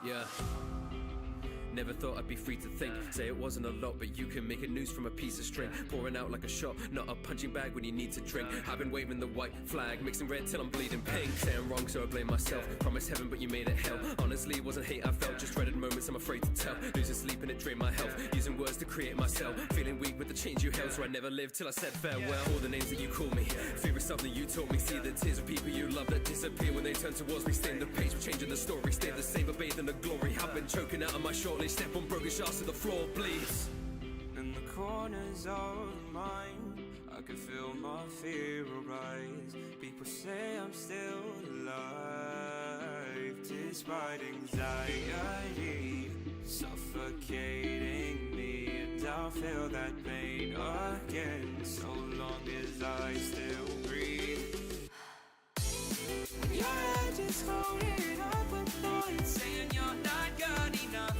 Yeah. Never thought I'd be free to think. Say it wasn't a lot, but you can make a noose from a piece of string. Pouring out like a shot, not a punching bag when you need to drink. I've been waving the white flag, mixing red till I'm bleeding pink. Say I'm wrong, so I blame myself. Promised heaven, but you made it hell. Honestly, it wasn't hate I felt, just dreaded moments I'm afraid to tell. Losing sleep and it drained my health. Using words to create myself. Feeling weak with the change you held, so I never lived till I said farewell. All the names that you call me, fear is something you taught me. See the tears of people you love that disappear when they turn towards me. Stay in the page, changing the story. Stay the same, but bathed in the glory. I've been choking out of my short list. Step on broken shards to the floor, bleeds. In the corners of mine, I can feel my fear arise. People say I'm still alive, despite anxiety suffocating me, and I'll feel that pain again, so long as I still breathe. Your head is holding up a thought, saying you're not good enough,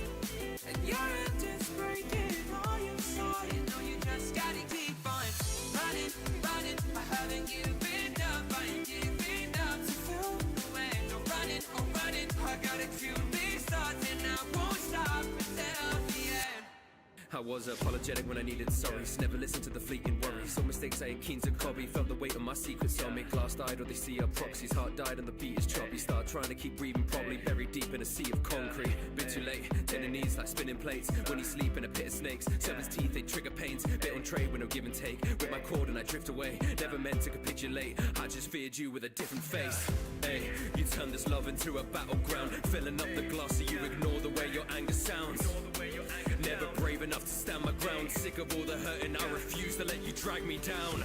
and your end is breaking all you saw. You know you just gotta keep on running, running. I haven't given up, I ain't giving up. So feel the way I'm running, I'm running. I gotta kill these thoughts and I won't stop until the end. I was apologetic when I needed sorries. Never listened to the fleeting worries. All mistakes I ain't keen to copy. Felt the weight of my secrets on me. Glass died or they see our proxies. Heart died and the beat is choppy. Start trying to keep breathing properly. Buried deep in a sea of concrete. Bit too late, tender knees like spinning plates. When you sleep in a pit of snakes, serpent's teeth, they trigger pains. Bit on trade with no give and take. With my cord and I drift away. Never meant to capitulate. I just feared you with a different face. Hey, you turned this love into a battleground. Filling up the glass so you ignore the way your anger sounds. Never brave enough to stand my ground. Sick of all the hurting, I refuse to let you drag me down.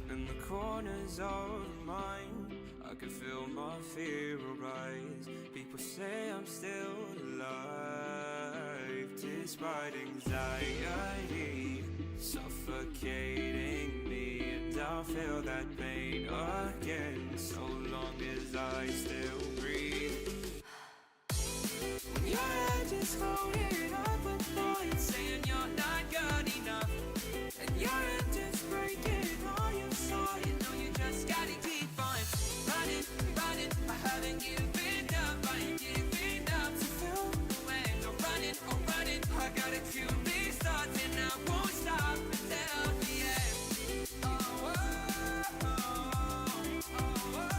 In the corners of mine, I can feel my fear arise. People say I'm still alive, despite anxiety suffocating me, and I'll feel that pain again, so long as I still breathe. Your head is holding up a thought, saying you're not good enough, and your end is breaking all you saw. You know you just gotta keep on running, running. I haven't given up, I ain't giving up. So feel the way I'm running, I'm running. I gotta kill these thoughts and I won't stop until the end. Oh, oh, oh, oh, oh, oh, oh, oh.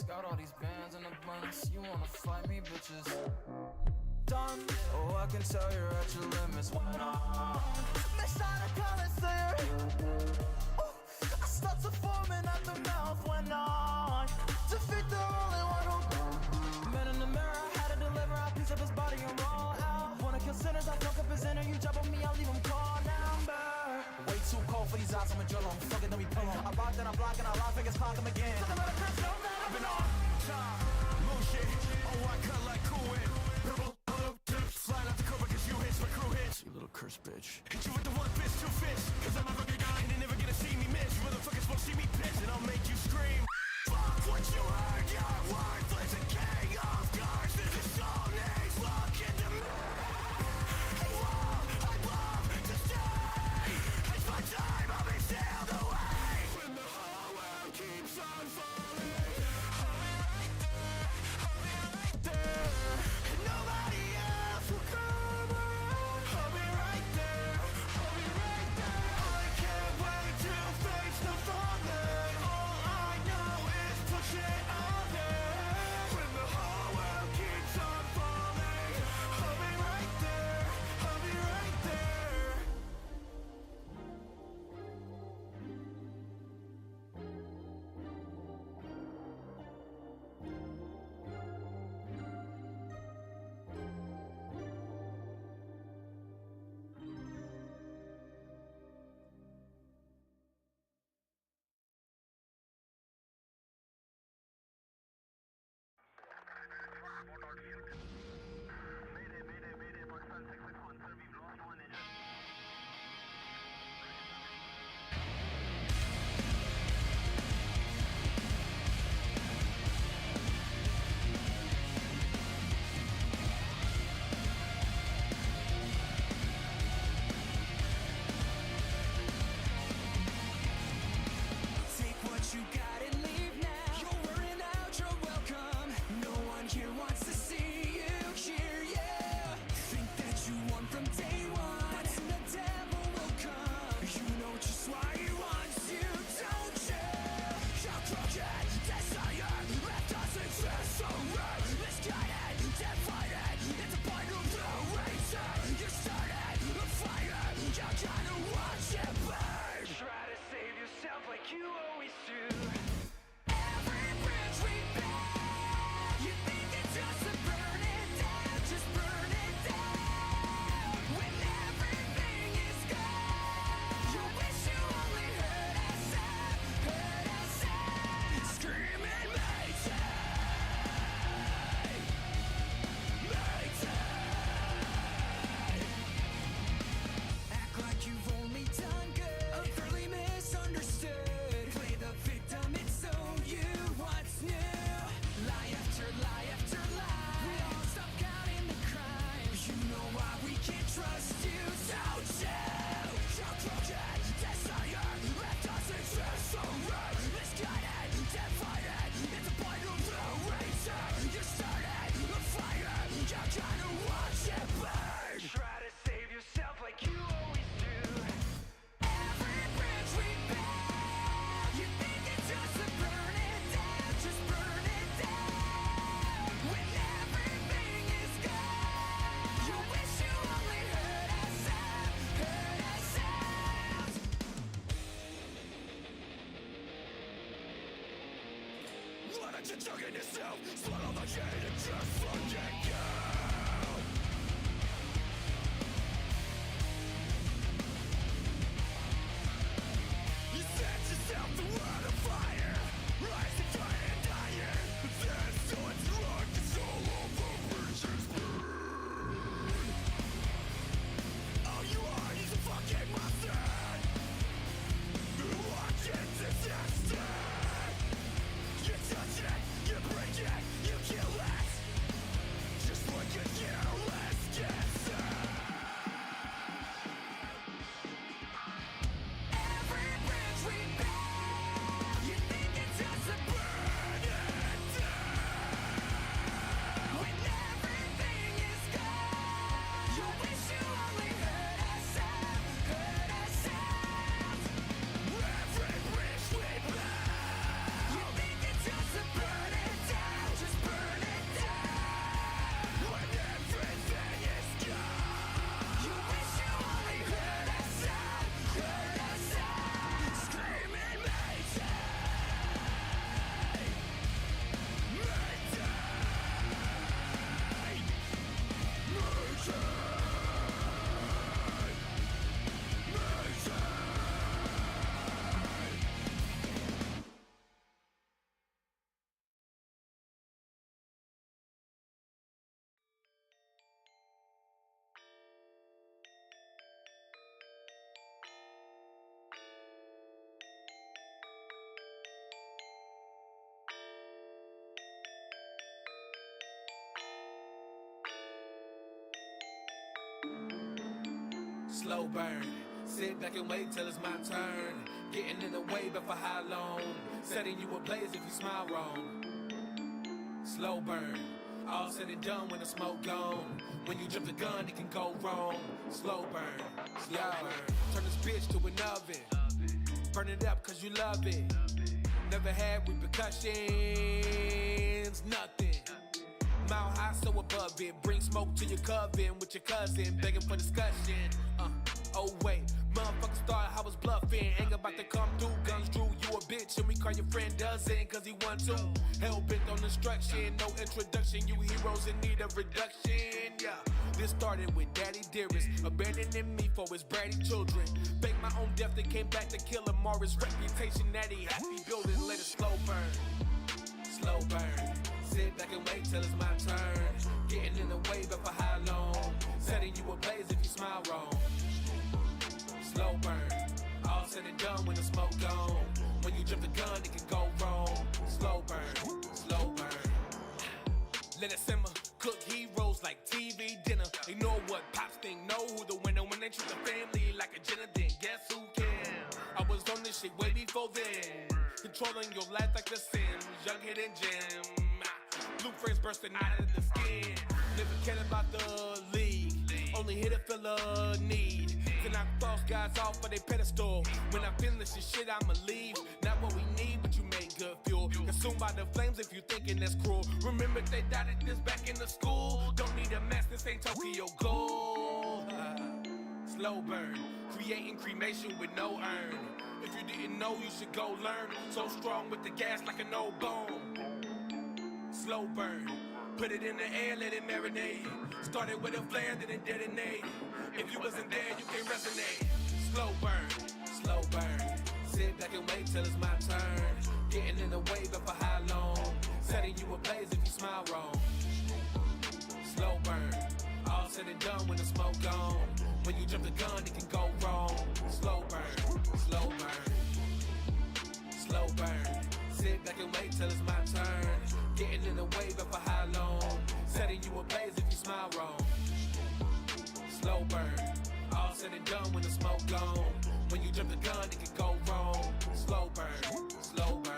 Got all these bands in abundance. You wanna fight me, bitches? Done. Oh, I can tell you're at your limits. What on? They shine a color slayer. I start to foaming at the mouth when I defeat the only one who. Man in the mirror, I had to deliver a piece of his body and roll out. Wanna kill sinners, I fuck up his inner. You jump on me, I'll leave him cold. Now I'm back. these eyes, I'm a jello, fucking then we pull 'em. I rock, then I block, and I lock, fingers cock 'em again. Doesn't matter, cause know that I've been on time. Bullshit, oh I cut like Cool Whip. Flying out the cover cause you hits, my crew hits. You little curse bitch. Hit you with the one fist, two fists. Cause I'm a fucking guy and you're never gonna see me miss. You motherfuckers won't see me piss and I'll make you scream. Fuck what you heard, you're worthless. A king of cards, this is all needs. Look into me. I'd love to stay. It's my time, I'll be sailed away. When the whole world keeps on falling, I'll be right there. And nobody else will come around. I'll be right there. I'll be right there. I can't wait to face the falling. All I know is push it on there. When the whole world keeps on falling, I'll be right there. I'll be right there. Take what you got and leave now. You're wearing out your welcome. No one here wants to see you here, yeah. Think that you won from day one, but then the devil will come. You know just why he wants you, don't you? Your crooked desire left us exist so right. Misguided, divided, it's a point of no razor. You started a fire, you gotta watch it burn. Try to save yourself like you always do. Every bridge we burn, you think it's just to burn it down, just burn it down. When everything is gone, you wish you only heard us out, screaming Mayday, Mayday. Act like you've only done good, unfairly misunderstood. Play the victim, it's so you. What's new? Lie after lie after lie. We all stop counting the crimes. You know why we can't trust you, don't you? Your crooked desire left us exist so right. Misguided, divided, it's a point of no razor. You started a fire, you gotta watch it burn. Try to save yourself like you always do. Every bridge we burn, you think it's just to burn it down, just burn it down. When everything is gone, you wish you only heard us out, heard us out. Why don't you choke in yourself, swallow the hate and just fucking go? You set yourself the world on fire, rising, trying, dying. Then so it's wrong, it's all over, bridges burn. All you are is a fucking monster. Walking disaster. You touch it, you break it, you kill it. Just like slow burn. Sit back and wait till it's my turn. Getting in the way, but for how long? Setting you ablaze if you smile wrong. Slow burn. All said and done when the smoke gone. When you jump the gun, it can go wrong. Slow burn. Slow burn. Turn this bitch to an oven. Burn it up cause you love it. Never had repercussions. Nothing. Mile high, so above it. Bring smoke to your coven with your cousin, begging for discussion. Oh wait, motherfuckers thought I was bluffing. Ain't about to come through, guns drew. You a bitch and we call your friend dozen, cause he won too. Hell bent on destruction, no introduction. You heroes in need of reduction, yeah. This started with Daddy Dearest, abandoning me for his bratty children. Faked my own death, they came back to kill him. Or his reputation that he happy building, let it slow burn. Slow burn. Sit back and wait till it's my turn. Getting in the way, but for how long? Setting you ablaze if you smile wrong. Slow burn. All said and done when the smoke gone. When you jump the gun, it can go wrong. Slow burn. Slow burn. Let it simmer. Cook heroes like TV dinner. Ignore what pops think. Know who the winner. When they treat the family like a dinner, then guess who can? I was on this shit way before then. Controlling your life like the Sims. Young hidden gem. Blue frames bursting out of the skin. Never cared about the league. Only hit a feel a need. To knock false guys off of their pedestal. When I finish this shit, I'ma leave. Not what we need, but you make good fuel. Consumed by the flames if you thinking that's cruel. Remember they died at this back in the school. Don't need a mask, this ain't Tokyo Gold. Slow burn. Creating cremation with no urn. If you didn't know, you should go learn. So strong with the gas like an old bone. Slow burn. Put it in the air, let it marinate. Started with a flare, then it detonate. If you wasn't there, you can't resonate. Slow burn. Slow burn. Sit back and wait till it's my turn. Getting in the way, but for how long? Setting you ablaze if you smile wrong. Slow burn. All said and done when the smoke gone. When you jump the gun, it can go wrong. Slow burn. Slow burn. Slow burn. Sit back and wait till it's my turn. Getting in the way, but for how long? Setting you ablaze if you smile wrong. Slow burn. All said and done when the smoke gone. When you jump the gun, it can go wrong. Slow burn. Slow burn.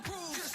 Proof.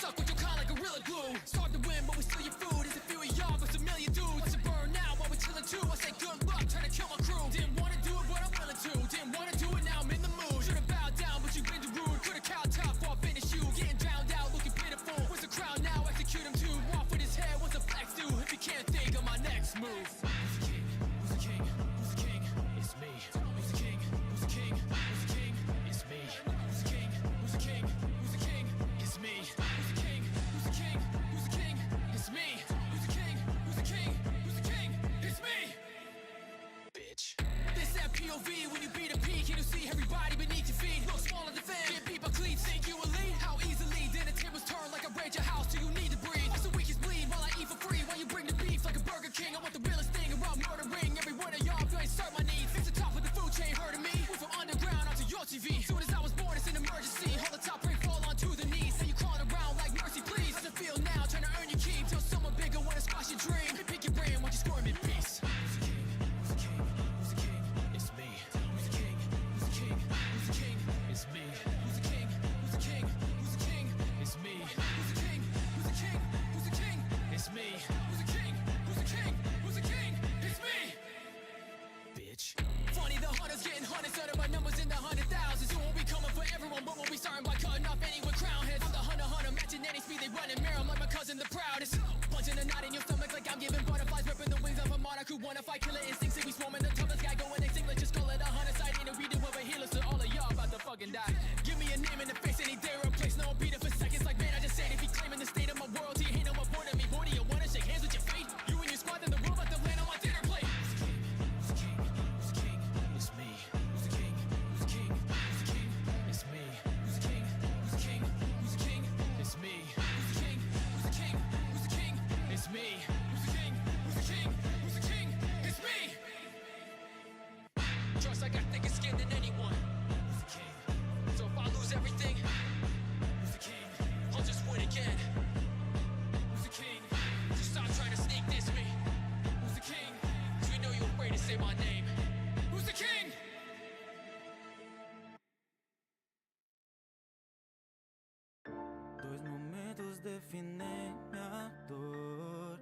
definem minha dor.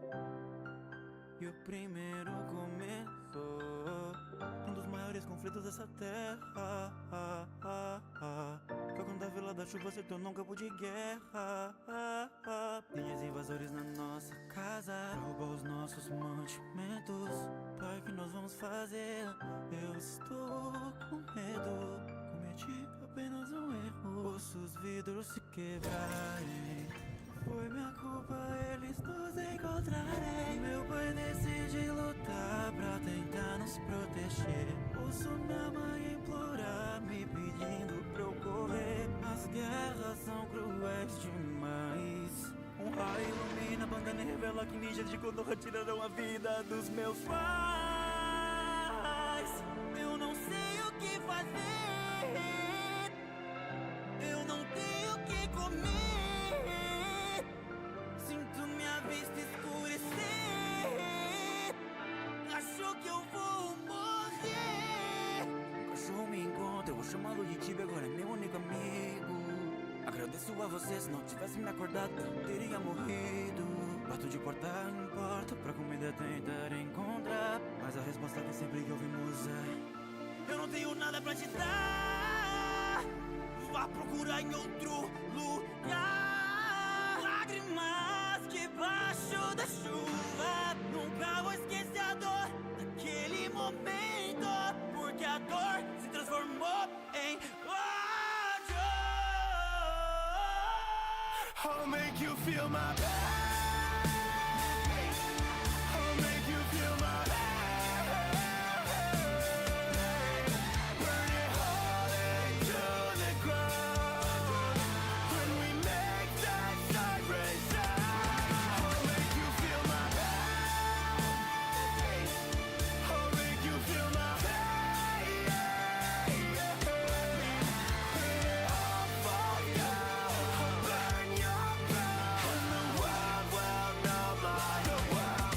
E o primeiro começou um dos maiores conflitos dessa terra. Foi quando a Vila da Chuva se tornou um campo de guerra. Tinhas invasores na nossa casa, roubou os nossos mantimentos. Pai, o que nós vamos fazer? Eu estou com medo. Cometi apenas um erro. Os vidros se quebrarem. Foi minha culpa eles nos encontrarem. Meu pai decide lutar pra tentar nos proteger. Ouço minha mãe implorar, me pedindo pra eu correr. As guerras são cruéis demais. Um raio ilumina a bandana e revela que ninjas de Konoha tiraram a vida dos meus pais. Eu não sei o que fazer. Eu não tenho o que comer. Sinto minha vista escurecer. Acho que eu vou morrer. Um cachorro me encontra, eu vou chamá-lo de Tibi, agora é meu único amigo. Agradeço a você, se não tivesse me acordado eu teria morrido. Bato de porta em porta pra comida tentar encontrar, mas a resposta que sempre que ouvimos é: eu não tenho nada pra te dar. Vá procurar em outro lugar. Lágrimas debaixo da chuva. Nunca vou esquecer a dor daquele momento, porque a dor se transformou em ódio. I'll make you feel my pain. I'll make you feel my pain. Burn it all into the ground. When we make that siren sound. I'll make you feel my pain. I'll make you feel my pain. When it all falls down, I'll burn your crown. And the world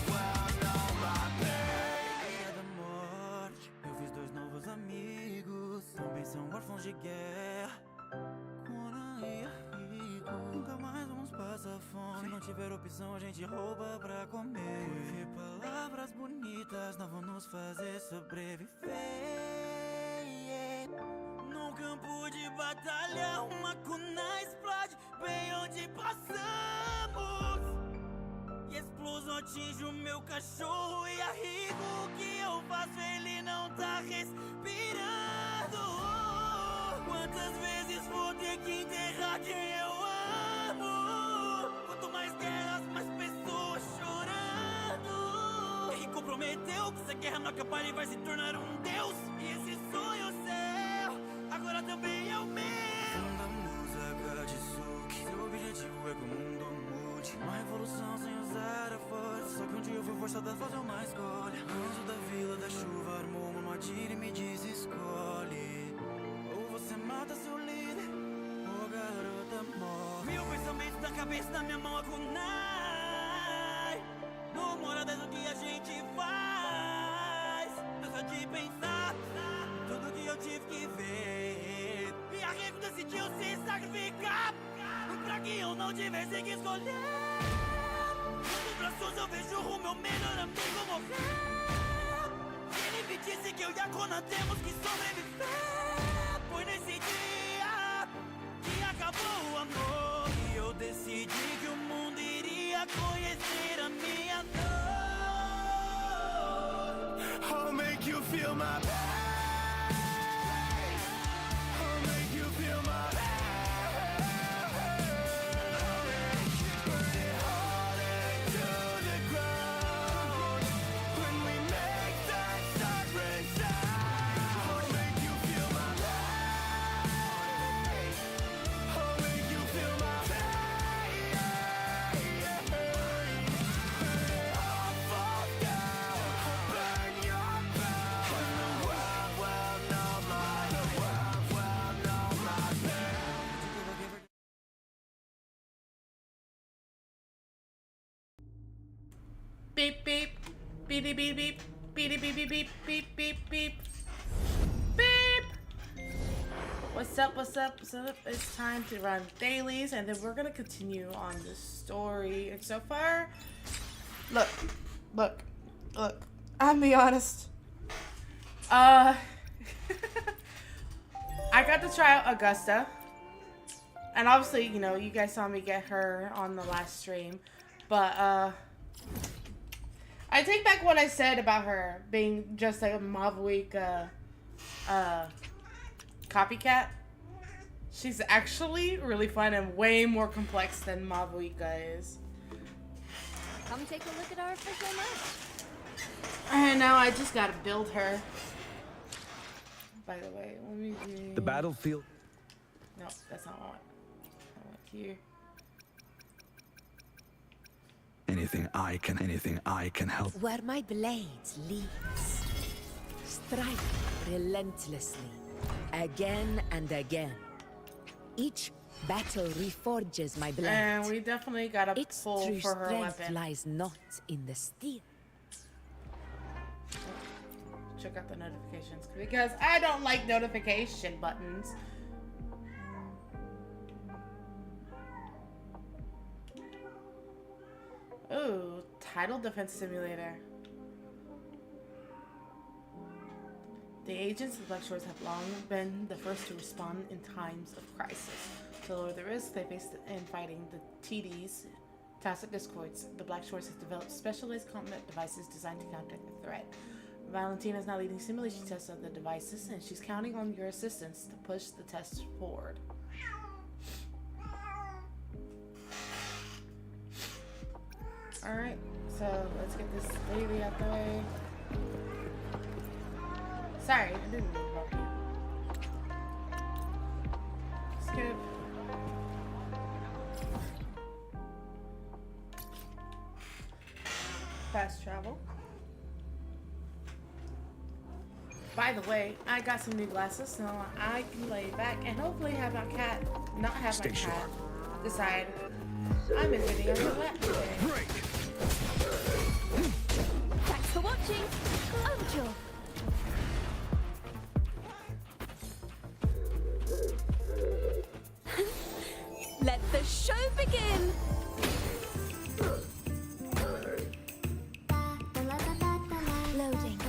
will know my pain. Dia da morte, eu fiz 2 novos amigos. Também são órfãos de guerra. Conan e Rico. Nunca mais vamos passar fome. Se não tiver opção, a gente rouba pra comer. Porque palavras bonitas não vão nos fazer sobreviver. No campo de batalha, uma cuna explode bem onde passamos. E a explosão atinge o meu cachorro e a Rico. O que eu faço? Ele não tá respirando. Quantas vezes vou ter que enterrar quem eu amo? Quanto mais guerras, mais pessoas chorando. E Rico prometeu que se a guerra não acabar ele vai se tornar um deus. E esse sonho seu agora também é o meu. Fundamos a Gatsuki. Seu objetivo é que o mundo mude. Uma revolução sem usar a força. Só que um dia eu fui forçado a fazer uma escolha. Anjo da Vila da Chuva armou uma armadilha e me diz: escolhe. Ou você mata seu líder, ou a garota morre. Mil pensamentos na cabeça, na minha mão a kunai. No moradas do que a gente faz. Só de pensar tudo que eu tive que ver. E a Rico decidiu se sacrificar pra que eu não tivesse que escolher. Nos braços eu vejo o meu melhor amigo morrer. Ele me disse que eu e a Conan temos que sobreviver. Foi nesse dia que acabou o amor. E eu decidi que o mundo iria conhecer a minha dor. I'll make you feel my pain. I'll make you feel my pain. Burn it all into the ground. When we make that siren sound. I'll make you feel my pain. I'll make you feel my pain. When it all falls down, I'll burn your crown. And the world will know my pain. Beep beep beep beep beep beep beep beep beep beep beep beep beep beep. What's up, what's up, what's up? It's time to run dailies, and then we're gonna continue on the story. And so far, look, I'll be honest. I got to try out Augusta. And obviously, you know, you guys saw me get her on the last stream. But, I take back what I said about her being just like a Mavuika, copycat. She's actually really fun and way more complex than Mavuika is. Come take a look at our official match. And now I just gotta build her. By the way, let me do... The battlefield. No, that's not what I want. I want here. Anything I can help. Where my blades leads. Strike relentlessly. Again and again. Each battle reforges my blade. And we definitely gotta Its pull true for her strength weapon. lies not in the steel. Check out the notifications because I don't like notification buttons. Ooh, Title Defense Simulator. The agents of Black Shores have long been the first to respond in times of crisis. To lower the risk they face in fighting the TDs, Tacit Discords, the Black Shores has developed specialized combat devices designed to counter the threat. Valentina is now leading simulation tests of the devices, and she's counting on your assistance to push the tests forward. Alright, so let's get this lady out the way. Sorry, I didn't mean to bump you. Skip. Fast travel. By the way, I got some new glasses, so I can lay back and hopefully have my cat, not have Stay my cat, sharp. decide I'm admitting I'm a wet today. Thanks for watching. Overture. Let the show begin. Loading.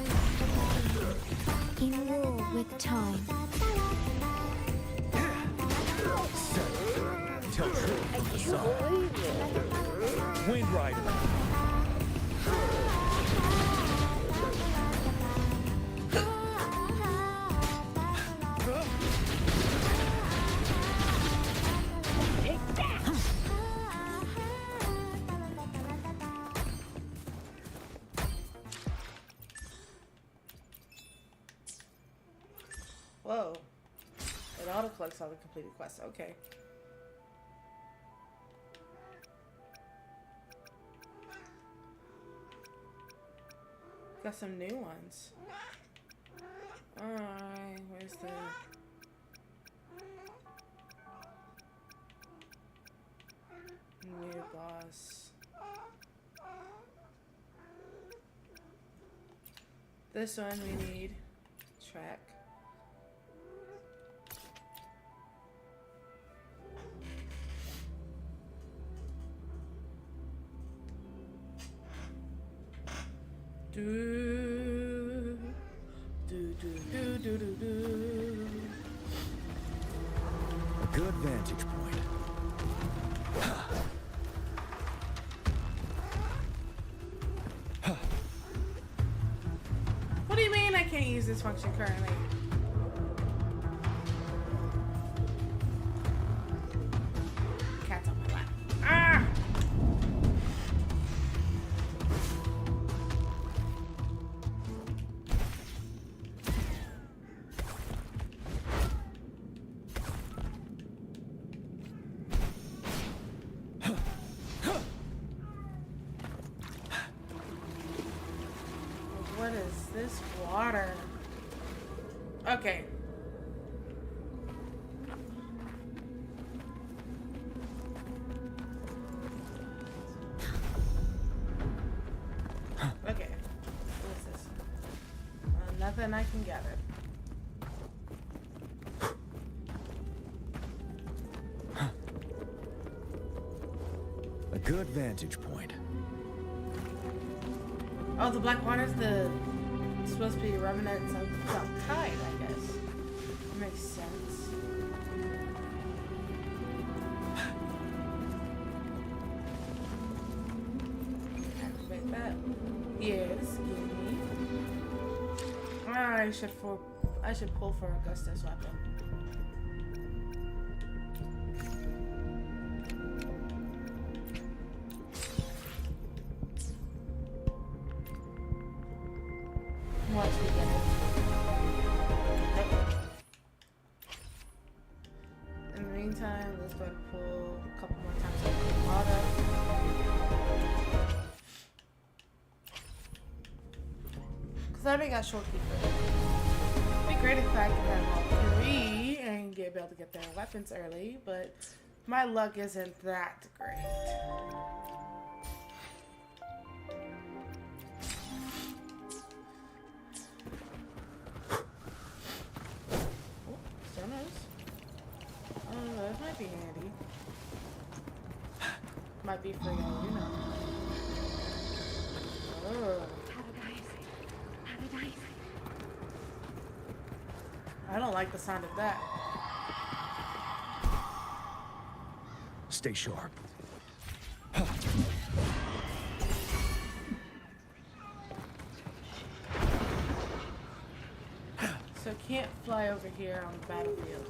In war with time. Tell truth from the sun. Wind Rider. Whoa. It auto collects all the completed quests. Okay. Got some new ones. Alright, where's the... new boss? This one we need. Track. Do do do do do do do. A good vantage point. What do you mean I can't use this function currently? Cat's on my lap. Ah! What is this water? Okay. Okay. What is this? Nothing I can gather. good vantage point. Oh, the black water's the supposed to be remnants of some tide, I guess. Makes sense. Activate that. Yes, give me. I should pull for Augustus' weapon. Once we get it. In the meantime, let's go ahead and pull a couple more times of the water. Because I already got Shorekeeper. It'd be great if I could have all three and be able to get their weapons early, but my luck isn't that great. That might be handy. Might be for you, you know. Oh. Paradise. Paradise. I don't like the sound of that. Stay sharp. So can't fly over here on the battlefield.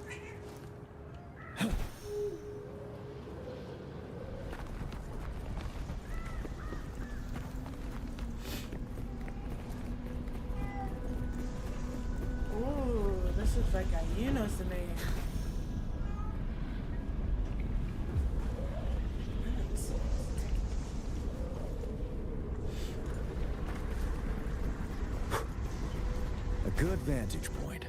Ooh, this looks like a Unos to me. A good vantage point.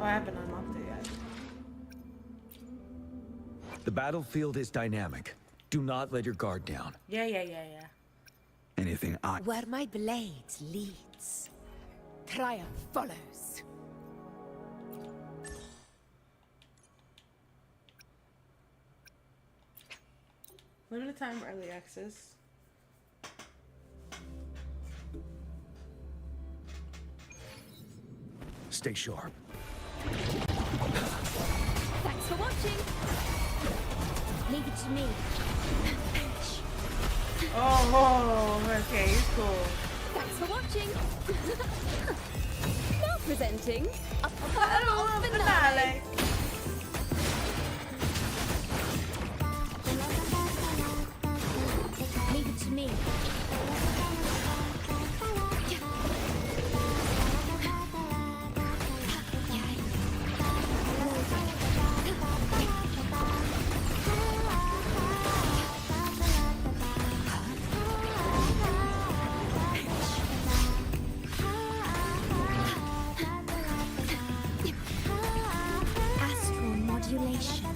Oh, I haven't unlocked it yet. The battlefield is dynamic. Do not let your guard down. Yeah. Anything I... Where my blade leads, triumph follows. Limited time early access. Stay sharp. Thanks for watching. Leave it to me. Oh, okay, cool. Thanks for watching. Now presenting a final finale. Leave it to me. Astral modulation.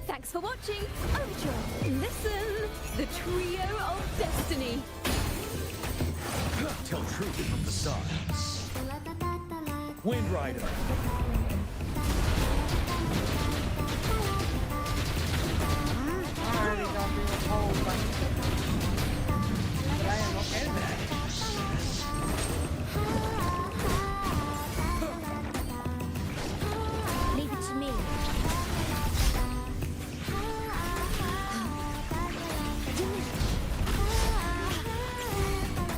Thanks for watching. Overture. Listen. The trio of destiny. Tell truth from the sun. Wind Rider. I already gonna do a whole bunch of things. But I am okay with that. Leave it to me.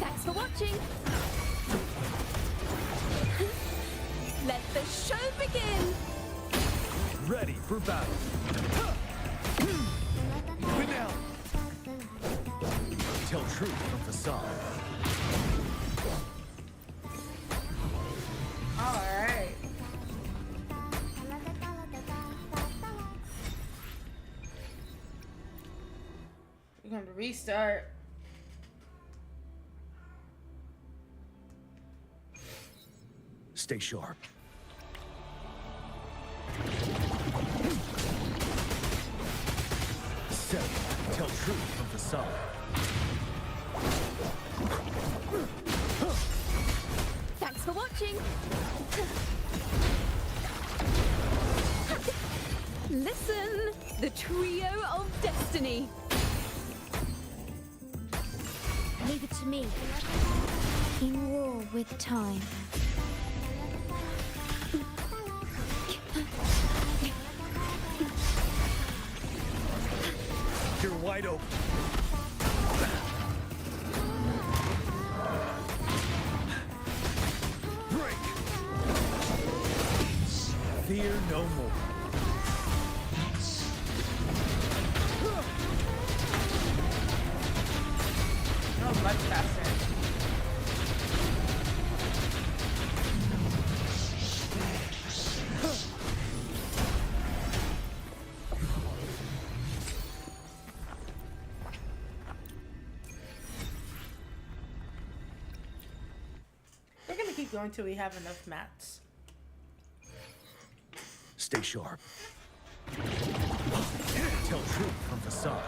Thanks for watching. Let the show begin. Ready for battle. Now. Tell truth from facade. Alright. We're going to restart. Stay sharp. Set. Tell truth from facade. Listen, the trio of destiny. Leave it to me. In war with time. You're wide open. Break. Fear no more. Oh, much faster. We're gonna keep going till we have enough mats. Stay sharp. Tell truth from facade.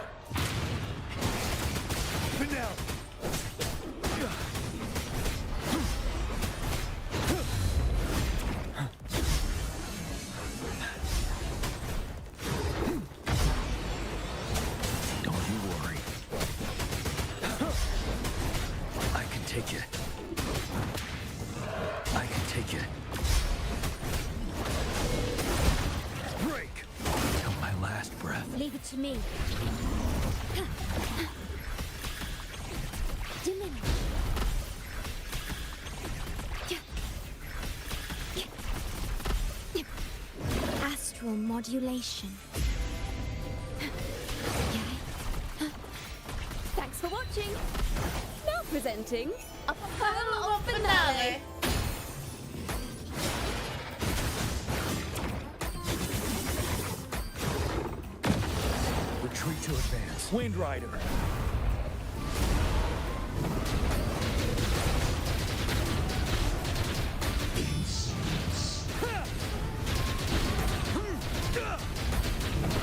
Finale. Don't you worry. I can take it. I can take it. Break! Till my last breath. Leave it to me. Diminish. Astral modulation. Thanks for watching. Now presenting a Pearl of Finale. Retreat to advance. Wind Rider.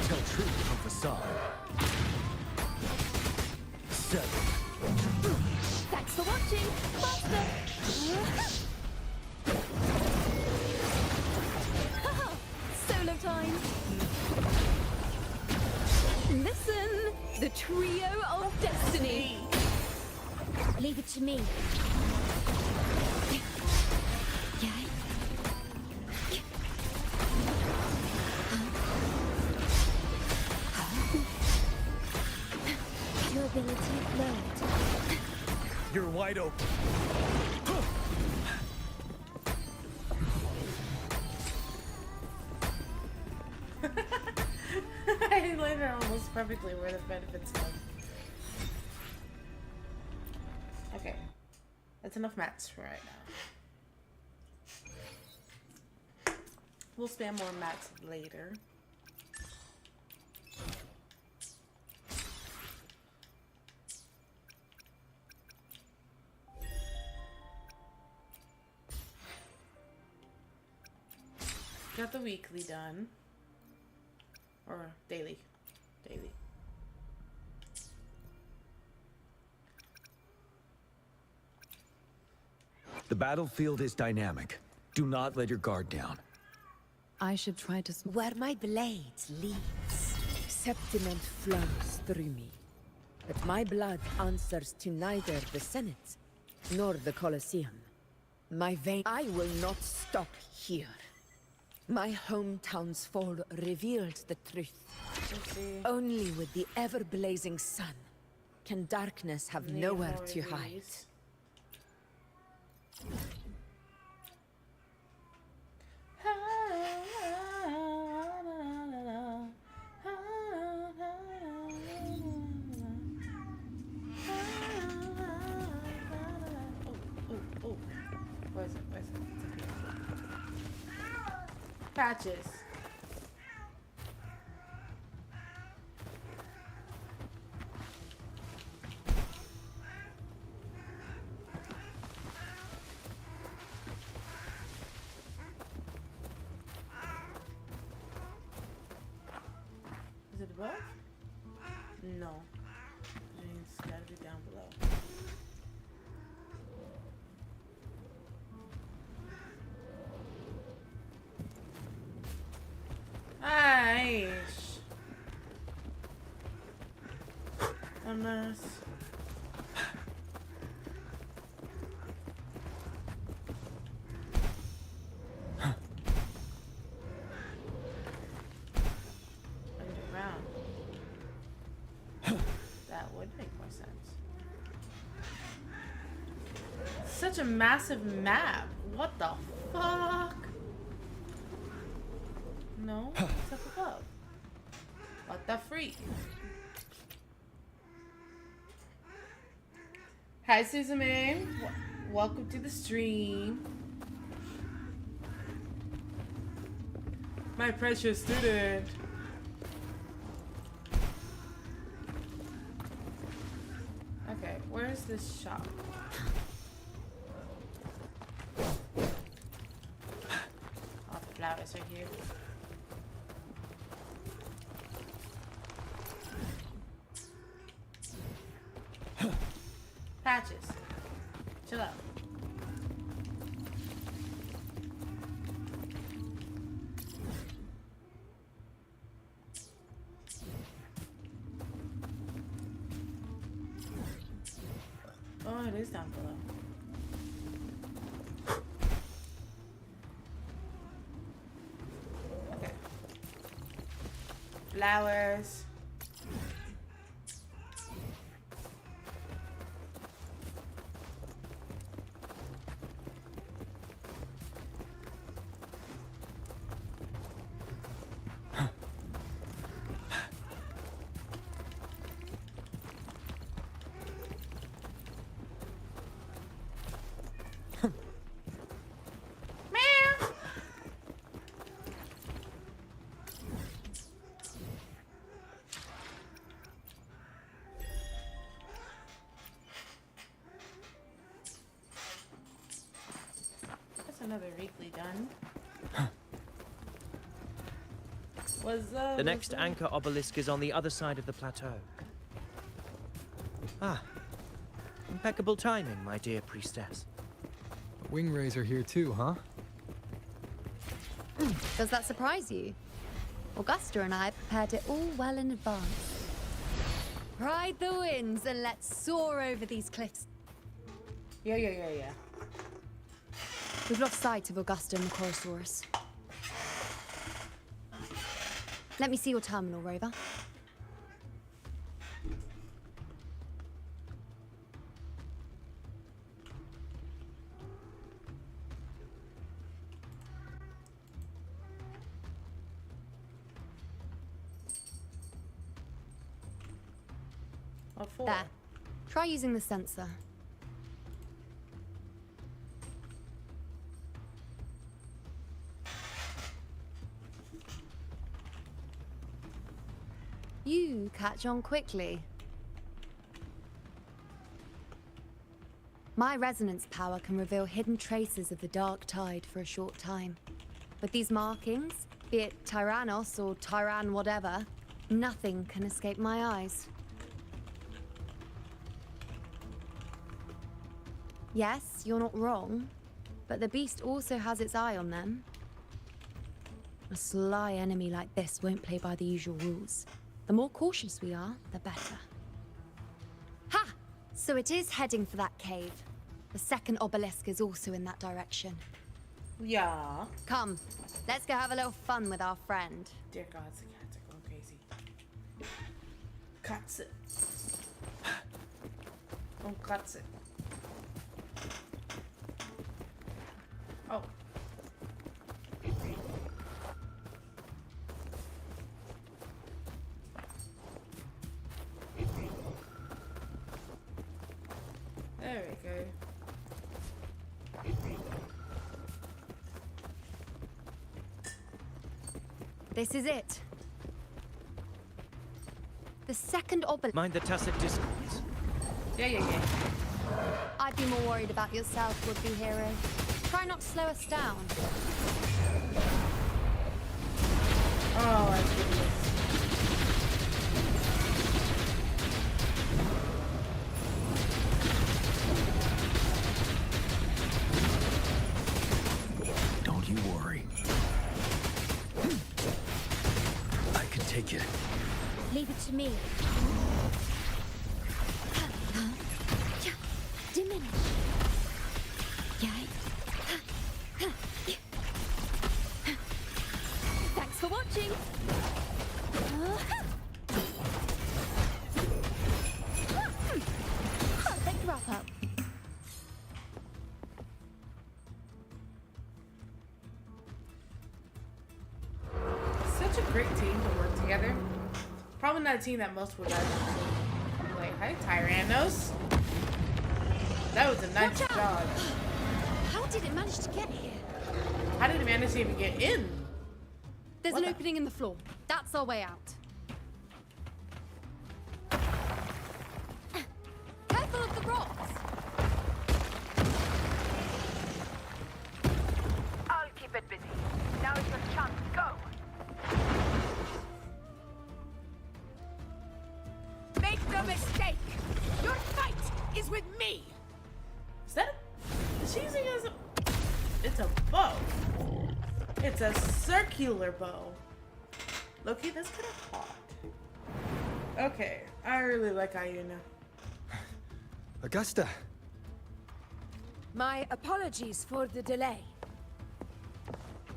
Tell truth from facade. 7. Thanks for watching, Master. Solo time. Listen, the trio of destiny. Leave it to me. Durability lowered. You're wide open. I landed almost perfectly where the benefits come. Okay. That's enough mats for right now. We'll spam more mats later. Got the weekly done. Or daily. Daily. The battlefield is dynamic. Do not let your guard down. I should try to... Where my blade leads, sentiment flows through me. But my blood answers to neither the Senate nor the Colosseum. My vein... I will not stop here. My hometown's fall revealed the truth. Only with the ever-blazing sun can darkness have nowhere to hide. Oh. Where is it? It's up here. Patches. Is it above? No. It's gotta be down below. Aish. on us. Underground. That would make more sense. Such a massive map. What the fuck? No, it's up above. What the freak? Hi, Suzume. Welcome to the stream. My precious student. Okay, where's this shop? Oh, the flowers are here. Patches. Chill out. Oh, it is down below. Okay. Flowers. Another weekly done. The next anchor obelisk is on the other side of the plateau. Ah, impeccable timing, my dear priestess. Wingrays are here too, huh? Does that surprise you? Augusta and I prepared it all well in advance. Ride the winds and let's soar over these cliffs. Yeah. We've lost sight of Augusta and the Chorosaurus. Let me see your terminal, Rover. What for? There. Try using the sensor. You catch on quickly. My resonance power can reveal hidden traces of the Dark Tide for a short time. With these markings, be it Tyrannos or Tyran whatever, nothing can escape my eyes. Yes, you're not wrong, but the beast also has its eye on them. A sly enemy like this won't play by the usual rules. The more cautious we are, the better. Ha! So it is heading for that cave. The second obelisk is also in that direction. Yeah. Come, let's go have a little fun with our friend. Dear God, the cats are going crazy. Cuts it. Don't cuts it. Oh. There we go. This is it. The second obelisk. Mind the Tussock discords. Yeah. I'd be more worried about yourself, would-be hero. Try not to slow us down. Oh, I see this. Don't you worry. I can take it. Leave it to me. Diminish. Yay. Thanks for watching. Perfect wrap up. Such a great team to work together. Probably not a team that most would actually like. Hi, Tyrannos. That was a nice job. How did it manage to get here? How did it manage to even get in? There's What an the- opening in the floor. That's our way out. Careful of the rocks! I'll keep it busy. Now is your chance. Go! Make no mistake! Your fight is with me! Is that? Is she using it as a? It's a bow. It's a circular bow. Loki, that's kind of hot. Okay, I really like Ayuna. Augusta! My apologies for the delay.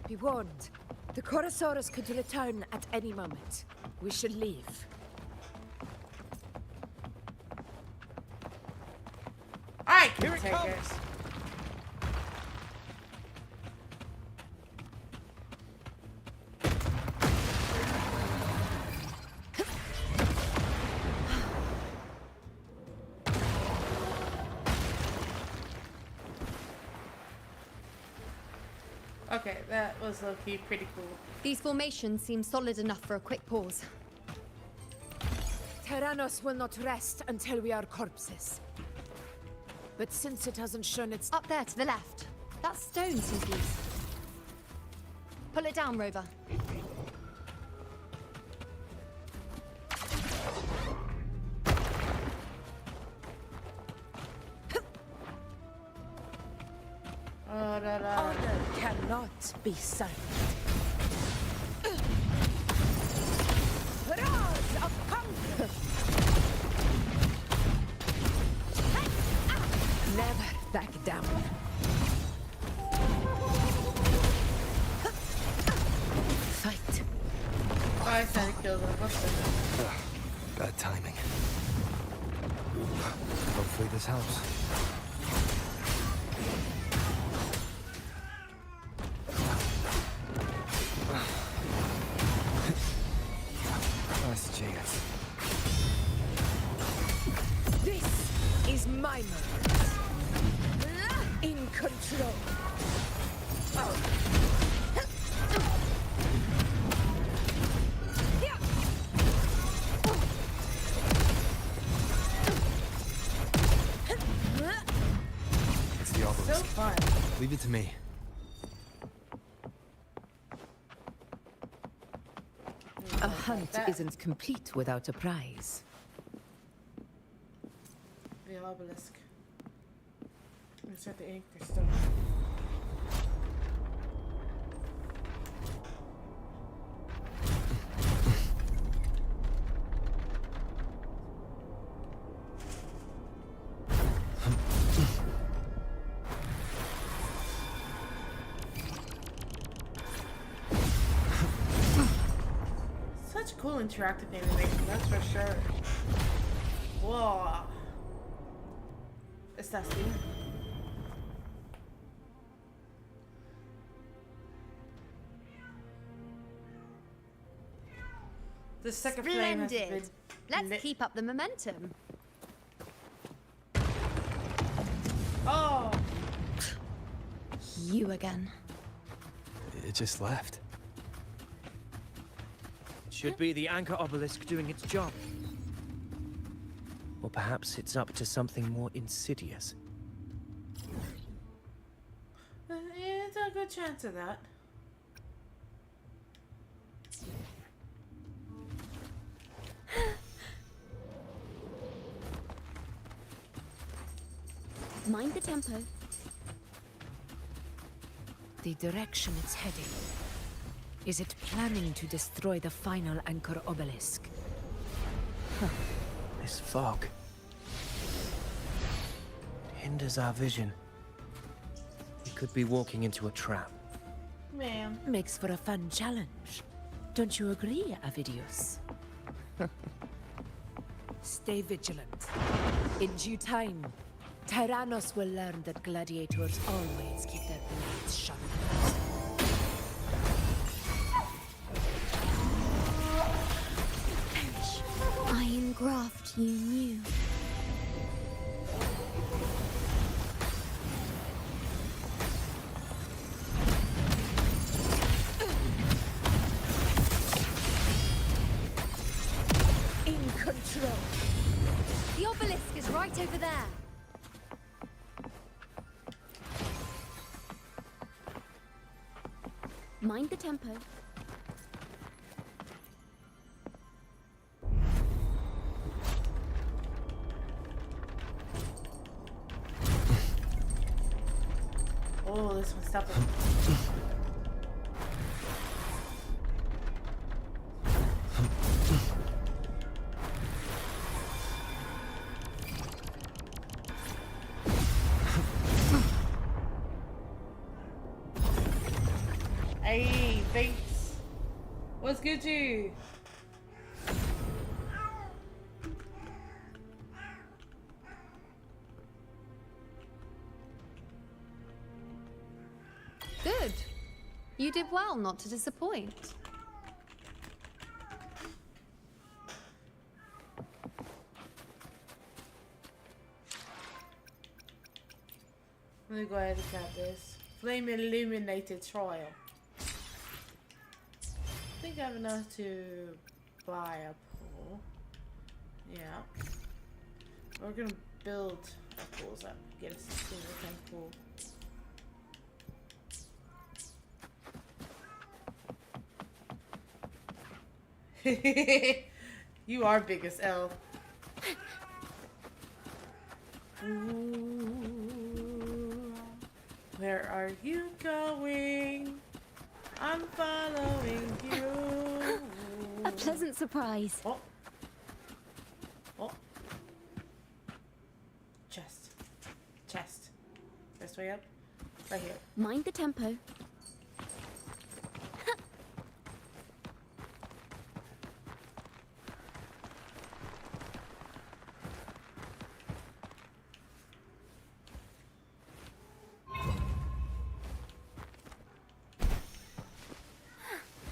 Be warned, the Chorosaurus could return at any moment. We should leave. I can Here it take comes. it. Okay, that was low-key pretty cool. These formations seem solid enough for a quick pause. Tyrannos will not rest until we are corpses. But since it hasn't shown its... Up there to the left. That stone seems loose. Pull it down, Rover. Honor cannot be silent. Roars of hunger! Never back down. Fight. Oh, I said to kill them. What's this? Bad timing. Hopefully this helps. Last chance. This is my moment. In control. It's the So obelisk. fun. Leave it to me. A hunt isn't complete without a prize. The obelisk. Insert the anchor stone. Such cool interactive animation, that's for sure. Whoa. ¿Estás bien? The second flame has Splendid. been Let's lit. keep up the momentum. Oh! You again. It just left. It should be the Anchor Obelisk doing its job. Or perhaps it's up to something more insidious. It's a good chance of that. Mind the tempo. The direction it's heading. Is it planning to destroy the final Anchor Obelisk? This fog. hinders our vision. We could be walking into a trap. Ma'am. Makes for a fun challenge. Don't you agree, Avidius? Stay vigilant. In due time, Tyrannos will learn that gladiators always keep their blades sharp. I engraft you new. In control. The obelisk is right over there. Mind the tempo. Oh, this one's tough. Hey, thanks. What's good, you? Good. You did well not to disappoint. Let me go ahead and grab this. Flame illuminated trial. I think I have enough to buy a pool. Yeah. We're gonna build a pool so I can get a single tank pool. You are big as L. Ooh, where are you going? I'm following you. A pleasant surprise. Oh. Oh. Chest. Chest. Best way up? Right here. Mind the tempo.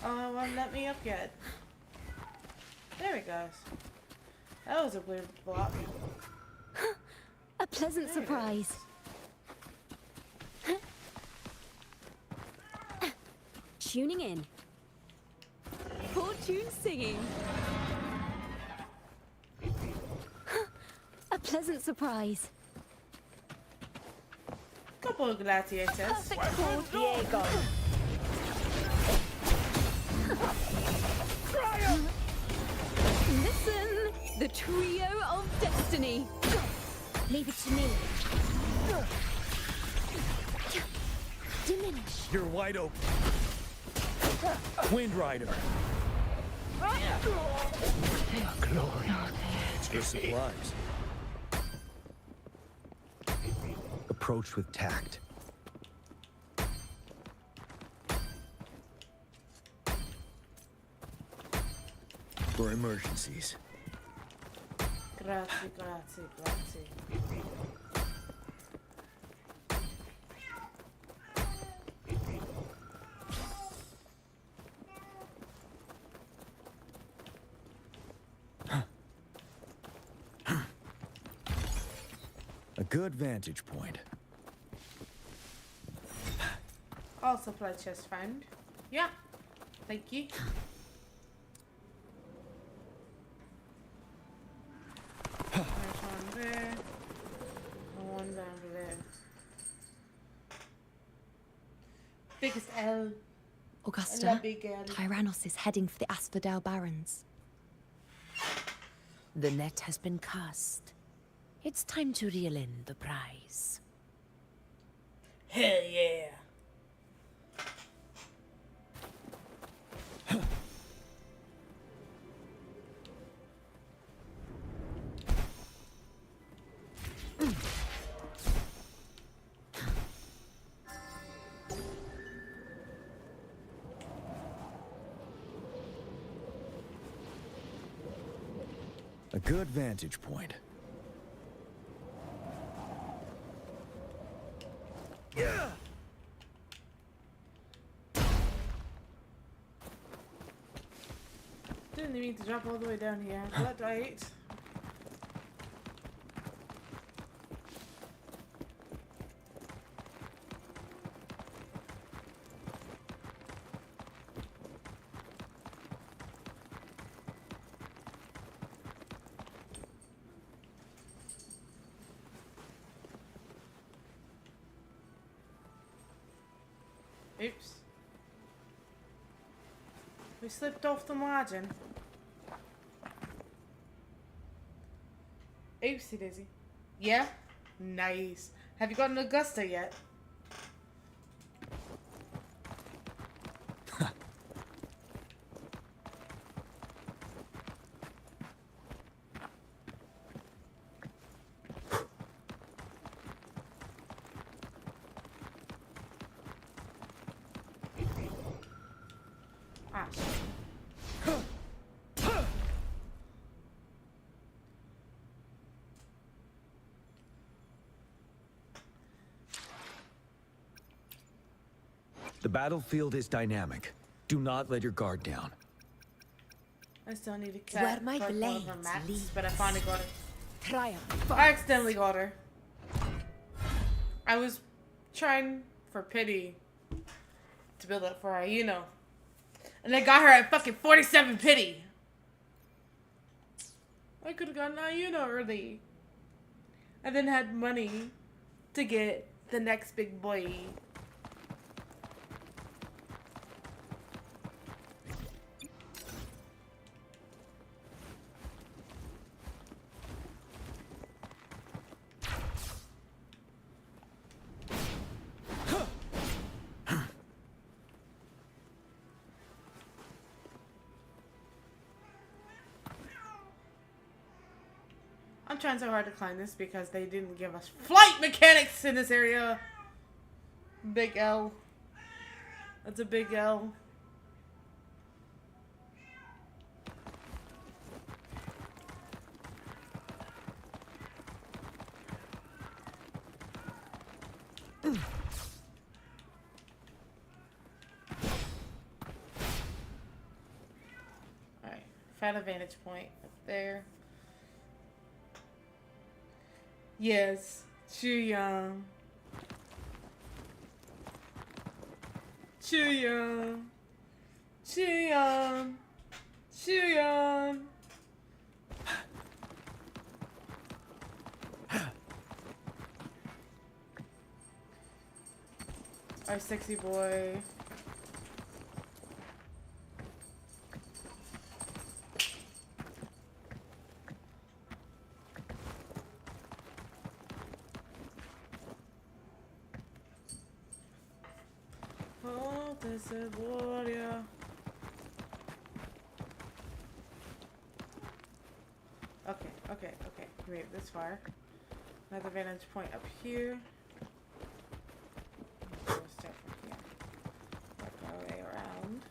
Oh, it won't let me up yet. There it goes. That was a weird block. A pleasant surprise. Tuning in. Fortune singing. A pleasant surprise. Couple of gladiators. Perfect Diego. Listen, the trio of destiny. Leave it to me. Diminish. You're wide open. Wind Rider. Extra supplies. Approach with tact. For emergencies. Grazie, grazie, grazie. A good vantage point. All supply chest found. Yeah. Thank you. There's one there. And one down there. Biggest L. Augusta, La big L. Tyrannos is heading for the Asphodel Barrens. The net has been cast. It's time to reel in the prize. Hell yeah. A good vantage point. Yeah. Didn't mean to drop all the way down here, but I ate. Oops. We slipped off the margin. Oopsie daisy. Yeah? Nice. Have you gotten Augusta yet? Ah, shit. The battlefield is dynamic. Do not let your guard down. I still need to Where my catch one of her blades max, lead. but I finally got her. Triumph. I accidentally got her. I was trying for pity to build up for her, you know. And I got her at fucking 47 pity. I could have gotten Ayuno early. And then had money to get the next big boy. I'm trying so hard to climb this because they didn't give us flight mechanics in this area. Big L. That's a big L. Alright, found a vantage point up there. Yes, Chuyang. Chuyang. Chuyang. Chuyang. Our sexy boy. Oh, this is warrior. Okay. We made it this far. Another vantage point up here. We'll start from here. Work our way around.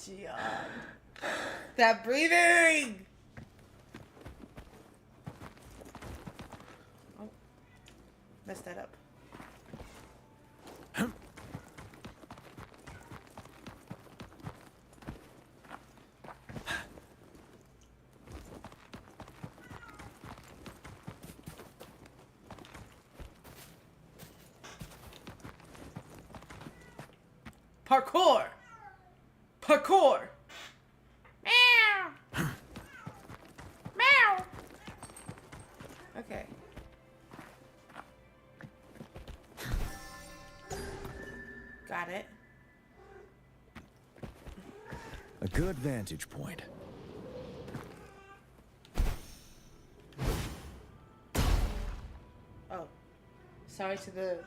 Gian. That breathing! Oh. Messed that up. Parkour! Parkour! Meow! Meow! Okay. Got it. A good vantage point. Oh. Sorry to the...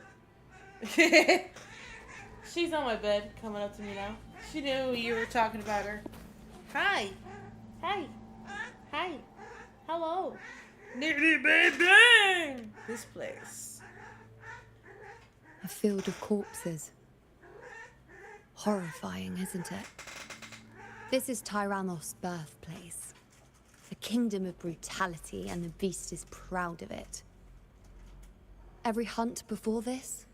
She's on my bed, coming up to me now. She knew you were talking about her. Hi. Hi. Hi. Hello. Niggity bang bang! This place. A field of corpses. Horrifying, isn't it? This is Tyrannos' birthplace. A kingdom of brutality, and the beast is proud of it. Every hunt before this,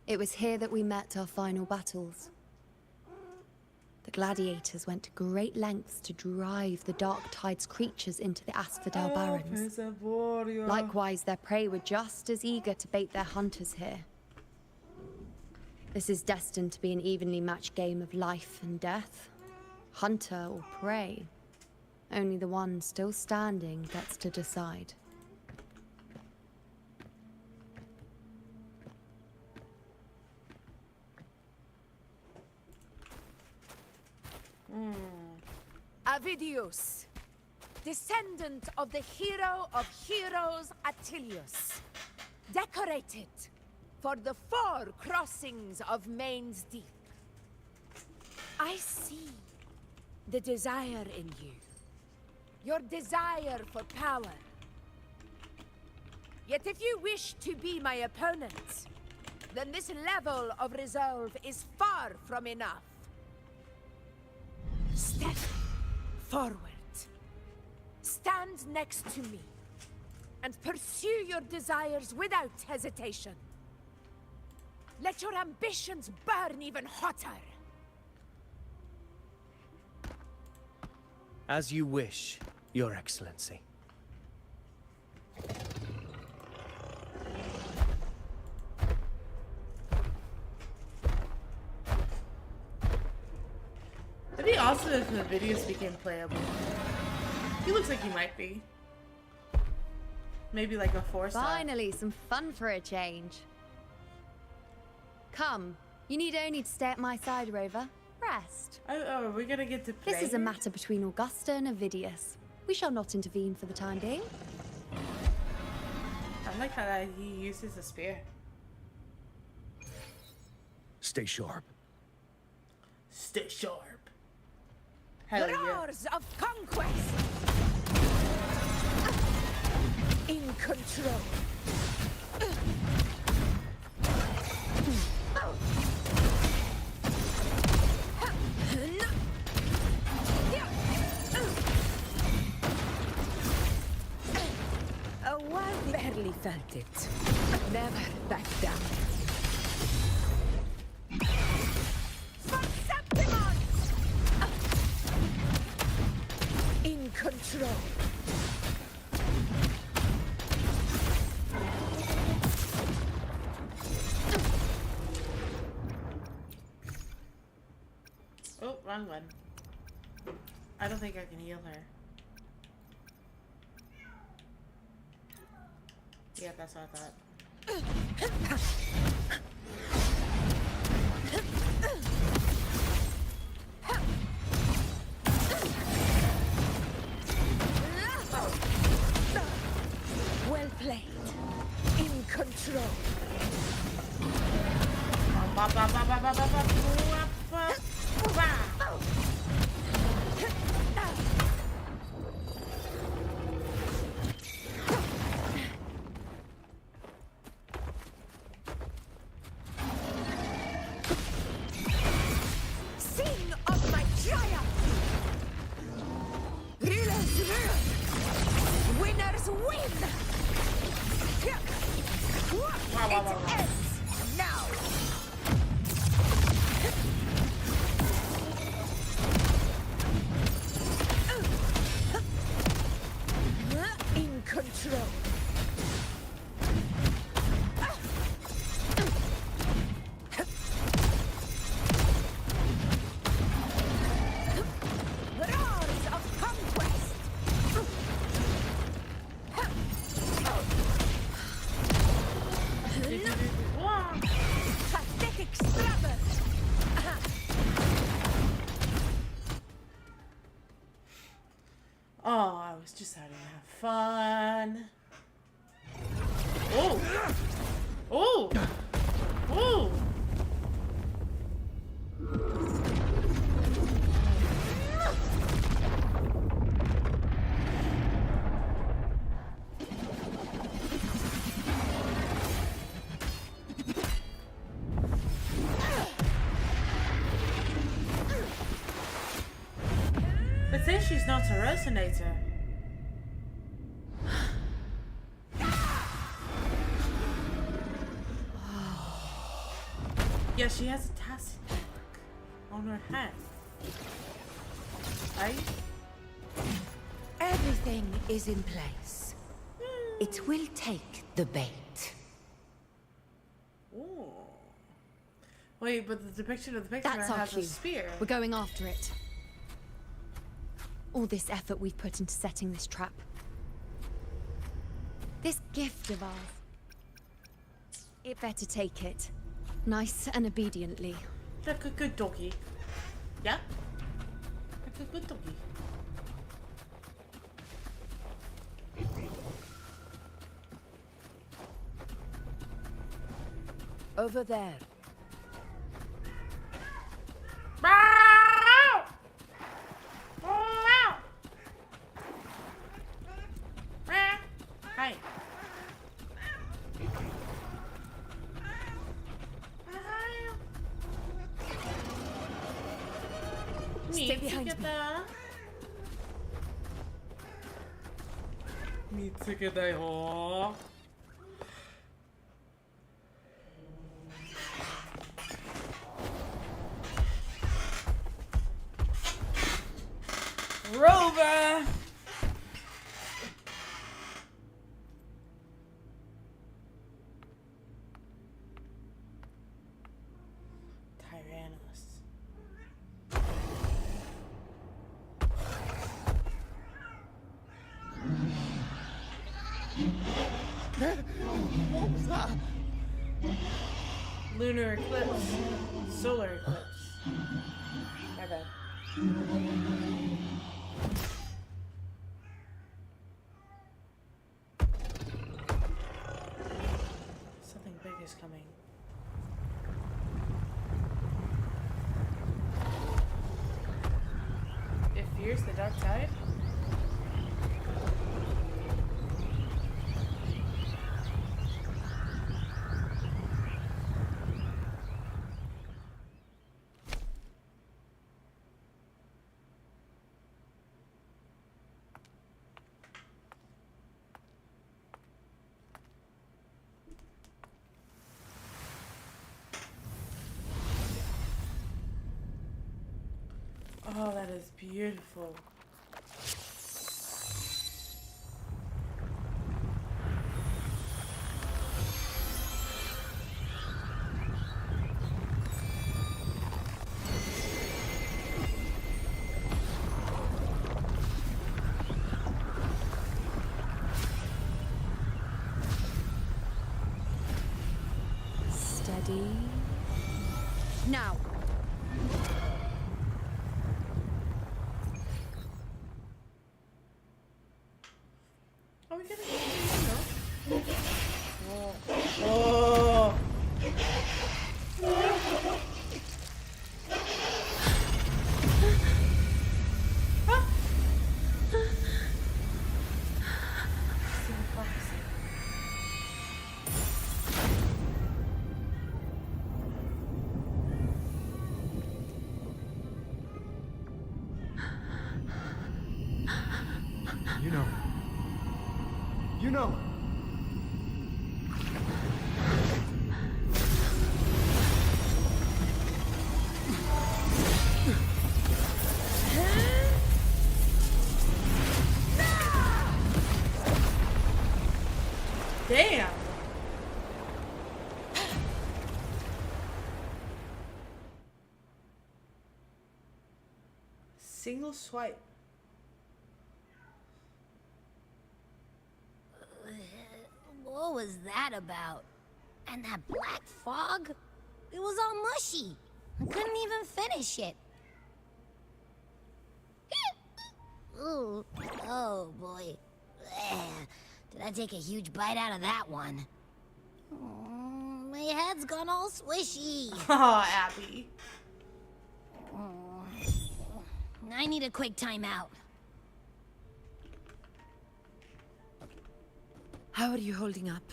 it was here that we met our final battles. The gladiators went to great lengths to drive the Dark Tide's creatures into the Asphodel Barrens. Likewise, their prey were just as eager to bait their hunters here. This is destined to be an evenly matched game of life and death. Hunter or prey. Only the one still standing gets to decide. Avidius, descendant of the hero of heroes Attilius, decorated for the 4 crossings of Main's Deep. I see the desire in you, your desire for power. Yet if you wish to be my opponent, then this level of resolve is far from enough. Step forward. Stand next to me and pursue your desires without hesitation. Let your ambitions burn even hotter. As you wish, Your Excellency. It'd be awesome if the videos became playable. He looks like he might be. Maybe like a 4-star. Finally, some fun for a change. Come, you need only to stay at my side, Rover. Rest. Oh, we're gonna get to play. This is a matter between Augusta and Avidius. We shall not intervene for the time being. I like how he uses a spear. Stay sharp. Stay sharp. Hell yeah. Roars of conquest! In control. A wild barely felt it. Never back down. For Septimon! In control. Oh, wrong one. I don't think I can heal her. Yeah, that's what I thought. Well played. In control. Sing of my triumph! Reelers rule! Winners win! It ends now! In control. Roars of conquest! Pathetic scrubber! Oh, I was just having fun. Oh! Oh! Oh! But say she's not a resonator. Yeah, she has a tacit mark on her hand. Right? Everything is in place. It will take the bait. Ooh. Wait, but the depiction of the picture That's our has cue. a spear. We're going after it. All this effort we've put into setting this trap. This gift of ours. It better take it. Nice and obediently. Like a good doggy. Yeah? Like a good doggy. Over there. Hi. Stay behind me. Mitsuke yo. Rover. Tyrannus. What was that? Lunar eclipse. Solar eclipse. My bad. Something big is coming. It fears the dark tide? Oh, that is beautiful. Steady. Now. Are we gonna get it? Oh. You know. You know. Damn. Single swipe. What was that about? And that black fog? It was all mushy. I couldn't even finish it. Ooh, oh boy. Did I take a huge bite out of that one? Oh, my head's gone all swishy. Oh, Abby. Oh, I need a quick timeout. How are you holding up?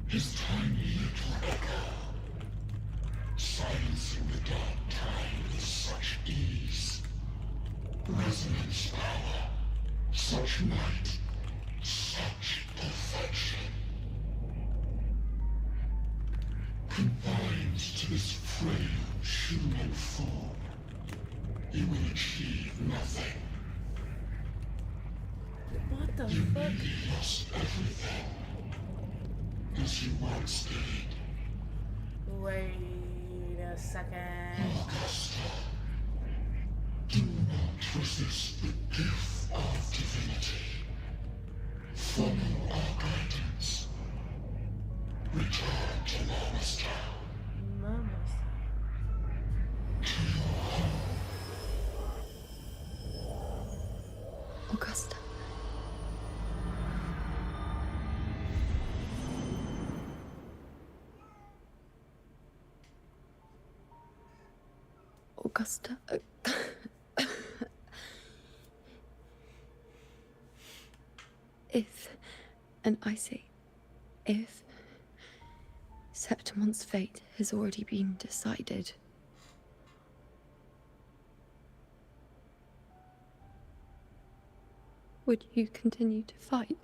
his tiny little echo, silencing the dark tide with such ease. Resonance power, such might, such perfection. Confined to this frail human form, he will achieve nothing. What the You fuck? nearly lost everything, as you once did. Wait a second. Augusta, do not resist the gift of divinity. Follow our guidance. Return to Mama's Town. Mama's. To your home. Augusta. Augusta. If, and I say, if Septimon's fate has already been decided, would you continue to fight?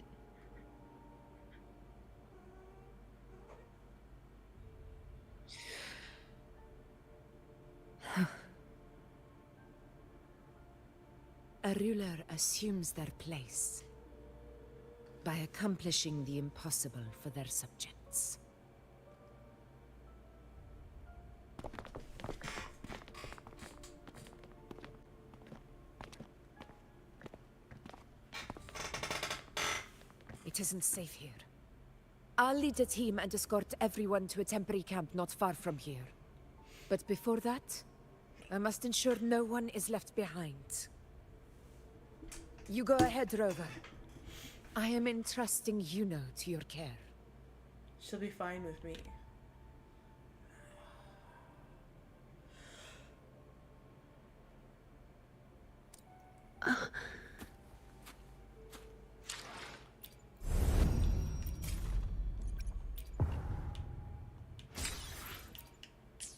A ruler assumes their place by accomplishing the impossible for their subjects. It isn't safe here. I'll lead a team and escort everyone to a temporary camp not far from here. But before that, I must ensure no one is left behind. You go ahead, Rover. I am entrusting Yuno to your care. She'll be fine with me.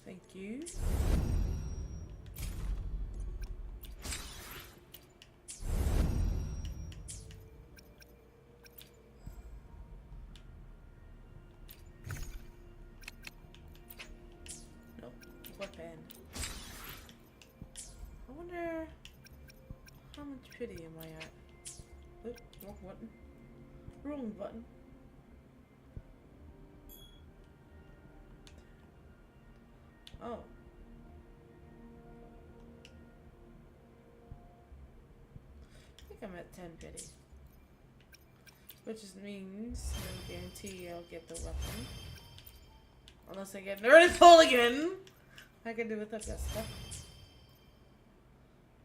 Thank you. Nope. Weapon. I wonder how much pity am I at? Oop, wrong button. Wrong button. Oh. I think I'm at 10 pity. Which just means no guarantee I'll get the weapon. Unless I get Nerd Pull again! I can do with Augusta.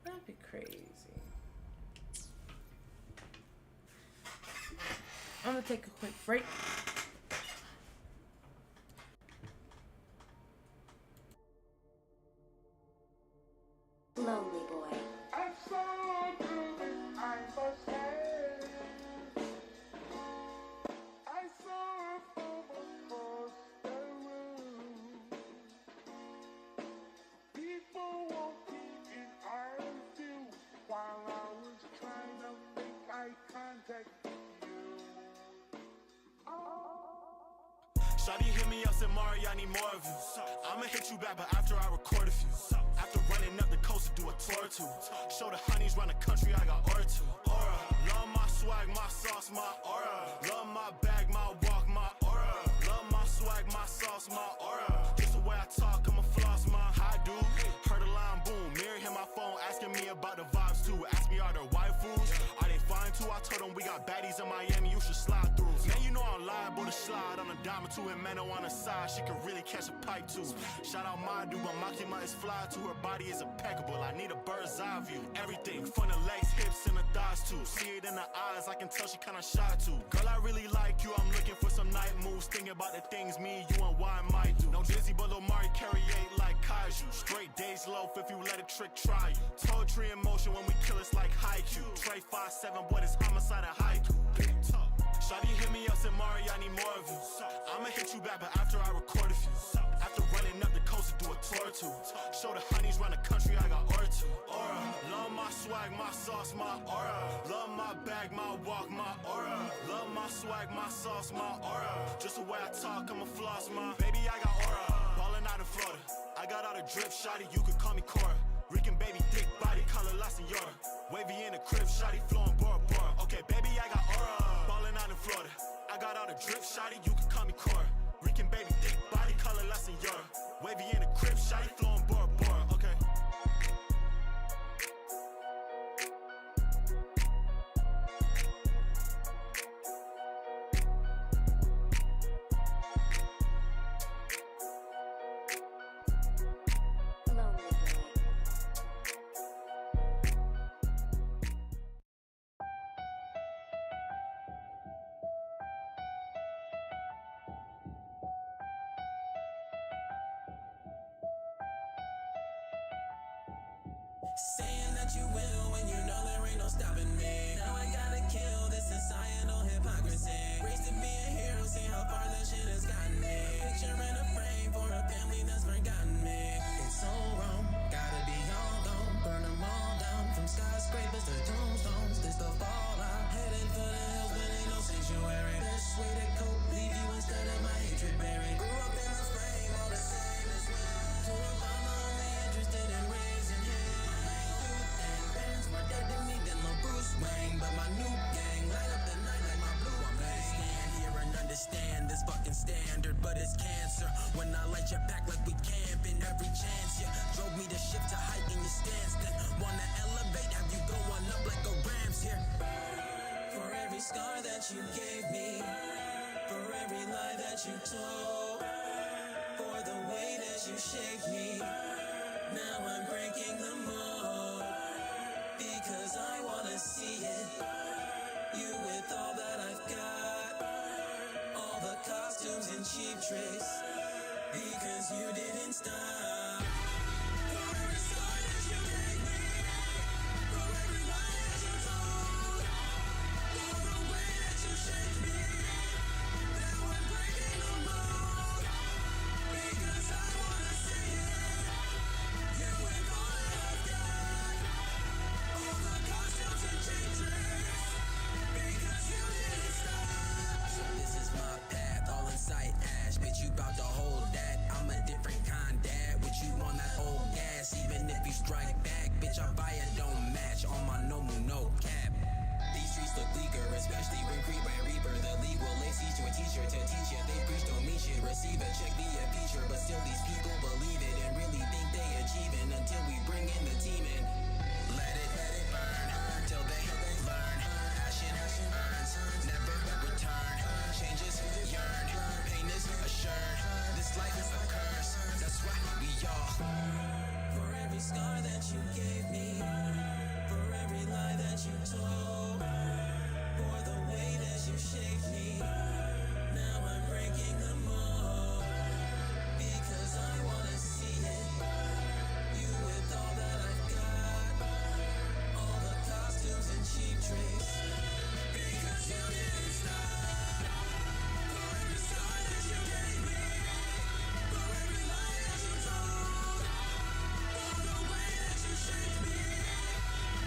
That'd be crazy. I'm gonna take a quick break. Lonely boy. I'm so ugly, I'm so sad. I saw a phone across the room. People walking in aisle 2 while I was trying to make eye contact with you. Shawty hit me up, said Mari, I need more of you. I'ma hit you back, but after I record a few. After running up the coast to do a tour or two. Show the honeys round the country, I got aura too. Aura. Love my swag, my sauce, my aura. Love my bag, my walk, my aura. Love my swag, my sauce, my aura. Just the way I talk, I'ma floss my high dude. Heard a line boom, Mary hit my phone asking me about the vibes too. Ask me are there waifus? Are they fine too? I told them we got baddies in Miami, you should slide through. Man, you know I'm liable to slide on a dime or two and Mano on the side. She could really catch a pipe too. Shout out my dude, but Makima is fly too. Her body is impeccable. I need a bird's eye view. Everything from the legs, hips, and the thighs too. See it in the eyes, I can tell she kinda shy too. Girl, I really like you. I'm looking for some night moves. Thinking about the things me, you, and why I might do. No dizzy, but Lil Mari carry 8 like Kaiju. Straight days low if you let a trick try you. Poetry in motion when we kill it's like Haikyuu. Trey 5'7", boy, this homicide at haiku. Big talk. Shawty hit me up, said Mari, I need more of you. I'ma hit hit you back, but after I record a few. After running up the coast to do a tour or two. Show the honeys round the country, I got aura too. Aura. Love my swag, my sauce, my aura. Love my bag, my walk, my aura. Love my swag, my sauce, my aura. Just the way I talk, I'ma floss, my baby, I got aura. Ballin' out in Florida. I got all the drip, shawty, you could call me Cora. Rican baby, thick body, color La Senora. Wavy in the crib, shawty, flowing Bora Bora. Okay, baby, I got aura. Ballin' out in Florida. I got all the drip, shawty, you could call me Cora. Rican baby, thick body, color La Senora. Wavy in the crib, shawty, flowing Bora Bora. Okay. Saying that you will when you know there ain't no stopping me. Now I gotta kill this societal hypocrisy. Raised to be a hero, see how far that shit has gotten me. Picture in a frame for a family that's forgotten me. It's so wrong, gotta be all gone. Burn them all down, from skyscrapers to tombstones. This the fallout, headed for the hills but ain't no sanctuary. Best way to cope, leave you instead of my hatred buried. Grew up in the frame, all the same as me. To a mama only interested in raising him. More dead than me than Lil Bruce Wayne. But my new gang light up the night like my blue I'm playing. Stand here and understand this fucking standard, but it's cancer. When I light your back like we camping, every chance you drove me to shift to height in your stance. Then wanna elevate, have you going up like a Rams here. For every scar that you gave me, for every lie that you told, for the way that you shaped me, now I'm breaking the mold. Because I wanna see it, you with all that I've got, all the costumes and cheap tricks, because you didn't stop. For every scar that you gave me, for every lie that you told, for the way that you shaped me, now I'm breaking the mold. Because I wanna see it, you with all that I've got. So this is my path, all in sight, ash. Bitch, you bout to hold that. I'm a different kind, dad. With you on that old gas, even if you strike back, bitch, I buy it, don't match. On my no move, no cap. These streets look bleaker, especially when creep by reaper. The league will lace each to a teacher to teach you. They preach don't mean shit. Receive a check via feature, but still these people believe it and really think they achieving until we bring in the team in. Let it burn till they learn. Passion earns, never return. Changes yearn, pain is assured. This life is a curse, that's why we all. For every scar that you gave me, for every lie that you told, for the way that you shaped me, now I'm breaking the mold. Because I wanna see it, you with all that I've got, all the costumes and cheap tricks, because you didn't stop. For every scar that you gave me, for every lie that you told, for the way that you shaped me,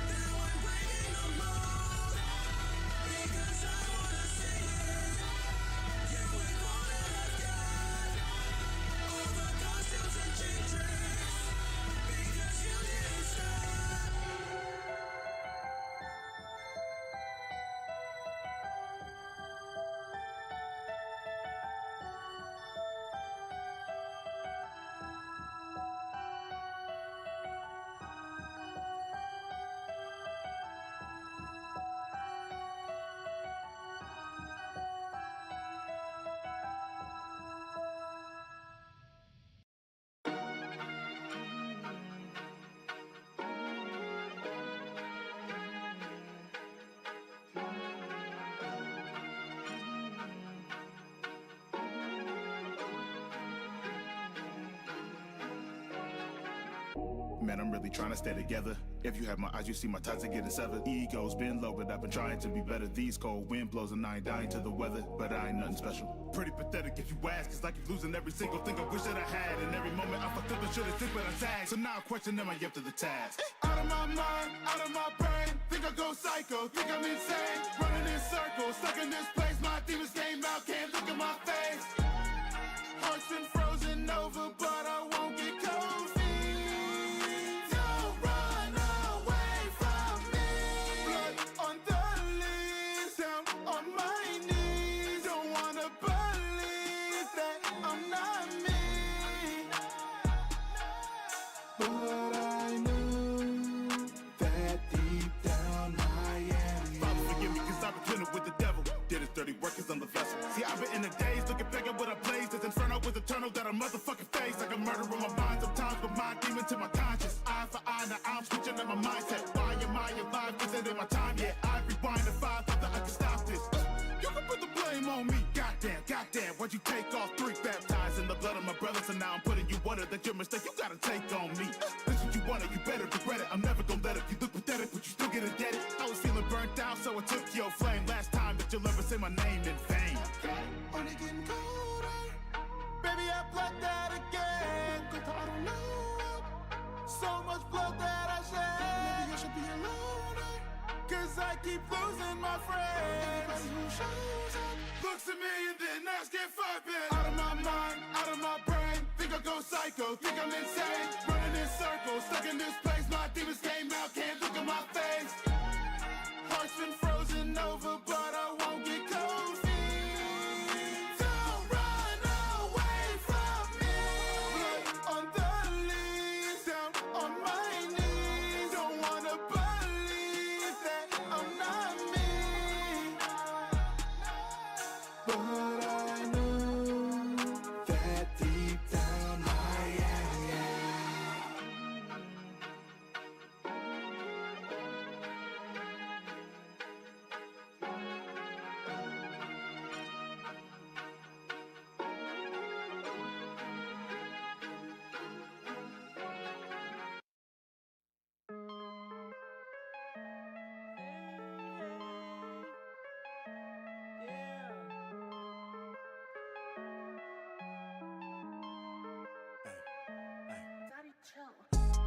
now I'm breaking the mold. Because I wanna see it, you with all that I've got, all the costumes and cheap tricks, because you didn't stop. Man, I'm really trying to stay together. If you have my eyes, you see my ties are getting severed. Ego's been low, but I've been trying to be better. These cold wind blows and I ain't dying to the weather, but I ain't nothing special. Pretty pathetic if you ask, it's like you're losing every single thing I wish that I had. And every moment I fucked up and should've think, but I tagged. So now I question, am I up to the task? Out of my mind, out of my brain. Think I go psycho, think I'm insane. Running in circles, stuck in this place. My demons came out, can't look at my face. Heart's been frozen over, but I won't get cold feet. Don't run away from me. Blood on the leaves, down on my knees. Don't wanna believe that I'm not me. But I knew that deep down I am. Father, forgive me, cause I've been dealing with the devil. Did his dirty work cause I'm the vessel. See, I've been in the days looking back at what I blazed. This inferno was eternal that I motherfucking face. Like a murder on my mind sometimes, but my demon to my conscience. Eye for eye, now I'm switching up my mindset. Why am I alive? Cause it ain't my time yet. I rewind to 5, thought that I could stop this. You can put the blame on me. Goddamn, why'd you take all 3? Baptized in the blood of my brothers, and now I'm putting you under. That's your mistake, you gotta take on me. This what you wanted, you better regret it. I'm never gonna let it. You look pathetic, but you still get indebted. I was feeling burnt out, so I took your flame. Last time that you'll ever say my name in vain. Only getting colder. Baby, I blacked out again. Cause I don't know. So much blood that I shed. Maybe I should be alone. Cause I keep losing my friends. Everybody who shows up looks at me and then asks if I've been out of my mind, out of my brain. Think I go psycho, think I'm insane. Running in circles, stuck in this place. My demons came out, can't look at my face. Heart's been frozen over, but I won't get cold feet. Don't run away from me. Blood on the leaves, down on my knees. Don't wanna believe that I'm not me. But I knew that deep down I am.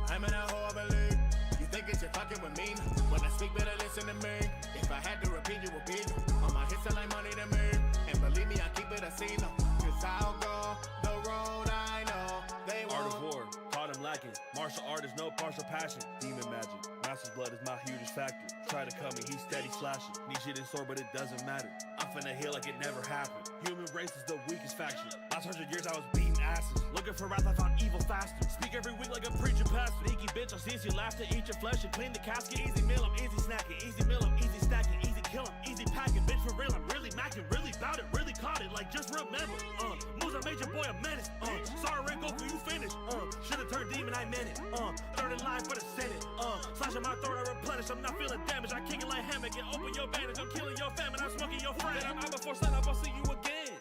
I'm in a horrible league. You think that you're fucking with me? When I speak, better listen to me. If I had to repeat, you would be on my hits, I like money to me. And believe me, I keep it a scene. Cause I'll go the road I know they won't. Art of war, caught him lacking. Martial art is no partial passion. Demon magic, master's blood is my hugest factor. Try to come and he's steady slashing. Need shit in sword, but it doesn't matter. I'm finna heal like it never happened. Human race is the weakest faction. Last 100 years I was beating asses. Looking for wrath, I found evil faster. Speak every week like a preacher pastor. Sneaky bitch, I'll seize your laughter, eat your flesh and clean the casket. Easy meal, I'm easy snacking. Easy meal, I'm easy stacking. Easy kill, I'm easy packing. Bitch, for real, I'm really macking. Really bout it, really caught it. Like, just remember. Moves, I made your boy a menace. Sorry, Rengoku, you finished. Should've turned demon, I meant it. Third in line for the Senate. Slashing my throat, I replenish. I'm not feeling damage. I kick it like hammock and open your bandage. I'm killing your famine. I'm smoking your friend. I'm out before sun up. I'll see you again.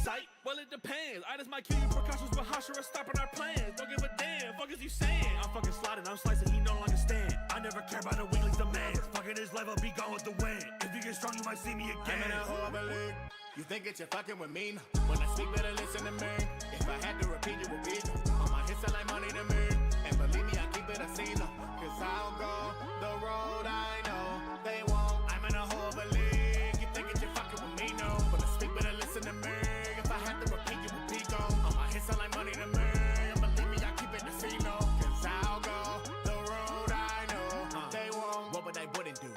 Sight? Well, it depends. I just might kill you precautions, but Hashira stopping our plans. Don't give a damn. Fuck is you saying? I'm fucking sliding. I'm slicing. He no longer stand. I never care about the weekly's demands. Fucking this level, be gone with the wind. If you get strong, you might see me again. I'm in a horrible league. You think that you're fucking with me? When I speak, better listen to me. If I had to repeat, you would be on my hits, I like money to me. And believe me, I keep it a scene. Cause I'll go the road I know they won't. I'm in a horrible league. You think that you're fucking with me? No. When I speak, better listen to me. If I had to repeat, you would be gone. On my hits, I like money to me. And believe me, I keep it the scene. Cause I'll go the road I know they won't. What would I wouldn't do?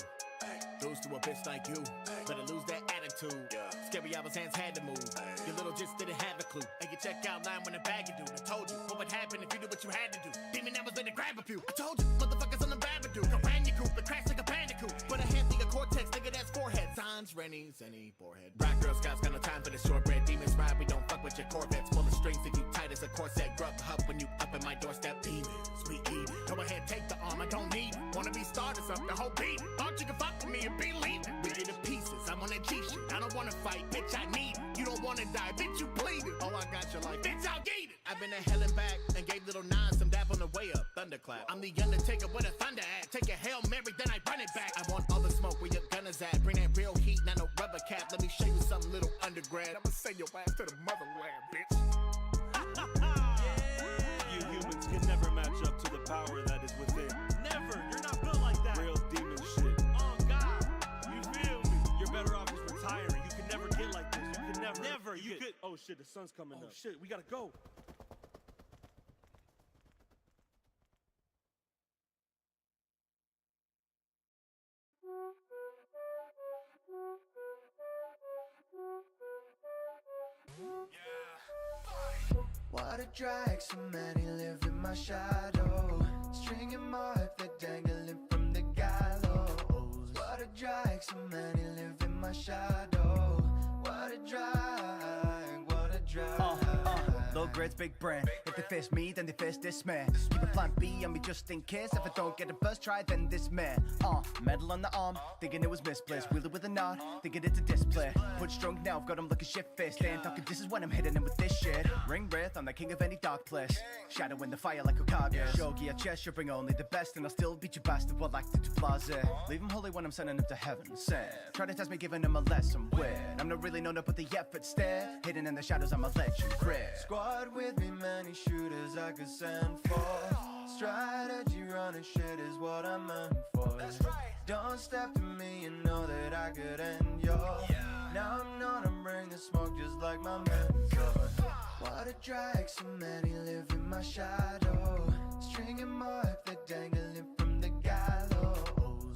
Lose to a bitch like you. Better lose that attitude. Scary Alba's hands had to move. Your little just didn't have a clue. And you check out line when the bag you do. I told you what would happen if you did what you had to do. Demon numbers let it grab a few. I told you, motherfuckers on the Babadook. A Bandicoot, the cracks like a bandicoot. But a hand nigga cortex, nigga that's forehead. Signs, Rennies, any forehead. Rock Girl Scouts got no time for the shortbread. Demons ride, we don't fuck with your Corvettes. Full of strings that you tight as a corset. Grub hub when you up in my doorstep. Demons, we eat it. Go ahead, take the arm, I don't need it. Wanna be starters up the whole beat. Thought you could fuck with me and be leaving. We get the pieces, I'm on that G shit. I don't wanna fight, bitch, I need it. You don't wanna die, bitch, you bleeding. Oh, I got you like, bitch, I'll get it. I've been to hell and back and gave little nines some dap on the way up. Thunderclap. I'm the Undertaker with a thunder at. Take a Hail Mary, then I run it back. I want all the smoke where your gun is at. Bring that real heat, not no rubber cap. Let me show you something, little undergrad. I'ma send your ass to the motherland, bitch. You humans can never match up to the power that is within. Never. You're not built like that. Real demon shit. Oh God. You feel me? You're better off just retiring. You can never get like this. You can never. Never. You could. Oh shit, the sun's coming up. Oh shit, we gotta go. What a drag, so many live in my shadow. Stringing mark that dangling from the gallows. What a drag, so many live in my shadow. What a drag, what a drag. Low grades, big brand. If they face me, then they face this man. Keep a plan B on me just in case. If I don't get it first try, then this man. Medal on the arm, thinking it was misplaced. Wheel it with a nod, thinking it's a display. Punch drunk now, I've got him looking shit-faced. They ain't talking, this is when I'm hitting him with this shit. Ring wraith, I'm the king of any dark place. Shadow in the fire like Okage. Shogi, I chest, you bring only the best. And I'll still beat you bastard while acting too blasé. Leave him holy when I'm sending him to heaven. Send. Try to test me, giving him a lesson. Weird. I'm not really known to put the effort stare. Hidden in the shadows, I'm a legend. Great. Squad with me, many shooters I could send for. Strategy running shit is what I'm meant for. That's right. Don't step to me, you know that I could end your. Now I'm known to bring the smoke just like my mentor. What a drag, so many live in my shadow. Stringing mark that dangling from the gallows.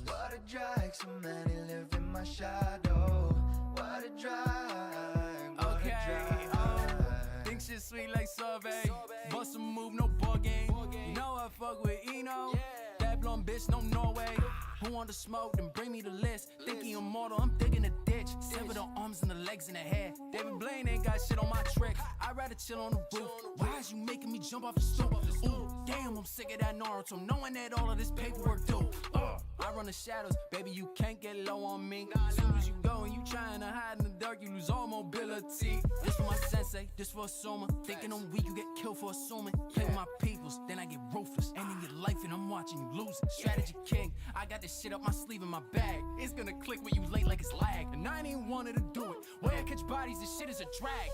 What a drag, so many live in my shadow. What a drag, what a drag. Think shit sweet like sorbet. Bust a move, no ball game. You know I fuck with Eno. That blonde bitch, no Norway. Who want to smoke, then bring me the list. Thinking immortal, I'm digging a ditch. Sever the arms and the legs and the head. David Blaine ain't got shit on my trick. I'd rather chill on the roof. Why is you making me jump off the stoop? Ooh, damn, I'm sick of that Naruto. Knowing that all of this paperwork do. I run the shadows, baby, you can't get low on me. Soon as you go and you trying to hide in the dark, you lose all mobility. This for my sensei, this for Asuma. Thinking I'm weak, you get killed for assuming. Play with my peoples, then I get ruthless. Ending your life and I'm watching you lose it. Strategy king, I got this shit up my sleeve in my bag. It's gonna click when you late like it's lag. And I ain't even wanted to do it. Where I catch bodies, this shit is a drag.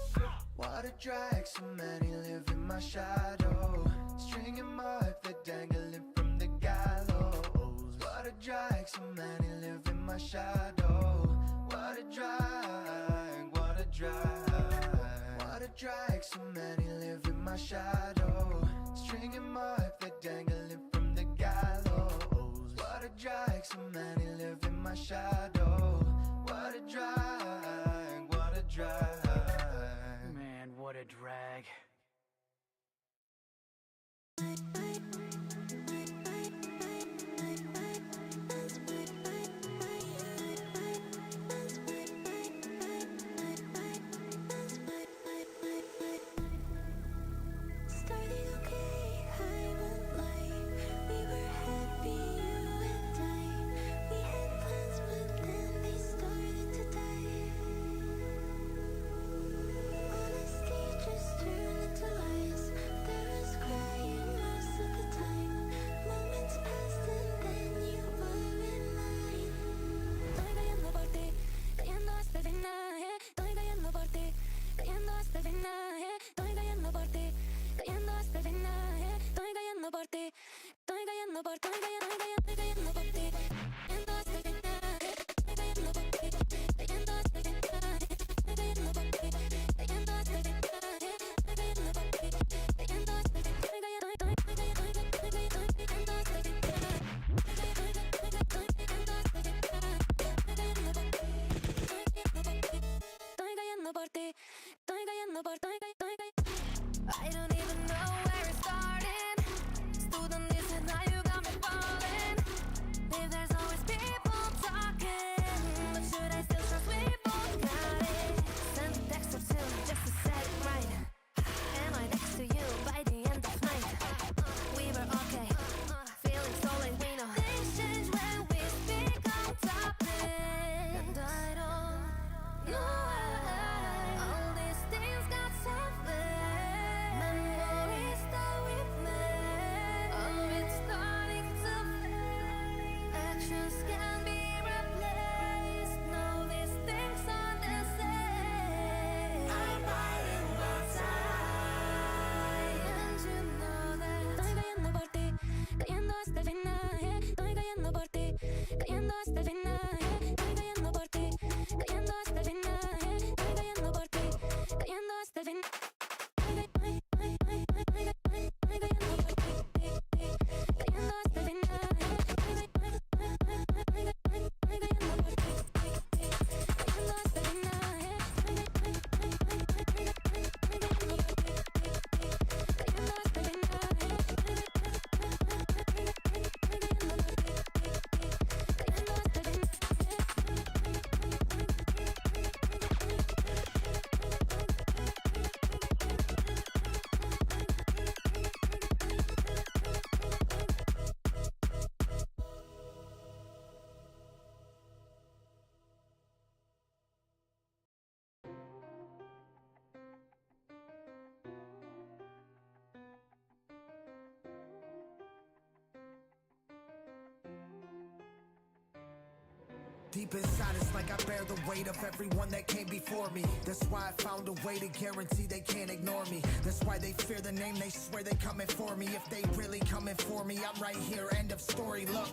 What a drag, so many live in my shadow. Stringing mark that dangling from the gallows. What a drag, so many live in my shadow. What a drag, what a drag. What a drag, so many live in my shadow. Stringing mark that dangling from the gallows. What a drag, so many live in my shadow. What a drag, what a drag. Man, what a drag. Just turn into lies. There is crying, no Deep inside, it's like I bear the weight of everyone that came before me. That's why I found a way to guarantee they can't ignore me. That's why they fear the name, they swear they coming for me. If they really coming for me, I'm right here, end of story. Look,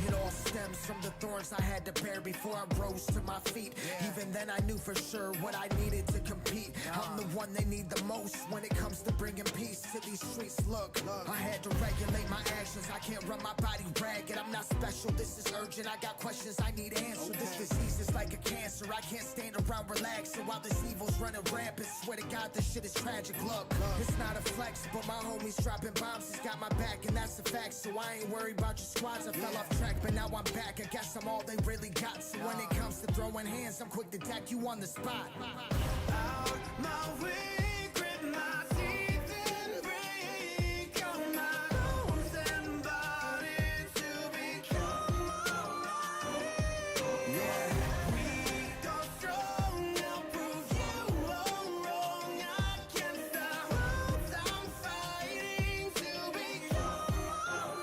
it all stems from the thorns I had to bear before I rose to my feet. Even then I knew for sure what I needed to compete. I'm the one they need the most when it comes to bringing peace to these streets. Look, I had to regulate my actions. I can't run my body ragged. I'm not special, this is urgent. I got questions I need answered. This disease is like a cancer. I can't stand around relaxing while this evil's running rampant. Swear to God, this shit is tragic. Look, it's not a flex, but my homies dropping bombs. He's got my back, and that's a fact. So I ain't worried about your squads. I fell off track, but now I'm back. I guess I'm all they really got. So when it comes to throwing hands, I'm quick to deck you on the spot. Out my way, grit my teeth and break all my bones and body to become yeah. We go strong, I'll prove you all wrong. I can't stop, I'm fighting to become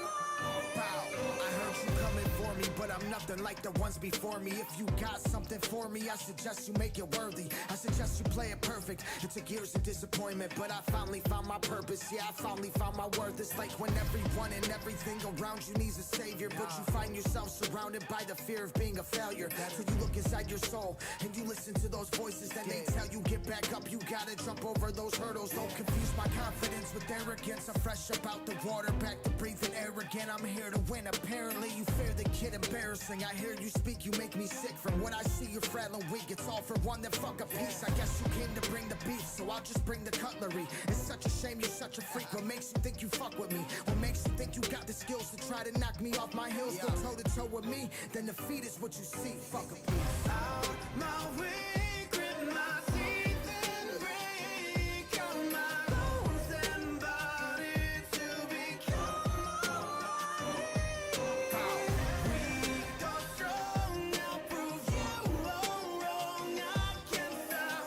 Wow, I heard you coming for me, but I'm nothing like the ones before me. If you got something for me, I suggest you make it worthy. I suggest you play it perfect. It took years of disappointment, but I finally found my purpose. Yeah, I finally found my worth. It's like when everyone and everything around you needs a savior, but you find yourself surrounded by the fear of being a failure. So you look inside your soul and you listen to those voices, then they tell you get back up. You gotta jump over those hurdles. Don't confuse my confidence with arrogance. I'm fresh up out the water, back to breathing air again. I'm here to win. Apparently you fear the kid embarrassing. I hear you speak, you make me sick. From what I see, you're frail and weak. It's all for one that fuck a piece. I guess you came to bring the beef, so I'll just bring the cutlery. It's such a shame you're such a freak. What makes you think you fuck with me? What makes you think you got the skills to try to knock me off my heels? Go toe to toe with me, then defeat is what you see. Fuck a piece. out my way, grit my teeth and break all my bones and body to become we go strong, I'll prove you all wrong. I can't stop,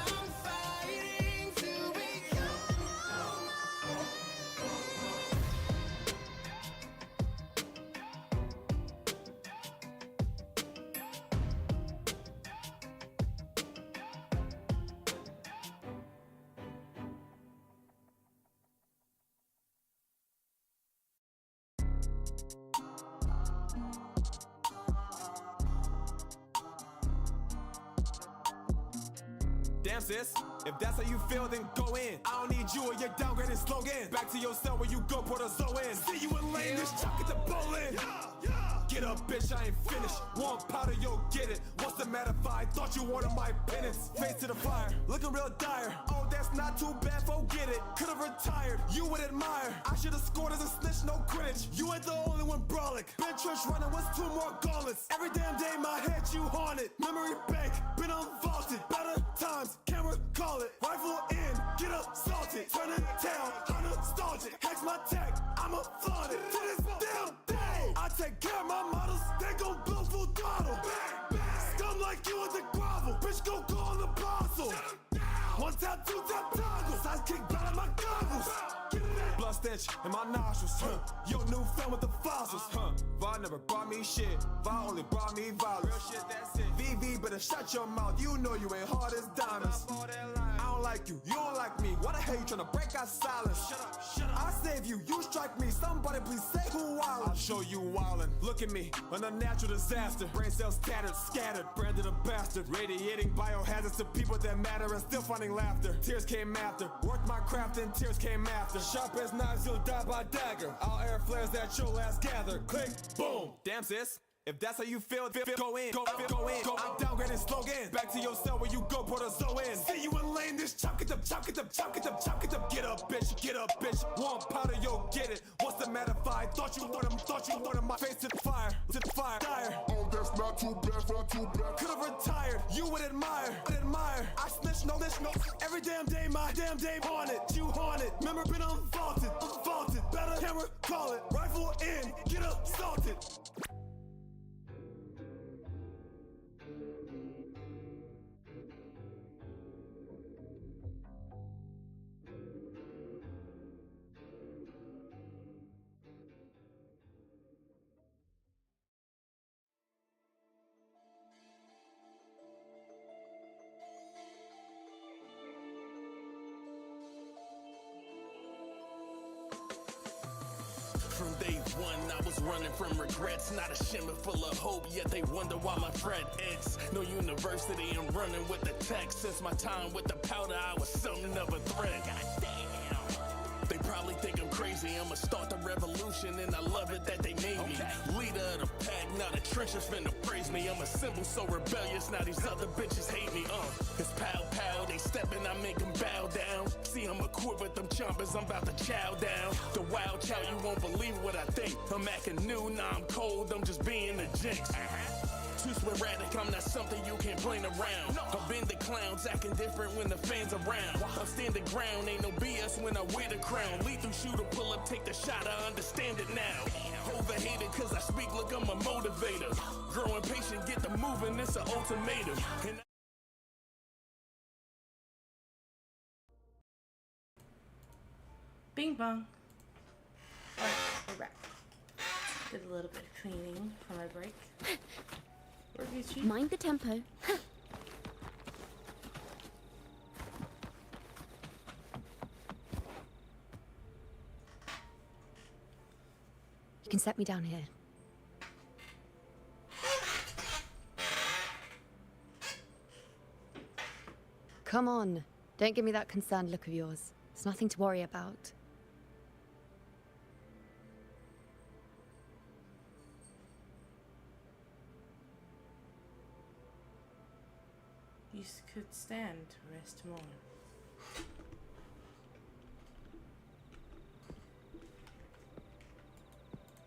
I'm fighting to become Damn sis, if that's how you feel, then go in. I don't need you or your downgraded slogan. Back to your cell where you go, protozoan. See you in lane, this chuck at the bowling. Get up, bitch, I ain't finished. Want powder, yo, get it. What's the matter if I thought you wanted my penance? Face to the fire, looking real dire. Oh, that's not too bad, forget it. Could've retired, you would admire. I should've scored as a snitch, no Greenwich. You ain't the only one brolic. Been church running with 2 more gauntlets. Every damn day my head you haunted. Memory bank, been unvaulted. Better times, can't recall it. Rifle in, get up, salted. Turning town, I'm nostalgic. Hex my tech, I'm a flaunt it. To this damn day, I take care of my models. They gon' blow full throttle. Scum like you at the grovel. Bitch, go on the parcel. 1 tap, 2 tap toggle. Size kick back at my goggles. Blood stench in my nostrils. Yo, new film with the fossils. Va never brought me shit. Va only brought me violence. Real shit, that's it. VV, better shut your mouth. You know you ain't hard as diamonds. I don't like you, you don't like me. Why the hell you tryna break our silence? Shut up. I save you, you strike me. Somebody please say who wildin'. I'll show you wildin'. Look at me, an unnatural disaster. Brain cells tattered, scattered, branded a bastard. Radiating biohazards to people that matter and still finding laughter. Tears came after, worked my craft and tears came after. Sharp as knives, you'll die by dagger. I'll air flares that your ass gather. Click, boom. Damn sis. If that's how you feel, go in, go in. I'm downgraded slogan. Back to your cell where you go, protozoan. See you in lane, this chop it up, chop it up, chop it up, chop it up. Get up, bitch. Want powder, yo, get it. What's the matter if I thought you wanted my face to the fire, dire. Oh, that's not too bad. Could've retired, you would admire. I snitch, no. Every damn day, my damn day haunted. You haunted, remember been unvaulted. Better can't recall it. Rifle in, get up, salted. From day one, I was running from regrets. Not a shimmer full of hope, yet they wonder why my friend ends. No university, I'm running with the text. Since my time with the powder, I was something of a threat. They probably think I'm crazy, I'ma start the revolution, and I love it that they made me leader of the pack. Now the trenches finna praise me. I'm a symbol so rebellious, now these other bitches hate me. It's pow pow, they steppin', I make them bow down. See, I'm equipped with them chompers, I'm about to chow down. The wild chow, you won't believe what I think. I'm acting new, now I'm cold, I'm just being a jinx. Too sporadic, I'm not something you can blame around. I've been the clowns, acting different when the fans around. I stand the ground, ain't no BS when I wear the crown. Lethal shooter, pull up, take the shot, I understand it now. Overhated cause I speak, look, I'm a motivator. Growing patient, get the moving, it's an ultimatum. And Bing bong. Alright, we're back. Did a little bit of cleaning for my break. We're Gucci. Mind the tempo. You can set me down here. Come on. Don't give me that concerned look of yours. It's nothing to worry about. You could stand, rest more.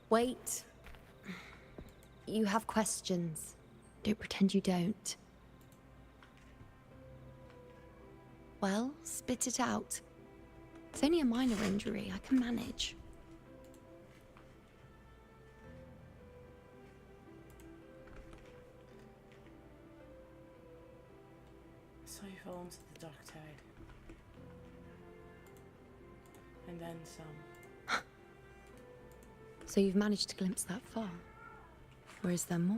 Wait. You have questions. Don't pretend you don't. Well, spit it out. It's only a minor injury. I can manage. So you fell into the dark tide. And then some. So you've managed to glimpse that far? Or is there more?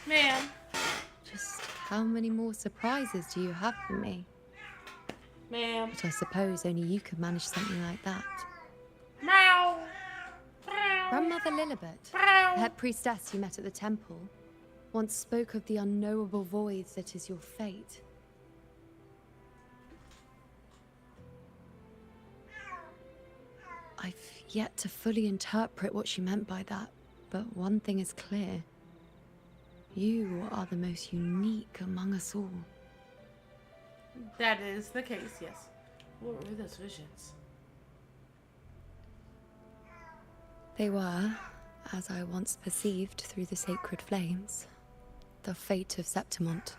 Ma'am. Just how many more surprises do you have for me? Ma'am. But I suppose only you could manage something like that. Meow. Grandmother Lilibet, the head priestess you met at the temple, once spoke of the unknowable void that is your fate. I've yet to fully interpret what she meant by that, but one thing is clear. You are the most unique among us all. That is the case, yes. What were those visions? They were, as I once perceived through the sacred flames, the fate of Septimont.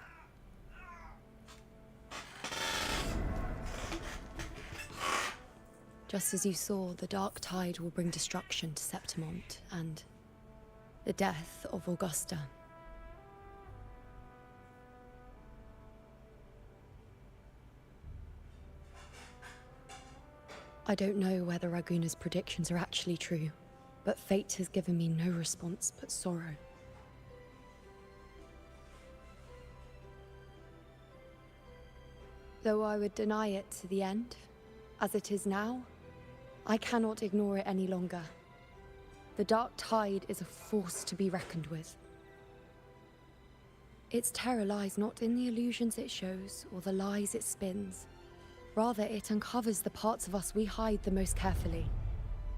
Just as you saw, the dark tide will bring destruction to Septimont and the death of Augusta. I don't know whether Raguna's predictions are actually true, but fate has given me no response but sorrow. Though I would deny it to the end, as it is now, I cannot ignore it any longer. The dark tide is a force to be reckoned with. Its terror lies not in the illusions it shows or the lies it spins. Rather, it uncovers the parts of us we hide the most carefully.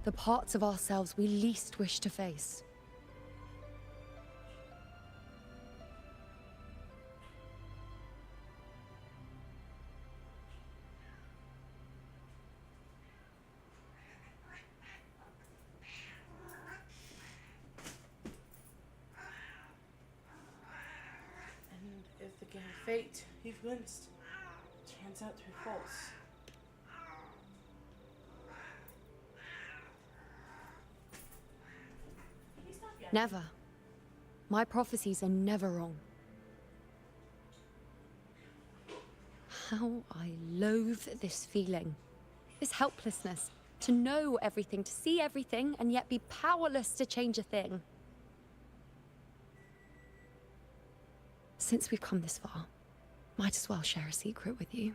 The parts of ourselves we least wish to face. And if the game of fate you've glimpsed turns out to be false. Never. My prophecies are never wrong. How I loathe this feeling. This helplessness. To know everything, to see everything, and yet be powerless to change a thing. Since we've come this far, might as well share a secret with you.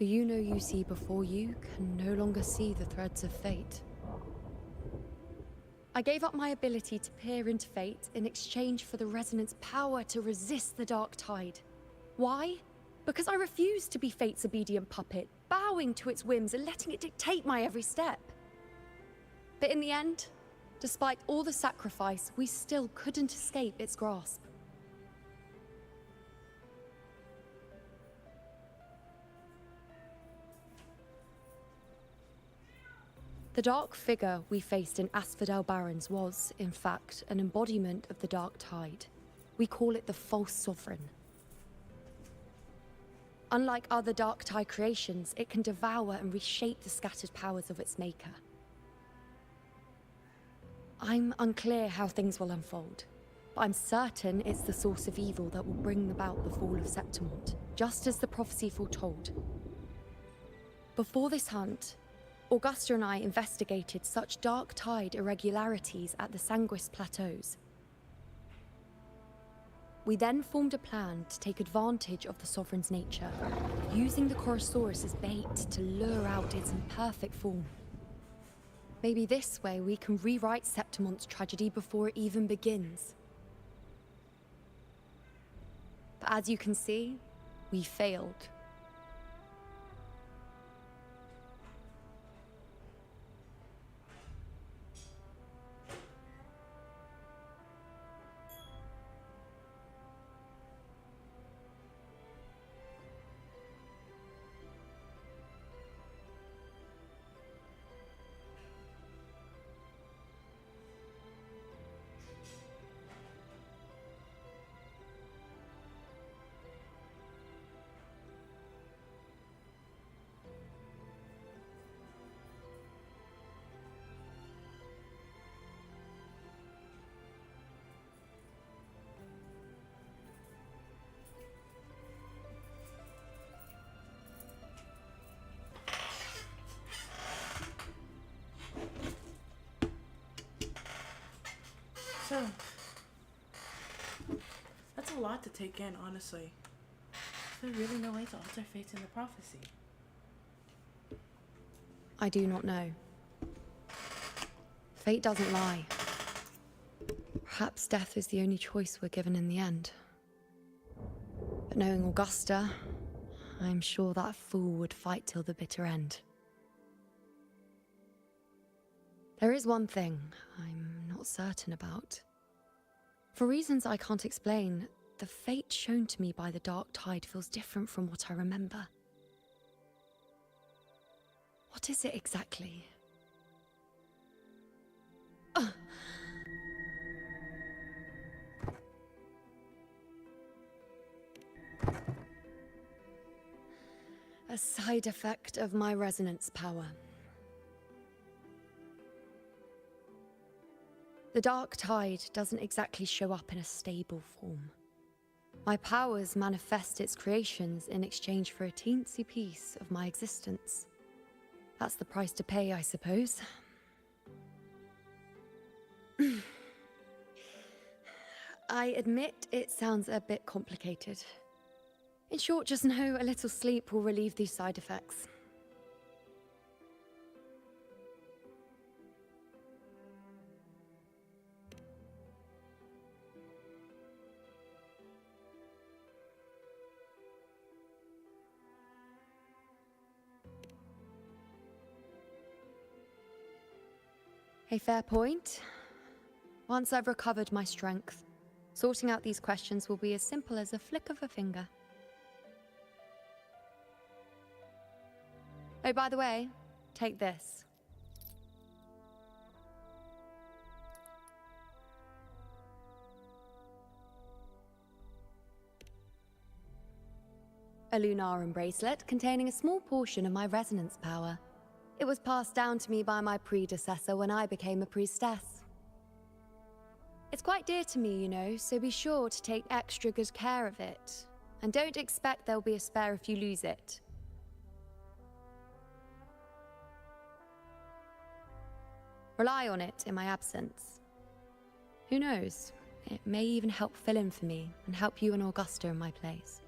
The you see before you can no longer see the threads of fate. I gave up my ability to peer into fate in exchange for the Resonant's power to resist the dark tide. Why? Because I refused to be fate's obedient puppet, bowing to its whims and letting it dictate my every step. But in the end, despite all the sacrifice, we still couldn't escape its grasp. The dark figure we faced in Asphodel Barrens was, in fact, an embodiment of the dark tide. We call it the False Sovereign. Unlike other dark tide creations, it can devour and reshape the scattered powers of its maker. I'm unclear how things will unfold, but I'm certain it's the source of evil that will bring about the fall of Septimont, just as the prophecy foretold. Before this hunt, Augusta and I investigated such dark tide irregularities at the Sanguis Plateaus. We then formed a plan to take advantage of the Sovereign's nature, using the Chorosaurus as bait to lure out its imperfect form. Maybe this way we can rewrite Septimont's tragedy before it even begins. But as you can see, we failed. So, that's a lot to take in, honestly. There's really no way to alter fate in the prophecy. I do not know. Fate doesn't lie. Perhaps death is the only choice we're given in the end. But knowing Augusta, I'm sure that fool would fight till the bitter end. There is one thing I'm not certain about. For reasons I can't explain, the fate shown to me by the dark tide feels different from what I remember. What is it exactly? A side effect of my resonance power. The dark tide doesn't exactly show up in a stable form. My powers manifest its creations in exchange for a teensy piece of my existence. That's the price to pay, I suppose. I admit it sounds a bit complicated. In short, just know a little sleep will relieve these side effects. A fair point. Once I've recovered my strength, sorting out these questions will be as simple as a flick of a finger. Oh, by the way, take this. A Lunarum bracelet containing a small portion of my resonance power. It was passed down to me by my predecessor when I became a priestess. It's quite dear to me, you know, so be sure to take extra good care of it. And don't expect there'll be a spare if you lose it. Rely on it in my absence. Who knows? It may even help fill in for me and help you and Augusta in my place.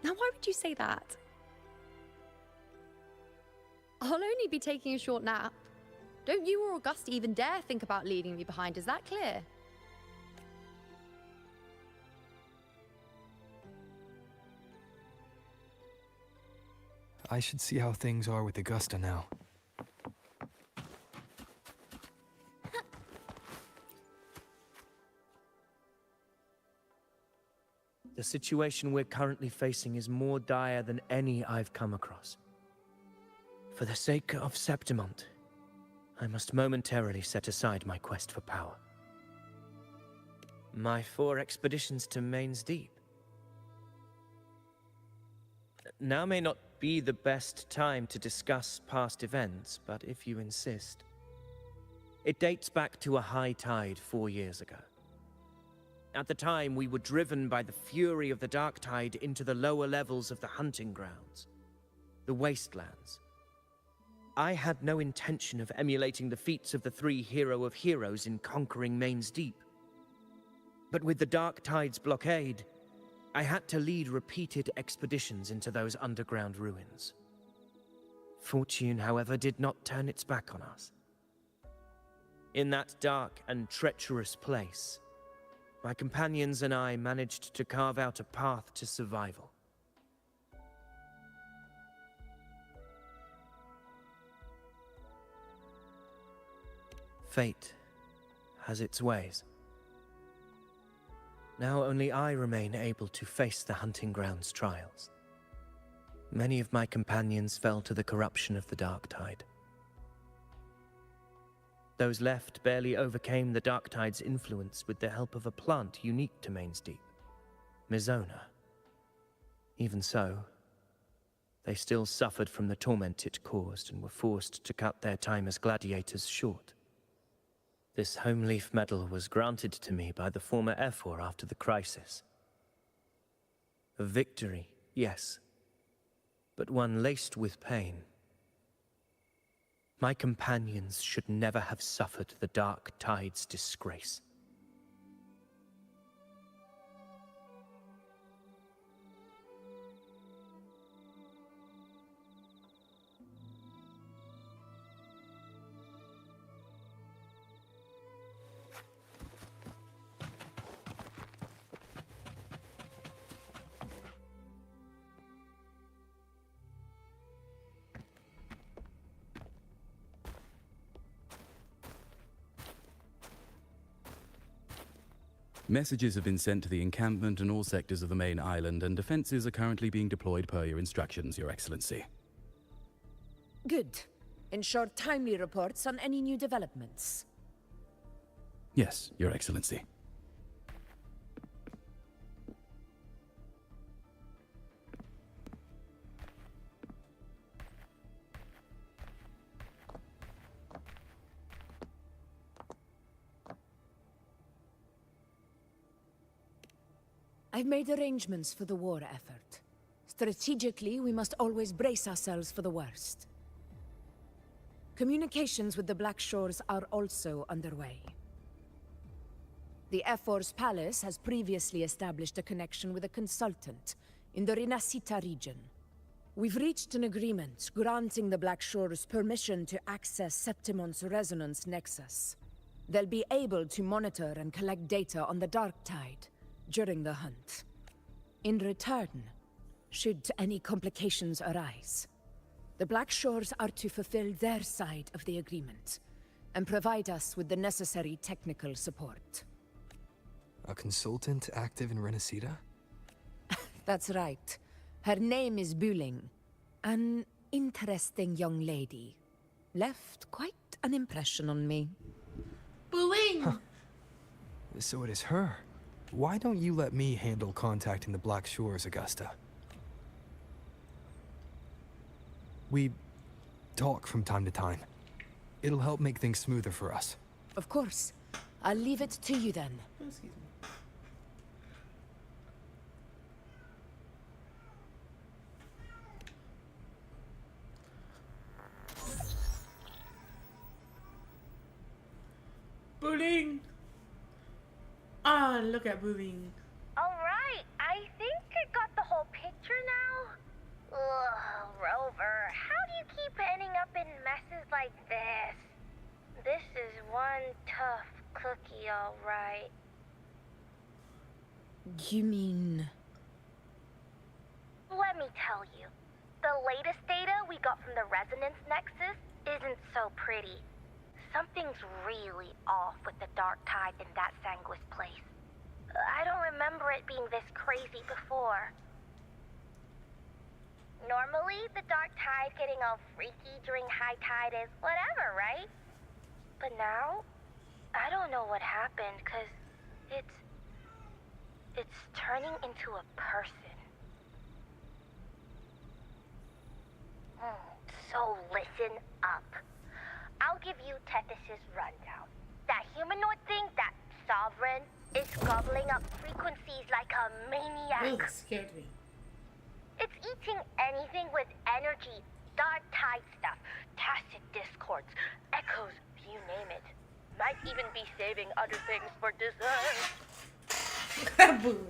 Now, why would you say that? I'll only be taking a short nap. Don't you or Augusta even dare think about leaving me behind, is that clear? I should see how things are with Augusta now. The situation we're currently facing is more dire than any I've come across. For the sake of Septimont, I must momentarily set aside my quest for power. My 4 expeditions to Main's Deep. Now may not be the best time to discuss past events, but if you insist. It dates back to a high tide 4 years ago. At the time, we were driven by the fury of the dark tide into the lower levels of the hunting grounds, the wastelands. I had no intention of emulating the feats of the 3 hero of heroes in conquering Main's Deep. But with the dark tide's blockade, I had to lead repeated expeditions into those underground ruins. Fortune, however, did not turn its back on us. In that dark and treacherous place, my companions and I managed to carve out a path to survival. Fate has its ways. Now only I remain able to face the hunting grounds trials. Many of my companions fell to the corruption of the dark tide. Those left barely overcame the dark tide's influence with the help of a plant unique to Main's Deep, Mizona. Even so, they still suffered from the torment it caused and were forced to cut their time as gladiators short. This home leaf medal was granted to me by the former Ephor after the crisis. A victory, yes, but one laced with pain. My companions should never have suffered the dark tide's disgrace. Messages have been sent to the encampment and all sectors of the main island, and defenses are currently being deployed per your instructions, Your Excellency. Good. Ensure timely reports on any new developments. Yes, Your Excellency. I've made arrangements for the war effort. Strategically, we must always brace ourselves for the worst. Communications with the Black Shores are also underway. The Ephor's palace has previously established a connection with a consultant in the Rinascita region. We've reached an agreement granting the Black Shores permission to access Septimont's resonance nexus. They'll be able to monitor and collect data on the Dark Tide during the hunt. In return, should any complications arise, the Black Shores are to fulfill their side of the agreement and provide us with the necessary technical support. A consultant active in Rinascita? That's right. Her name is Buling. An interesting young lady. Left quite an impression on me. Buling! Huh. So it is her. Why don't you let me handle contacting the Black Shores, Augusta? We talk from time to time. It'll help make things smoother for us. Of course. I'll leave it to you then. Excuse me. Buling! Ah, look at Buling. Alright, I think I got the whole picture now. one tough cookie, all right. You mean... Let me tell you, the latest data we got from the Resonance Nexus isn't so pretty. Something's really off with the Dark Tide in that Sanguis place. I don't remember it being this crazy before. Normally, the Dark Tide getting all freaky during high tide is whatever, right? But now, I don't know what happened, 'cause it's turning into a person. So listen up. I'll give you Tethys' rundown. That humanoid thing, that Sovereign, is gobbling up frequencies like a maniac. Ooh, that scared me. It's eating anything with energy, dark tide stuff, tacit discords, echoes, you name it. Might even be saving other things for dessert.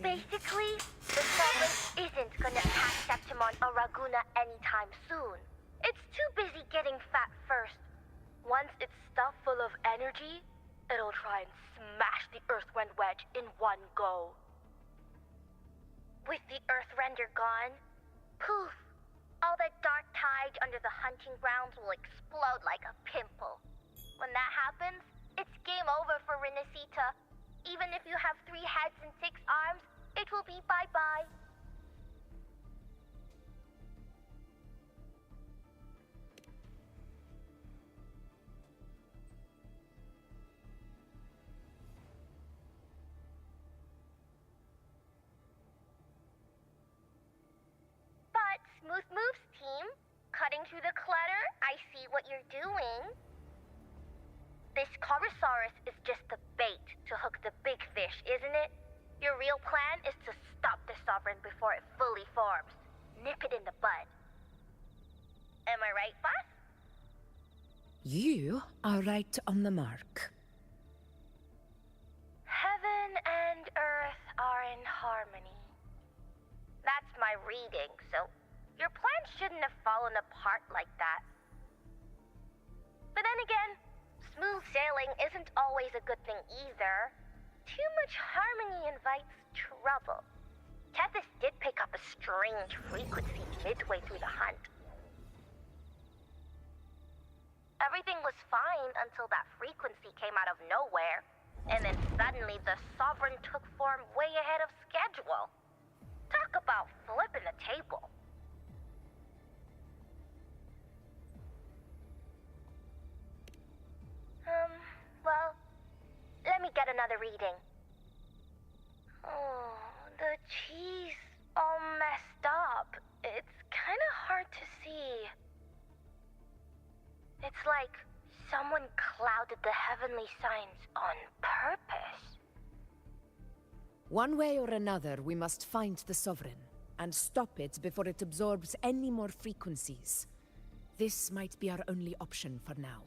Basically, the Sovereign isn't gonna attack Septimon or Raguna anytime soon. It's too busy getting fat first. Once it's stuffed full of energy, it'll try and smash the Earthrend wedge in one go. With the Earthrender gone, poof, all the dark tide under the hunting grounds will explode like a pimple. When that happens, it's game over for Renacita. Even if you have 3 heads and 6 arms, it will be bye-bye. But Smooth Moves team, cutting through the clutter, I see what you're doing. This Corosaurus is just the bait to hook the big fish, isn't it? Your real plan is to stop the Sovereign before it fully forms. Nip it in the bud. Am I right, boss? You are right on the mark. Heaven and Earth are in harmony. That's my reading, so your plan shouldn't have fallen apart like that. But then again, smooth sailing isn't always a good thing either. Too much harmony invites trouble. Tethys did pick up a strange frequency midway through the hunt. Everything was fine until that frequency came out of nowhere, and then suddenly the Sovereign took form way ahead of schedule. Talk about flipping the table. Well, let me get another reading. Oh, the cheese all messed up. It's kind of hard to see. It's like someone clouded the heavenly signs on purpose. One way or another, we must find the Sovereign and stop it before it absorbs any more frequencies. This might be our only option for now.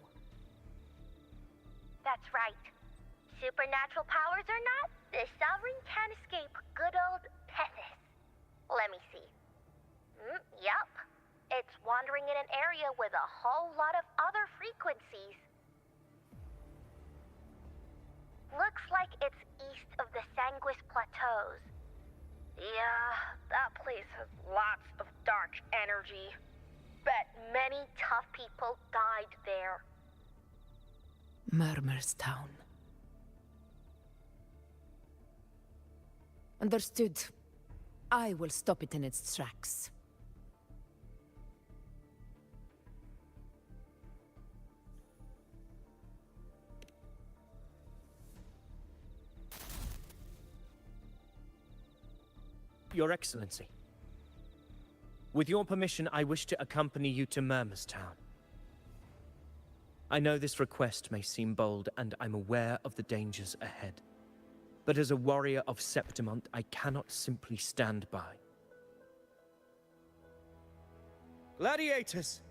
That's right. Supernatural powers or not, the Sovereign can't escape good old Tethys. Let me see. Yup. It's wandering in an area with a whole lot of other frequencies. Looks like it's east of the Sanguis Plateaus. Yeah, that place has lots of dark energy. Bet many tough people died there. Murmur's Town. Understood. I will stop it in its tracks. Your Excellency. With your permission, I wish to accompany you to Murmur's Town. I know this request may seem bold, and I'm aware of the dangers ahead. But as a warrior of Septimont, I cannot simply stand by. Gladiators!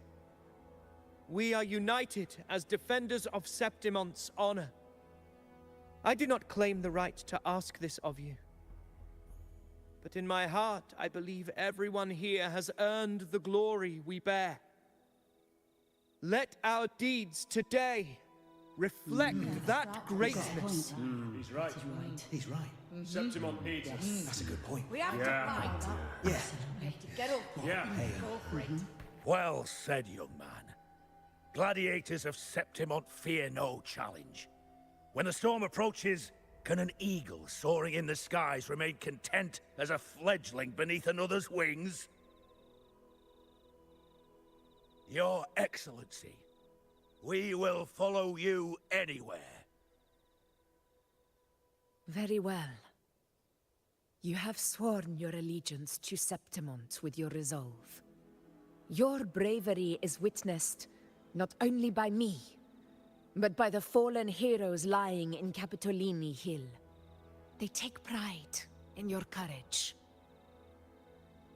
We are united as defenders of Septimont's honor. I do not claim the right to ask this of you. But in my heart, I believe everyone here has earned the glory we bear. Let our deeds today reflect that greatness. He's right. He's right. Septimon needs us. That's a good point. We have to fight. Yeah. Get up. Yeah. Go for it. Well said, young man. Gladiators of Septimont fear no challenge. When the storm approaches, can an eagle soaring in the skies remain content as a fledgling beneath another's wings? Your Excellency, we will follow you anywhere. Very well. You have sworn your allegiance to Septimont with your resolve. Your bravery is witnessed not only by me, but by the fallen heroes lying in Capitolini Hill. They take pride in your courage.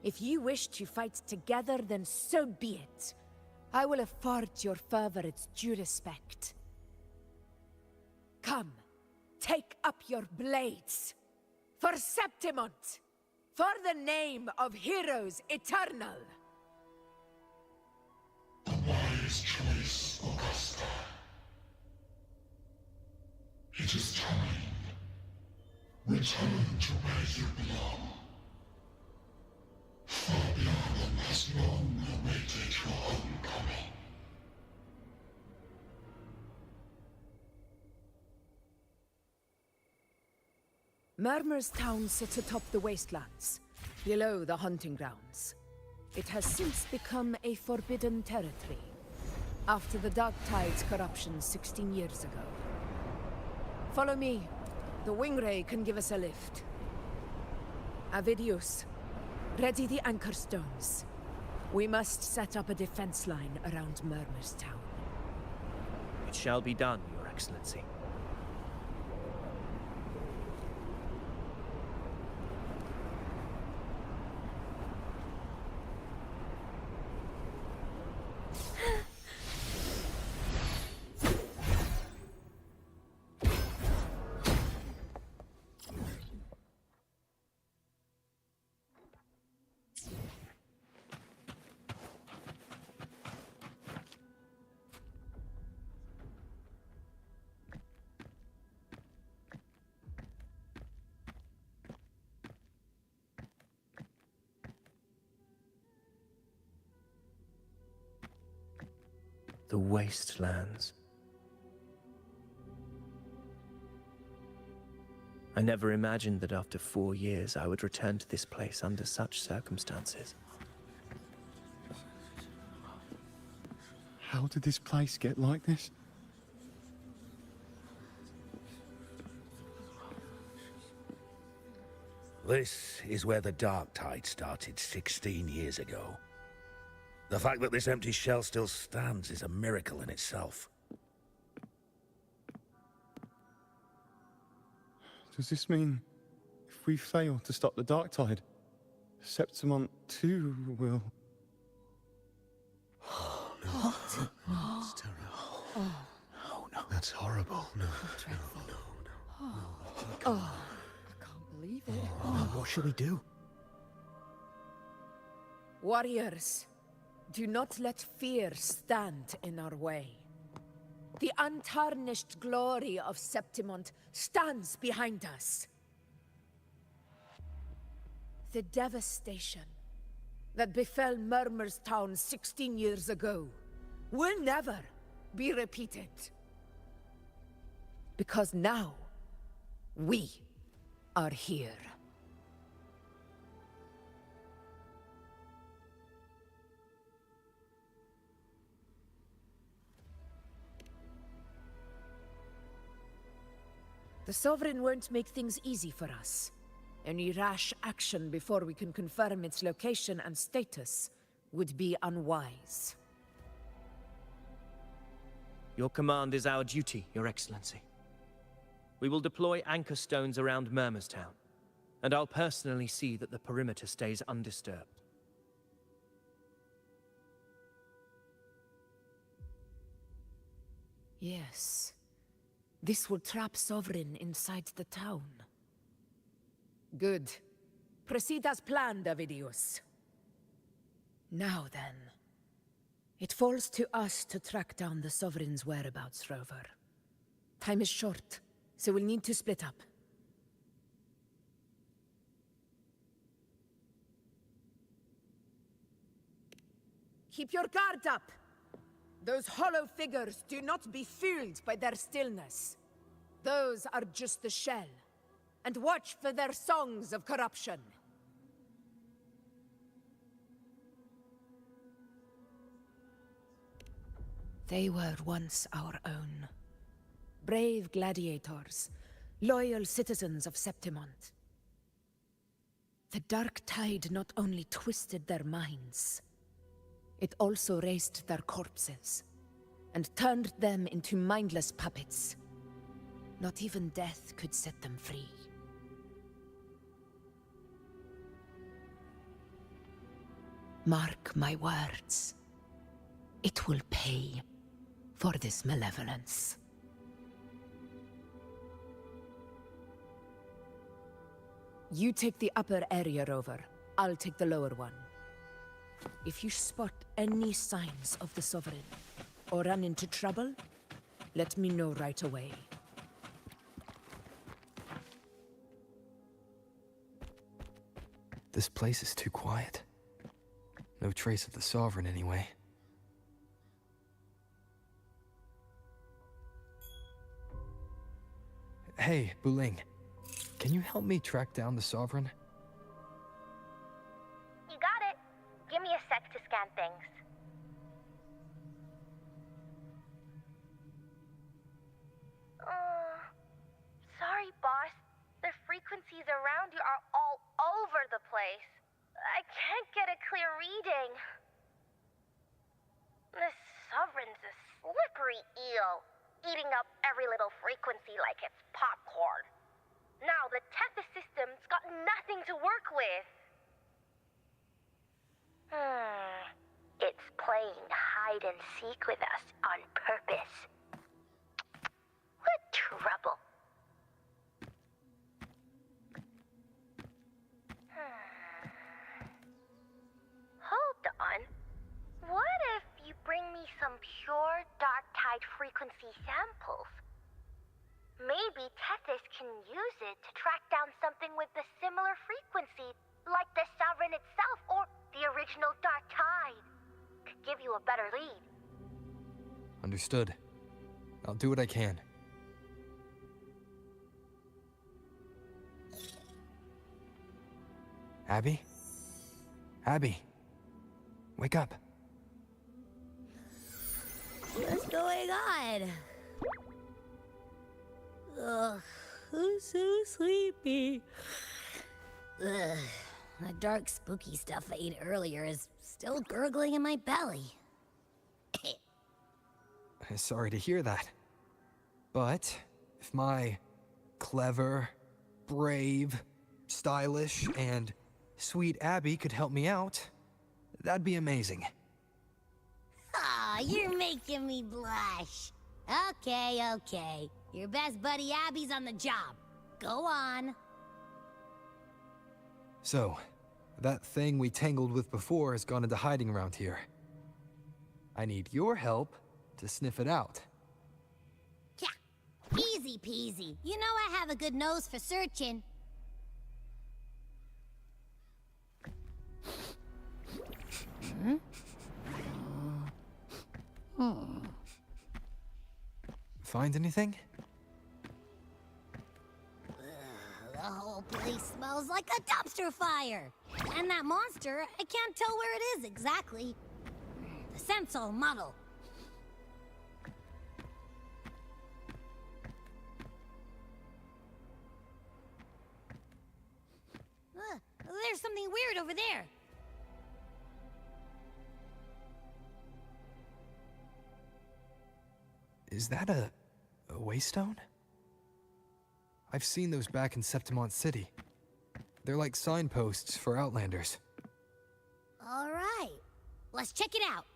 If you wish to fight together, then so be it. I will afford your fervor its due respect. Come, take up your blades. For Septimont! For the name of Heroes Eternal! A wise choice, Augusta. It is time. Return to where you belong. Fabianum has long awaited your homecoming. Murmur's town sits atop the wastelands, below the hunting grounds. It has since become a forbidden territory, after the Dark Tide's corruption 16 years ago. Follow me. The Wingray can give us a lift. Avidius, ready the anchor stones. We must set up a defense line around Murmur's town. It shall be done, Your Excellency. The wastelands. I never imagined that after 4 years I would return to this place under such circumstances. How did this place get like this? This is where the Dark Tide started 16 years ago. The fact that this empty shell still stands is a miracle in itself. Does this mean if we fail to stop the Dark Tide, Septimont too will... Oh, no. It's terrible. Oh, no. That's horrible. No, no. Oh, I can't believe it. What should we do? Warriors, do not let fear stand in our way. The untarnished glory of Septimont stands behind us. The devastation that befell Murmur's town 16 years ago will never be repeated. Because now, we are here. The Sovereign won't make things easy for us. Any rash action before we can confirm its location and status would be unwise. Your command is our duty, Your Excellency. We will deploy anchor stones around Murmur's town, and I'll personally see that the perimeter stays undisturbed. Yes. This will trap Sovereign inside the town. Good. Proceed as planned, Avidius. Now then. It falls to us to track down the Sovereign's whereabouts, Rover. Time is short, so we'll need to split up. Keep your guard up! Those hollow figures do not be fooled by their stillness. Those are just the shell. And watch for their songs of corruption. They were once our own. Brave gladiators, loyal citizens of Septimont. The Dark Tide not only twisted their minds, it also raised their corpses, and turned them into mindless puppets. Not even death could set them free. Mark my words. It will pay for this malevolence. You take the upper area, Rover. I'll take the lower one. If you spot any signs of the Sovereign, or run into trouble, let me know right away. This place is too quiet. No trace of the Sovereign, anyway. Hey, Buling. Can you help me track down the Sovereign? You got it. Give me a sec to scan things. Sorry, boss. The frequencies around you are all over the place. I can't get a clear reading. This Sovereign's a slippery eel, eating up every little frequency like it's popcorn. Now the Tethys system's got nothing to work with. It's playing hide and seek with us on purpose. What trouble. Hold on. What if you bring me some pure Dark Tide frequency samples? Maybe Tethys can use it to track down something with a similar frequency, like the Sovereign itself or the original Dark Tide. Could give you a better lead. Understood. I'll do what I can. Abby? Abby? Wake up. What's going on? Ugh, I'm so sleepy. Ugh, the dark, spooky stuff I ate earlier is still gurgling in my belly. Sorry to hear that. But if my clever, brave, stylish, and sweet Abby could help me out, that'd be amazing. Aw, you're making me blush. Okay. Your best buddy Abby's on the job. Go on. So, that thing we tangled with before has gone into hiding around here. I need your help to sniff it out. Yeah, easy peasy. You know I have a good nose for searching. Find anything? The whole place smells like a dumpster fire. And that monster, I can't tell where it is exactly. The scent's all muddled. There's something weird over there. Is that a waystone? I've seen those back in Septimont City. They're like signposts for Outlanders. All right, let's check it out.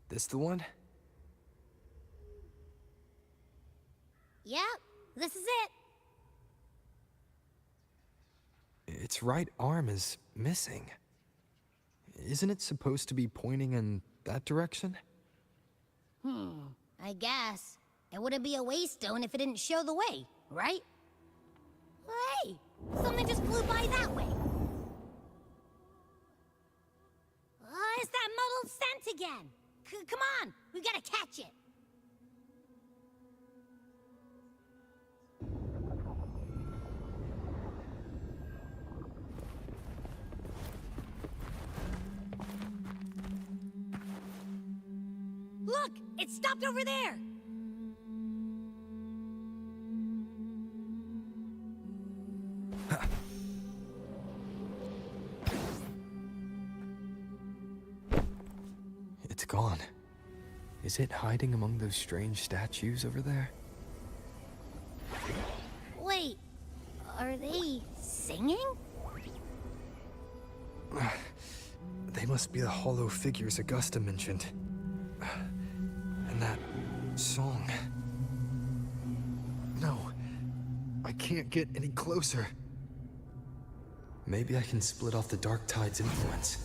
This the one? Yep, this is it. Its right arm is missing. isn't it supposed to be pointing in that direction? I guess. It wouldn't be a waystone if it didn't show the way, right? Hey, something just flew by that way. It's that muddled scent again. Come on, we gotta catch it. Look, it stopped over there. It's gone. Is it hiding among those strange statues over there? Wait, are they singing? They must be the hollow figures Augusta mentioned. And that song. No, I can't get any closer. Maybe I can split off the Dark Tide's influence.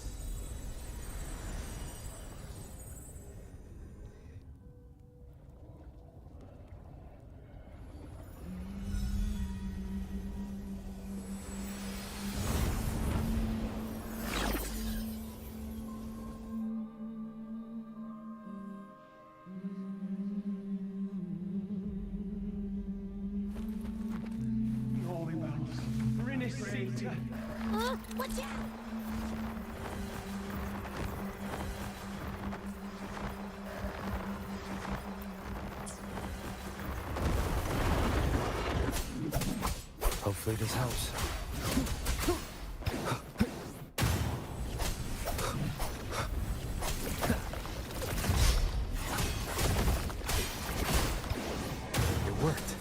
Watch out! Hopefully this helps. It worked.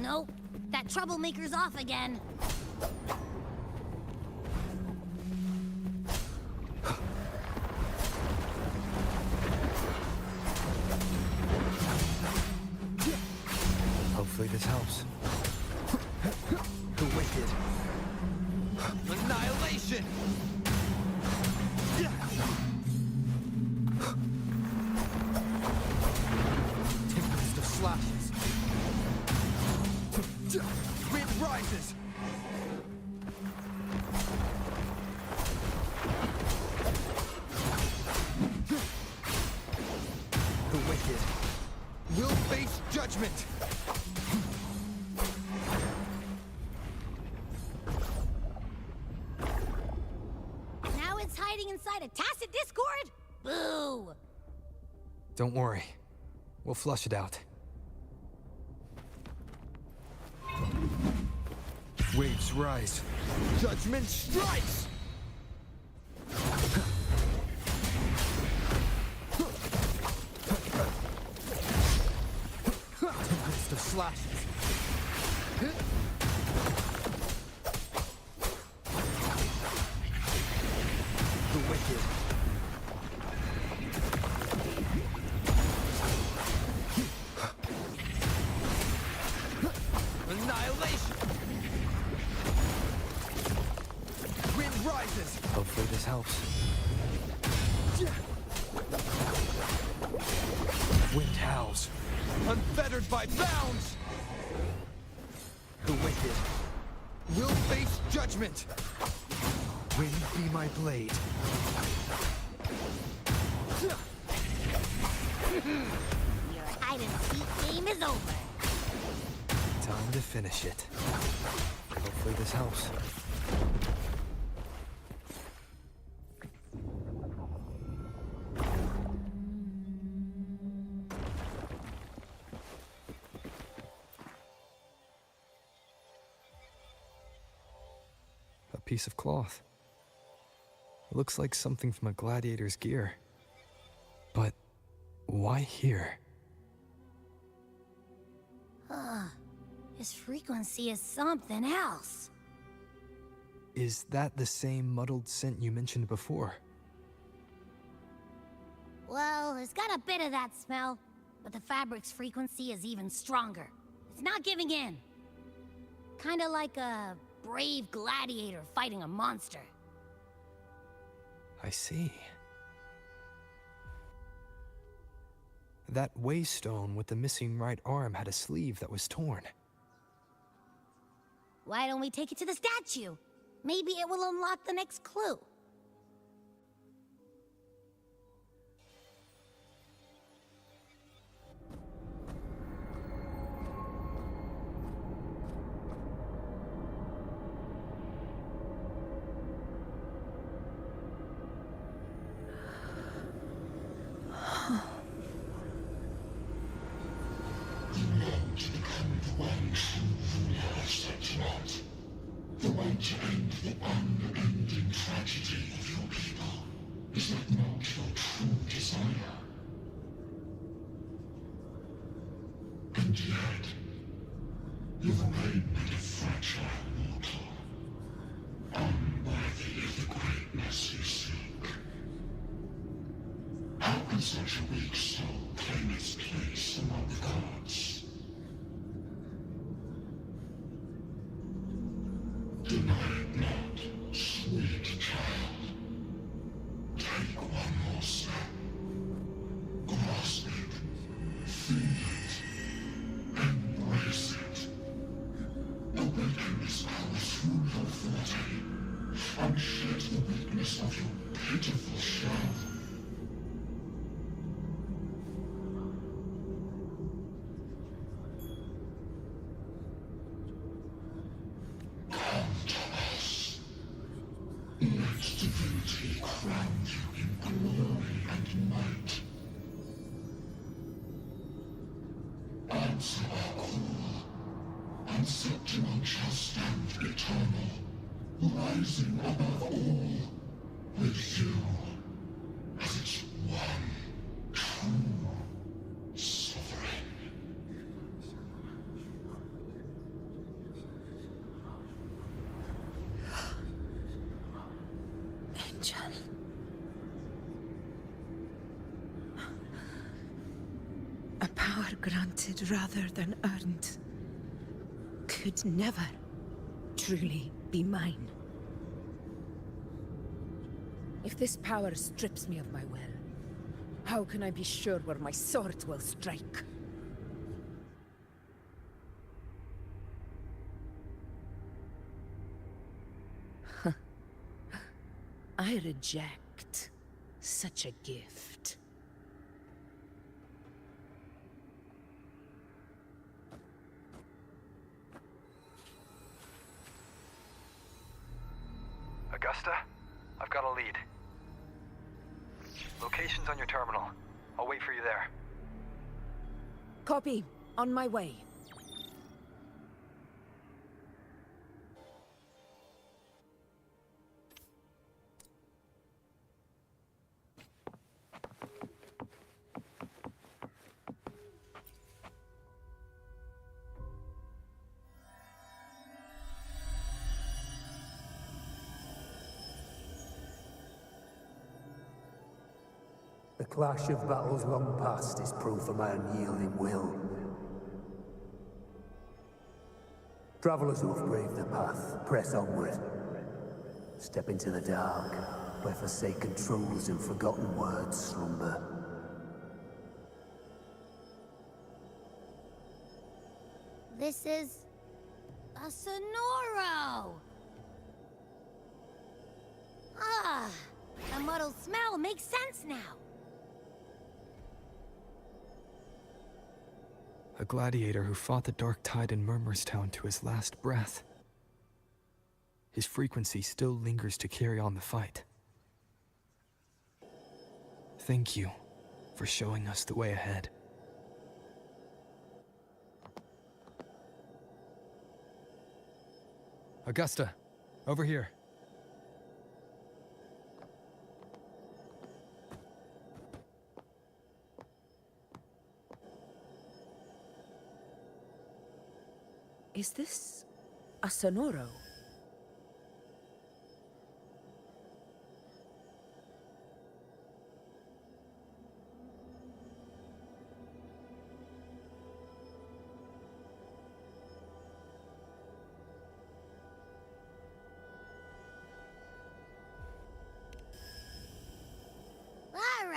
Nope. That troublemaker's off again. Hopefully this helps. The wicked. Annihilation! Tempest of slashes. Wind rises! The wicked will face judgment! Now it's hiding inside a tacit discord? Boo! Don't worry. We'll flush it out. Waves rise. Judgment strikes! Tempest of slashes. The wicked. Annihilation! Wind rises! Hopefully this helps. Wind howls. Unfettered by bounds! The wicked will face judgment! Wind be my blade. Your hide-and-seek game is over. Time to finish it. Hopefully this helps. A piece of cloth. It looks like something from a gladiator's gear. But why here? This frequency is something else. Is that the same muddled scent you mentioned before? Well, it's got a bit of that smell, but the fabric's frequency is even stronger. It's not giving in. Kinda like a brave gladiator fighting a monster. I see. That waystone with the missing right arm had a sleeve that was torn. Why don't we take it to the statue? Maybe it will unlock the next clue. To become the one true ruler of Septimat. The one to end the unending tragedy of your people. Is that not your true desire? And yet, you remain but a fragile mortal, unworthy of the greatness you seek. How can such a weak soul claim its place among the gods? Deny it not, sweet child. Take one more step. Grasp it. Feel it. Embrace it. Awaken this power through your forte, and shed the weakness of your pitiful shell. Divinity crown you in glory and might. Answer our call, and Septimon shall stand eternal, rising above all, with you as its one true sovereign. A power granted rather than earned could never truly be mine. If this power strips me of my will, how can I be sure where my sword will strike? I reject such a gift. Augusta, I've got a lead. Location's on your terminal. I'll wait for you there. Copy. On my way. The clash of battles long past is proof of my unyielding will. Travelers who have braved the path, press onward. Step into the dark, where forsaken truths and forgotten words slumber. This is a Sonoro! Ah, the muddled smell makes sense now. A gladiator who fought the Dark Tide in Murmurstown to his last breath. His frequency still lingers to carry on the fight. Thank you for showing us the way ahead. Augusta, over here. Is this a Sonoro?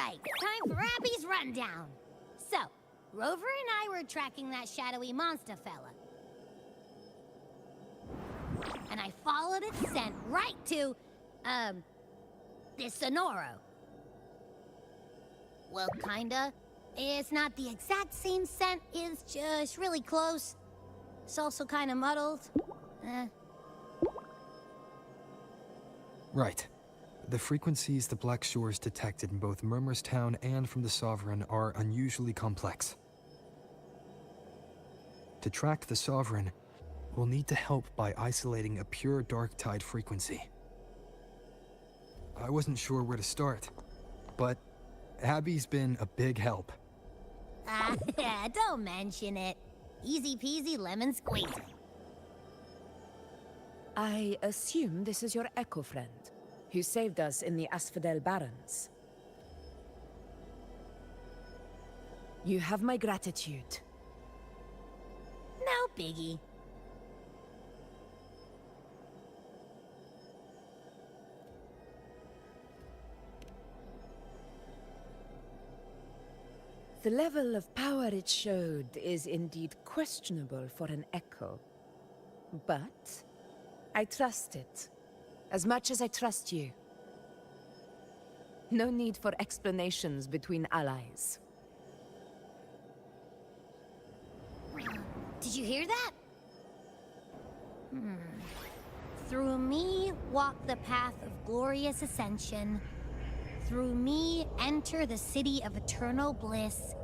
right, time for Abby's rundown. So, Rover and I were tracking that shadowy monster fella. And I followed its scent right to, this Sonoro. Well, kinda. It's not the exact same scent, it's just really close. It's also kinda muddled. Right. The frequencies the Black Shores detected in both Murmurstown and from the Sovereign are unusually complex. To track the Sovereign, we'll need to help by isolating a pure Dark Tide frequency. I wasn't sure where to start, but Abby's been a big help. Don't mention it. Easy peasy lemon squeezy. I assume this is your Echo friend, who saved us in the Asphodel Barrens. You have my gratitude. No biggie. The level of power it showed is indeed questionable for an Echo. But I trust it, as much as I trust you. No need for explanations between allies. Did you hear that? Through me walk the path of glorious ascension. Through me enter the city of eternal bliss.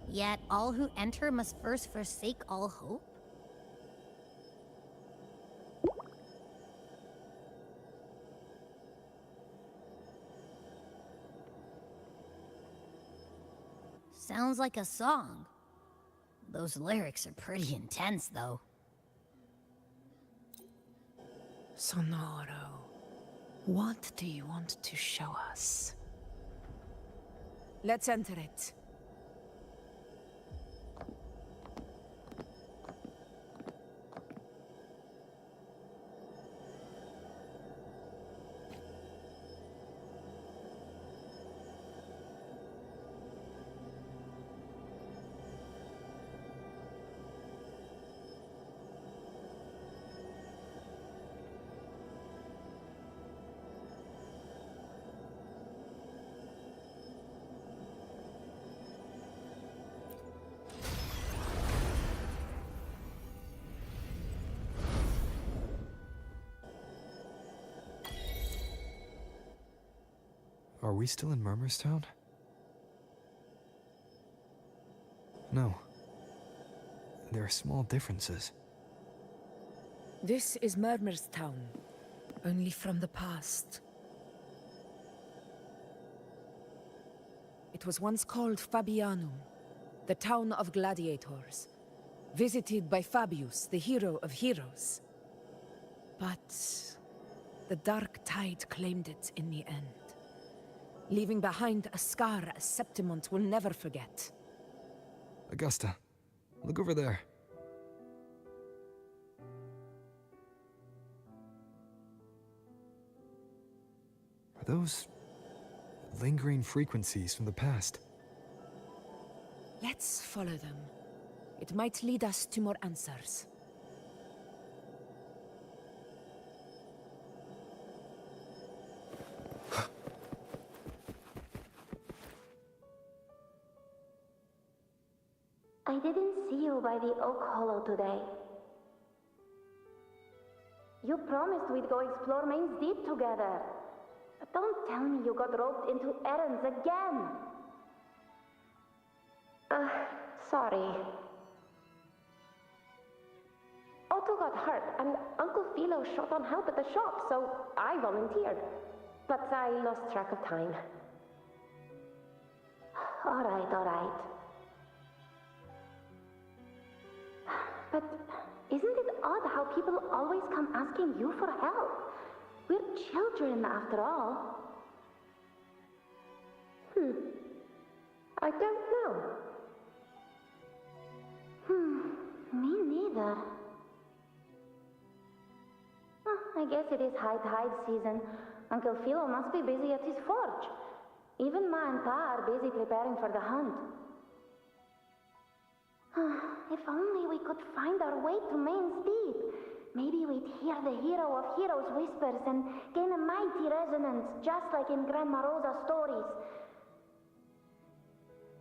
Yet all who enter must first forsake all hope? Sounds like a song. Those lyrics are pretty intense, though. Sonoro, what do you want to show us? Let's enter it. Are we still in Murmurstown? No. There are small differences. This is Murmurstown, only from the past. It was once called Fabianum, the town of gladiators, visited by Fabius, the hero of heroes. But the Dark Tide claimed it in the end, leaving behind a scar Septimont will never forget. Augusta, look over there. Are those lingering frequencies from the past? Let's follow them. It might lead us to more answers. I didn't see you by the Oak Hollow today. You promised we'd go explore Main's Deep together. But don't tell me you got roped into errands again. Sorry. Otto got hurt, and Uncle Philo shot on help at the shop, so I volunteered. But I lost track of time. All right. But isn't it odd how people always come asking you for help? We're children, after all. I don't know. Me neither. I guess it is high tide season. Uncle Philo must be busy at his forge. Even Ma and Pa are busy preparing for the hunt. If only we could find our way to Main's Deep. Maybe we'd hear the hero of heroes whispers and gain a mighty resonance, just like in Grandma Rosa's stories.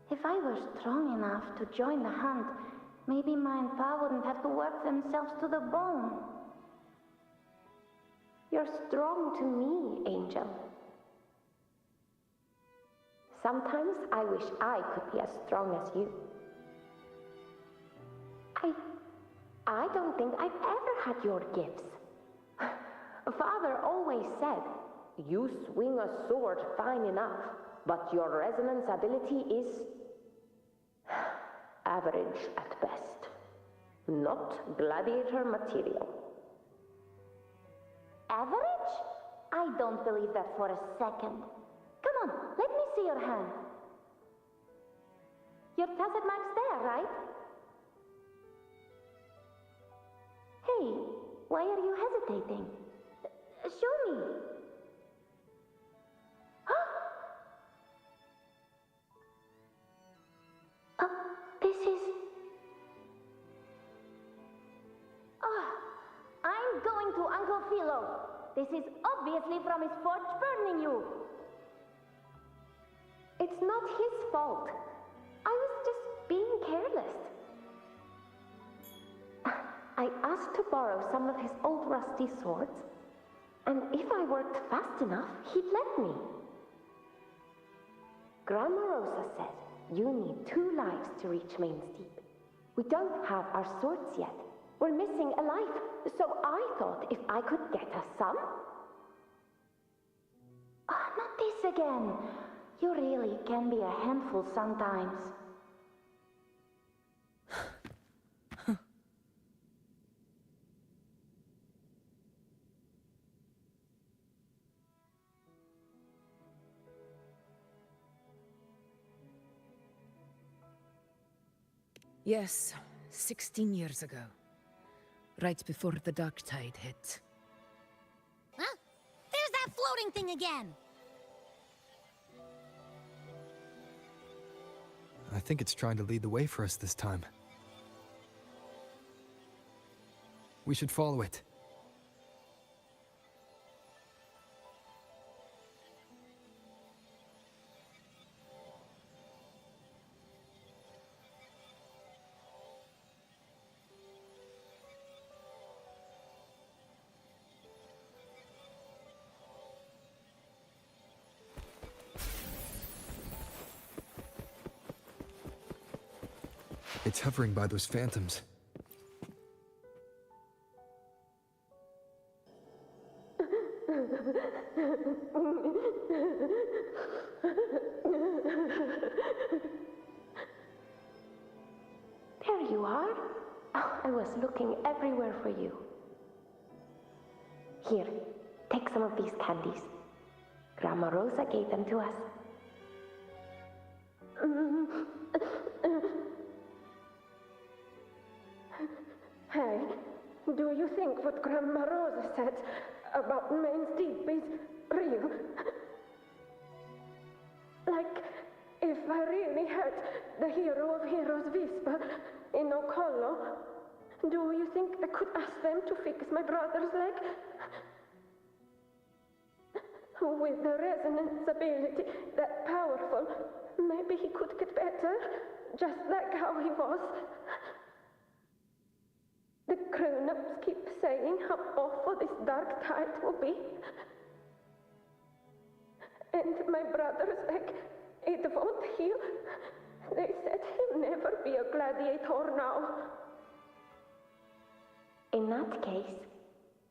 If I were strong enough to join the hunt, maybe Ma and Pa wouldn't have to work themselves to the bone. You're strong to me, Angel. Sometimes I wish I could be as strong as you. I don't think I've ever had your gifts. Father always said, you swing a sword fine enough, but your resonance ability is average at best. Not gladiator material. Average? I don't believe that for a second. Come on, let me see your hand. Your tacet mark's there, right? Hey, why are you hesitating? Show me. This is... I'm going to Uncle Philo. This is obviously from his forge burning you. It's not his fault. I was just being careless. I asked to borrow some of his old rusty swords, and if I worked fast enough, he'd let me. Grandma Rosa said you need 2 lives to reach Main's Deep. We don't have our swords yet. We're missing a life, so I thought if I could get us some... Not this again. You really can be a handful sometimes. Yes, 16 years ago. Right before the dark tide hit. Huh? There's that floating thing again! I think it's trying to lead the way for us this time. We should follow it. It's hovering by those phantoms. There you are. Oh, I was looking everywhere for you. Here, take some of these candies. Grandma Rosa gave them to us. Hey, do you think what Grandma Rosa said about Main's Deep is real? Like, if I really had the hero of heroes whisper in Okolo, do you think I could ask them to fix my brother's leg? With the resonance ability that powerful, maybe he could get better, just like how he was. The grown-ups keep saying how awful this dark tide will be. And my brother's leg, it won't heal. They said he'll never be a gladiator now. In that case,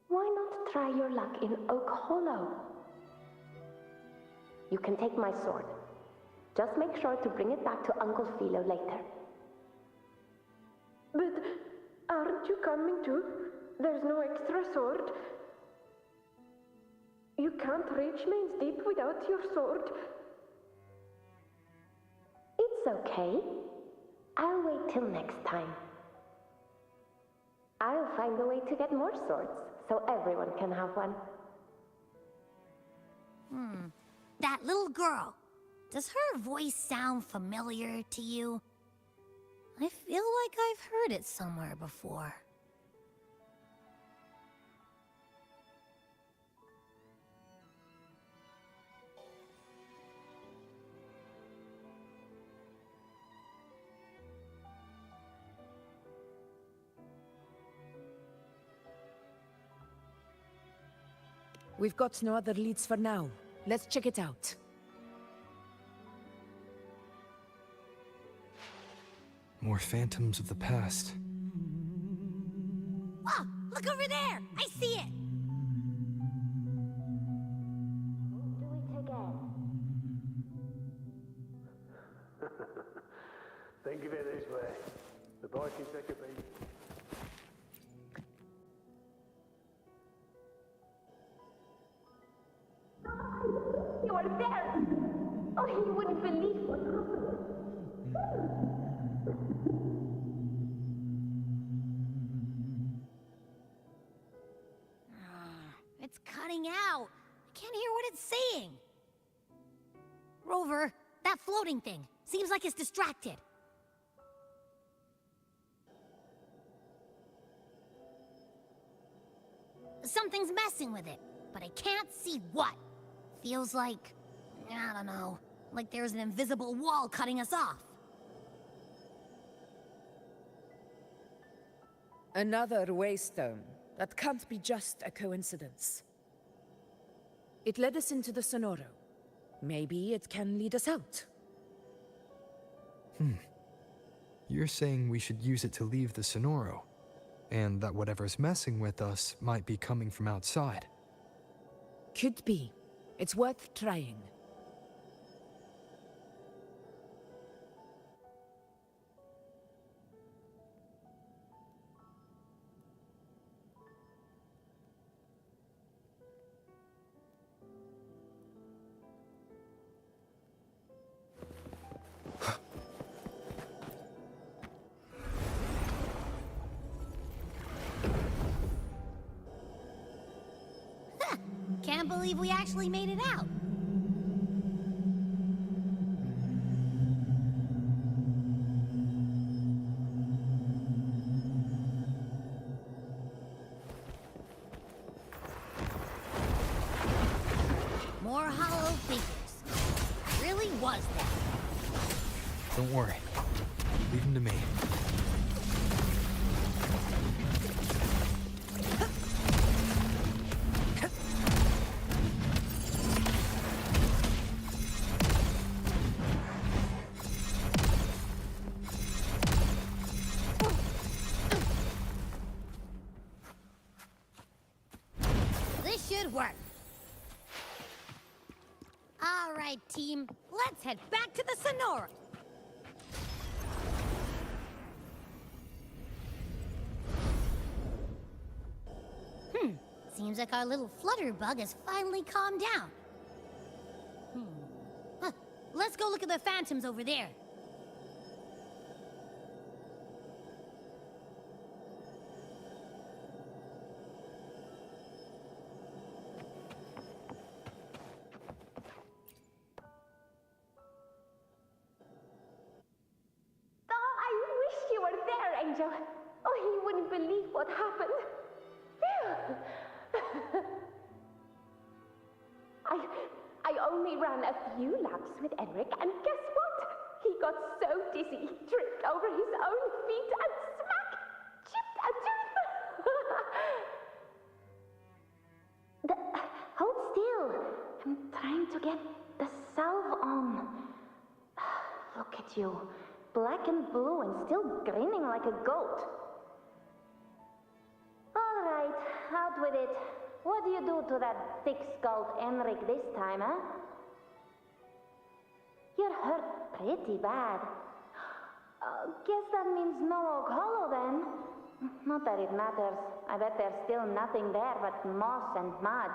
why not try your luck in Oak Hollow? You can take my sword. Just make sure to bring it back to Uncle Philo later. But aren't you coming too? There's no extra sword. You can't reach Main's Deep without your sword. It's okay. I'll wait till next time. I'll find a way to get more swords, so everyone can have one. That little girl. Does her voice sound familiar to you? I feel like I've heard it somewhere before. We've got no other leads for now. Let's check it out. More phantoms of the past. Oh, look over there! I see it! Think of it this way. The boy can take a beat. You were there! Oh, he wouldn't believe what happened. It's cutting out. I can't hear what it's saying. Rover, that floating thing. Seems like it's distracted. Something's messing with it, but I can't see what. Feels like, I don't know, like there's an invisible wall cutting us off. Another waystone. That can't be just a coincidence. It led us into the Sonoro. Maybe it can lead us out. You're saying we should use it to leave the Sonoro, and that whatever's messing with us might be coming from outside. Could be. It's worth trying. Can't believe we actually made it out. More hollow figures. Really was that. Don't worry. Leave them to me. This should work. All right, team. Let's head back to the Sonora. Seems like our little flutterbug has finally calmed down. Let's go look at the phantoms over there. Angel. Oh, he wouldn't believe what happened. I only ran a few laps with Enric, and guess what? He got so dizzy, he tripped over his own feet and smack! Chipped a tooth! Hold still. I'm trying to get the salve on. Look at you. Black and blue and still grinning like a goat. All right, out with it. What do you do to that thick-skulled Enric this time, huh? You're hurt pretty bad. Guess that means no Oak Hollow then. Not that it matters. I bet there's still nothing there but moss and mud.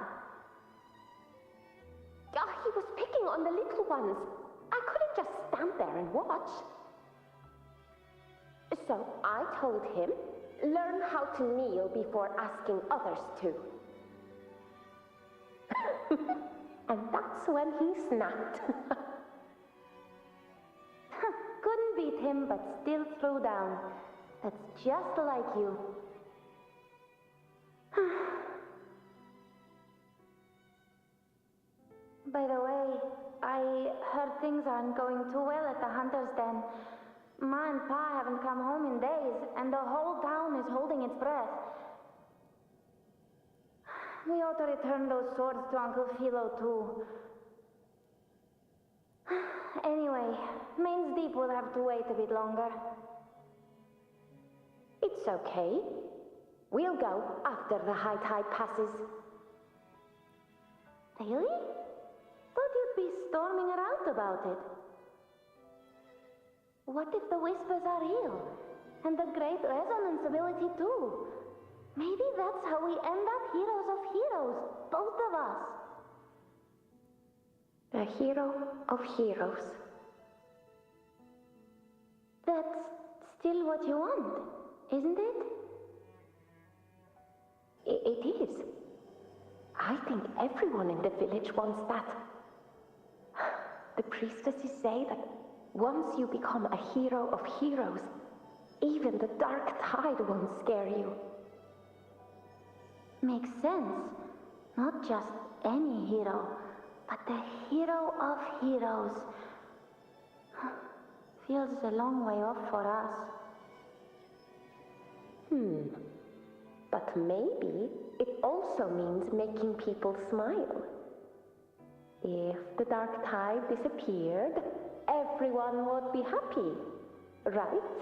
He was picking on the little ones. I couldn't just stand there and watch. So I told him, learn how to kneel before asking others to. And that's when he snapped. him but still threw down. That's just like you. By the way, I heard things aren't going too well at the Hunter's Den. Ma and Pa haven't come home in days, and the whole town is holding its breath. We ought to return those swords to Uncle Philo, too. Anyway, Main's Deep will have to wait a bit longer. It's okay. We'll go after the high tide passes. Really? Thought you'd be storming around about it. What if the whispers are real? And the great resonance ability too? Maybe that's how we end up heroes of heroes, both of us. A hero of heroes. That's still what you want, isn't it? It is. I think everyone in the village wants that. The priestesses say that once you become a hero of heroes, even the dark tide won't scare you. Makes sense. Not just any hero, but the hero of heroes. Feels a long way off for us. But maybe it also means making people smile. If the dark tide disappeared, everyone would be happy, right?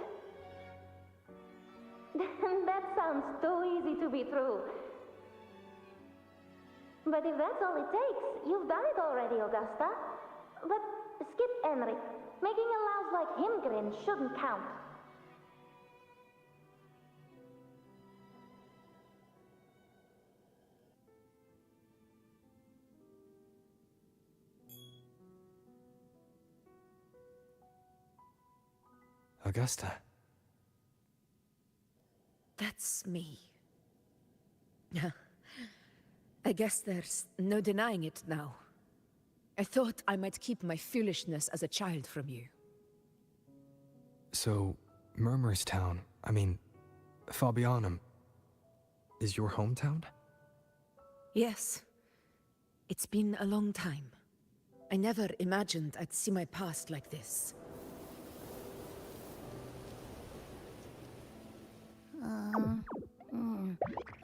That sounds too easy to be true. But if that's all it takes, you've done it already, Augusta. But skip Enric. Making a louse like him grin shouldn't count. Augusta. That's me. I guess there's no denying it now. I thought I might keep my foolishness as a child from you. So, Murmurstown, Fabianum, is your hometown? Yes. It's been a long time. I never imagined I'd see my past like this.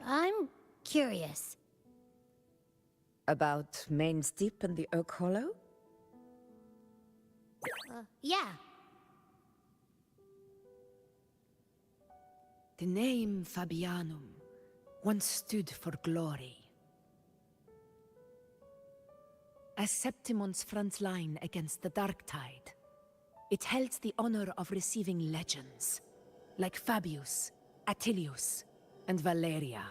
I'm curious. About Main's Deep and the Oak Hollow? Yeah. The name Fabianum once stood for glory. As Septimon's front line against the Dark Tide, it held the honor of receiving legends, like Fabius, Attilius, and Valeria.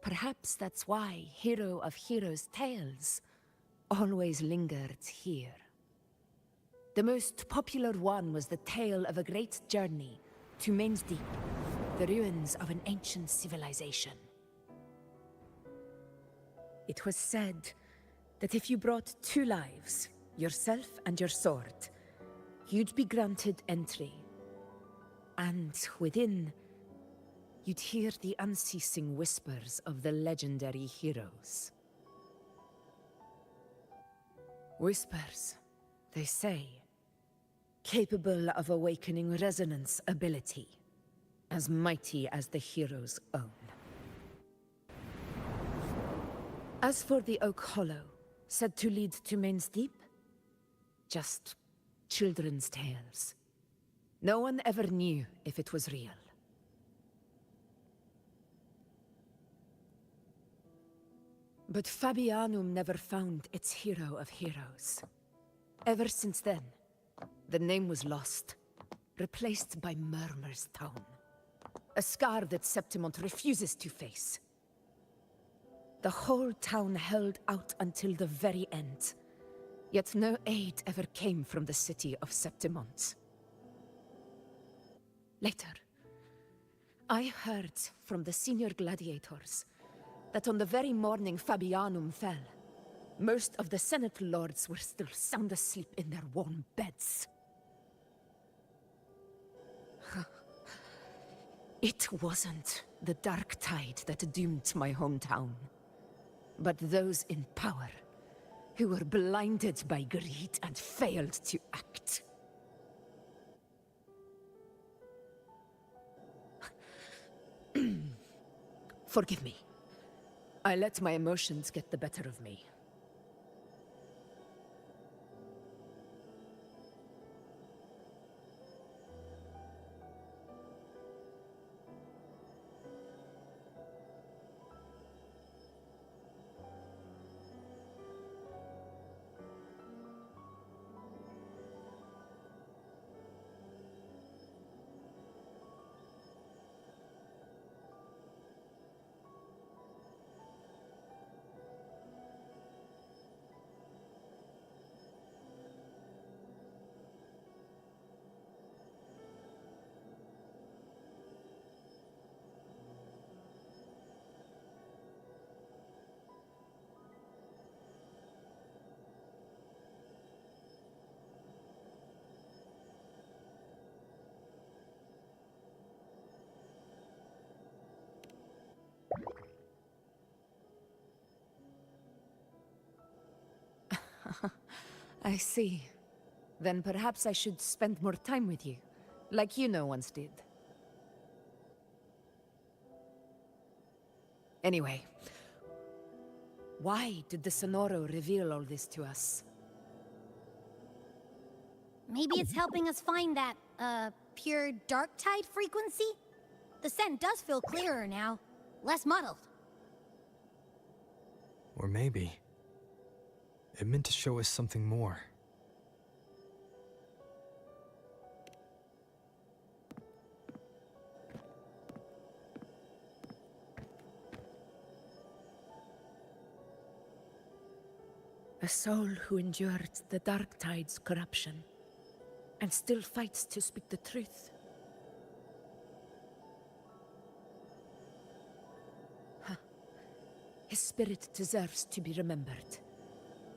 Perhaps that's why Hero of Heroes' tales always lingered here. The most popular one was the tale of a great journey to Main's Deep, the ruins of an ancient civilization. It was said that if you brought 2 lives, yourself and your sword, you'd be granted entry. And within, you'd hear the unceasing whispers of the legendary heroes. Whispers, they say, capable of awakening resonance ability, as mighty as the hero's own. As for the Oak Hollow, said to lead to Main's Deep, just children's tales. No one ever knew if it was real. But Fabianum never found its hero of heroes. Ever since then, the name was lost, replaced by Murmurstown. A scar that Septimont refuses to face. The whole town held out until the very end, yet no aid ever came from the city of Septimont. Later, I heard from the senior gladiators that on the very morning Fabianum fell, most of the Senate lords were still sound asleep in their warm beds. It wasn't the dark tide that doomed my hometown, but those in power who were blinded by greed and failed to act. Forgive me. I let my emotions get the better of me. I see. Then perhaps I should spend more time with you, like Yuno once did. Anyway, why did the Sonoro reveal all this to us? Maybe it's helping us find that, pure dark tide frequency? The scent does feel clearer now, less muddled. Or maybe it meant to show us something more. A soul who endured the dark tide's corruption and still fights to speak the truth. Huh. His spirit deserves to be remembered.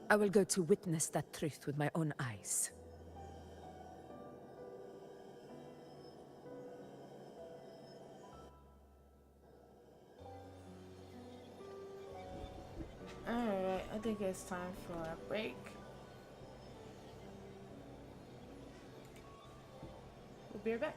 I will go to witness that truth with my own eyes. Alright, I think it's time for a break. We'll be right back.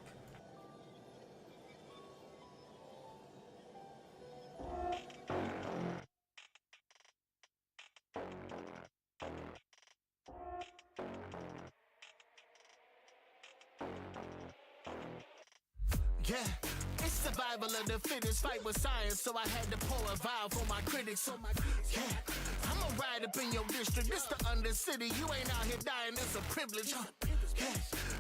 Yeah, it's survival of the fittest, fight with science, so I had to pour a vial for my critics. Yeah, I'ma ride up in your district, this the Undercity, you ain't out here dying, it's a privilege. Yeah,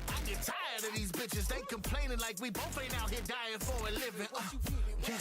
I get tired of these bitches, they complaining like we both ain't out here dying for a living. Yeah,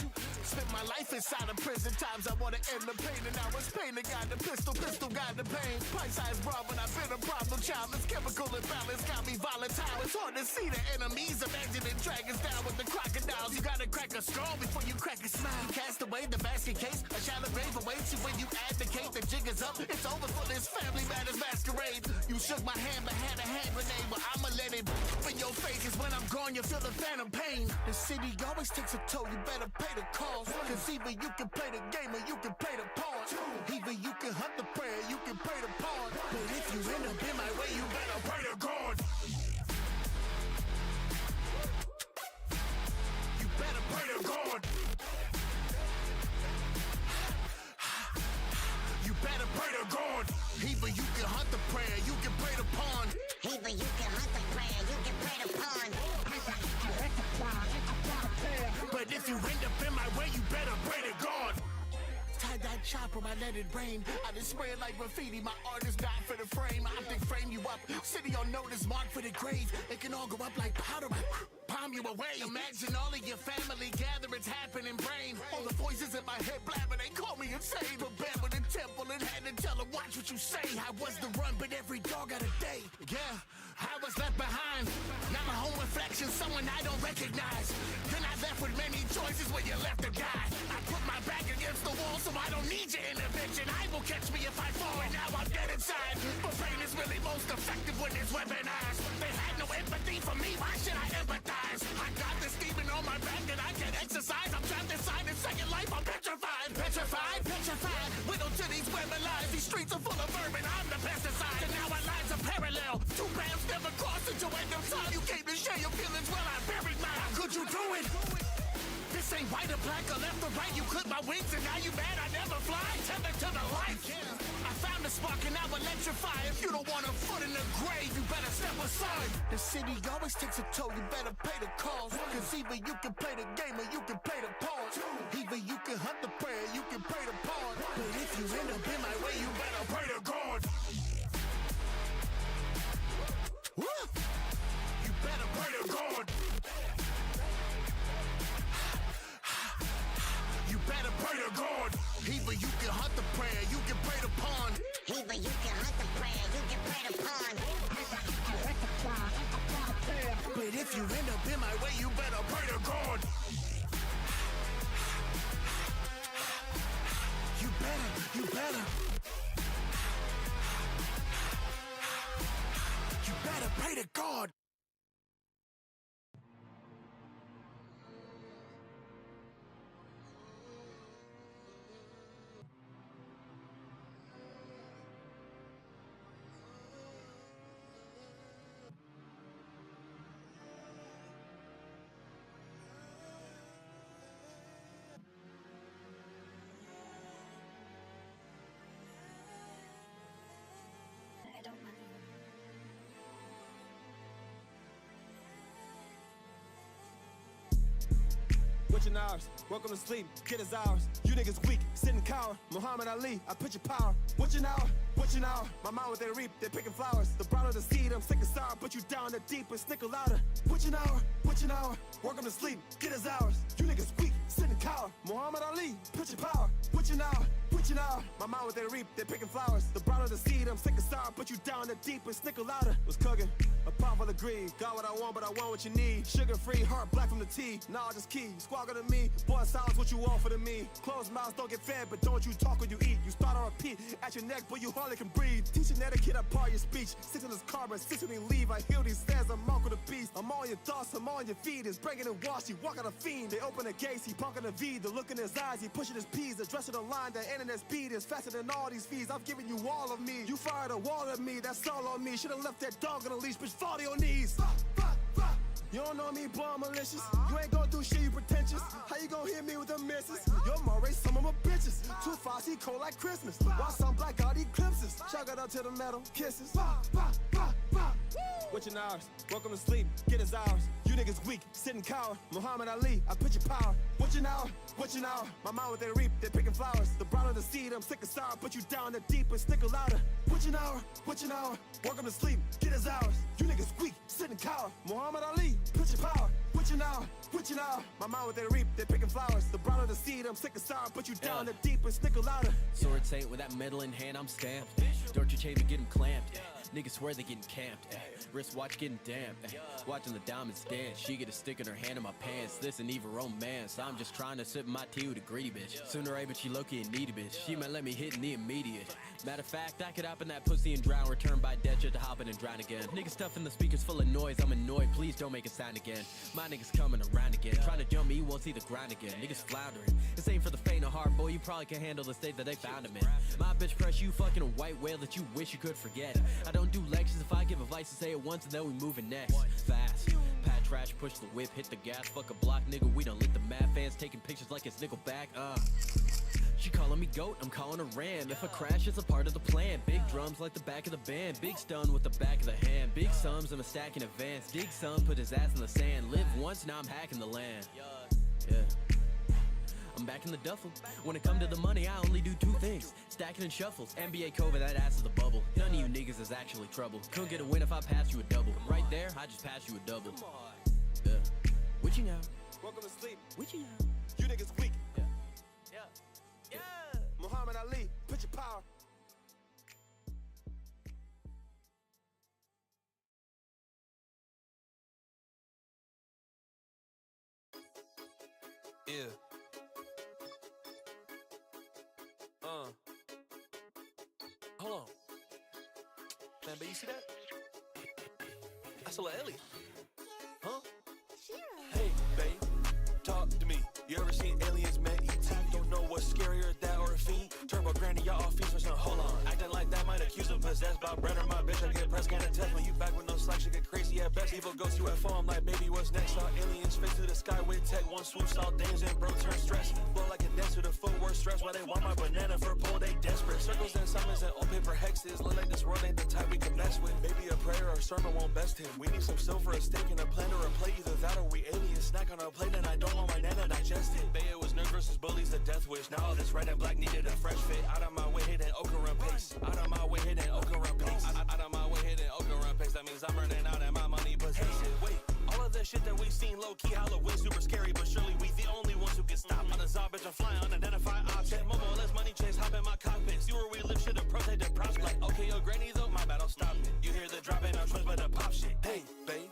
spent my life inside of prison, times I wanna end the pain, and now it's pain that got the pistol got the pain. Pint-sized bra, but I've been a problem child, this chemical imbalance got me volatile. It's hard to see the enemies, imagining dragons down with the crocodiles. You gotta crack a skull before you crack a smile. You cast away the basket case, a shallow grave awaits you when you advocate. The jig is up, it's over for this family matters masquerade. You shook my hand but had a hand grenade, but I'ma let it in your face, cause when I'm gone you feel the phantom pain. The city always takes a toll, you better pay the cost, cause either you can play the game or you can play the pawn. Either you can hunt the prey or you can pray the pawn. But if you end up in my way, you better pray to God. You better pray to God. You better pray to God. Either you can hunt the prey or you can pray the pawn. Either you can hunt the prey or you can pray the pawn. But if you end up in my way, you better pray to God. Tie that chopper, I let it rain. I just spray it like graffiti, my art is not for the frame. Optic frame you up, city on notice, marked for the grave. It can all go up like powder, I palm you away. Imagine all of your family gatherings happening, brain. All the voices in my head blabber, they call me insane. But bad with the temple and had to tell her, watch what you say. I was the run, but every dog got a day. Yeah, I was left behind. Not my own reflection, someone I don't recognize. Then I left with many choices when you left to die. I put my back against the wall so I don't need your intervention. I will catch me if I fall and now I'm dead inside. But pain is really most effective when it's weaponized. They had no empathy for me, why should I empathize? I got this demon on my back that I can't exercise. I'm trapped inside in second life, I'm petrified. Petrified, petrified. Whittled to these women lies. These streets are full of vermin, I'm the pesticide. And now our lives are parallel. Two paths never cross until end of time. You came to share your feelings while I buried mine. How could you do it? This ain't white or black or left or right. You clip my wings and now you mad I never fly. Tethered to the light. I found a spark and I'll electrify. If you don't want a foot in the grave, you better step aside. The city always takes a toll, you better pay the cost. Cause either you can play the game or you can play the part. Either you can hunt the prey or you can pray the part. But if you end up in my way, you better pray to God. Woo! You better pray to God. You better pray to God. Either you can hunt the prayer, you can pray the pawn. Either you can hunt the prayer, you can pray the pawn. But if you end up in my way, you better pray to God. You better, you better. You better pray to God. Witching hours, welcome to sleep, get his hours. You niggas weak, sitting cower. Muhammad Ali, I picture power. Witching hour, my mind what they reap, they're picking flowers. The brown of the seed, I'm sick and sour. Put you down the deep and snickle louder. Witching hour, welcome to sleep, get his hours. You niggas weak, sitting cower. Muhammad Ali, picture power. Witching hour, my mind what they reap, they're picking flowers. The brown of the seed, I'm sick and sour. Put you down the deep and snickle louder. Was cooking, a pot full of greed. Got what I want, but I want what you need. Sugar free, heart black from the tea. Knowledge is key, squawking to me. Boy, silence what you offer to me. Closed mouths don't get fed, but don't you talk when you eat. You start on repeat, at your neck, but you hardly can breathe. Teaching etiquette apart your speech. Six in this karma, six when he leave. I hear these stairs, I'm Marco the beast. I'm on your thoughts, I'm on your feet. It's breaking and wash, he walking a fiend. They open the gates, he punking the V. The look in his eyes, he pushing his P's. Addressing the line, the end in his speed is faster than all these fees. I've given you all of me. You fired a wall at me, that's all on me. Should've left that dog on a leash, bitch, fall to your knees. You don't know me, boy, I'm malicious. You ain't gon' do shit, you pretentious. How you gon' hit me with the misses? Your Murray, some of my bitches. Too fast, he cold like Christmas. While some black out eclipses. Chug it up to the metal, kisses. Witching hours, welcome to sleep, get his hours. You niggas weak, sitting cower. Muhammad Ali, I picture power. Witching hour, my mind what they reap, they're picking flowers. The brown of the seed, I'm sick and sour. Put you down the deep and snickle louder. Witching hour, welcome to sleep, get his hours. You niggas weak, sitting cower. Muhammad Ali, picture power. Witching hour, my mind what they reap, they're picking flowers. The brown of the seed, I'm sick and sour. Put you down the deep and snickle louder. Sword saint with that metal in hand, I'm stamped. Torture chamber getting clamped. Niggas swear they getting camped. Wristwatch getting damp. Watching the diamonds dance. She get a stick in her hand in my pants. This ain't even romance. I'm just trying to sip my tea with a greedy bitch. Sooner or later, she low-key and needy bitch. She might let me hit in the immediate. Matter of fact, I could hop in that pussy and drown. Return by death just to hop in and drown again. Niggas stuffing the speakers full of noise. I'm annoyed. Please don't make it sound again. My niggas coming around again. Trying to jump me, you won't see the grind again. Niggas floundering. This ain't for the faint of heart, boy. You probably can't handle the state that they found him in. My bitch press you fucking a white whale that you wish you could forget. I don't do lectures. If I give advice to say it once and then we moving next. Fast. Pat trash, push the whip, hit the gas. Fuck a block, nigga. We done lit the mad fans taking pictures like it's Nickelback. She calling me goat, I'm calling her ram. If I crash, it's a part of the plan. Big drums like the back of the band. Big stun with the back of the hand. Big sums, I'm a stack in advance. Dig some, put his ass in the sand. Live once, now I'm hacking the land. Yeah. I'm back in the duffel. When it come to the money, I only do two things: stacking and shuffles. NBA COVID, that ass is a bubble. None of you niggas is actually trouble. Couldn't get a win if I passed you a double. Right there, I just passed you a double. Yeah. Witching out. Welcome to sleep. Witching out. You niggas weak. Yeah. Muhammad Ali, picture power. Yeah. Hold on. Man, but you see that? That's a little alien. Huh? Hey, babe, talk to me. You ever seen aliens, man? E.T. Don't know what's scarier, that or a fiend. Turbo granny, y'all all fiends for some. Hold on. Acting like that might accuse him possessed by bread or my bitch. I get pressed, can't attest. When you back with no slack, she get crazy at best. Evil ghost UFO, I'm like, baby, what's next? Saw aliens face to the sky with tech. One swoop, saw dames and bro turn stress. Blow like a dancer, the footwork stress. Why they want my banana for pull, they desperate. Circles and summons and old paper hexes. Look like this world ain't the type we can mess with. Maybe a prayer or sermon won't best him. We need some silver, a steak, and a plan or a plate. Either that or we aliens. Snack on a plate and I don't want my nana digested. Bay, it was nerd versus bullies, the death wish. Now all this red and black needed a fresh fit. Out of my way, hitting ochre run pace. Out of my way, hitting ochre run pace. Out of my way, hitting ochre run pace. That means I'm running out and my money possession. Wait, all of that shit that we seen low-key Halloween, super scary, but surely we the only ones who can stop. On a zombie, I'm flying, unidentified object. Momo, let's money chase, hop in my cockpit. See where we live, shit, approach, they the prospect. Okay, yo, granny, though, my bad, I'll stop it. You hear the drop, ain't no choice but the pop shit. Hey, babe,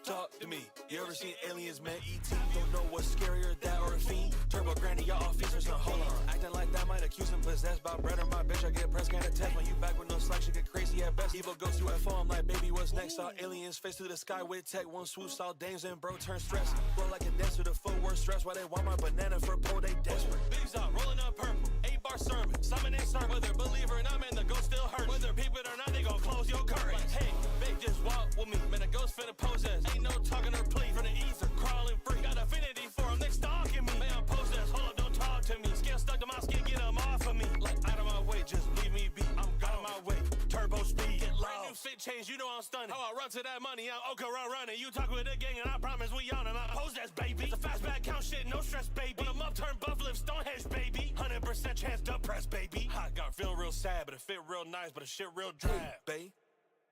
talk to me. You ever seen aliens, man? E.T. Don't know what's scarier, that or a fiend. Turbo granny, y'all all fiends for some. Hold on. Acting like that might accuse him possessed by bread or my bitch. I get pressed, can't attest. When you back with no slack, she get crazy at best. Evil ghost UFO, I'm like, baby, what's next? Saw aliens face to the sky with tech. One swoop, saw dames and bro turn stress. Blow like a dancer, the footwork stress. Why they want my banana for pull, they desperate. Bigs up, rolling up purple. 8-bar sermon. Summon ain't sermon. Whether believer or not, man, the ghost still hurt. Whether people or not, they gon' close your curtains. Like, hey, babe, just walk with me. Man, the ghost finna pose us. Ain't no talking or plea. From the ether, crawling free. Got affinity for him, they stalking me. Man, I'm possessed, hold up, don't talk to me. Skin stuck to my skin, get them off of me. Like, out of my way, just leave me be. I'm out of my way, turbo speed, get low. Brand new fit change, you know I'm stunning. How I run to that money, I'm okay, running. You talk with the gang, and I promise we on. And I'm possessed, baby. It's a fastback count shit, no stress, baby. When I'm up, turn buff lift, Stonehenge, baby. 100% chance to press, baby. I got feeling real sad, but it fit real nice, but the shit real dry. Hey, babe,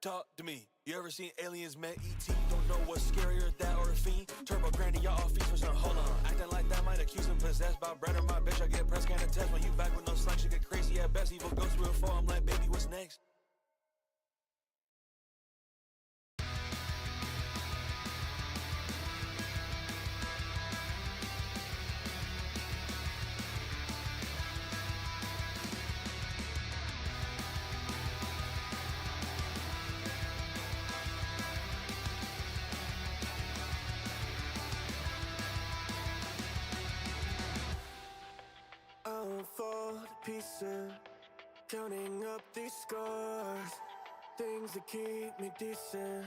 talk to me. You ever seen aliens, man? E.T. Don't know what's scarier, that or a fiend. Turbo granny, y'all all fiends for some. Hold on. Acting like that might accuse him possessed by bread or my bitch. I get pressed, can't attest. When you back with no slack, she get crazy at best. Evil ghost UFO, I'm like, baby, what's next? I won't fall to pieces, counting up these scars. Things that keep me decent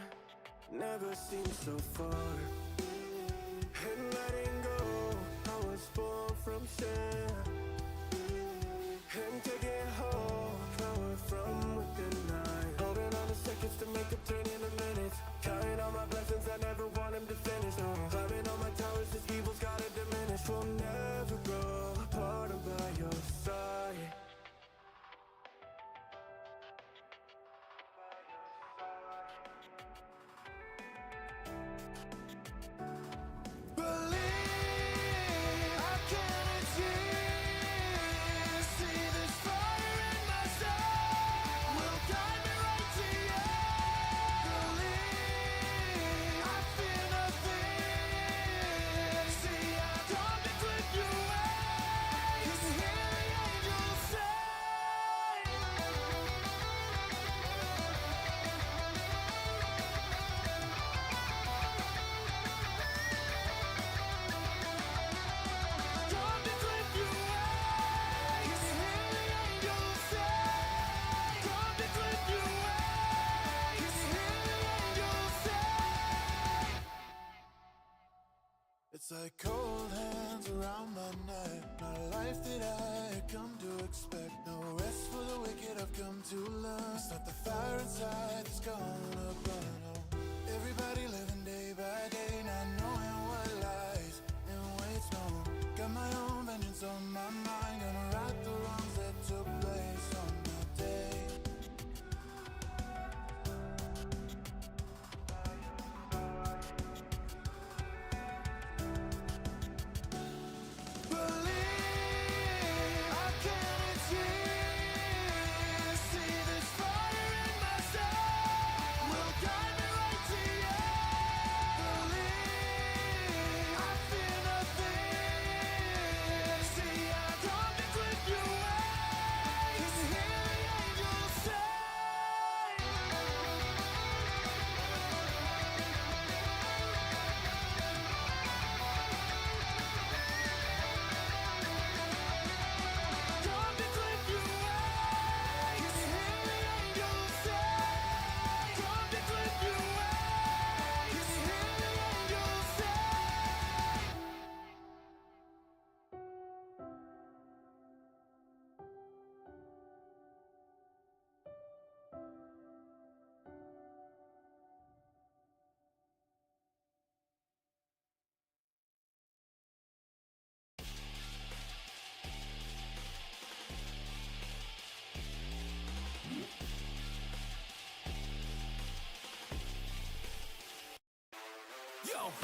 never seem so far. And letting go, I was born from sin. And taking hold, power from within. I holding on to seconds to make a turn into minutes. Counting all my blessings, I never want them to finish. No, climbing on my towers, this evil's gotta diminish. We'll never grow apart, I'm by your side. It's like cold hands around my neck. Not a life that I had come to expect. No rest for the wicked, I've come to learn. It's not the fire inside that's gonna burn. No. Everybody living day by day, not knowing what lies and waits. No, got my own vengeance on my mind. Gonna right the wrongs that took place on that day.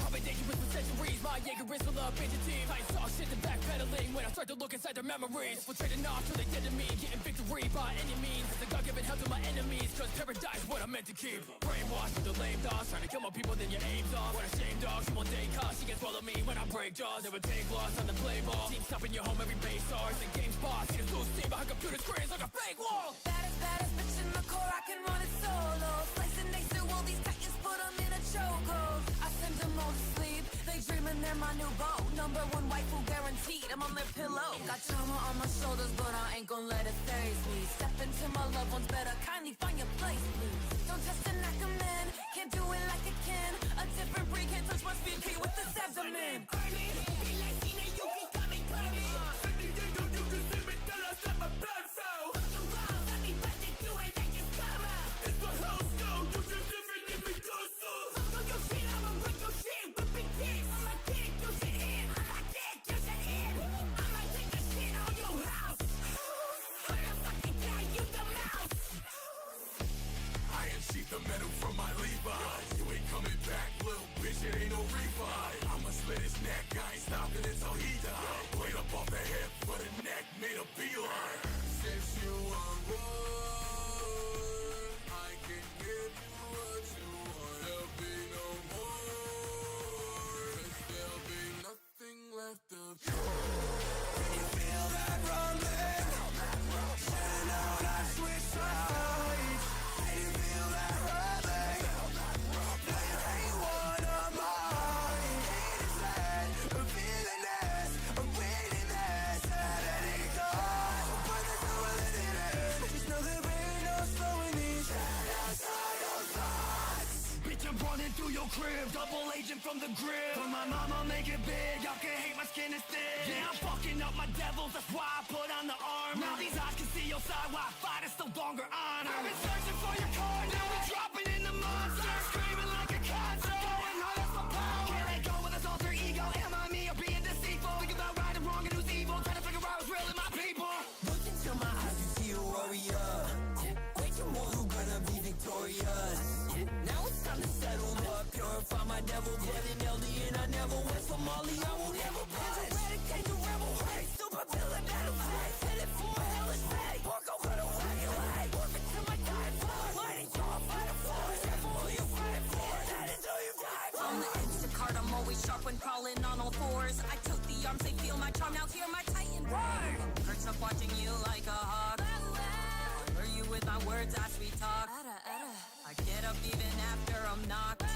I've been dangerous for centuries. My Jaeger is full of bitchin' team. I ain't saw shit than backpedaling when I start to look inside their memories. We're trading off till they dead to me. Getting victory by any means. It's a God given hell to my enemies. Cause paradise what I'm meant to keep. Brainwashed with the lame thoughts. Trying to kill more people than your aim's off. What a shame, dog. She won't take cost. She can swallow me when I break jaws. Never take loss on the play ball. Team stopping your home every base ours. The game's boss. See the blue steam behind computer screens like a fake wall. Baddest bitch in the core. I can run it solo. Slicing they through all these titans. Put them in a chokehold. I send them all to sleep. They dreaming they're my new beau. Number one waifu guaranteed. I'm on their pillow. Got trauma on my shoulders, but I ain't gon' let it faze me. Step into my loved ones, better kindly find your place, please. Don't test it like a man, can't do it like a can. A different breed can't touch my speed key with the abdomen. The metal from my Levi's. You ain't coming back, little bitch, it ain't no revive. I'ma slit his neck, I ain't stopping until he died. Blade up off the head for the neck, made a beeline. Since you are one, I can give you what you want. There'll be no more, cause there'll be nothing left of you. Can you feel that rumbling? Should've known I switched sides. Can you feel that? Through your crib, double agent from the grip. But my mama make it big, y'all can hate my skin is thick. Yeah, I'm fucking up my devils, that's why I put on the armor. Now these eyes can see your side, why I fight is no longer honor. I've been searching for your car, now we dropping in the monster. Screaming like a concert, I'm going hard, that's my power. Can't let go with this alter ego, am I me or being deceitful? Think about right and wrong and who's evil, trying to figure out what's real in my people. Look into my eyes, you see a warrior. Wait till more, who gonna be victorious? Now it's time to settle up, purify my devil blood and LD, and I never went for Molly, I won't ever budge. Eradicate the rebel hate, super villain battle flag, headed for a hellish fate. Porco cut a wagon leg, work it to my time force. Lighting draw, fight a force, careful who you fight for, that is who you die for. On the Instacart, I'm always sharp when crawling on all fours. I took the arms, they feel my charm, now hear my titan roar. Hurts up watching you like a hawk. Lure you with my words as we talk. I get up even after I'm knocked.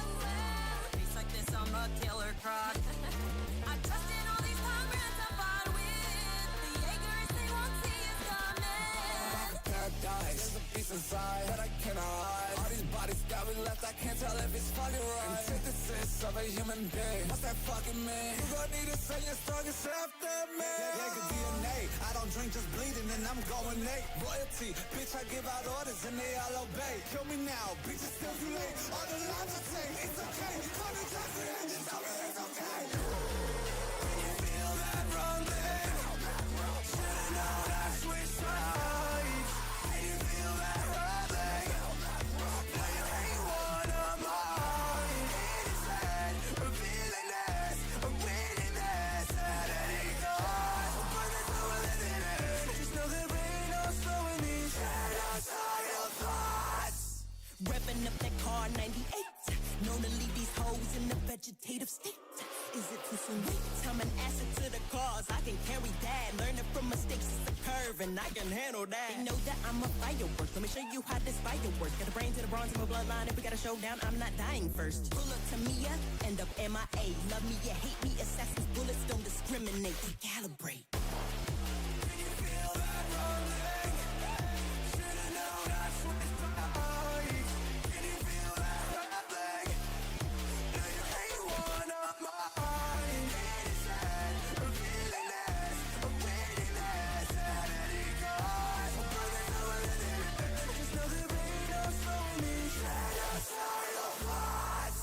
Face like this, I'm a killer croc. I trust in all these comrades I fought with. The Jaegers, they won't see us coming. Paradise, there's a piece inside that I cannot hide. All these bodies that we left, I can't tell if it's fucking right. Antithesis of a human being, what's that fucking mean? You gon' need to send your strongest after me. Jaeger DNA, I don't drink, just bleeding, and I'm going Nate. Royalty, bitch, I give out orders and they all obey. Kill me now, bitch, it's still too late. All the lives I take, it's okay. Call the doctor and just tell me it's okay. Can you feel that rumbling? Should've known I switched sides. Can you feel that rumbling? Now you ain't one of mine. It is sad, a villainous, a wittiness at any cost. But that's how we're living it. Just know there ain't no slowing these shadows of your thoughts. Revving up that car 98. Known to leave these hoes in the vegetative state. Is it too soon? Wait, I'm an asset to the cause. I can carry that. Learning from mistakes is a curve, and I can handle that. They know that I'm a firework. Let me show you how this fireworks. Got the brain to the bronze in my bloodline. If we got a showdown, I'm not dying first. Pull up to Mia, end up MIA. Love me, you hate me. Assassin's bullets don't discriminate. Calibrate. Can you feel that rumbling? Should've known I switched sides. Can you feel that rumbling? Now you ain't one of mine. It is sad, a villainous, a wittiness at any cost. But that's how we're living it. Just know there ain't no slowing these shadows of your thoughts.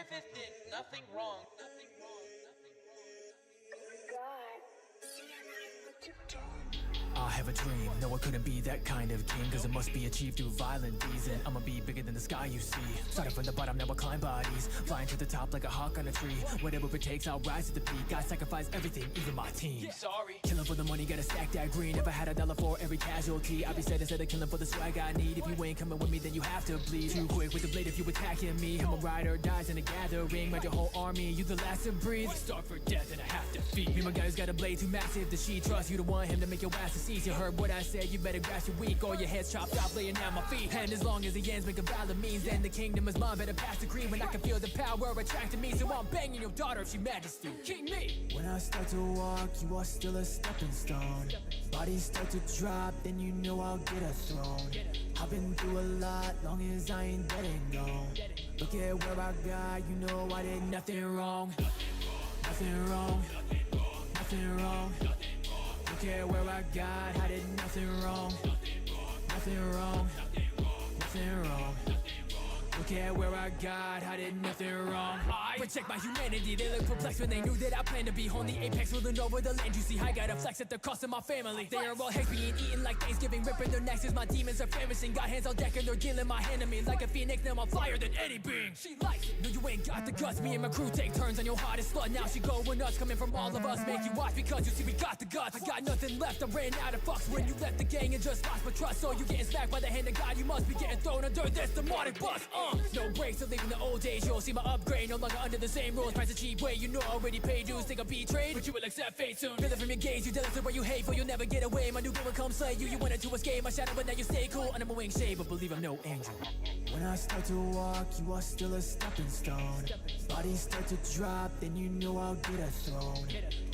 Griffith did nothing wrong. I have a dream, no I couldn't be that kind of king, cause it must be achieved through violent deeds. And I'ma be bigger than the sky you see. Started from the bottom, now I climb bodies, flying to the top like a hawk on a tree. Whatever it takes, I'll rise to the peak. I sacrifice everything, even my team. Yeah, sorry. Killing for the money, gotta stack that green. If I had $1 for every casualty, I'd be set instead of killing for the swag I need. If you ain't coming with me, then you have to bleed. Too quick with the blade if you attacking me. I'm a rider, dies in a gathering. Ride your whole army, you the last to breathe. Start for death and I have to feed. Me, my guy who's got a blade too massive. Does she trust you to want him to make your ass a seize? You heard what I said, you better grasp your weak, or your head's chopped off laying at my feet. And as long as the ends make a valid means, then the kingdom is mine, better pass the cream. When I can feel the power attracting me, so I'm banging your daughter if she majesty. King me! When I start to walk, you are still a stepping stone. Bodies start to drop, then you know I'll get a throne. I've been through a lot, long as I ain't dead and gone. Look at where I got, you know I did nothing wrong. Nothing wrong, nothing wrong. Look at where I got, I did nothing wrong. Nothing wrong, nothing wrong. Look at where I got, I did nothing wrong. I protect my humanity, they look perplexed when they knew that I planned to be on the apex, ruling over the land. You see, I gotta flex at the cost of my family. They are all heads being eaten like Thanksgiving, ripping their necks as my demons are famishing. Got hands on deck and they're dealing my hand to me like a phoenix, now I'm flyer than any being. She likes, no you ain't got the guts, me and my crew take turns on your hottest slut. Now she going nuts, coming from all of us, make you watch because you see we got the guts. I got nothing left, I ran out of fucks when you left the gang and just lost my trust. So you getting smacked by the hand of God, you must be getting thrown under this demonic bus. No breaks, I'm leaving the old days, you'll see my upgrade, no longer under the same rules. Price a cheap way, you know I already paid dues. Think I'll be betrayed, but you will accept fate soon. Feel it from your gaze, you jealous of where you hate for, you'll never get away. My new girl will come slay you, you wanted to escape my shadow, but now you stay cool under my wing shade, but believe I'm no angel. When I start to walk, you are still a stepping stone. Bodies start to drop, then you know I'll get a throne.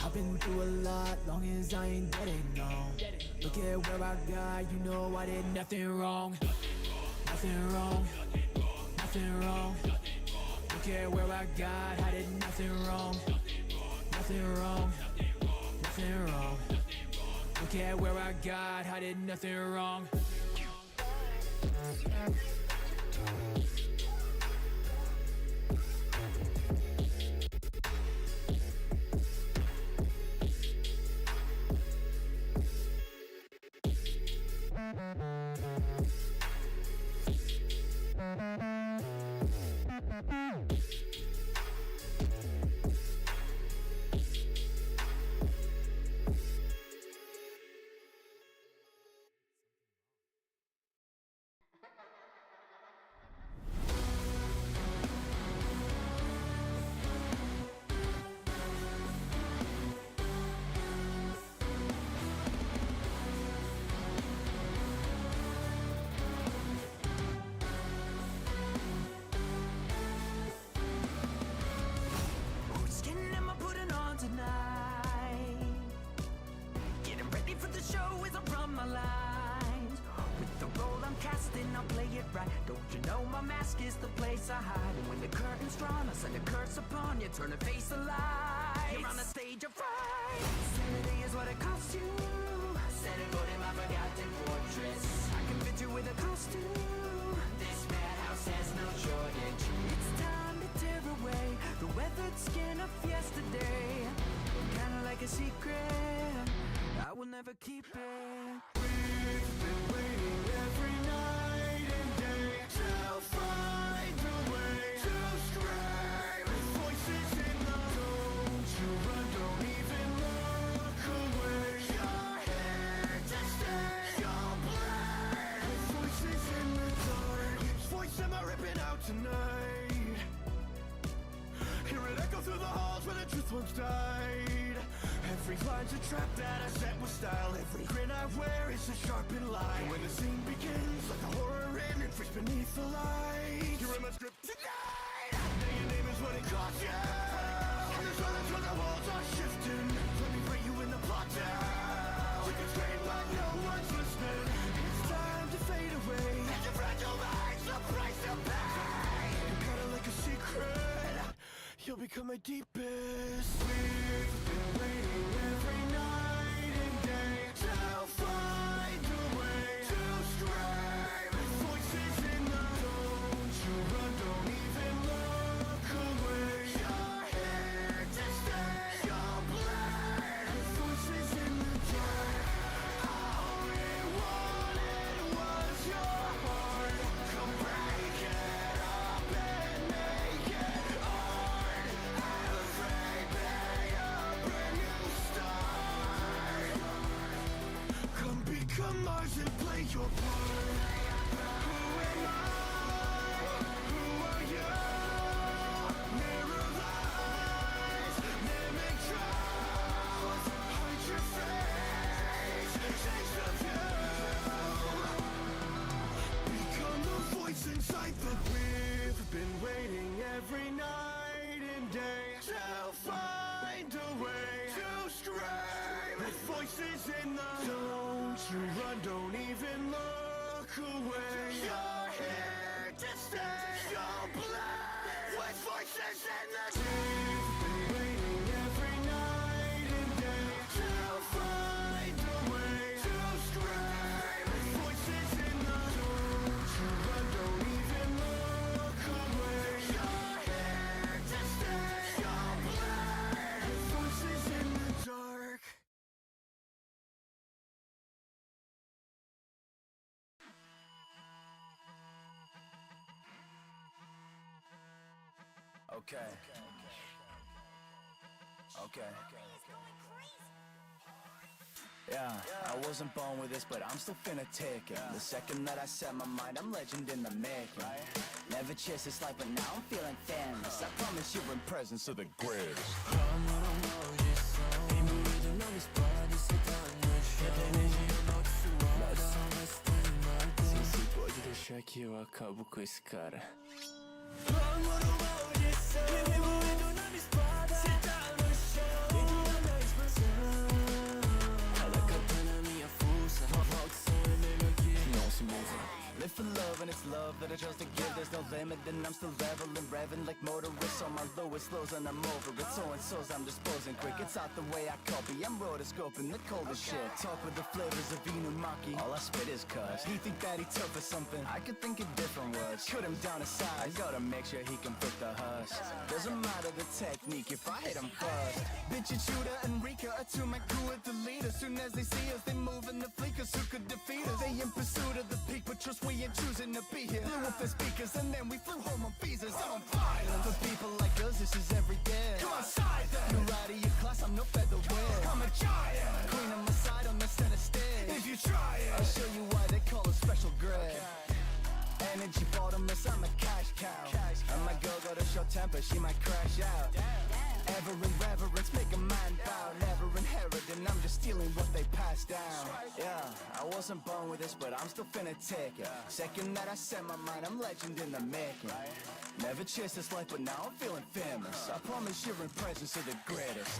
I've been through a lot, long as I ain't dead and gone. Look at where I got, you know I did nothing wrong. Nothing wrong, nothing wrong. Look at where I got, I did nothing wrong. Nothing wrong, nothing wrong. Look at where I got, I did nothing wrong. Turn a face alive. You're on the stage of fright. Sanity is what it costs you. Set it in my forgotten fortress. I can fit you with a costume. This madhouse has no shortage. It's time to tear away the weathered skin of yesterday. Kinda like a secret, I will never keep it. We've been waiting every night and day to find a way to scream. Voices in the don't you run, don't even look away. You're here to stay, you're blind. Voices in the dark, voice am I ripping out tonight? Hear it echo through the halls where the truth once died. Every line's a trap that I set with style. Every grin I wear is a sharpened lie. And when the scene begins, like a horror image freaks beneath the light. You're in my script tonight. Now your name is what it costs you. And the silence when the walls are shifting. Let me bring you in the plot now. You can scream but no one's listening. It's time to fade away. And your fragile mind's the price to pay. You're kinda like a secret. You'll become my deepest. We've been waiting every night and day to find a way to scream. Voices in the don't you run, don't even look away. Come become ours and play your part. Who am I? Who are you? Mirror lies, mimic trials. Hide your face, change the view. Become the voice inside the we've been waiting every night and day to find a way to stray with voices in the don't you run, don't even look away. You're here to stay. You're black with voices in the we've been waiting every night and day to find a way to stray with voices in the don't you run, don't even look away. You're here to stay. You're black with voices in the dark. Okay. Okay. Yeah, I wasn't born with this, but I'm still finna take it. The second that I set my mind, I'm legend in the making. Never chased this life, but now I'm feeling famous. I promise you're in presence of the greatest. Se pode deixar que eu acabo com esse cara. Live for love and it's love that I chose to give. There's no limit, then I'm still leveling, revving like motorists on my lowest lows, and I'm over it. So and so's I'm disposing quick. It's out the way I copy. I'm rotoscoping the coldest shit. Talk with the flavors of Inumaki. All I spit is cuss. He think that he tough or something. I could think of different words. Cut him down to size. I gotta make sure he can fit the husk. Doesn't matter the technique if I hit him first. Bitch and Shooter and Rika are to my crew at the lead. As soon as they see us, they move in the fleet. Cause who could defeat us? They in pursuit of the peak, but trust we ain't choosing to be here. Blew up the speakers and then we flew home on visas on violence. For people like us, this is every day. Come outside then. You're out of your class, I'm no featherweight. I'm a giant. Queen on my side on the center stage. If you try it, I'll show you why they call it special grade. Energy bottomless, I'm a cash cow. And my girl got a short temper, she might crash out. Ever in reverence, make a man bow. Never inherited, I'm just stealing what they passed down. Yeah, I wasn't born with this, but I'm still finna take it. Second that I set my mind, I'm legend in the making. Never chased this life, but now I'm feeling famous. I promise you're in presence of the greatest.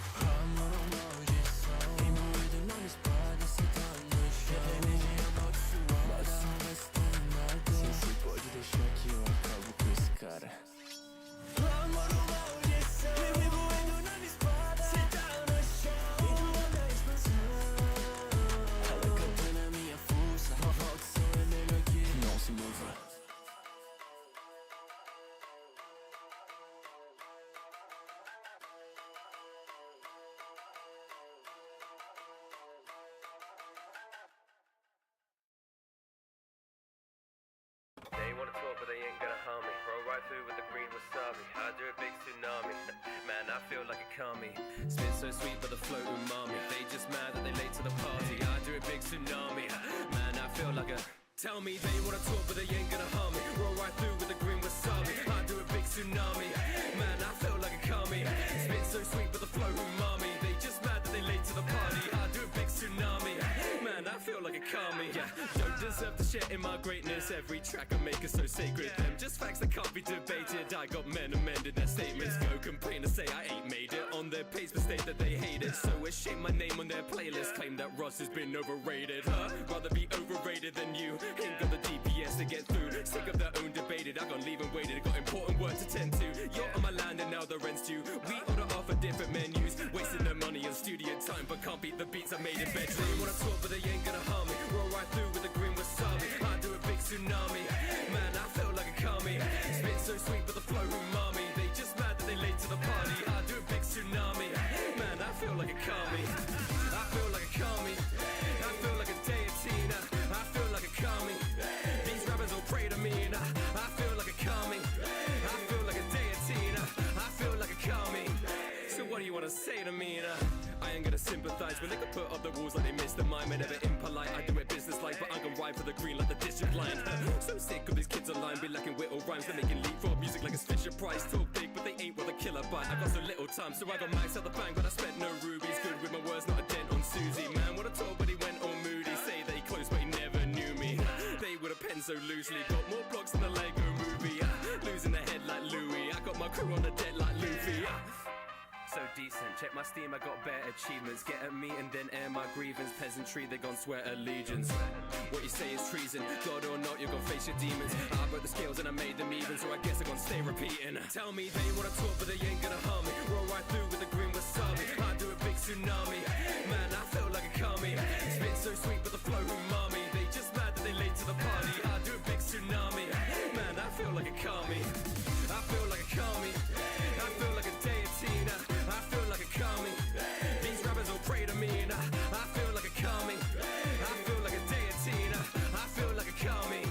Se pode deixar que eu acabo com esse cara. Não se mova. They wanna talk, but they ain't gonna harm me. Roll right through with the green wasabi. I do a big tsunami. Man, I feel like a kami. Spit so sweet, but the flow umami. They just mad that they late to the party. I do a big tsunami. Man, I feel like a. Tell me they wanna talk, but they ain't gonna harm me. Roll right through with the green wasabi. I do a big tsunami. Man, I feel like a kami. Spit so sweet, but the flow umami. They just mad that they late to the party. I do a big tsunami. Man, I feel like a kami. Yeah, don't deserve to share in my greatness. Every track I make is so sacred. Them just facts that can't be debated. I got men amending their statements. Go complain and say I ain't made it. On their page, but state that they hate it. So it's shame my name on their playlist. Claim that Ross has been overrated. Huh? Rather be overrated than you. Ain't got the DPS to get through. Sick of their own debated. I got leave and waited. Got important work to tend to. You're on my land and now the rent's due. We order off of different menus. Wasting their money on studio time, but can't beat the beats I made in bed. They wanna talk, but they ain't gonna harm me. Roll right through with the green wasabi. I do a big tsunami. Man, I feel like a kami. Spit so sweet, but the flow umami. They just mad that they late to the party. I do a big tsunami. Man, I feel like a kami. I feel like a kami. I feel like a deity. I feel like a kami. These rappers all pray to me. I feel like a kami. I feel like a deity. I feel like a kami. So what do you wanna say to me? I ain't gonna sympathize when they can put up the rules like they missed the mime and never impolite. light. I do it business-like, but I'm gonna ride for the green like the district line. So sick of these kids online, be lacking wit or rhymes. They're making leapfrog music like it's Fisher Price. Talk big, but they ain't what a killer bite. I got so little time, so I got maxed out the bank, but I spent no rubies. Good with my words, not a dent on Susie. Man, what I told, but he went all moody. Say they close, but he never knew me. They would have penned so loosely. Got more blocks than a Lego movie. Losing their head like Louis. I got my crew on the dead like Luffy. So decent, check my Steam, I got better achievements. Get at me and then air my grievance. Peasantry, they gon' swear allegiance. What you say is treason, God or not, you're gonna face your demons. I broke the scales and I made them even, so I guess I'm gonna stay repeating. Tell me they wanna talk, but they ain't gonna harm me. Roll right through with the green wasabi. I do a big tsunami, man, I feel like a kami. Spit so sweet, but the flow umami. They just mad that they late to the party. I do a big tsunami, man, I feel like a kami. I feel like a kami. I feel like a deity. I feel like a kami. These rappers all pray to me. I feel like a kami. I feel like a deity. I feel like a kami.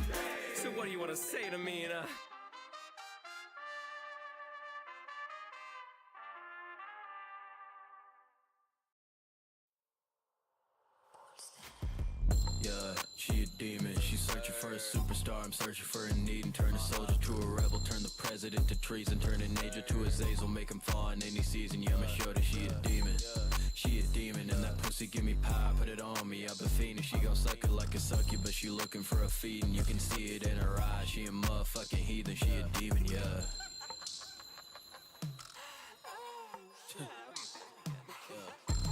So what do you wanna say to me? Yeah, she a demon. She's searching for a superstar. I'm searching for a need and turn a soldier to a rebel. Turn the president to treason. Turn a nature to a Zazel. Make him fall in any season. Yeah, I'ma show that she a demon. She a demon and that pussy give me power. Put it on me. I've been fiending. She gon' suck it like a sucky, but she looking for a feed and you can see it in her eyes. She a motherfucking heathen. She a demon. Yeah.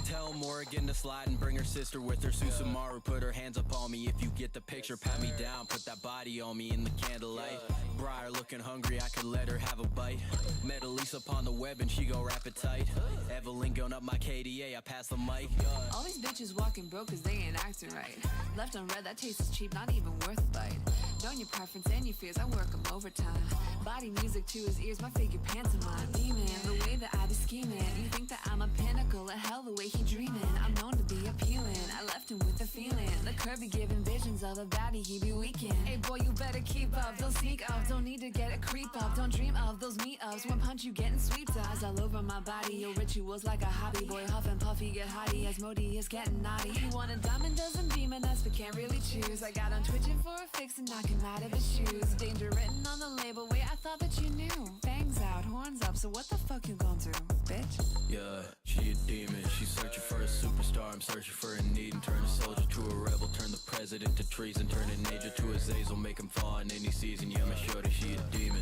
Tell Morrigan to slide and bring her sister with her. Susumaru, put her hands up on me. If you get the picture, pat me down. Put that body on me in the candlelight. Briar looking hungry, I could let her have a bite. Met Elise upon the web and she go rap it tight. Evelyn going up my KDA, I pass the mic. All these bitches walking broke cause they ain't acting right. Left on red, that taste is cheap, not even worth a bite. Knowing your preference and your fears, I work them overtime. Body music to his ears, my figure pantomime. Demon, the way that I be scheming. You think that I'm a pinnacle of hell, the way he dreaming. I'm known to be appealing, I left him with a feeling. The curvy giving visions of a baddie, he be weakened. Hey boy, you better keep up, don't sneak up. Don't need to get a creep up, don't dream of those meetups. One punch you getting sweet eyes all over my body. Your rituals like a hobby, boy huff and puffy get hottie as Modi is getting naughty. You want a diamond dozen beaming us but can't really choose. I got on twitching for a fix and knock him out of his shoes. Danger written on the label, wait I thought that you knew. Fangs out, horns up, so what the fuck you gon' do, bitch? Yeah, she a demon, she's searching for a superstar. I'm searching for a need and turn a soldier to a rebel. Turn the president to treason, turn a nature to a Zazel. Make him fall in any season, yeah, I'ma show that she a demon.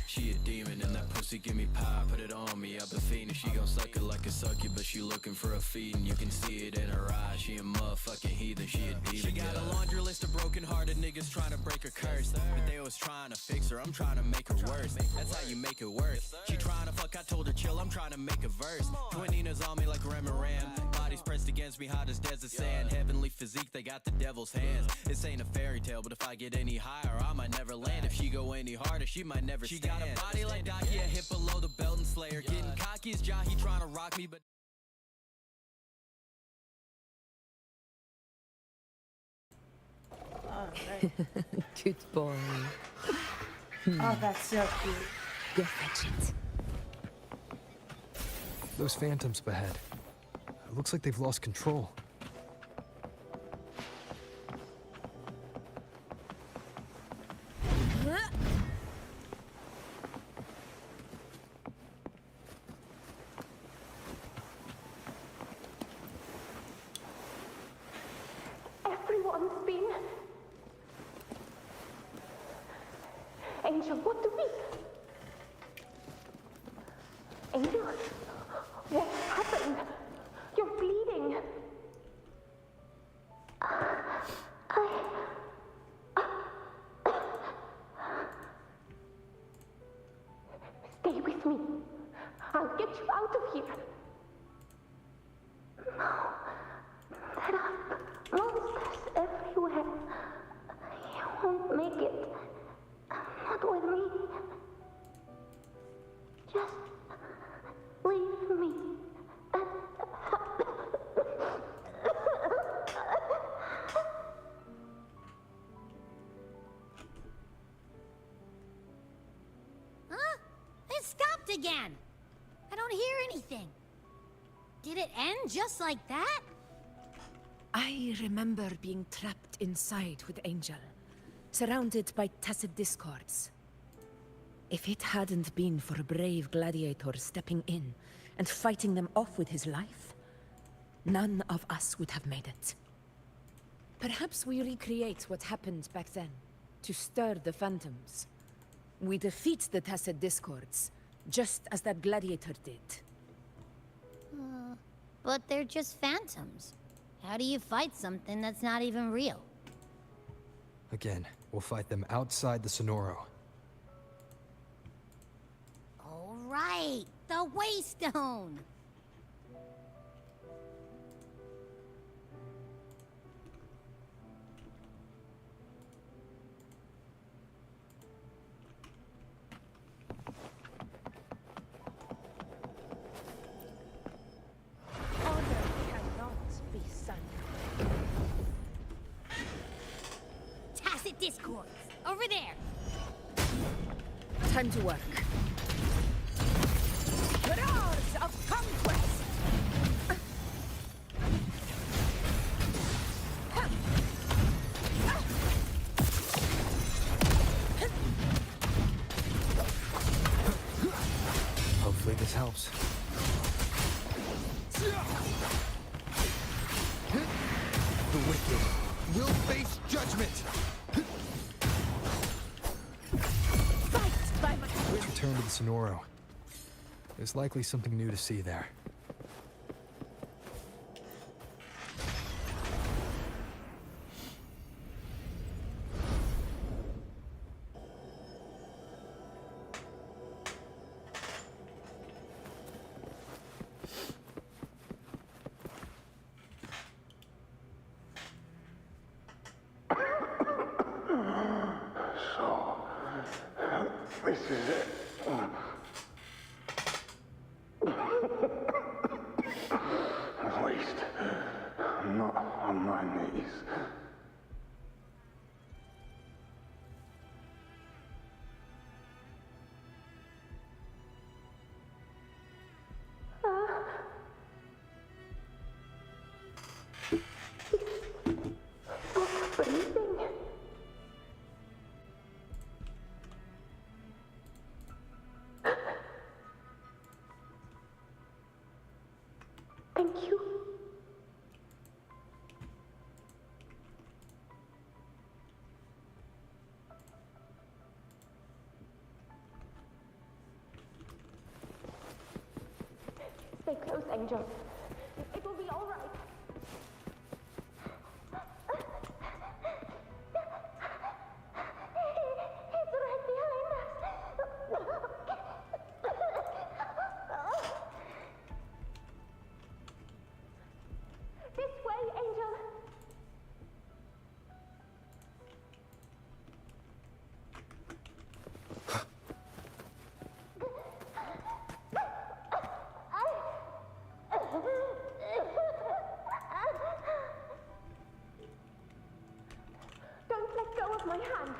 She a demon and that pussy give me power, put it on me. I've been fiending, she gon' suck it like a sucky, but she looking for a feed and you can see it in her eyes. She a motherfucking heathen, she a demon. She got a laundry list of broken-hearted niggas trying to break her curse, but they was trying to fix her. I'm trying to make her worse. That's how you make it worse. She trying to fuck, I told her chill. I'm trying to make a verse. Twin Nina's on me like Ram and Ram. Bodies pressed against me, hot as desert sand. Heavenly physique, they got the devil's hands. This ain't a fairy tale, but if I get any higher, I might never land. If she go any harder, she might never stand. She got a body like Daki, a hip below the belt and Slayer. Getting cocky as Jahi trying to rock me, but Good boy. Oh, that's so cute. Go fetch it. Those phantoms ahead. It looks like they've lost control. Everyone's been... Angel, what do we... Angel? What happened? You're bleeding. Stay with me. I'll get you out of here. No. There are monsters everywhere. You won't make it. Not with me. Just leave me. Huh? It stopped again. I don't hear anything. Did it end just like that? I I remember being trapped inside with Angel, surrounded by tacit discords. If it hadn't been for a brave gladiator stepping in and fighting them off with his life, none of us would have made it. Perhaps we recreate what happened back then, to stir the phantoms. We defeat the tacit discords, just as that gladiator did. But they're just phantoms. How do you fight something that's not even real? Again, we'll fight them outside the Sonoro. All right, the Waystone! Tacit discords! Over there! Time to work. Roars of conquest! Hopefully this helps. The wicked will face judgment! Return to the Sonoro. There's likely something new to see there. So, this is it. At least, I'm not on my knees. What's breathing? Thank you. Stay close, Angel. It will be all right. He's right behind us. This way, Angel. Don't let go of my hand.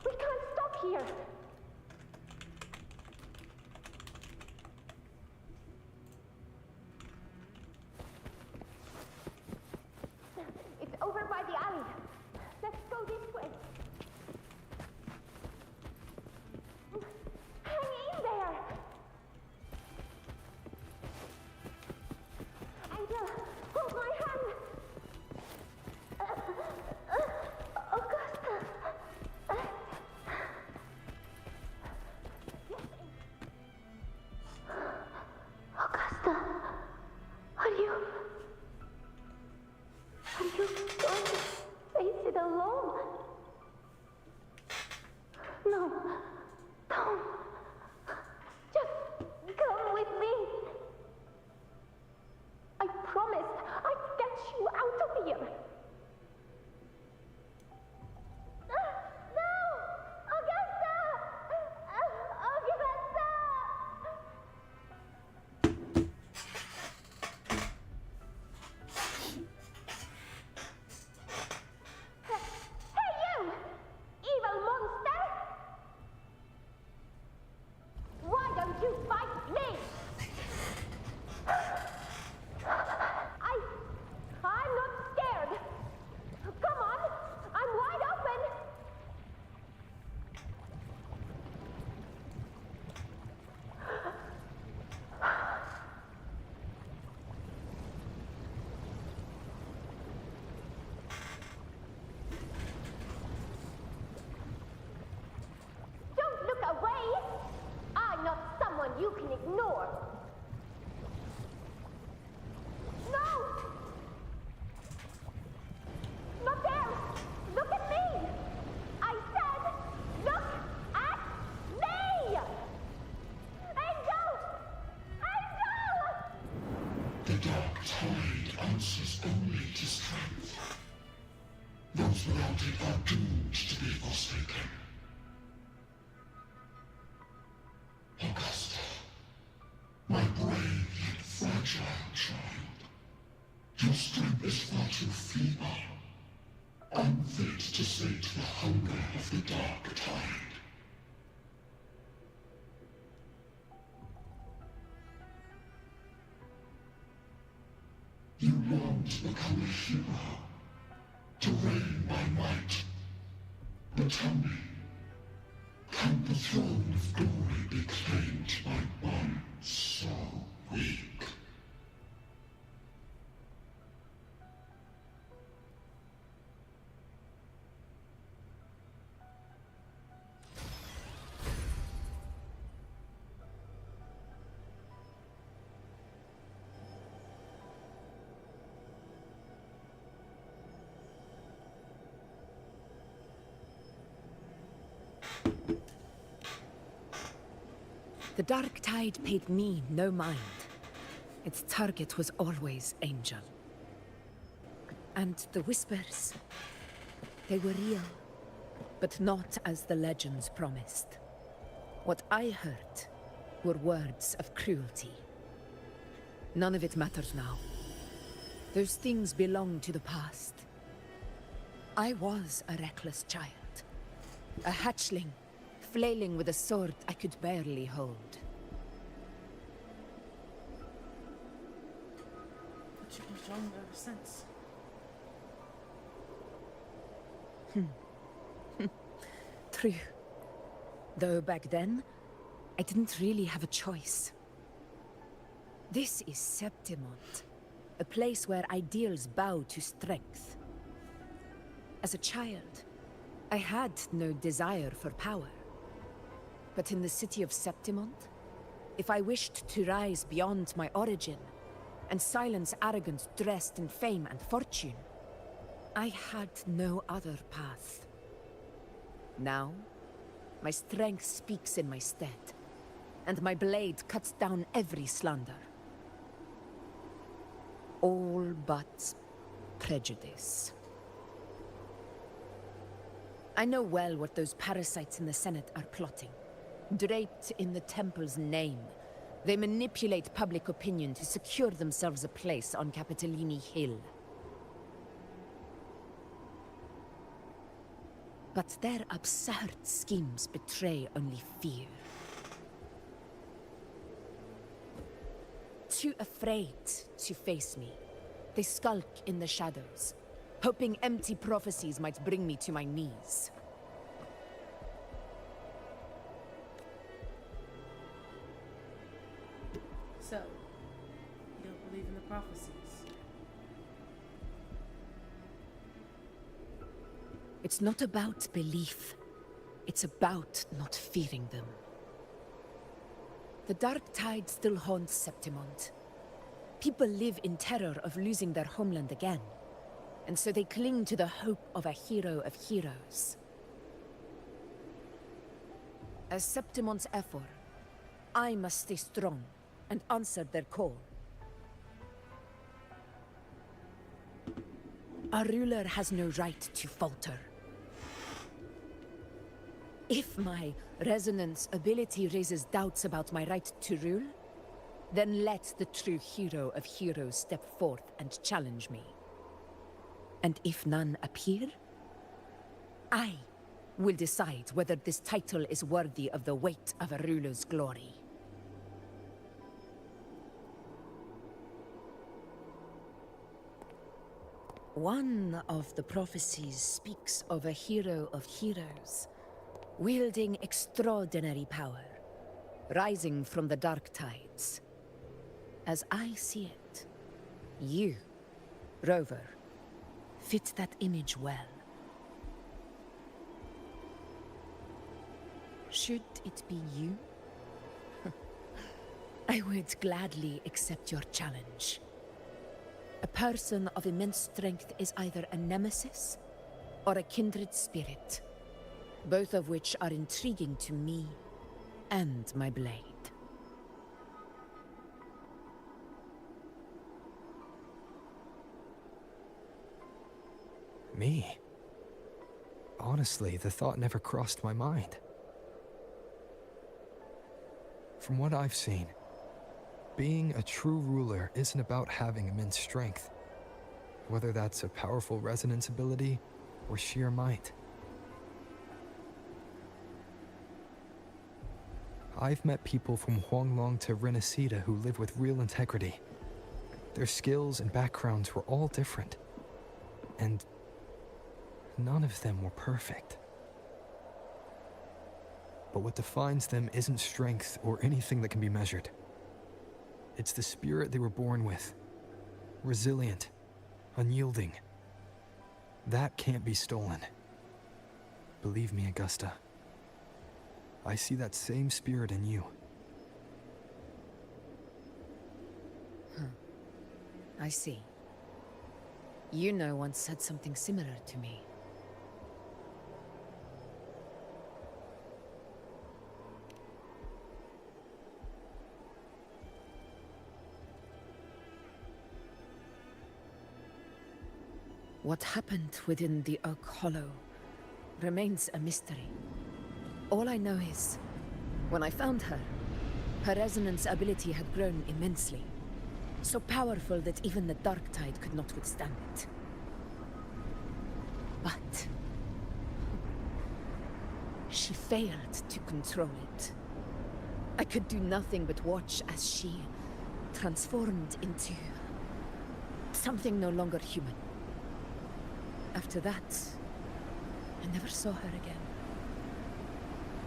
We can't stop here. It's over by the alley. Let's go this way. Hang in there. Angel, hold my hand. Augusta. Those without it are doomed to be forsaken. Augusta, my brave yet fragile child, your strength is far too feeble, unfit to sate the hunger of the dark tide. You long to become a hero, to reign by might. But tell me, can the throne of glory be claimed by one so weak? The Dark Tide paid me no mind. Its target was always Angel. And the whispers, they were real, but not as the legends promised. What I heard were words of cruelty. None of it matters now. Those things belong to the past. I was a reckless child, a hatchling, flailing with a sword I could barely hold. But you've been strong ever since. True. Though back then, I didn't really have a choice. This is Septimont, a place where ideals bow to strength. As a child, I had no desire for power. But in the city of Septimont, if I wished to rise beyond my origin and silence arrogance dressed in fame and fortune, I had no other path. Now, my strength speaks in my stead, and my blade cuts down every slander. All but prejudice. I know well what those parasites in the Senate are plotting. Draped in the Temple's name, they manipulate public opinion to secure themselves a place on Capitolini Hill. But their absurd schemes betray only fear. Too afraid to face me, they skulk in the shadows, hoping empty prophecies might bring me to my knees. So, you don't believe in the prophecies? It's not about belief. It's about not fearing them. The Dark Tide still haunts Septimont. People live in terror of losing their homeland again, and so they cling to the hope of a hero of heroes. As Septimont's Ephor, I must stay strong and answer their call. Our ruler has no right to falter. If my resonance ability raises doubts about my right to rule, then let the true hero of heroes step forth and challenge me. And if none appear, I will decide whether this title is worthy of the weight of a ruler's glory. One of the prophecies speaks of a hero of heroes, wielding extraordinary power, rising from the dark tides. As I see it, you, Rover, fit that image well. Should it be you? I would gladly accept your challenge. A person of immense strength is either a nemesis or a kindred spirit, both of which are intriguing to me and my blade. Me? Honestly, the thought never crossed my mind. From what I've seen, being a true ruler isn't about having immense strength, whether that's a powerful resonance ability or sheer might. I've met people from Huanglong to Renacida who live with real integrity. Their skills and backgrounds were all different, and none of them were perfect. But what defines them isn't strength or anything that can be measured. It's the spirit they were born with. Resilient, unyielding. That can't be stolen. Believe me, Augusta. I see that same spirit in you. I see. Yuna once said something similar to me. What happened within the Oak Hollow remains a mystery. All I know is, when I found her, her resonance ability had grown immensely. So powerful that even the Dark Tide could not withstand it. But she failed to control it. I could do nothing but watch as she transformed into something no longer human. After that, I never saw her again.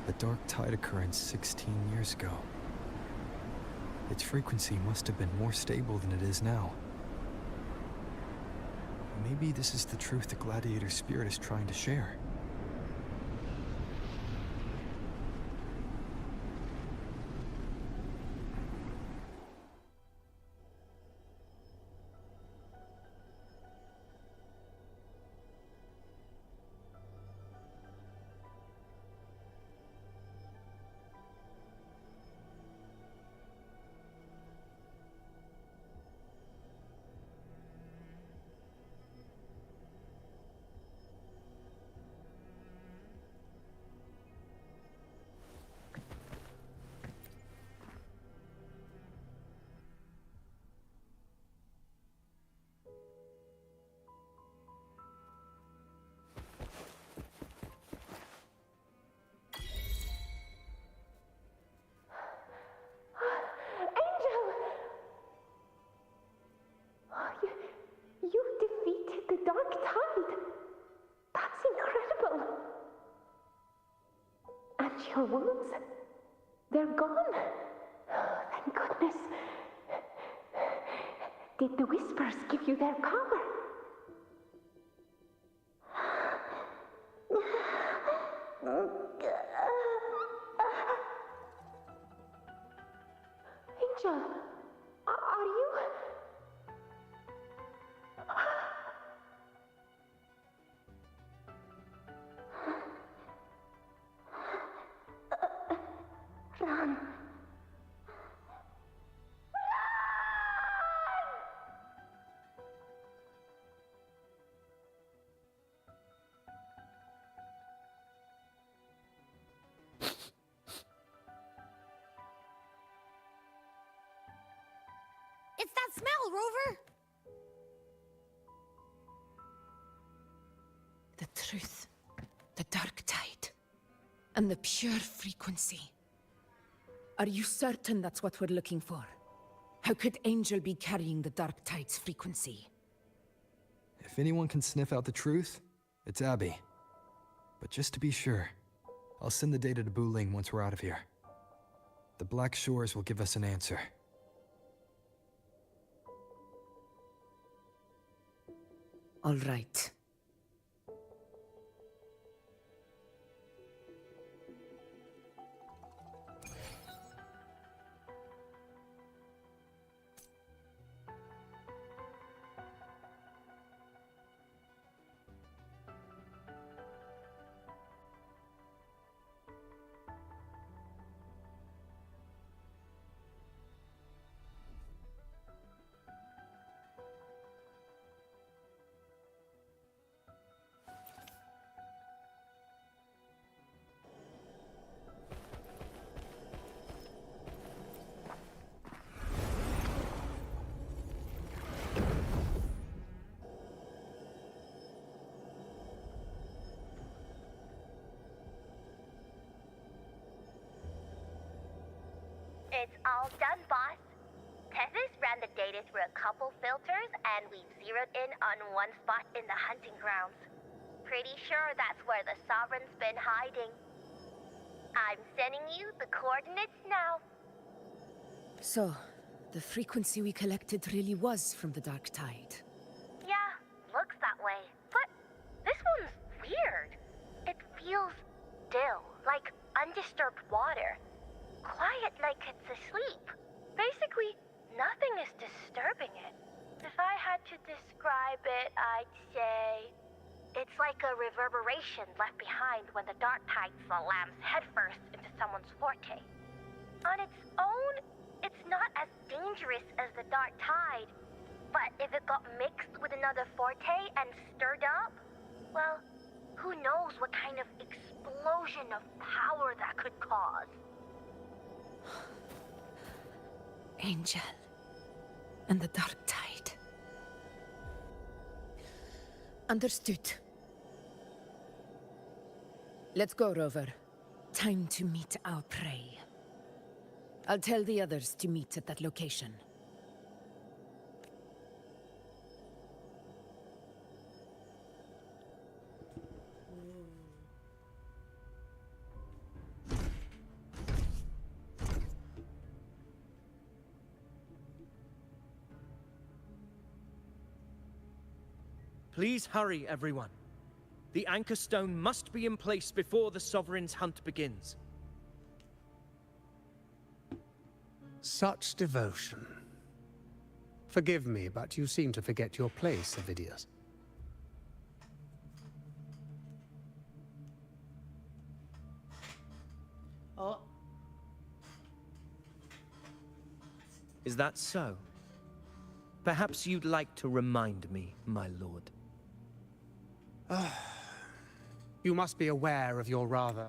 The Dark Tide occurrence 16 years ago. Its frequency must have been more stable than it is now. Maybe this is the truth the Gladiator spirit is trying to share. Your wounds? They're gone? Oh, thank goodness. Did the Whispers give you their power? Angel, are you... Run. It's that smell, Rover! The truth, the Dark Tide, and the pure frequency. Are you certain that's what we're looking for? How could Angel be carrying the Dark Tide's frequency? If anyone can sniff out the truth, it's Abby. But just to be sure, I'll send the data to Buling once we're out of here. The Black Shores will give us an answer. All right. It's all done, boss. Tethys ran the data through a couple filters, and we zeroed in on one spot in the hunting grounds. Pretty sure that's where the Sovereign's been hiding. I'm sending you the coordinates now. So, the frequency we collected really was from the Dark Tide. Yeah, looks that way. But this one's weird. It feels still, like undisturbed water. Quiet like it's asleep. Basically, nothing is disturbing it. If I had to describe it, I'd say it's like a reverberation left behind when the Dark Tide slams headfirst into someone's forte. On its own, it's not as dangerous as the Dark Tide, but if it got mixed with another forte and stirred up, well, who knows what kind of explosion of power that could cause. Angel and the Dark Tide. Understood. Let's go, Rover. Time to meet our prey. I'll tell the others to meet at that location. Please hurry, everyone. The Anchor Stone must be in place before the Sovereign's hunt begins. Such devotion. Forgive me, but you seem to forget your place, Avidius. Oh. Is that so? Perhaps you'd like to remind me, my lord. You must be aware of your rather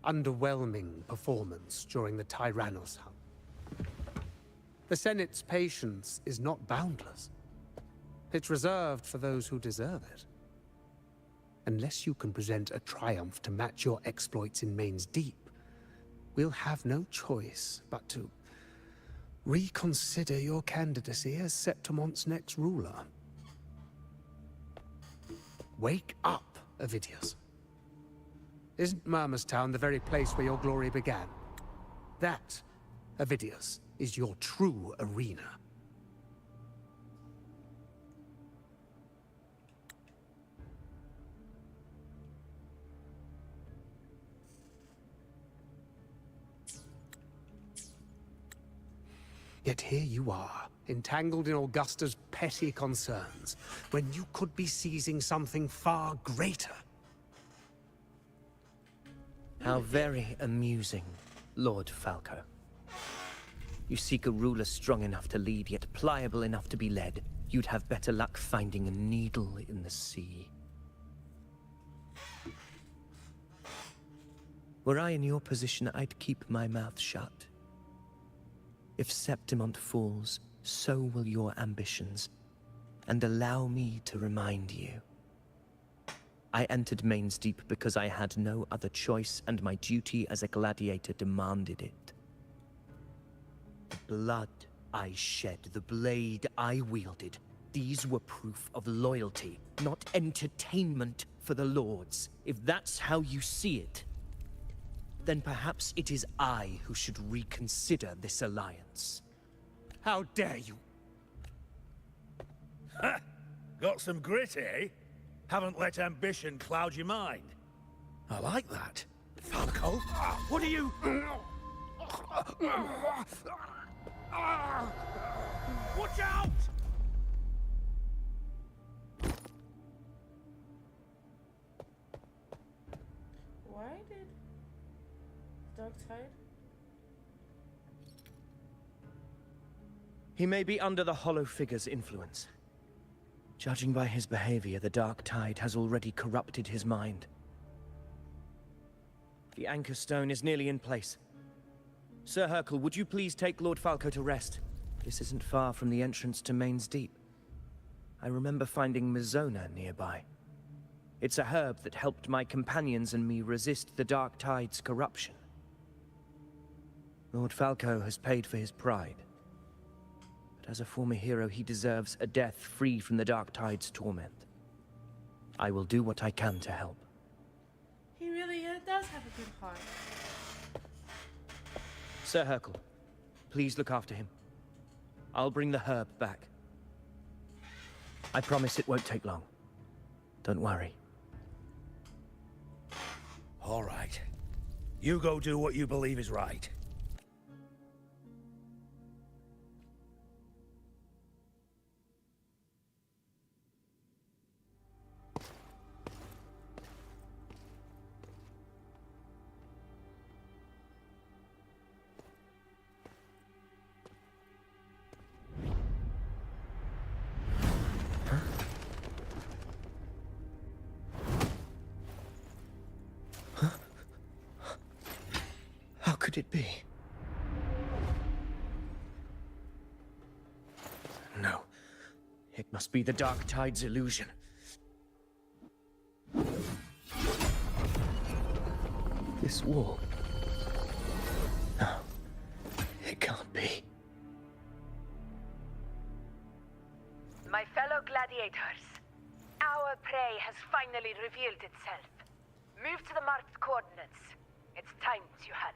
underwhelming performance during the Tyrannos hunt. The Senate's patience is not boundless. It's reserved for those who deserve it. Unless you can present a triumph to match your exploits in Main's Deep, we'll have no choice but to reconsider your candidacy as Septimon's next ruler. Wake up, Avidius. Isn't Murmurstown the very place where your glory began? That, Avidius, is your true arena. Yet here you are, entangled in Augusta's petty concerns, when you could be seizing something far greater. How very amusing, Lord Falco. You seek a ruler strong enough to lead, yet pliable enough to be led. You'd have better luck finding a needle in the sea. Were I in your position, I'd keep my mouth shut. If Septimont falls, so will your ambitions. And allow me to remind you. I entered Main's Deep because I had no other choice, and my duty as a gladiator demanded it. The blood I shed, the blade I wielded, these were proof of loyalty, not entertainment for the Lords. If that's how you see it, then perhaps it is I who should reconsider this alliance. How dare you? Ha! Got some grit, eh? Haven't let ambition cloud your mind. I like that. Falco, what are you... Watch out! Why did Dark Tide? He may be under the Hollow Figure's influence. Judging by his behavior, the Dark Tide has already corrupted his mind. The Anchor Stone is nearly in place. Sir Hercule, would you please take Lord Falco to rest? This isn't far from the entrance to Main's Deep. I remember finding Mizona nearby. It's a herb that helped my companions and me resist the Dark Tide's corruption. Lord Falco has paid for his pride. But as a former hero, he deserves a death free from the Dark Tide's torment. I will do what I can to help. He really does have a good heart. Sir Hercule, please look after him. I'll bring the herb back. I promise it won't take long. Don't worry. All right. You go do what you believe is right. How could it be? No. It must be the Dark Tide's illusion. This wall. No. It can't be. My fellow gladiators, our prey has finally revealed itself. Move to the marked coordinates. It's time to hunt.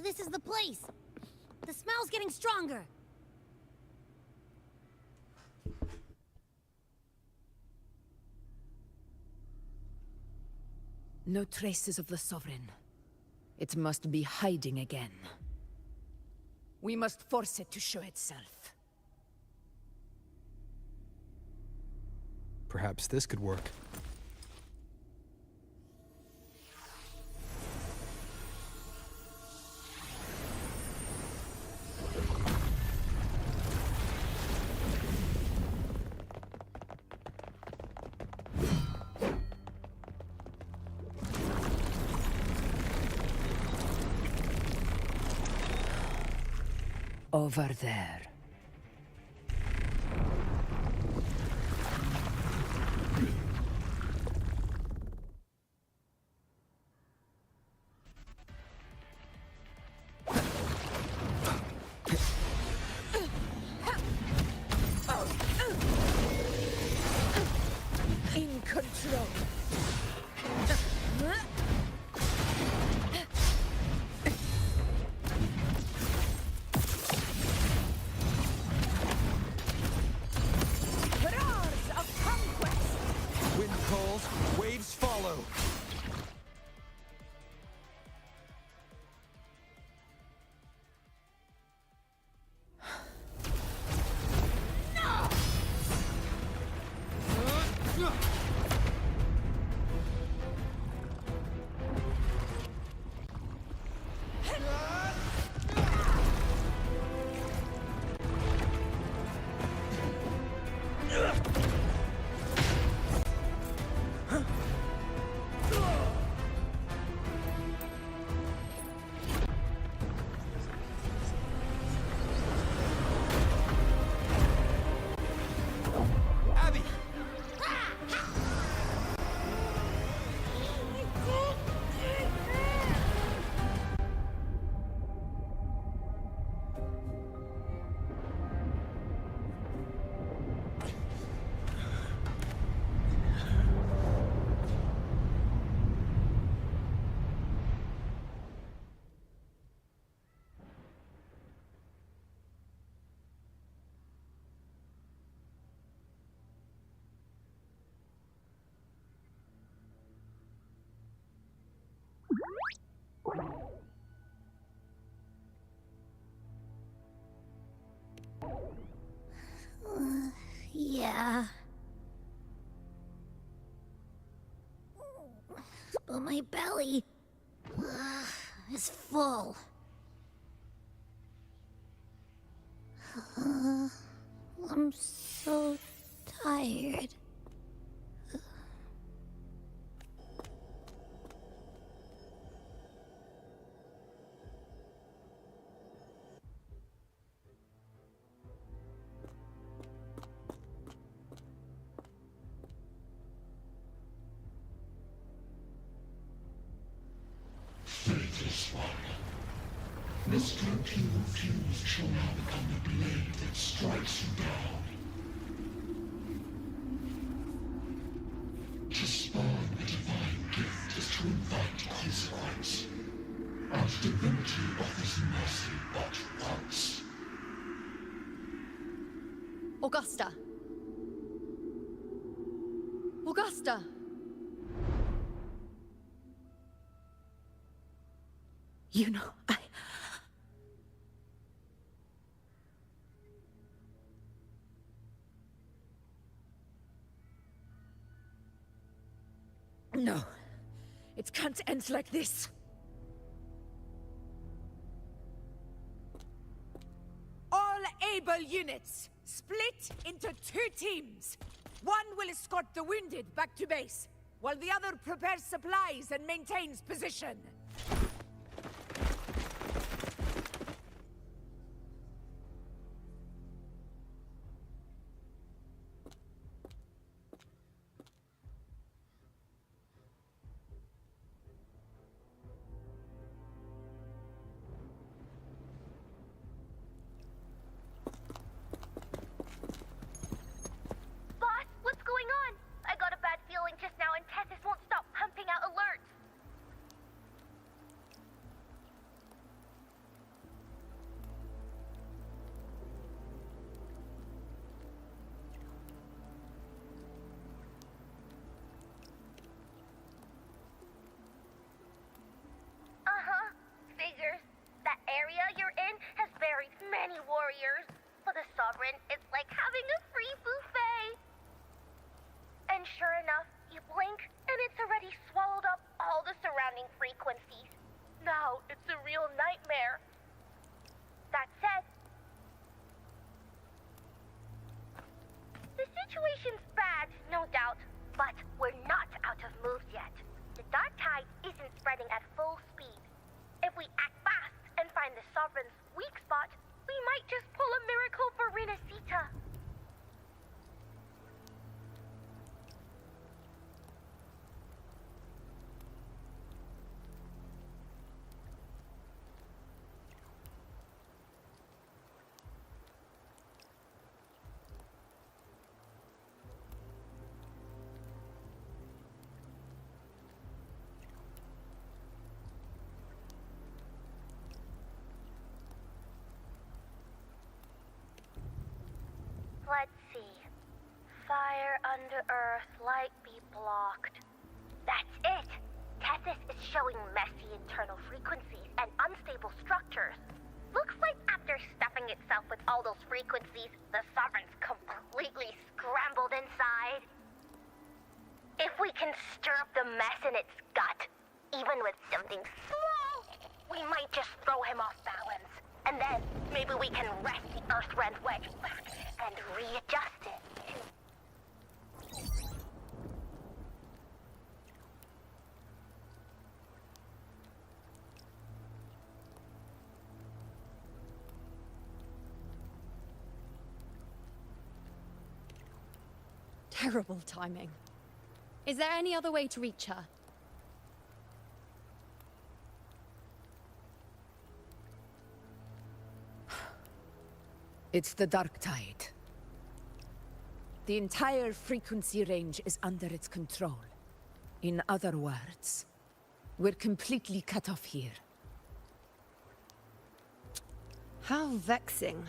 This is the place. The smell's getting stronger. No traces of the Sovereign. It must be hiding again. We must force it to show itself. Perhaps this could work. Over there. In control. Yeah. But my belly is full. I'm so tired. Fate is one. This cloak you refuse shall now become the blade that strikes you down. To spawn a divine gift is to invite consequence. And divinity offers mercy but once. Augusta! Augusta! You know, No. It can't end like this. All able units, split into 2 teams. One will escort the wounded back to base, while the other prepares supplies and maintains position. Boss, what's going on? I got a bad feeling just now and Tethys won't stop pumping out alerts. Uh-huh. Figures. That area you're in has buried many warriors. For the Sovereign, it's like having a free buffet. And sure enough, you blink, and it's already swallowed up all the surrounding frequencies. Now, it's a real nightmare. That said, the situation's bad, no doubt, but we're not out of moves yet. The dark tide isn't spreading at full speed. If we act fast and find the Sovereign's weak spot, we might just pull a miracle for Renacita. Let's see. Fire under earth, light be blocked. That's it! Tethys is showing messy internal frequencies and unstable structures. Looks like after stuffing itself with all those frequencies, the Sovereign's completely scrambled inside. If we can stir up the mess in its gut, even with something small, we might just throw him off balance. And then, maybe we can wrest the Earthrend wedge back and readjust it. terrible timing. Is there any other way to reach her? It's the Dark Tide. The entire frequency range is under its control. In other words, we're completely cut off here. How vexing.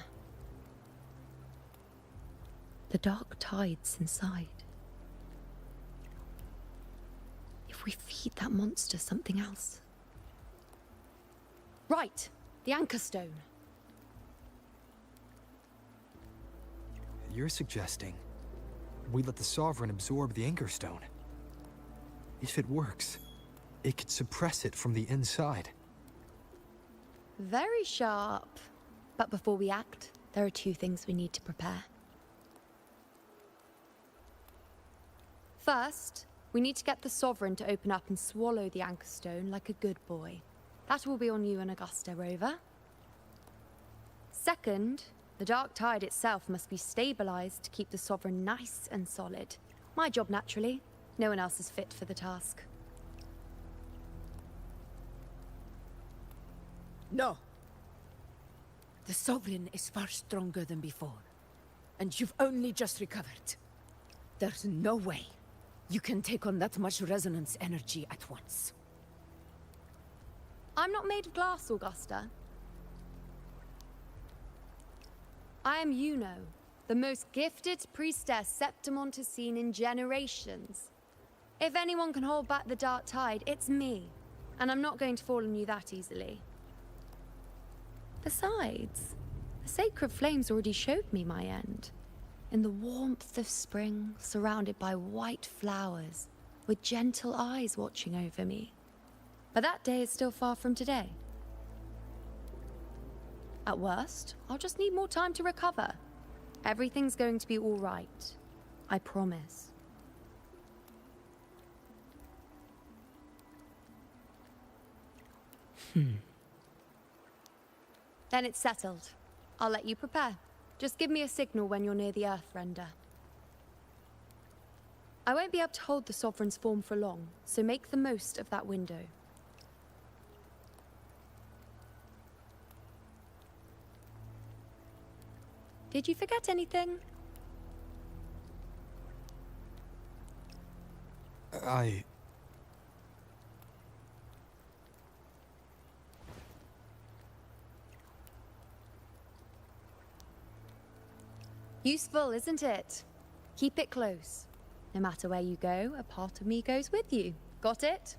The Dark Tide's inside. If we feed that monster something else. Right, the Anchor Stone. you're suggesting, we let the Sovereign absorb the Anchor Stone. If it works, it could suppress it from the inside. Very sharp. But before we act, there are 2 things we need to prepare. First, we need to get the Sovereign to open up and swallow the Anchor Stone like a good boy. That will be on you and Augusta, Rover. Second, the Dark Tide itself must be stabilized to keep the Sovereign nice and solid. My job, naturally. No one else is fit for the task. No. The Sovereign is far stronger than before. And you've only just recovered. There's no way you can take on that much resonance energy at once. I'm not made of glass, Augusta. I am Yuno, the most gifted priestess Septimont has seen in generations. If anyone can hold back the Dark Tide, it's me. And I'm not going to fall on you that easily. Besides, the sacred flames already showed me my end. In the warmth of spring, surrounded by white flowers, with gentle eyes watching over me. But that day is still far from today. At worst, I'll just need more time to recover. Everything's going to be all right. I promise. Then it's settled. I'll let you prepare. Just give me a signal when you're near the Earthrender. I won't be able to hold the Sovereign's form for long, so make the most of that window. Did you forget anything? Useful, isn't it? Keep it close. No matter where you go, a part of me goes with you. Got it?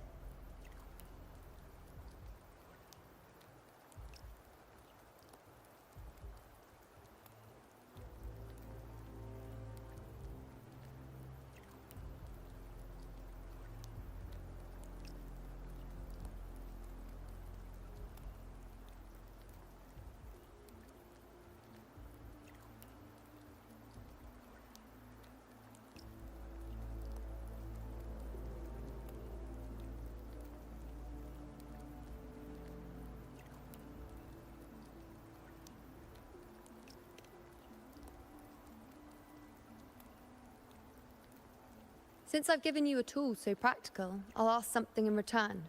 Since I've given you a tool so practical, I'll ask something in return.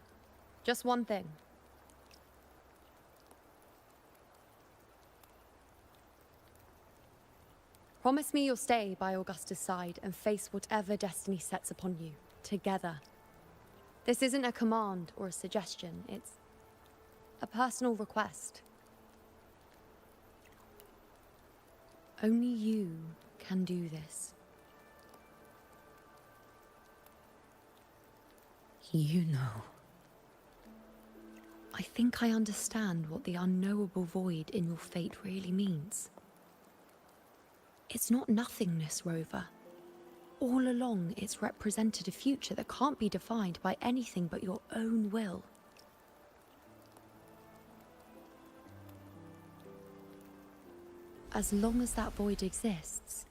Just one thing. Promise me you'll stay by Augusta's side and face whatever destiny sets upon you, together. This isn't a command or a suggestion, it's a personal request. Only you can do this. You know. I think I understand what the unknowable void in your fate really means. It's not nothingness, Rover. All along, it's represented a future that can't be defined by anything but your own will. As long as that void exists,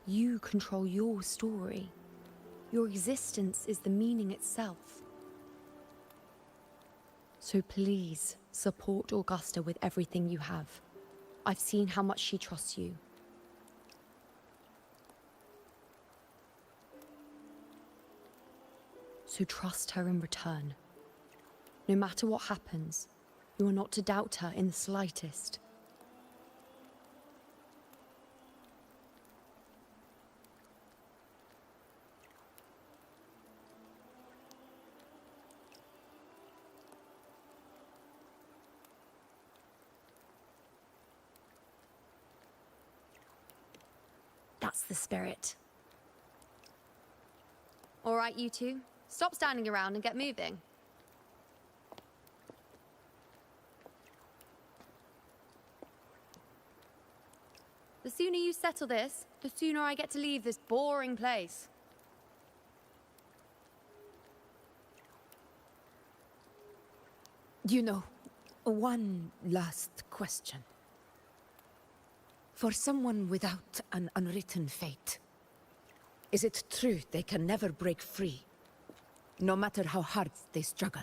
you control your story. Your existence is the meaning itself. So please, support Augusta with everything you have. I've seen how much she trusts you. So trust her in return. No matter what happens, you are not to doubt her in the slightest. That's the spirit. All right, you two. Stop standing around and get moving. The sooner you settle this, the sooner I get to leave this boring place. You know, one last question. For someone without an unwritten fate, is it true they can never break free, no matter how hard they struggle?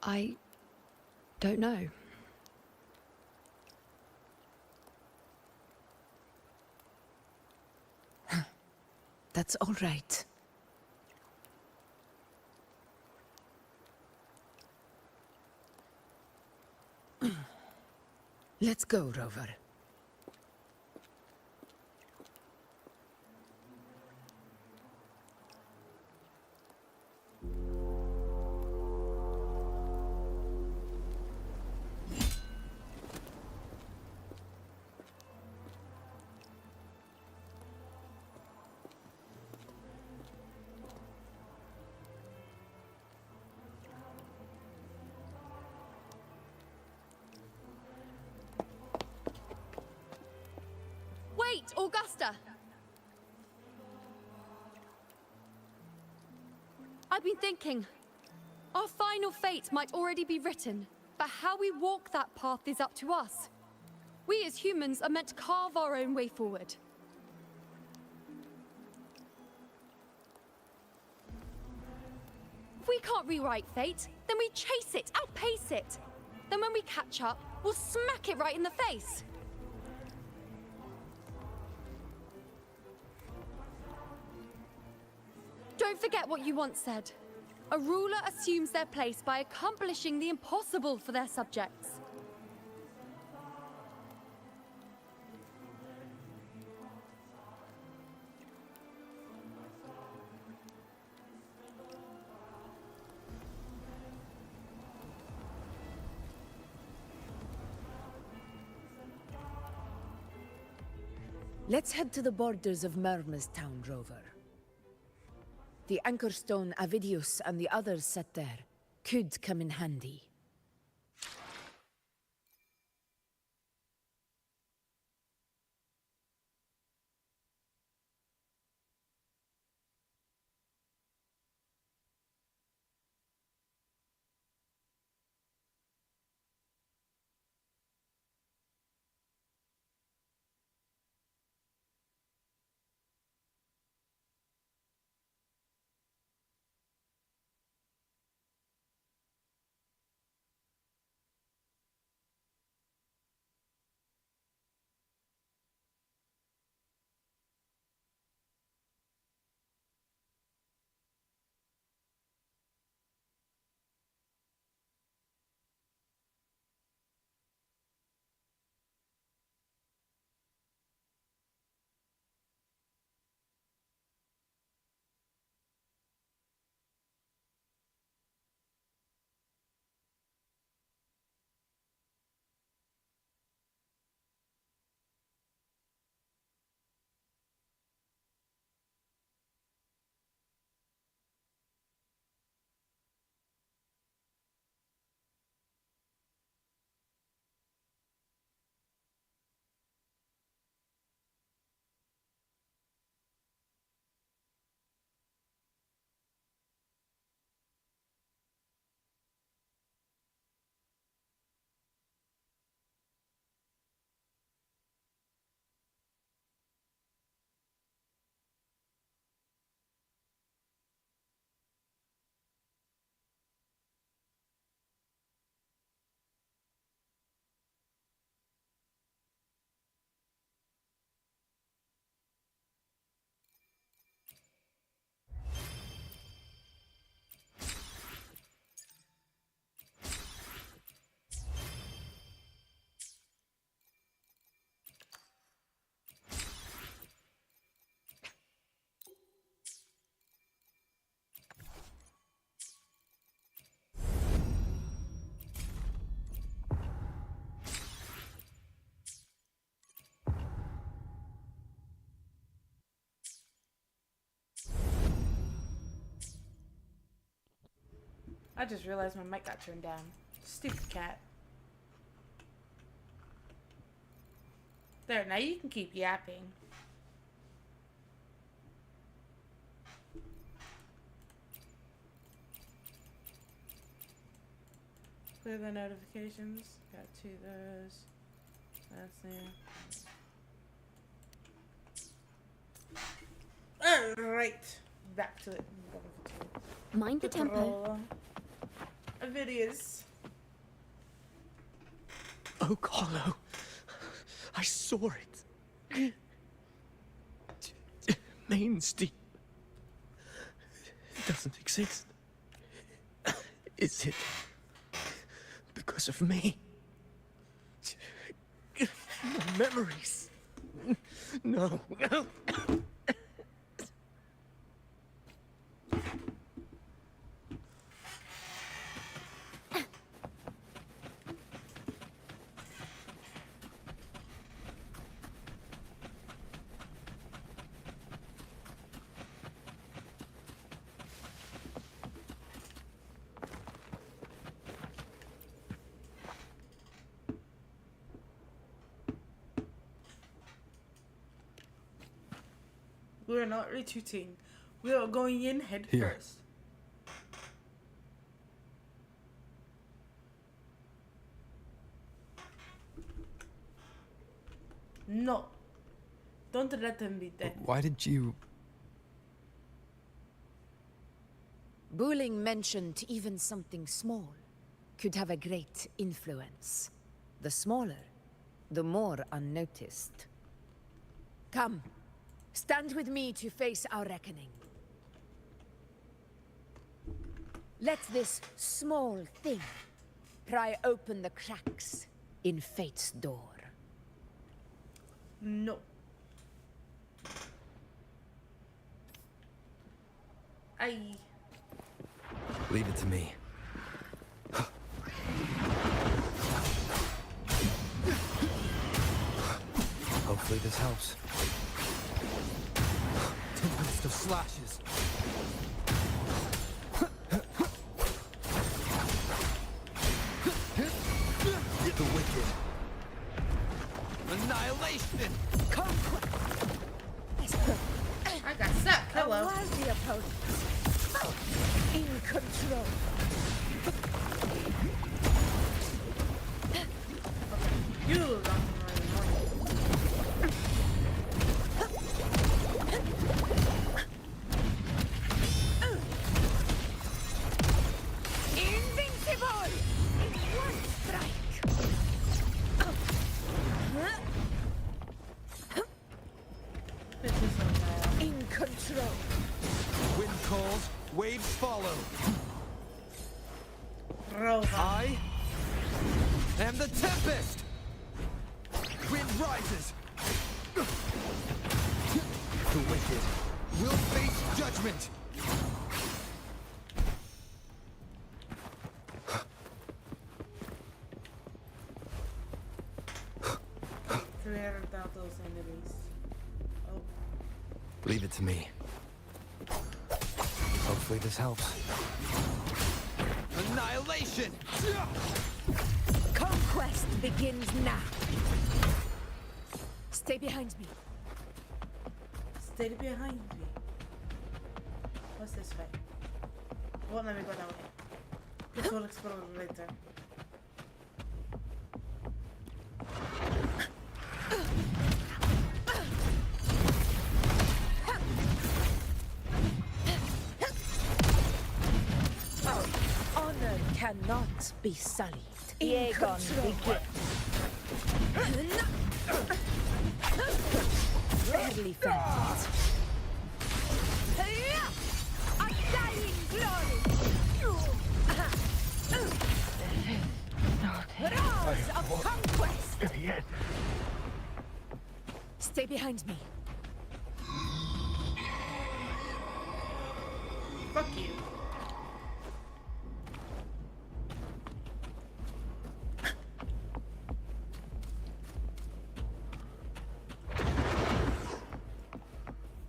I don't know. That's all right. Let's go, Rover. Wait, Augusta! I've been thinking. Our final fate might already be written, but how we walk that path is up to us. We as humans are meant to carve our own way forward. If we can't rewrite fate, then we chase it, outpace it. Then when we catch up, we'll smack it right in the face. Don't forget what you once said. A ruler assumes their place by accomplishing the impossible for their subjects. Let's head to the borders of Mermastown, Rover. The Anchor Stone Avidius and the others set there could come in handy. I just realized my mic got turned down. Stupid cat. There, now you can keep yapping. Clear the notifications. Got 2 of those. That's there. Alright. Back to it. Mind the tempo. Videos. Oak Hollow. I saw it. Main's Deep. It doesn't exist. Is it because of me? My memories. No. We're not retreating. We are going in head first. No. Don't let them be dead. Why did you... Buling mentioned even something small could have a great influence. The smaller, the more unnoticed. Come. Stand with me to face our reckoning. Let this small thing pry open the cracks in fate's door. No. Aye. Leave it to me. Hopefully this helps. Tempest of slashes. The wicked. Annihilation. I got stuck. Hello. A worthy opponent. In control. You Invincible! In one strike! In control. Wind calls, waves follow. Rosa. I am the Tempest! Wind rises! The wicked will face judgment! Those enemies. Oh. Leave it to me. Hopefully this helps. Annihilation! Conquest begins now. Stay behind me. Stay behind me. What's this way? Won't let me go that way. This will explode later. Honor cannot be sullied. Aegon begin. Barely felt. A dying glory. Rose of conquest. Stay behind me. Fuck you.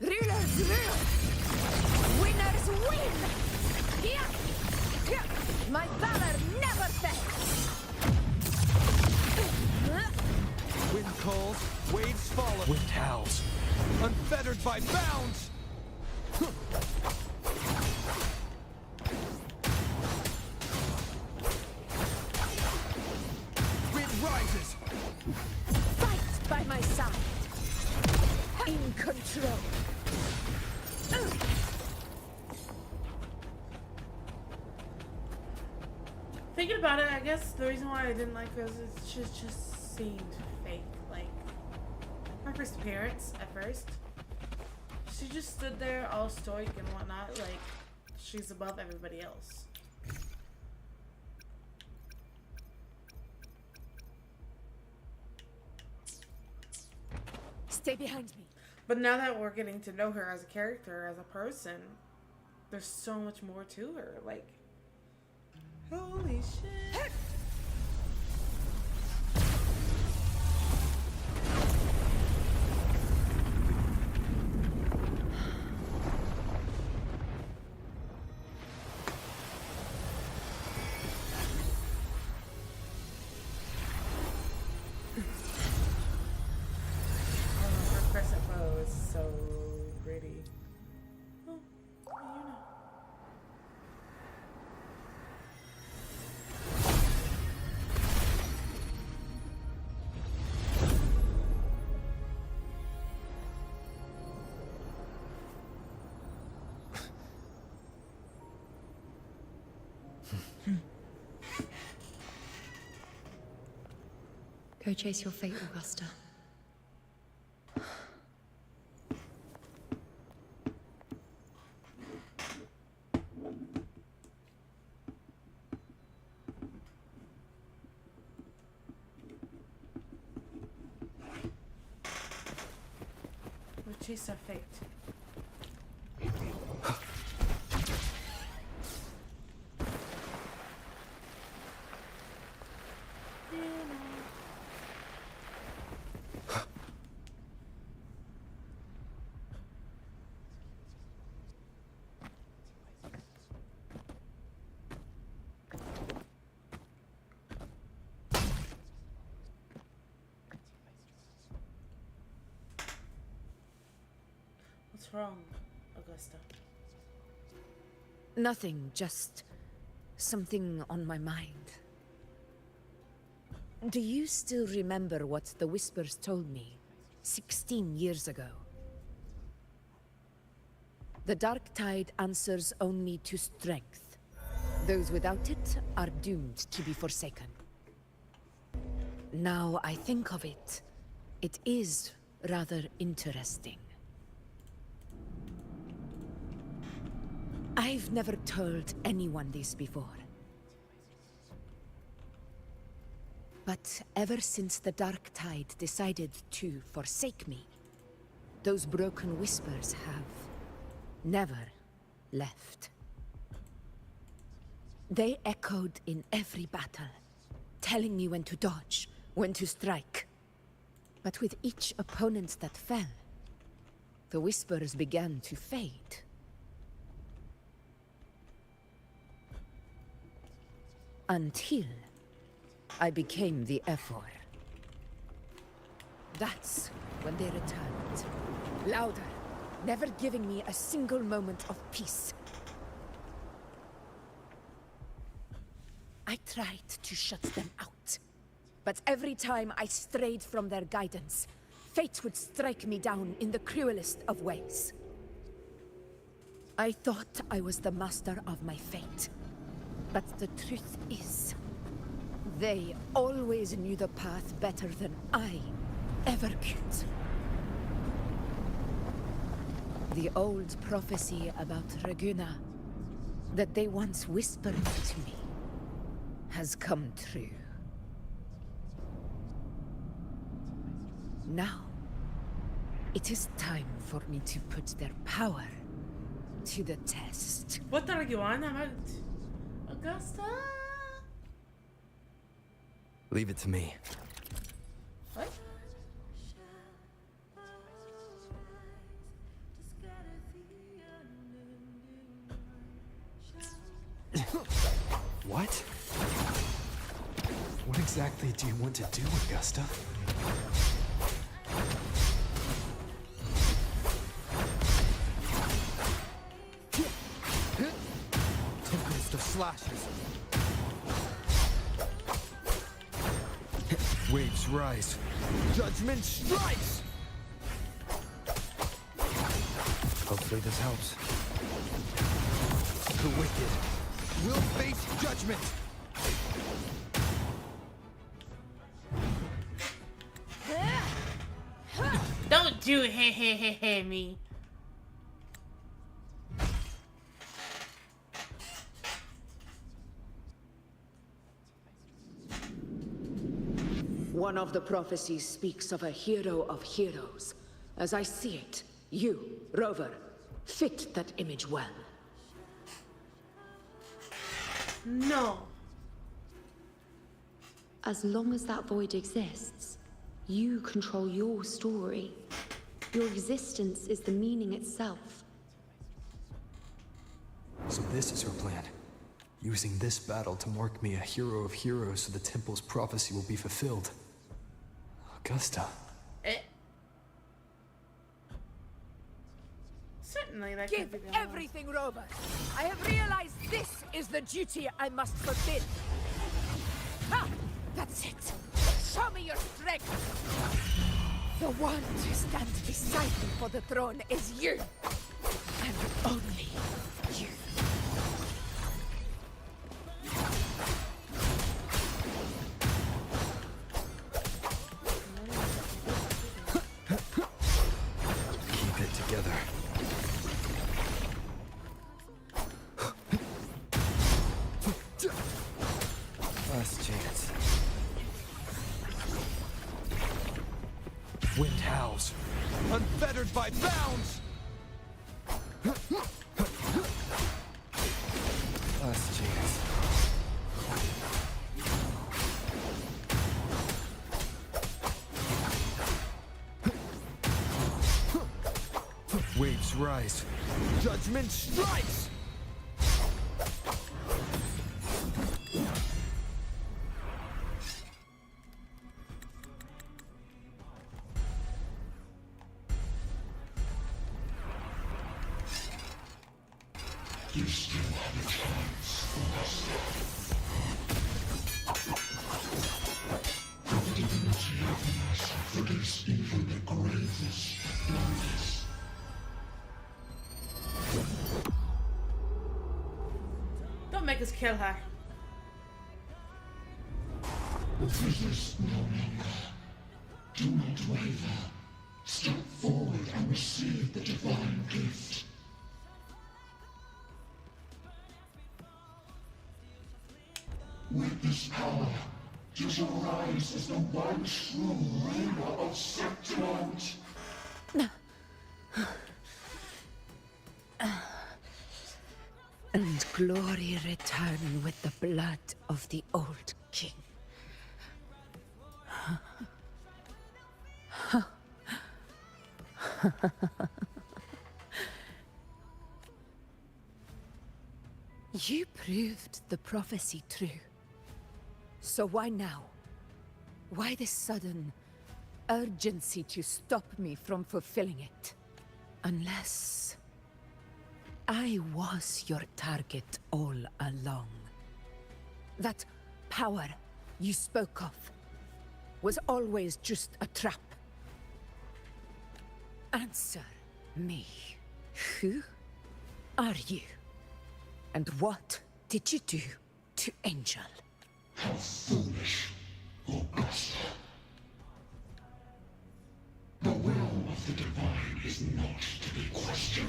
Rulers rule. Winners win. My valor never fails. Wind calls, waves follow. Wind howls, unfettered by bounds. Wind rises. Fight by my side. In control. Thinking about it, I guess the reason why I didn't like her is it just seemed fake. Like, her first appearance at first, she just stood there all stoic and whatnot, like she's above everybody else. Stay behind me. But now that we're getting to know her as a character, as a person, there's so much more to her. Like, holy shit. So pretty. Oh, you know. Go chase your fate, Augusta. Chase our fate. What's wrong, Augusta? Nothing, just something on my mind. Do you still remember what the Whispers told me 16 years ago? The Dark Tide answers only to strength. Those without it are doomed to be forsaken. Now I think of it, it is rather interesting. I've never told anyone this before. But ever since the Dark Tide decided to forsake me, those broken whispers have never left. They echoed in every battle, telling me when to dodge, when to strike. But with each opponent that fell, the whispers began to fade. Until I became the Ephor. That's when they returned. Louder, never giving me a single moment of peace. I tried to shut them out, but every time I strayed from their guidance, fate would strike me down in the cruelest of ways. I thought I was the master of my fate. But the truth is, they always knew the path better than I ever could. The old prophecy about Raguna, that they once whispered to me, has come true. Now, it is time for me to put their power to the test. What are you on about? Augusta? Leave it to me. What? What? What exactly do you want to do, Augusta? Waves rise. Judgment strikes! Hopefully this helps. The wicked will face judgment! Don't do me. One of the prophecies speaks of a hero of heroes. As I see it, you, Rover, fit that image well. No. As long as that void exists, you control your story. Your existence is the meaning itself. So this is her plan. Using this battle to mark me a hero of heroes so the temple's prophecy will be fulfilled. Augusta. Certainly, that Give could be the everything, Rover. I have realized this is the duty I must fulfill. Ha! That's it. Show me your strength. The one to stand beside me for the throne is you. And only you. Keep it together. Last chance. Wind howls, unfettered by bounds! Last chance. Waves rise. Judgment strikes! You still have a chance, Augusta. The divinity of mass forgives even the gravest illness. Don't make us kill her. Resist no longer. Do not waver. Step forward and receive the divine gift. With this power, you shall rise as the one true ruler of Septimont. And glory return with the blood of the old king. You proved the prophecy true. So why now? Why this sudden urgency to stop me from fulfilling it? Unless I was your target all along. That power you spoke of was always just a trap. Answer me. Who are you? And what did you do to Angel? How foolish, Augusta. The will of the divine is not to be questioned.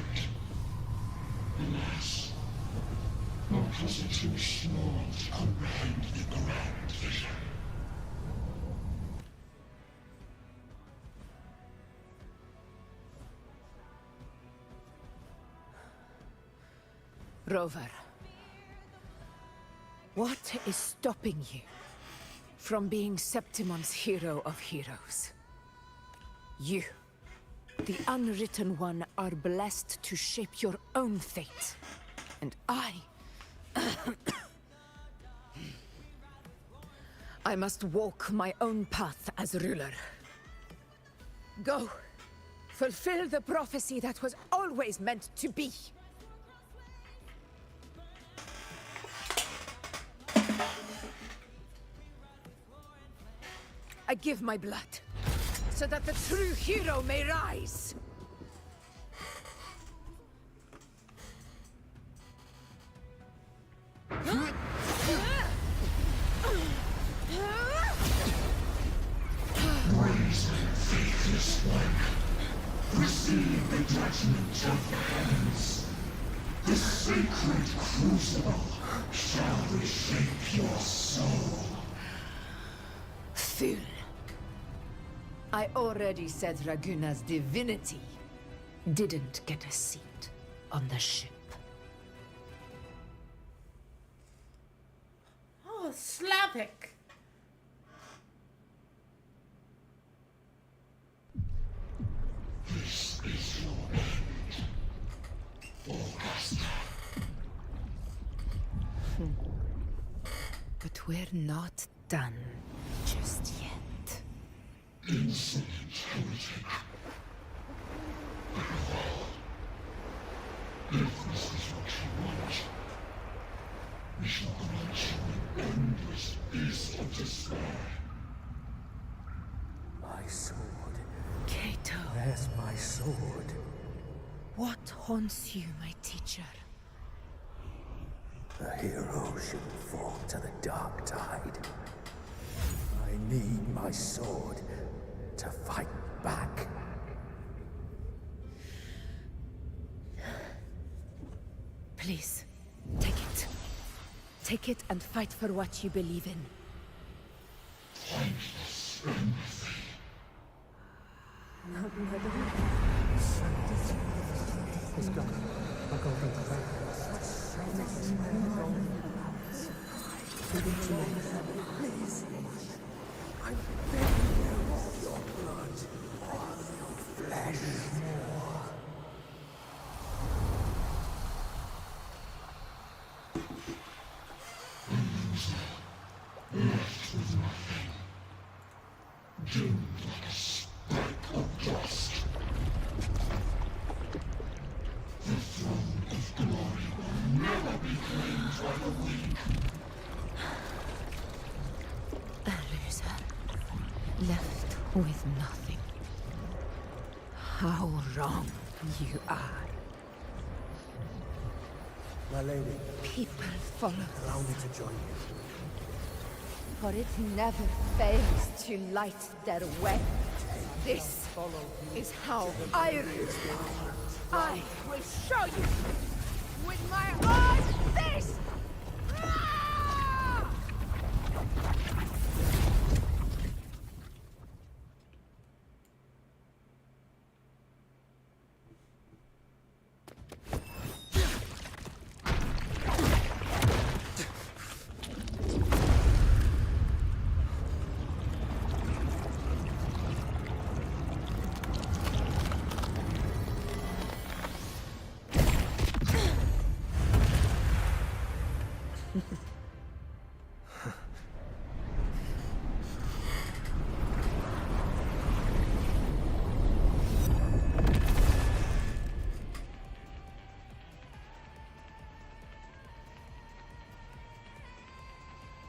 Alas, nor was it too small to comprehend the grand vision. Rover, what is stopping you from being Septimon's hero of heroes? You, the Unwritten One, are blessed to shape your own fate. And I must walk my own path as ruler. Go, fulfill the prophecy that was always meant to be. I give my blood, so that the true hero may rise. Brazen, faithless one, receive the judgment of the heavens. The sacred crucible shall reshape your soul. Fool. I already said Raguna's divinity didn't get a seat on the ship. Oh, Slavic. This is your end, Augusta. But we're not done just yet. Insolent heretic. If this is what you want, we shall grant you an endless peace of despair. My sword. Cato. Where's my sword? What haunts you, my teacher? A hero shouldn't fall to the dark tide. I need my sword to fight back. Please, take it. Take it and fight for what you believe in. Thankless empathy. Let's go. I'll go bring the back. Please. I beg you, your blood, your flesh. Left with nothing. Doomed like a speck of dust. The throne of glory will never be claimed by the weak. A loser, left with nothing. How wrong you are. My lady. People follow Allow me to join you. For it never fails to light their way. This is how I rule. I will show you with my own fist! Ah!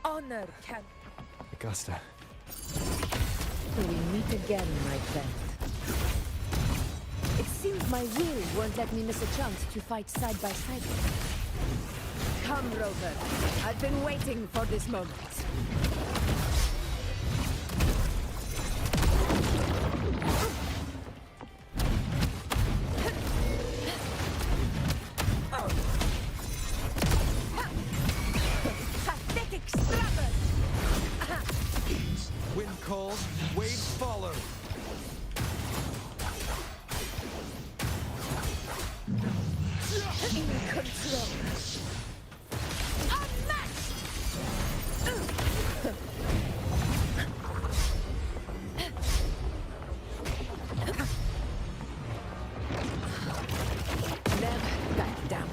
Honor can... Augusta. We meet again, my friend. It seems my will won't let me miss a chance to fight side by side with you. Come, Rover. I've been waiting for this moment. Pathetic scrapper! Wind calls, waves follow. In control. Unmatched! Never back down.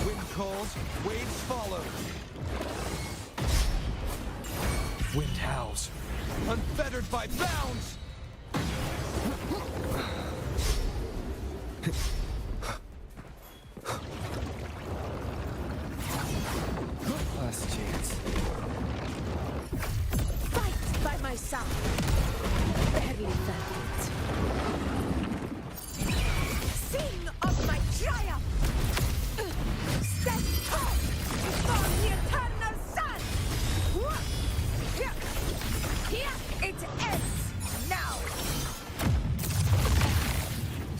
Wind calls, waves follow. Wind howls, unfettered by bounds.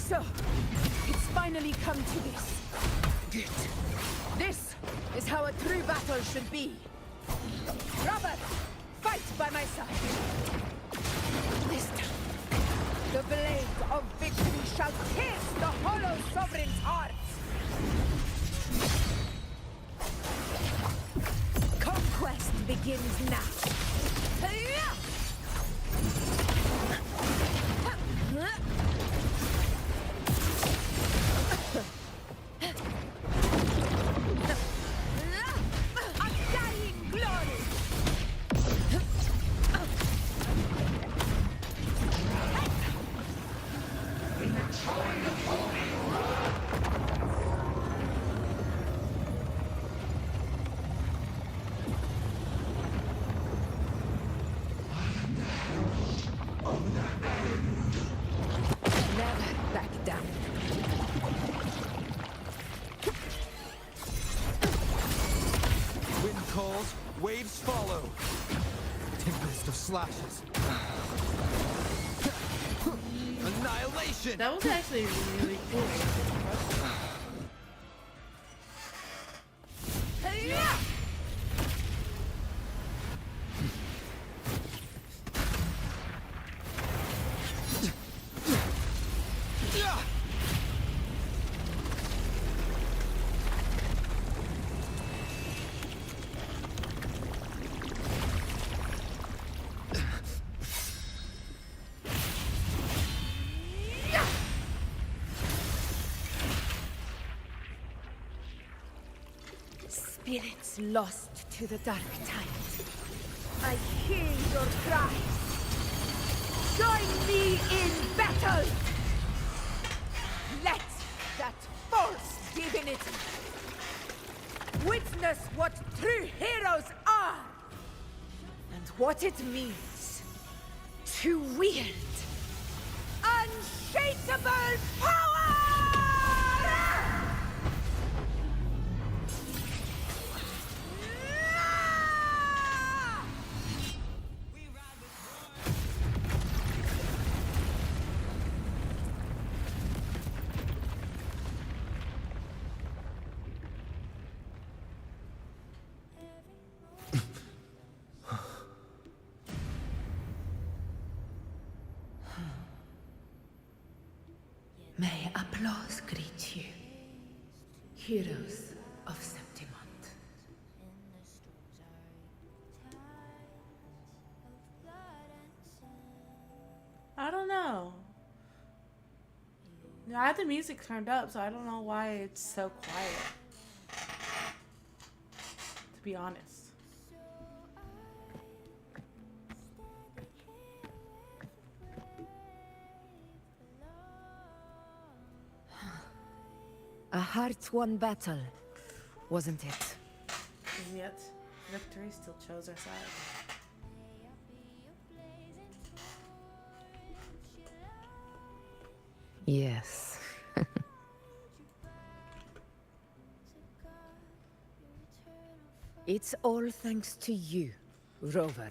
So, it's finally come to this. Good. This is how a true battle should be. Robert, fight by my side. This time, the blade of victory shall pierce the hollow sovereign's heart. Conquest begins now. Undying glory! Never back down. Wind calls, waves follow. Tempest of slashes. Annihilation! That was actually really cool. Spirits lost to the dark tide. I hear your cries. Join me in battle! Let that false divinity witness what true heroes are and what it means to wield unshakable power! May applause greet you, heroes of Septimont. I don't know. I had the music turned up, so I don't know why it's so quiet. To be honest. A hard-won battle, wasn't it? And yet, victory still chose our side. Yes. It's all thanks to you, Rover.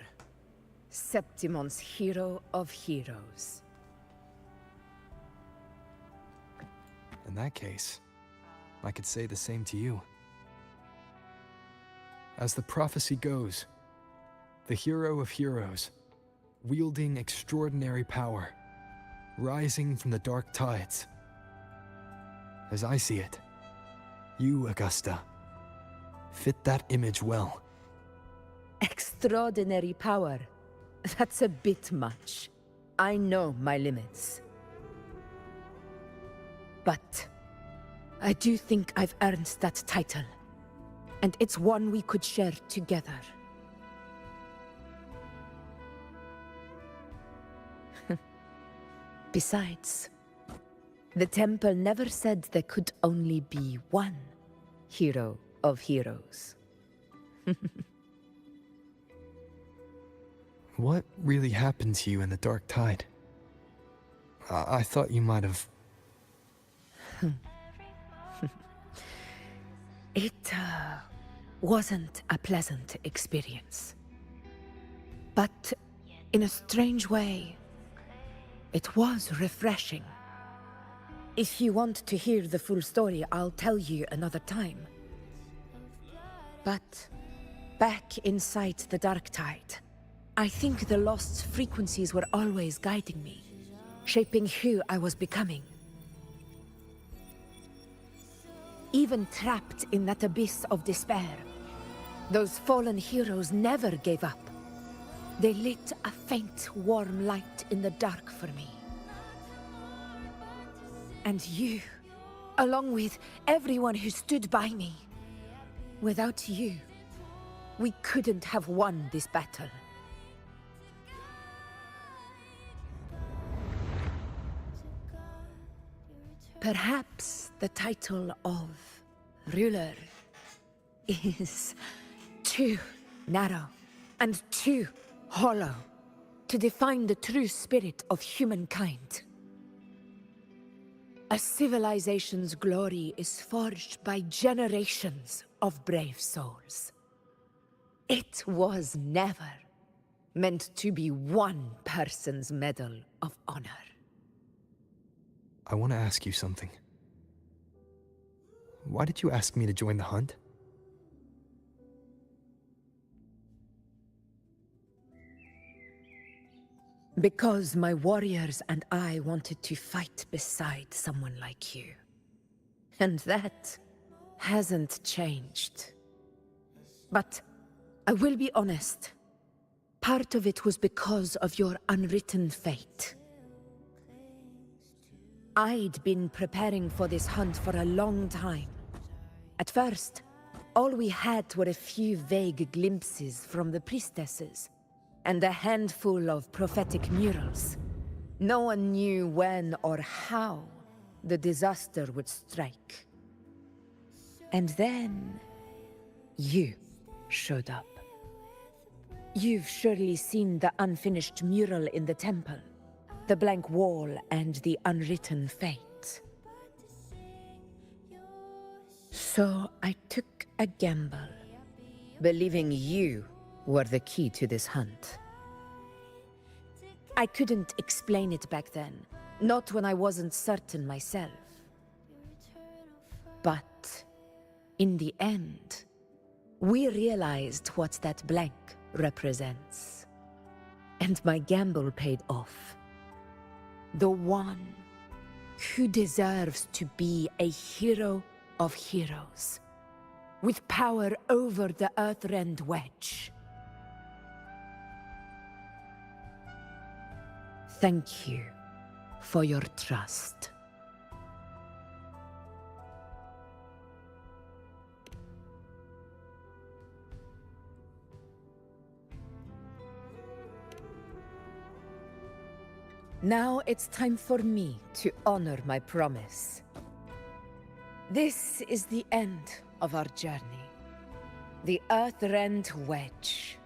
Septimon's hero of heroes. In that case, I could say the same to you. As the prophecy goes, the hero of heroes, wielding extraordinary power, rising from the dark tides. As I see it, you, Augusta, fit that image well. Extraordinary power. That's a bit much. I know my limits. But I do think I've earned that title. And it's one we could share together. Besides, the temple never said there could only be one hero of heroes. What really happened to you in the Dark Tide? I thought you might have... It wasn't a pleasant experience. But in a strange way, it was refreshing. If you want to hear the full story, I'll tell you another time. But back inside the Dark Tide, I think the lost frequencies were always guiding me, shaping who I was becoming. Even trapped in that abyss of despair, those fallen heroes never gave up. They lit a faint, warm light in the dark for me. And you, along with everyone who stood by me. Without you, we couldn't have won this battle. Perhaps the title of ruler is too narrow and too hollow to define the true spirit of humankind. A civilization's glory is forged by generations of brave souls. It was never meant to be one person's medal of honor. I want to ask you something. Why did you ask me to join the hunt? Because my warriors and I wanted to fight beside someone like you. And that hasn't changed. But I will be honest. Part of it was because of your unwritten fate. I'd been preparing for this hunt for a long time. At first, all we had were a few vague glimpses from the priestesses, and a handful of prophetic murals. No one knew when or how the disaster would strike. And then, you showed up. You've surely seen the unfinished mural in the temple, the blank wall and the unwritten fate. So I took a gamble, believing you were the key to this hunt. I couldn't explain it back then, not when I wasn't certain myself. But in the end, we realized what that blank represents. And my gamble paid off. The one who deserves to be a hero of heroes, with power over the Earthrend Wedge. Thank you for your trust. Now it's time for me to honor my promise. This is the end of our journey. The Earthrend Wedge.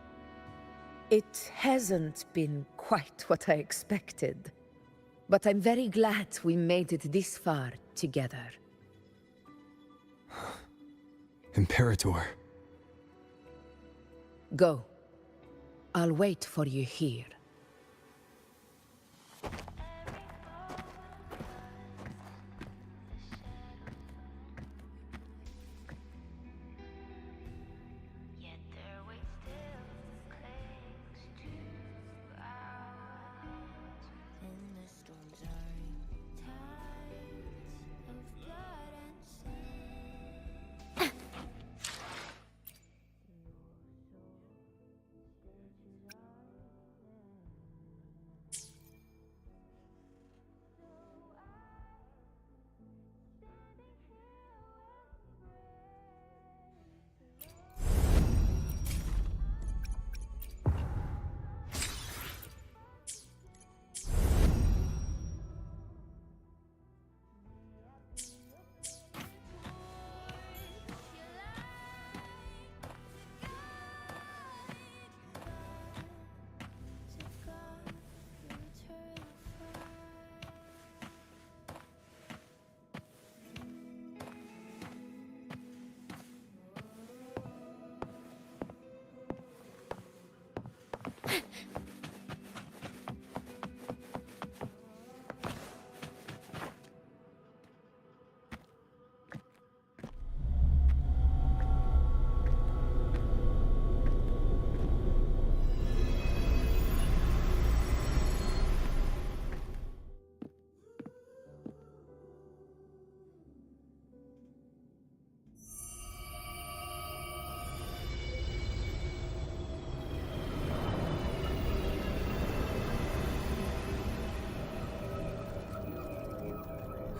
It hasn't been quite what I expected, but I'm very glad we made it this far together. Imperator. Go. I'll wait for you here.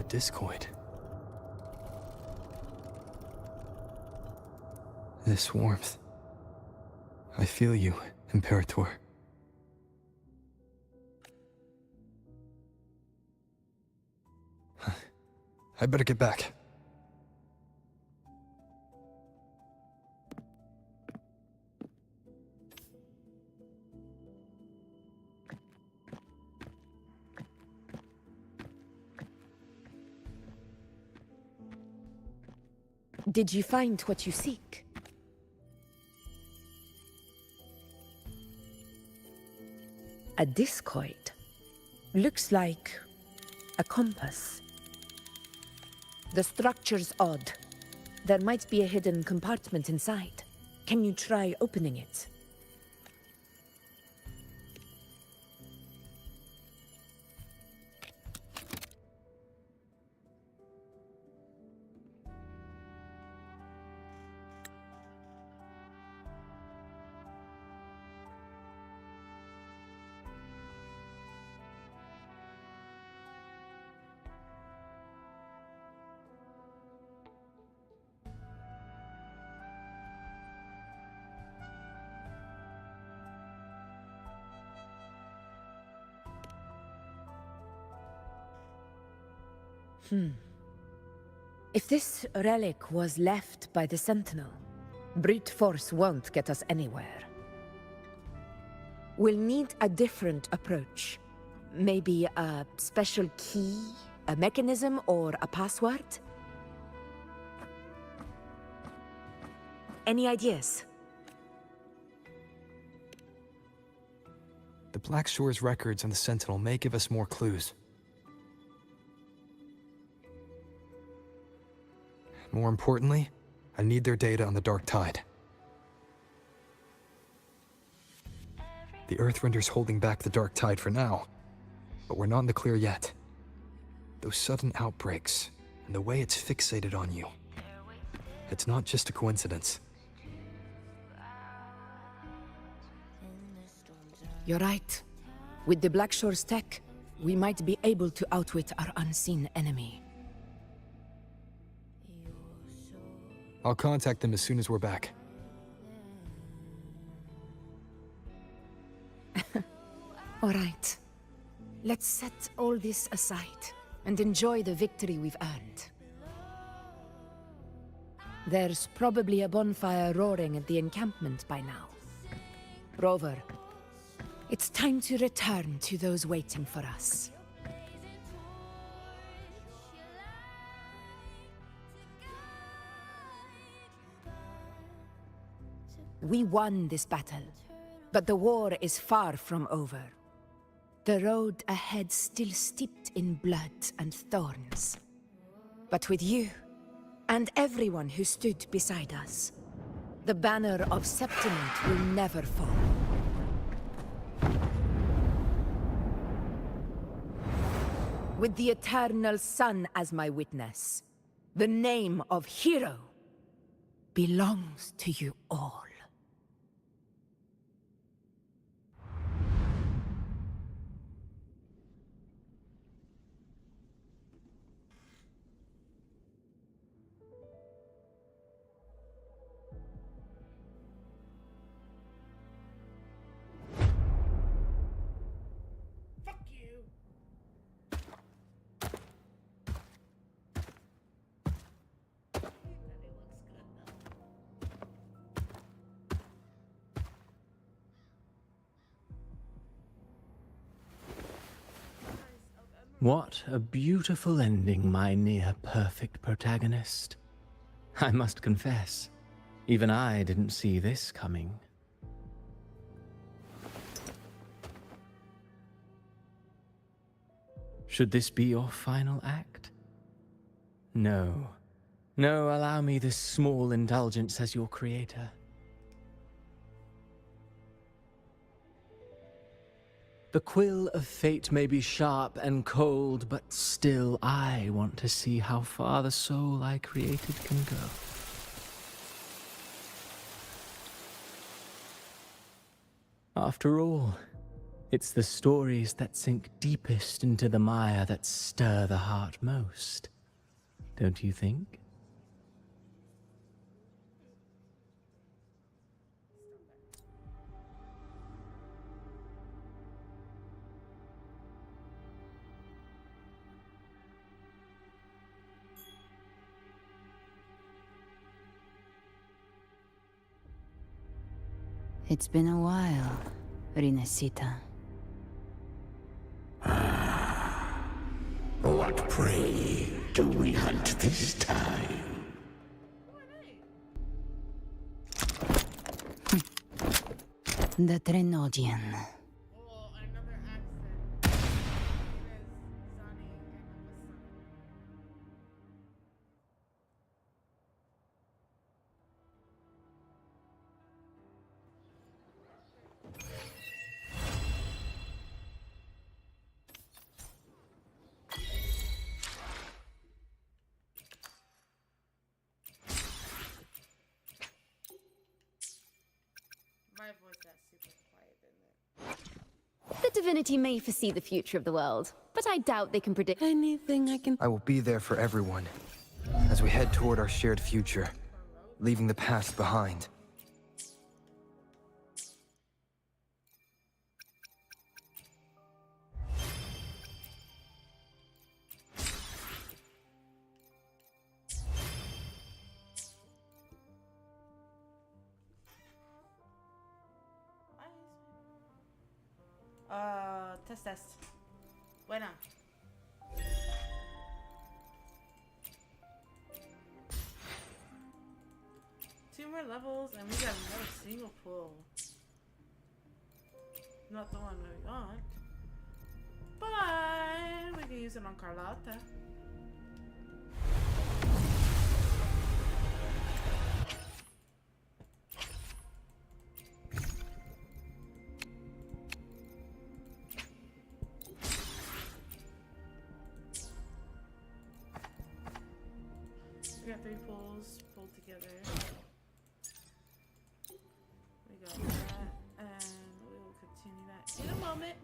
A discoid. This warmth. I feel you, Imperator. I better get back. Did you find what you seek? A discoid. Looks like a compass. The structure's odd. There might be a hidden compartment inside. Can you try opening it? If this relic was left by the Sentinel, brute force won't get us anywhere. We'll need a different approach. Maybe a special key, a mechanism, or a password? Any ideas? The Black Shore's records and the Sentinel may give us more clues. More importantly, I need their data on the Dark Tide. The Earthrender's holding back the Dark Tide for now, but we're not in the clear yet. Those sudden outbreaks, and the way it's fixated on you. It's not just a coincidence. You're right. With the Black Shore's tech, we might be able to outwit our unseen enemy. I'll contact them as soon as we're back. All right. Let's set all this aside and enjoy the victory we've earned. There's probably a bonfire roaring at the encampment by now. Rover, it's time to return to those waiting for us. We won this battle, but the war is far from over. The road ahead still steeped in blood and thorns. But with you, and everyone who stood beside us, the banner of Septiment will never fall. With the eternal sun as my witness, the name of hero belongs to you all. What a beautiful ending, my near-perfect protagonist. I must confess, even I didn't see this coming. Should this be your final act? No. No, allow me this small indulgence as your creator. The quill of fate may be sharp and cold, but still I want to see how far the soul I created can go. After all, It's the stories that sink deepest into the mire that stir the heart most. Don't you think? It's been a while, Rinesita. What prey do we hunt this time? The Trenodian. The divinity may foresee the future of the world, but I doubt they can predict anything I can. I will be there for everyone as we head toward our shared future, leaving the past behind. Test. Buena. Two more levels and we got another single pull. Not the one we want. But we can use it on Carlotta. We got 3 pulls pulled together. We got that, and we will continue that in a moment.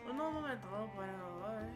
Un momento, por favor.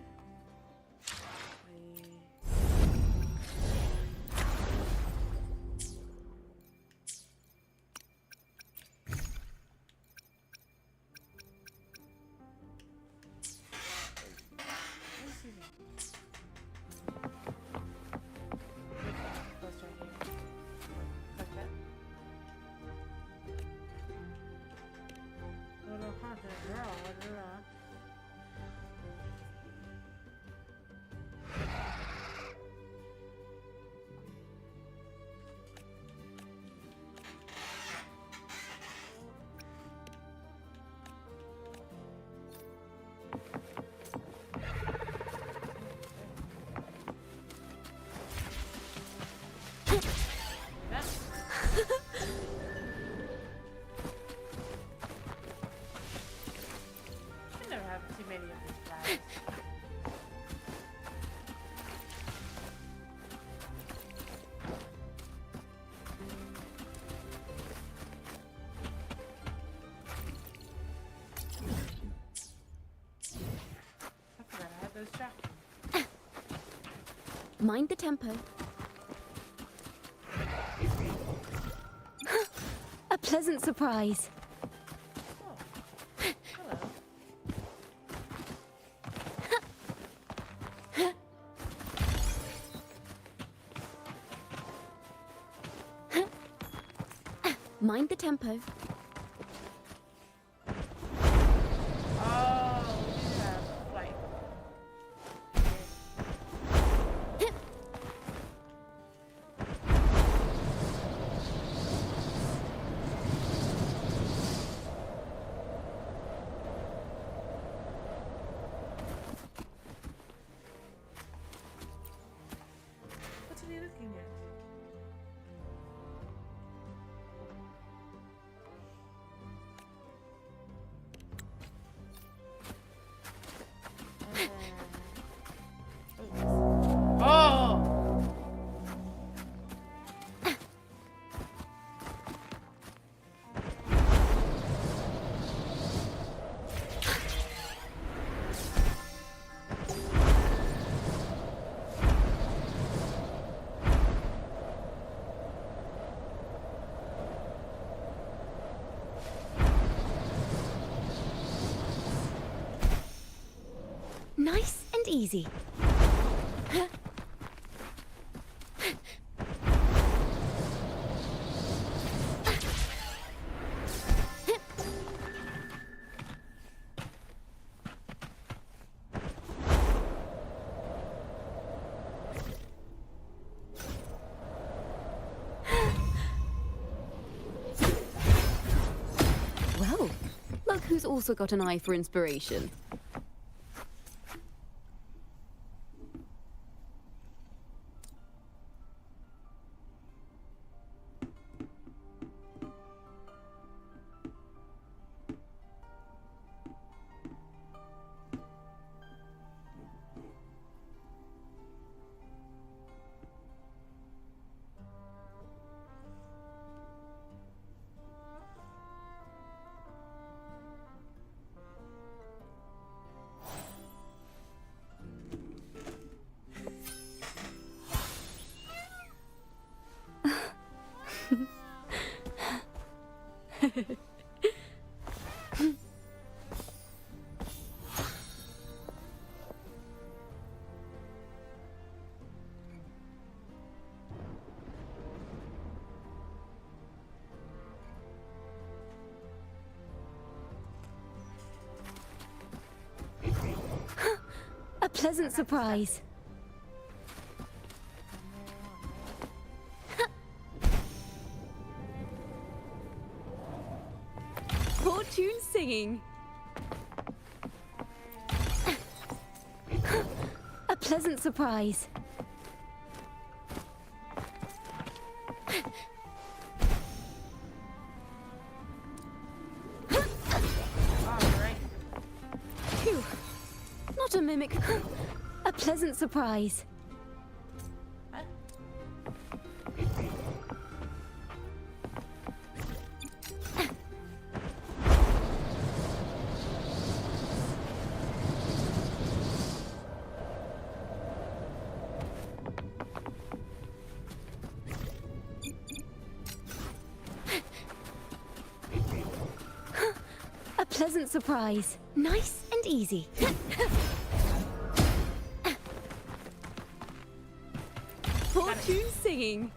Mind the tempo. A pleasant surprise. Mind the tempo. Nice and easy. Well, look who's also got an eye for inspiration. A pleasant surprise. Fortune singing. A pleasant surprise. Phew. Not a mimic. A pleasant surprise. A pleasant surprise. Nice and easy. Fortune singing.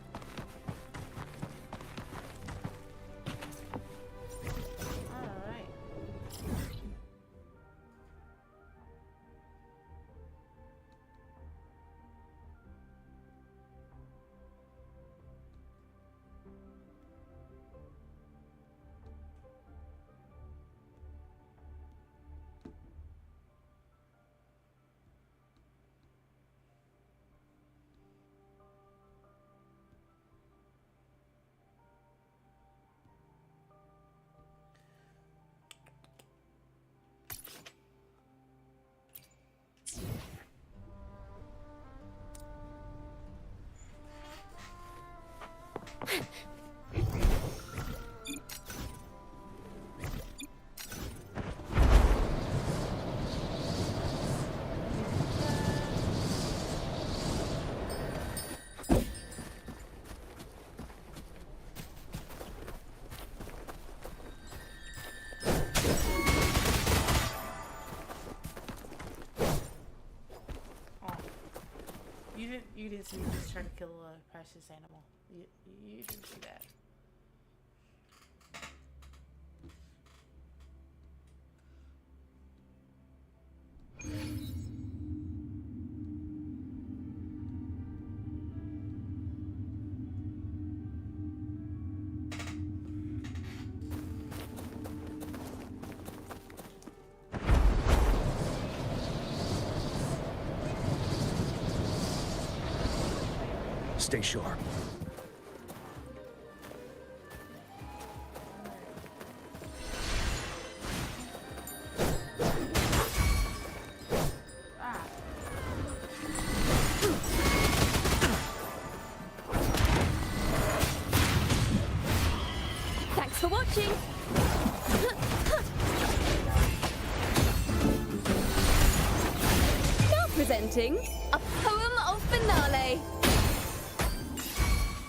You didn't see me just trying to kill a precious animal. You didn't see that. Stay sharp. Thanks for watching. Now presenting a poem of finale.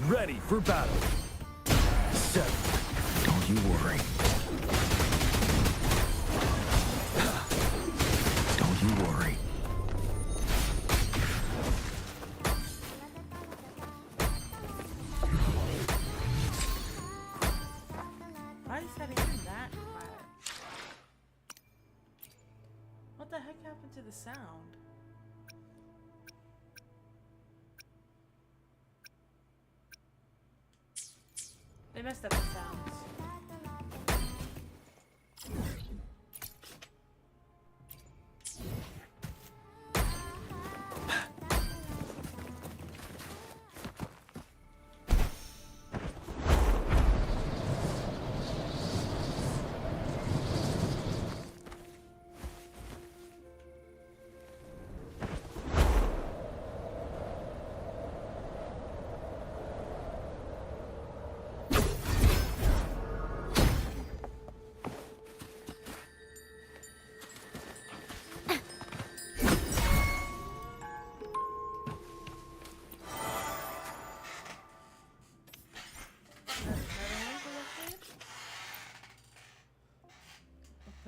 Ready for battle. 7. Don't you worry. Don't you worry. happened to the sound? They messed up the sounds.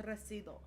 Resido.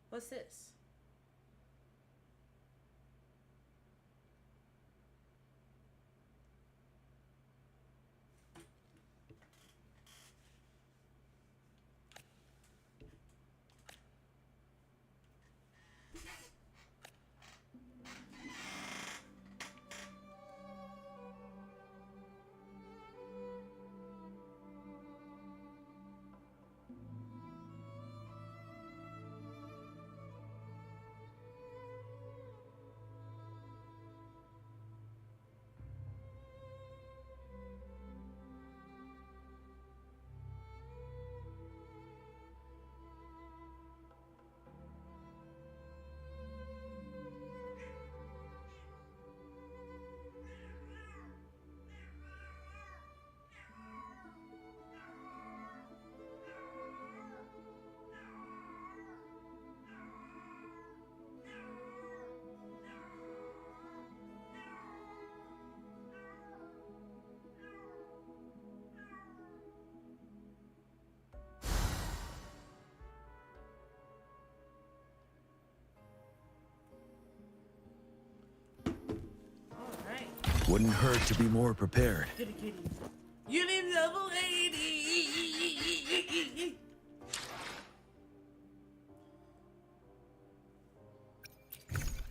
What's this? Wouldn't hurt to be more prepared. Kitty kitty. You need double lady.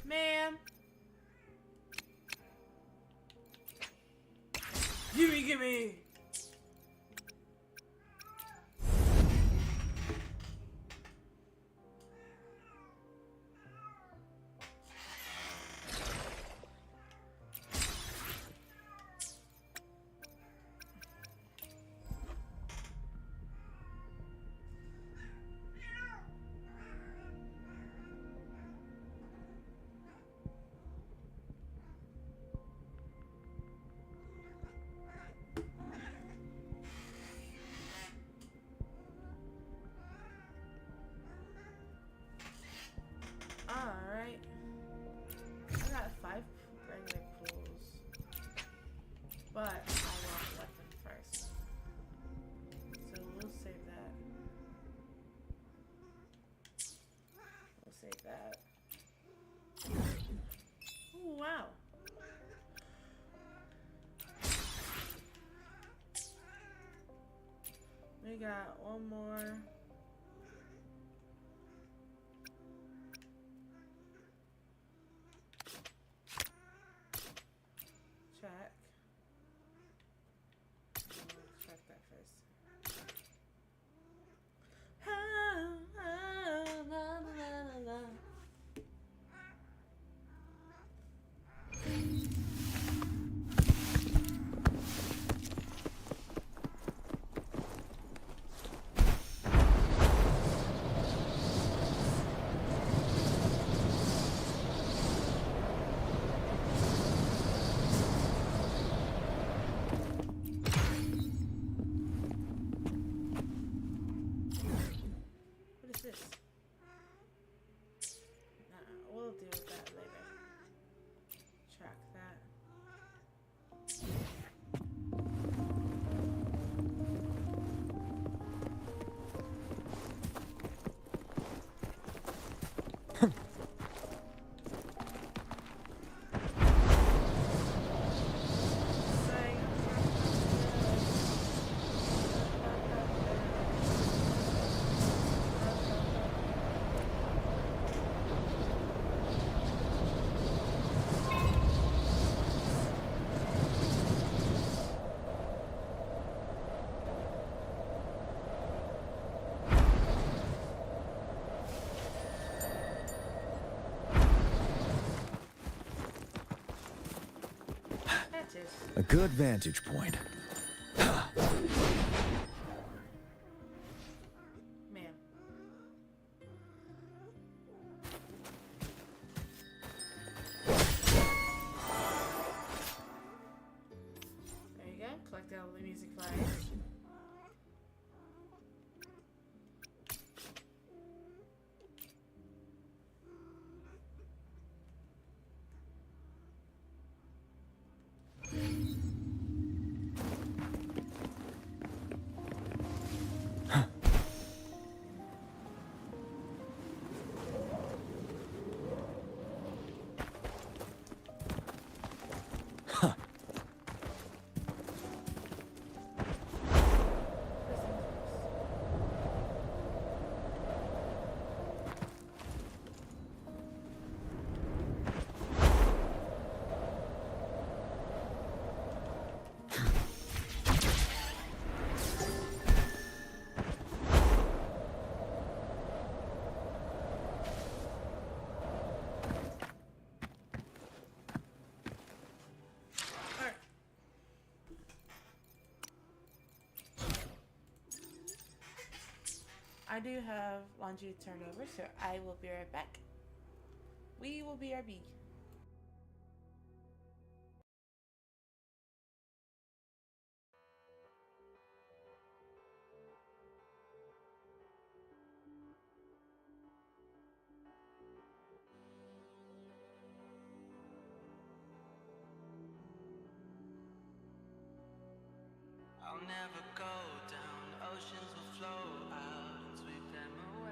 Ma'am. Gimme. Alright. I got 5 regular pools. But I want weapon first. So we'll save that. We'll save that. Oh wow. We got one more. Check. Let's check that first. this? Nah, we'll deal with that later. Track that. A good vantage point. Man. There you go. Collect all the music flyers. I do have laundry to turn over, so I will be right back. We will be RB. I'll never go down, oceans will flow out and sweep them away.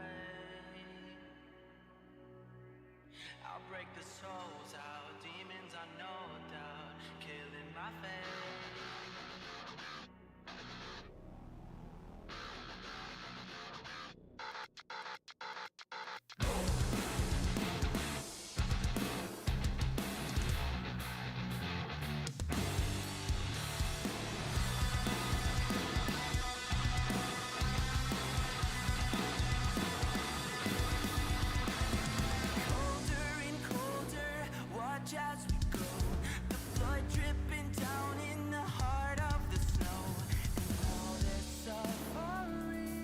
I'll break the souls out, demons are no doubt killing my faith. As we go, the blood dripping down in the heart of the snow, and all this suffering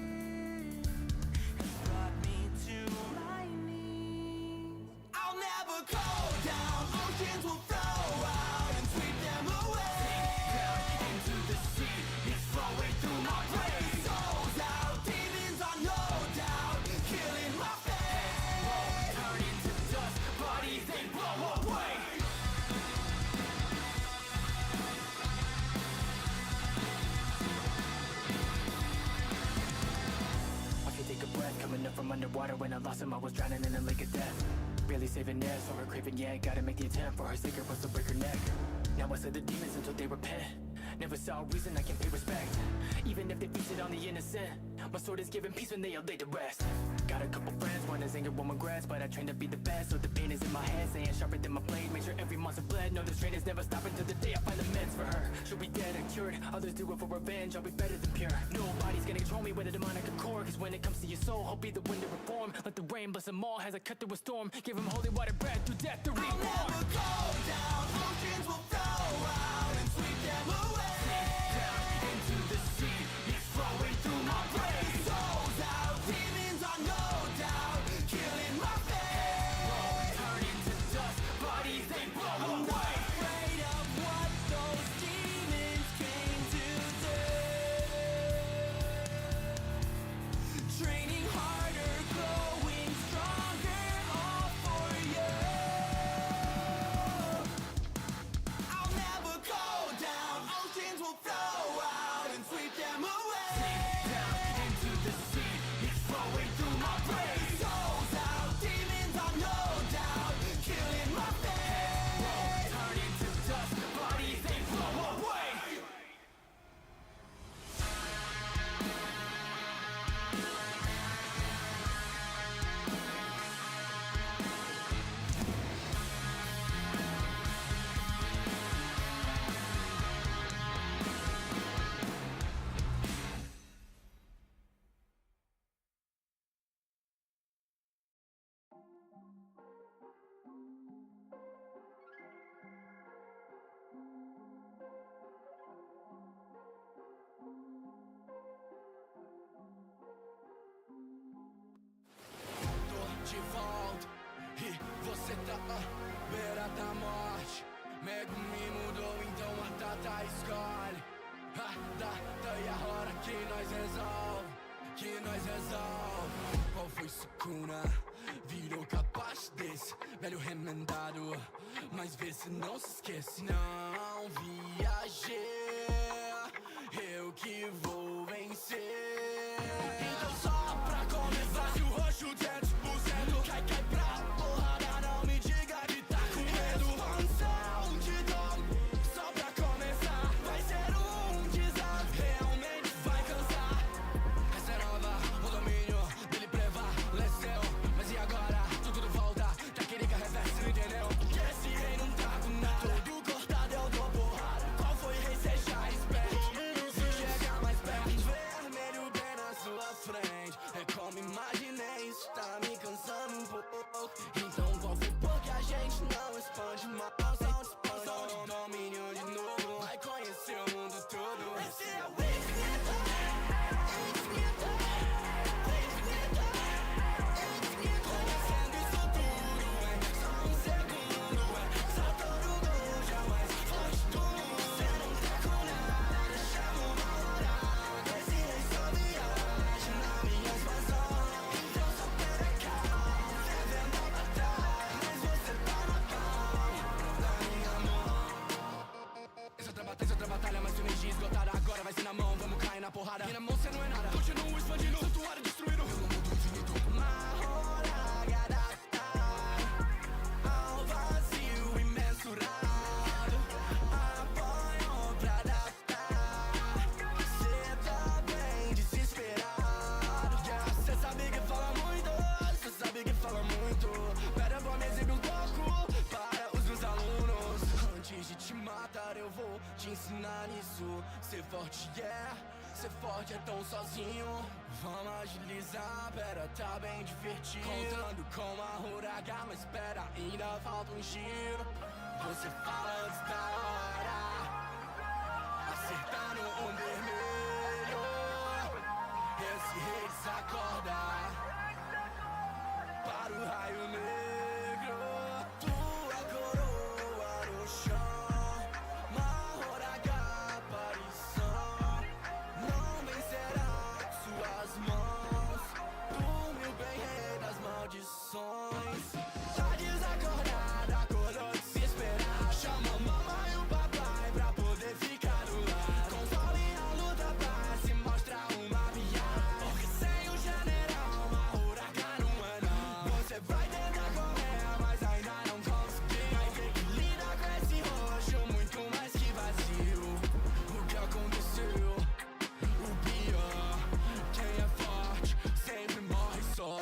has brought me to my knees. I'll never go down, oceans will flow out and sweep them away. Sink down into the sea, it's flowing through my brain. Souls out, demons are no doubt killing my faith. Won't turn into dust, bodies they blow away. Coming up from underwater when I lost him, I was drowning in a lake of death. Barely saving air, saw her craving, yeah, gotta make the attempt. For her sake, it was to break her neck. Now I said the demons until they repent. Never saw a reason I can pay respect, even if they feasted on the innocent. My sword is giving peace when they are laid to rest. Got a couple friends, one is anger, one regrets, but I trained to be the best, so the pain is in my head, saying sharper than my blade. Make sure every monster bled, no, this train is never stopping till the day I find amends for her. She'll be dead or cured, others do it for revenge, I'll be better than pure. Nobody's gonna control me with a demonic accord, cause when it comes to your soul, I'll be the wind to reform. Let the rain bless them all as I cut through a storm. Give them holy water breath through death to reborn. I'll never go down, oceans will flow out and sweep them away. Sink down into the sea, it's flowing through my brain. Souls out, demons are no doubt killing my faith. Won't turn into dust, bodies they blow away. I'm afraid of what those demons came to do. Training harder, beira da morte. Megumi mudou, então a data escolhe. A data e a hora que nós resolve. Qual foi Sukuna? Virou capaz desse velho remendado. Mas vê se não se esquece. Não viajei, eu que vou vencer. Então só pra começar, se o roxo 200%, cai pra porrada, não me diga que tá com medo. Expansão de dom, só pra começar, vai ser um desastre, realmente vai cansar. Essa é nova, o domínio dele prevaleceu. Mas e agora? Tudo volta, taquerica reverso, entendeu? Que esse rei não tá com nada, todo cortado eu dou porrada. Qual foi rei, cê já espera? Chega mais perto, vermelho bem na sua frente. É como imaginei, isso tá me cansando um pouco. Então qual foi porque a gente não expande mais? Expansão de domínio de novo, vai conhecer o mundo todo. Esse é o conhecendo isso tudo, só um segundo, só todo mundo jamais foge do mundo. Cê não tá com nada, chama uma hora, esse rei só viaja na minha expansão. Então só pera calma, fervendo a batalha, mas você tá na palma da minha mão. Essa outra batalha, mas sua energia esgotada. Agora vai ser na mão, vamos cair na porrada. E na mão cê não é nada, continua expandindo, santuário destruído. Pelo mundo infinito, ao vazio imensurável, apanhou pra adaptar. Cê tá bem desesperado, cê sabe que fala muito, cê sabe que fala muito. Pera, vou me exibir um pouco para os meus alunos. Antes de te matar eu vou te ensinar isso. Ser forte ser forte é tão sozinho. Vamos agilizar, pera, tá bem divertido. Contando com a Huraga, mas pera, ainda falta um giro. Você fala antes da hora, acertando um vermelho. Esse rei desacorda para o raio negro. Tua coroa no chão, Mahoraga aparição. Não vencerá com suas mãos. Dormiu bem, rei das maldições. Tá desacordada, acordou desesperada. Chama a mamãe e o papai pra poder ficar do lado. Conforme a luta vai se mostrar uma piada. Porque sem o general, Mahoraga não é não. Você vai tentar correr, mas ainda não conseguiu. Vai ter que lidar com esse roxo muito mais que vazio. O que aconteceu? O pior, quem é forte sempre morre só.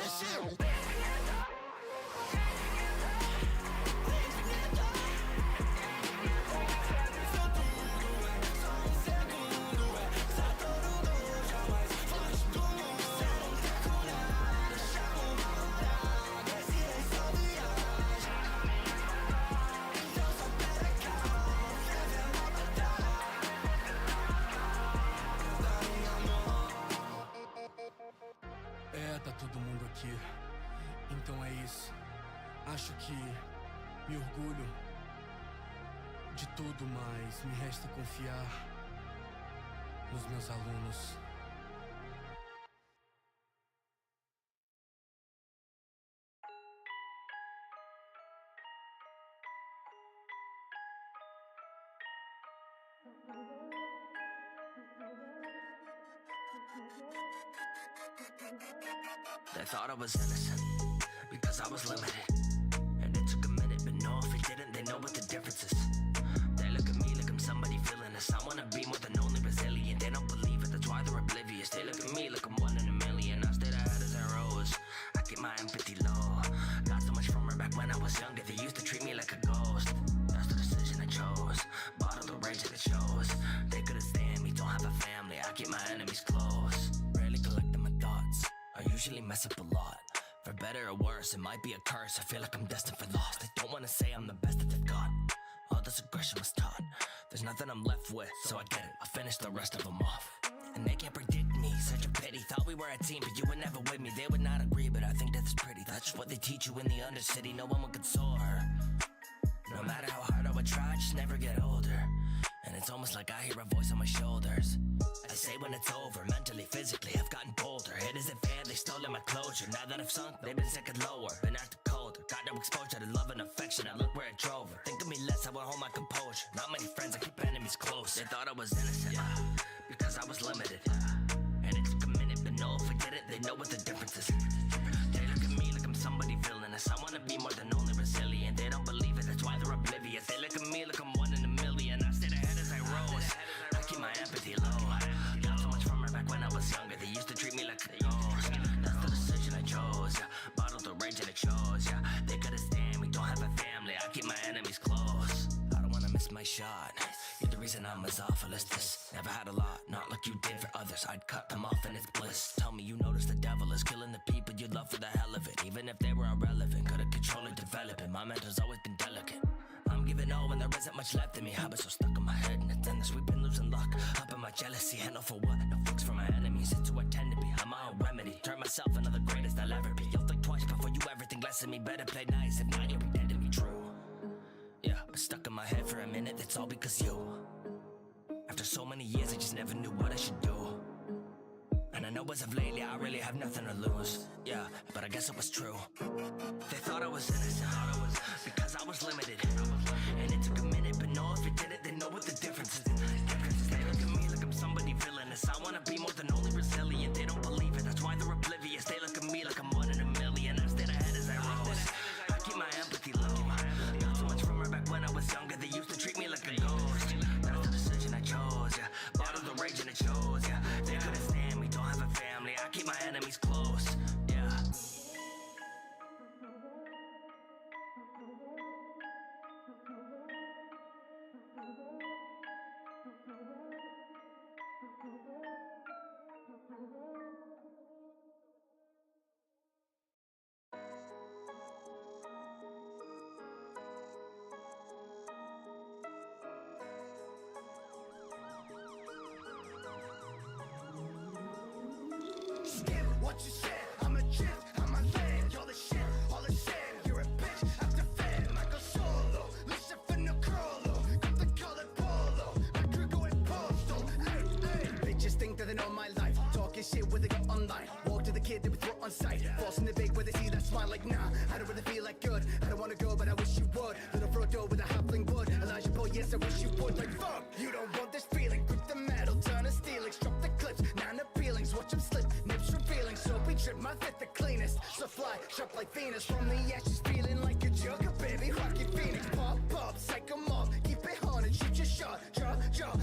É, tá todo mundo aqui. Então é isso. Acho que me orgulho de tudo, mas me resta confiar nos meus alunos. They thought I was innocent because I was limited, and it took a minute, but no, if it didn't, they know what the difference is. They look at me like I'm somebody villainous. I wanna be more than only resilient. They don't believe it, that's why they're oblivious. They look at me like I'm one in a million. I stayed ahead as I rose. I keep my empathy low. Got so much from her back when I was younger. They used to treat me like a ghost. That's the decision I chose. Bottled the rage that it shows. They couldn't stand me, don't have a family. I keep my enemies close. Rarely collecting my thoughts. I usually mess up a lot. For better or worse, it might be a curse. I feel like I'm destined for loss. They don't wanna say I'm the best that they've got. All this aggression was taught. There's nothing I'm left with, so I get it. I'll finish the rest of them off. and they can't predict me. Such a pity, thought we were a team, but you were never with me. They would not agree, but I think that's pretty. That's just what they teach you in the Undercity. No one would console her. No matter how hard I would try, I just never get older. And it's almost like I hear a voice on my shoulders. I say when it's over, mentally, physically, I've gotten bolder. It isn't fair, they stolen my closure. Now that I've sunk, they've been sick and lower. Been acting colder, got no exposure to love and affection. I look where it drove her. Think of me less, I will hold my composure. Not many friends, I keep enemies close. They thought I was innocent, because I was limited. And it took a minute, but no, if I did it, they know what the difference is. They look at me like I'm somebody villainous. I wanna be more than only resilient. They don't believe it, that's why they're oblivious. They look at me like I'm one in a million. I stayed ahead as I rose. I keep my empathy low. Got so much from her back when I was younger. They used to treat me like a ghost. That's the decision I chose, yeah. Bottled the rage and it shows, yeah. They couldn't stand me, don't have a family. I keep my enemies close. I don't wanna miss my shot. You're the reason I'm as awful as this. Never had a lot, not like you did for others. I'd cut them off and it's bliss. Tell me you notice the devil is killing the people you love for the hell of it. Even if they were irrelevant, could've controlled or developed it. My mental's always been delicate. I'm giving all when there isn't much left in me. Habits so stuck in my head and it's endless. We've been losing luck. Up in my jealousy, and for what? No fix for my enemies. It's who I tend to be. I'm my own remedy. Turn myself into the greatest I'll ever be. You'll think twice before you ever think less of me. Better play nice, if not you'll pretend to be true. Yeah, but stuck in my head for a minute. That's all because you. After so many years, I just never knew what I should do. And I know as of lately, I really have nothing to lose. Yeah, but I guess it was true. They thought I was innocent, because I was limited. And it took a minute, but no, if it didn't, they know what the difference is. They look at me like I'm somebody villainous. I wanna be more than only resilient. They don't believe it, that's why they're oblivious. They look at me like I'm one in a million. I stayed ahead as I rose. I keep my empathy low. Got so much from her back when I was younger. They used to treat me like a ghost. That's the decision I chose, yeah. Bottled the rage and it shows, yeah. They couldn't stand me, don't have a family. I keep my enemies close, yeah. What you said, I'm a chip, I'm a land, you're the shit, all the shit, you're a bitch, I'm the fan, Michael Solo, Lucifer Nicolo, got the color polo, my crew going postal, hey, bitches think that they know my life, talking shit where they go online, walk to the kid they would throw on sight, false in the big where they see that smile like nah, I don't really feel like good, I don't wanna go but I wish you would, little Frodo with a halfling wood, Elijah Poe, yes I wish you would, like fuck, you don't want this feeling, grip the metal, turn to steel, drop the clips, none appealings, watch them slip, nips revealing, so we trip my fit the cleanest, so fly, sharp like Venus, from the ashes, feeling like a joker, baby, Rocky Phoenix, pop, psycho mob, keep it haunted, shoot your shot, draw,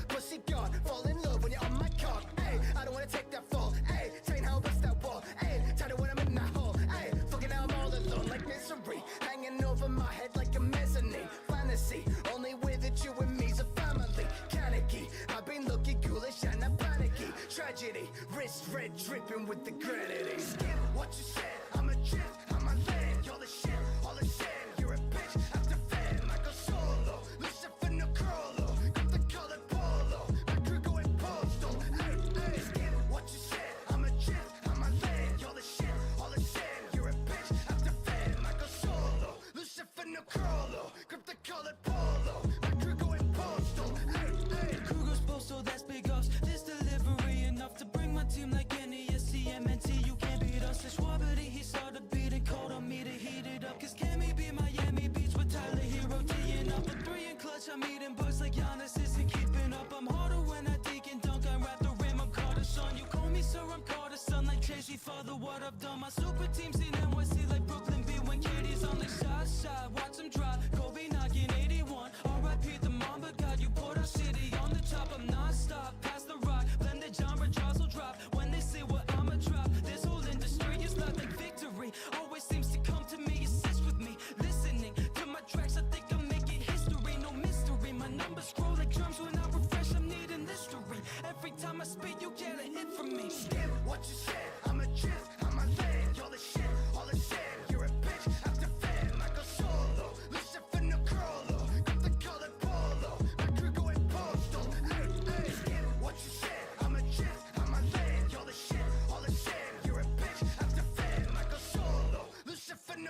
pussy god, fall in love when you're on my cock, ayy, I don't wanna take that fall, ayy, saying how I bust that wall, ayy, tired of when I'm in that hole, ayy, fucking now I'm all alone like misery, hanging over my head like a mezzanine, fantasy, only with it, you and me's a family, Kaneki, I've been looking ghoulish and I'm panicky, tragedy, wrist red dripping with the granity, skip what you said, I'm a chip, I'm a land, you're the shit, all the shit, you're a bitch, I'm the fan, Michael Solo, Lucifer Nicolo, got the color polo, my crew going postal, hey, skip what you said, I'm a chip, I'm a land, you're the shit, all the shit, you're a bitch, I'm the fan, Michael Solo, Lucifer Nicolo, grip the colored polo, my crew going postal, hey, crew goes postal, that's big ups, this delivery enough to bring my team like NESCMNT, you can't beat us, it's Schwabity, he started beating cold on me to heat it up, cause Cammy be Miami Beach with Tyler Hero teeing up, a 3 in clutch, I'm eating bugs like Giannis isn't keeping up, I'm harder when I dig and dunk, I wrap the rim, I'm Carter's son, you call me sir, I'm Carter's son, like Jay-Z, father, what I've done, my super team's in NYC like Brooklyn B, when Katie's on like shot, watch him drop, Kobe knocking 81, R.I.P. the Mamba God, you put our city on the top, I'm non-stop, pass the rock, blended genre, jaws will drop, when they say what I'ma drop, this whole industry is not like victory, always seems to come to me, assist with me, listening to my tracks, I think I'm making history, no mystery, my numbers scroll like drums when I refresh, I'm needing listerine, every time I speak you get a hit from me, skip what you said, I'm a chip, I'm a land, you're the shit, all the shit, you're a bitch, I'm the fan, Michael Solo, Lucifer Nicolo, got the colored polo, my crew going postal, hey, skip what you said, I'm a chip,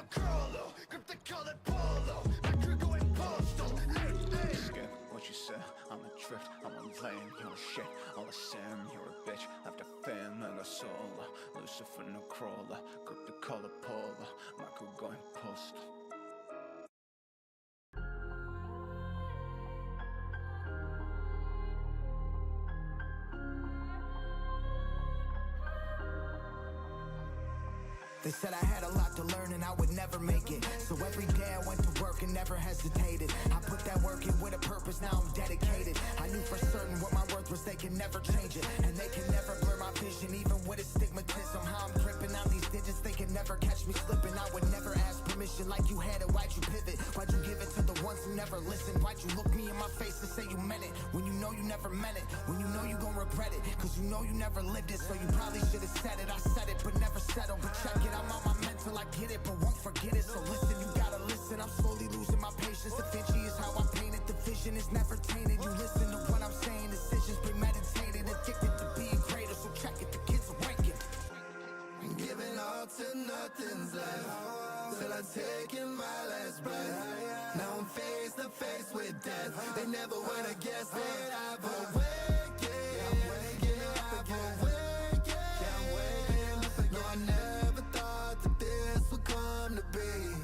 crawler, grip the colored polo. My crew going postal. Forget what you said. I'm adrift, I'm a lame, you're a shit. All the same, you're a bitch. After fame, I got soul. Lucifer, no crawler, grip the color polar. My crew going postal. They said I had a lot to learn and I would never make it. So every day I went to work and never hesitated. I put that work in with a purpose, now I'm dedicated. I knew for certain what my worth was, they can never change it. And they can never blur my vision, even with astigmatism. How I'm gripping on these digits, they can never catch me slipping. I would never ask permission like you had it, why'd you pivot? Why'd you give it to the ones who never listened? Why'd you look me in my face and say you meant it? When you know you never meant it, when you know you gon' regret it. Cause you know you never lived it, so you probably should've said it. I said it, but never settled, but check it, I'm on my mental, I get it, but won't forget it. So listen, you gotta listen, I'm slowly losing my patience. Da Vinci is how I painted, the vision is never tainted. You listen to what I'm saying, decisions premeditated. Addicted to being greater, so check it, the kids are waking. Giving all to nothing's left till I've taken my last breath. Now I'm face to face with death. They never would have guessed that I've awakened. No, I never thought that this would come to be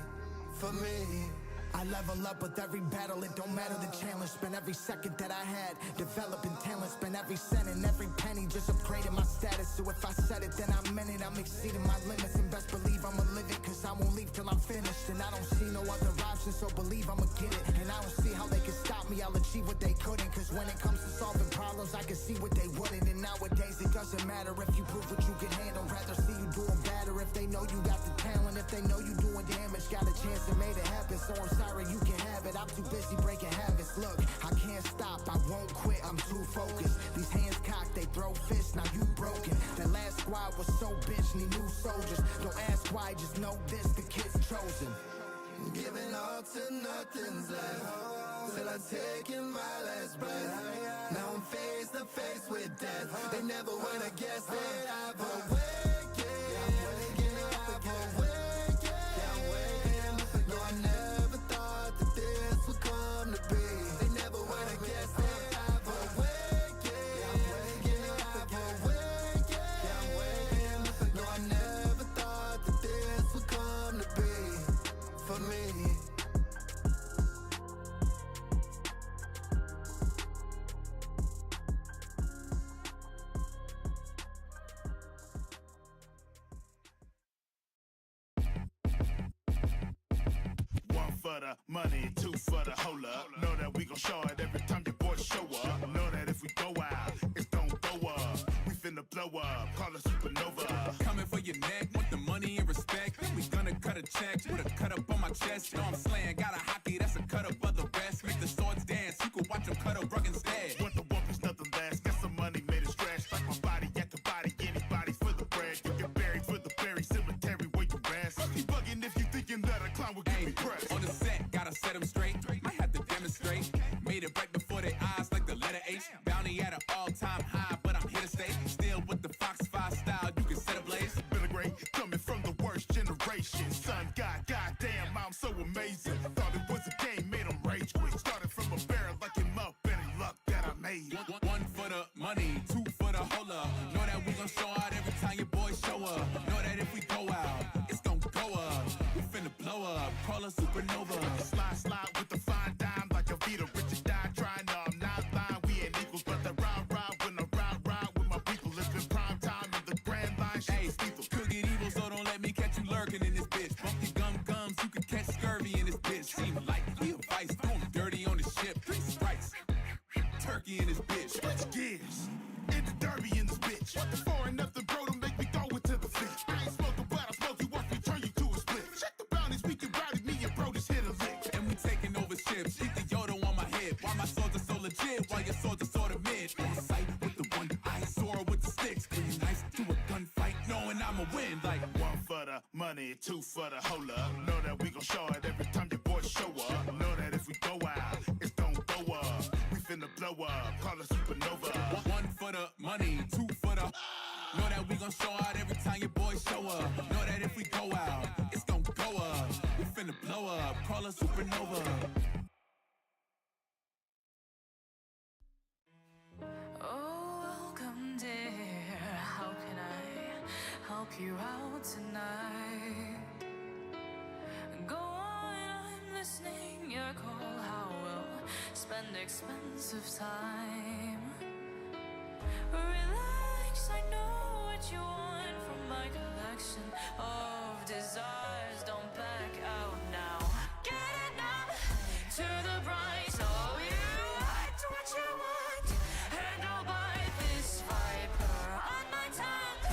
for me. I level up with every battle, it don't matter the challenge. Spend every second that I had developing talent. Spend every cent and every penny just upgrading my status. So if I said it, then I meant it. I'm exceeding my limits, and best believe I'ma live it. Cause I won't leave till I'm finished. And I don't see no other option, so believe I'ma get it. And I don't see how they can stop me, I'll achieve what they couldn't. Cause when it comes to solving problems, I can see what they wouldn't. And nowadays it doesn't matter if you prove what you can handle. Rather see you doing better if they know you got the talent. If they know you doing damage, got a chance and made it happen. So I'm sorry, you can have it. I'm too busy breaking habits. Look, I can't stop, I won't quit, I'm too focused. These hands cocked, they throw fists, now you broken. That last squad was so bitch, need new soldiers. Don't ask why, just know this, the kid's chosen. Giving all to nothing's left till I've taken my last breath. Now I'm face to face with death. They never would have guessed that I've awakened. No, I never thought that this would come to be. They never would have guessed that I've awakened. No, I never thought that this would come to be for me. One for the money, two for the hold up. Know that we gon' show it every time your boys show up. Know that if we go out, it's gon' go up. We finna blow up, call it supernova. Coming for your neck, want the money and respect. We gonna cut a check, put a cut up on my chest. Know I'm slaying, got a hockey, that's a cut up of the rest. Make the swords dance, you can watch them cut a rug instead. Want the one piece, nothing less. Got some money, made it stretch. Like my body, at the body, anybody for the bread. You get buried for the berry cemetery where you rest. Keep bugging if you thinking that a clown would give me press. On the set, gotta set them straight. Might have to demonstrate. Made it right before their eyes like the letter H. Bounty at an all-time high, but I'm here to stay. Still with the Fox 5 style, you can set a blaze. Been a great, coming from the worst generation. Son, goddamn, I'm so amazing. Thought it was a game, made them rage quit. Started from a barrel like him up, any luck that I made. One for the money, two for the hola. Know that we gon' show out every time your boys show up. Know that if we go out, it's gon' go up. We finna blow up, call us supernova. Slide with the fine dime like a Vita. Richard died trying to, I'm not lying, we ain't equals. But the ride when I ride with my people. It's been prime time in the grand line. Hey, could get evil, so don't let me catch you lurking in this bitch. Bump your gums, you can catch scurvy in this bitch. Seem like we a vice, going dirty on the ship. 3 Sprites, turkey in this bitch. Switch gears, in the derby in this bitch. What the for enough to bro to make me go into the fit. I ain't smoking, but I smoke you, watch me turn you to a split. Check the bounties, we can rowdy, me and bro just hit a lick. And we taking over ships, keep the Yoda on my head. Why my swords are so legit, while your swords are sort of mid. On sight with the one eye, soar with the sticks. Pretty nice to a gunfight, knowing I'ma win. Like one for the money, two for the hold up. Know that we gon' show it every time your boys show up. Know that if we go out, it's gon' go up. We finna blow up, call it supernova. One for the money, two for the. Know that we gon' show out every time your boys show up. Know that if we go out, it's gon' go up. a supernova. Oh, welcome, dear. How can I help you out tonight? Go on, I'm listening. Your call, how we'll spend expensive time. Relax, I know what you want from my collection of desires. Don't back out now. Get it now to the price. Oh, you want what you want. Handled by this viper on my tongue.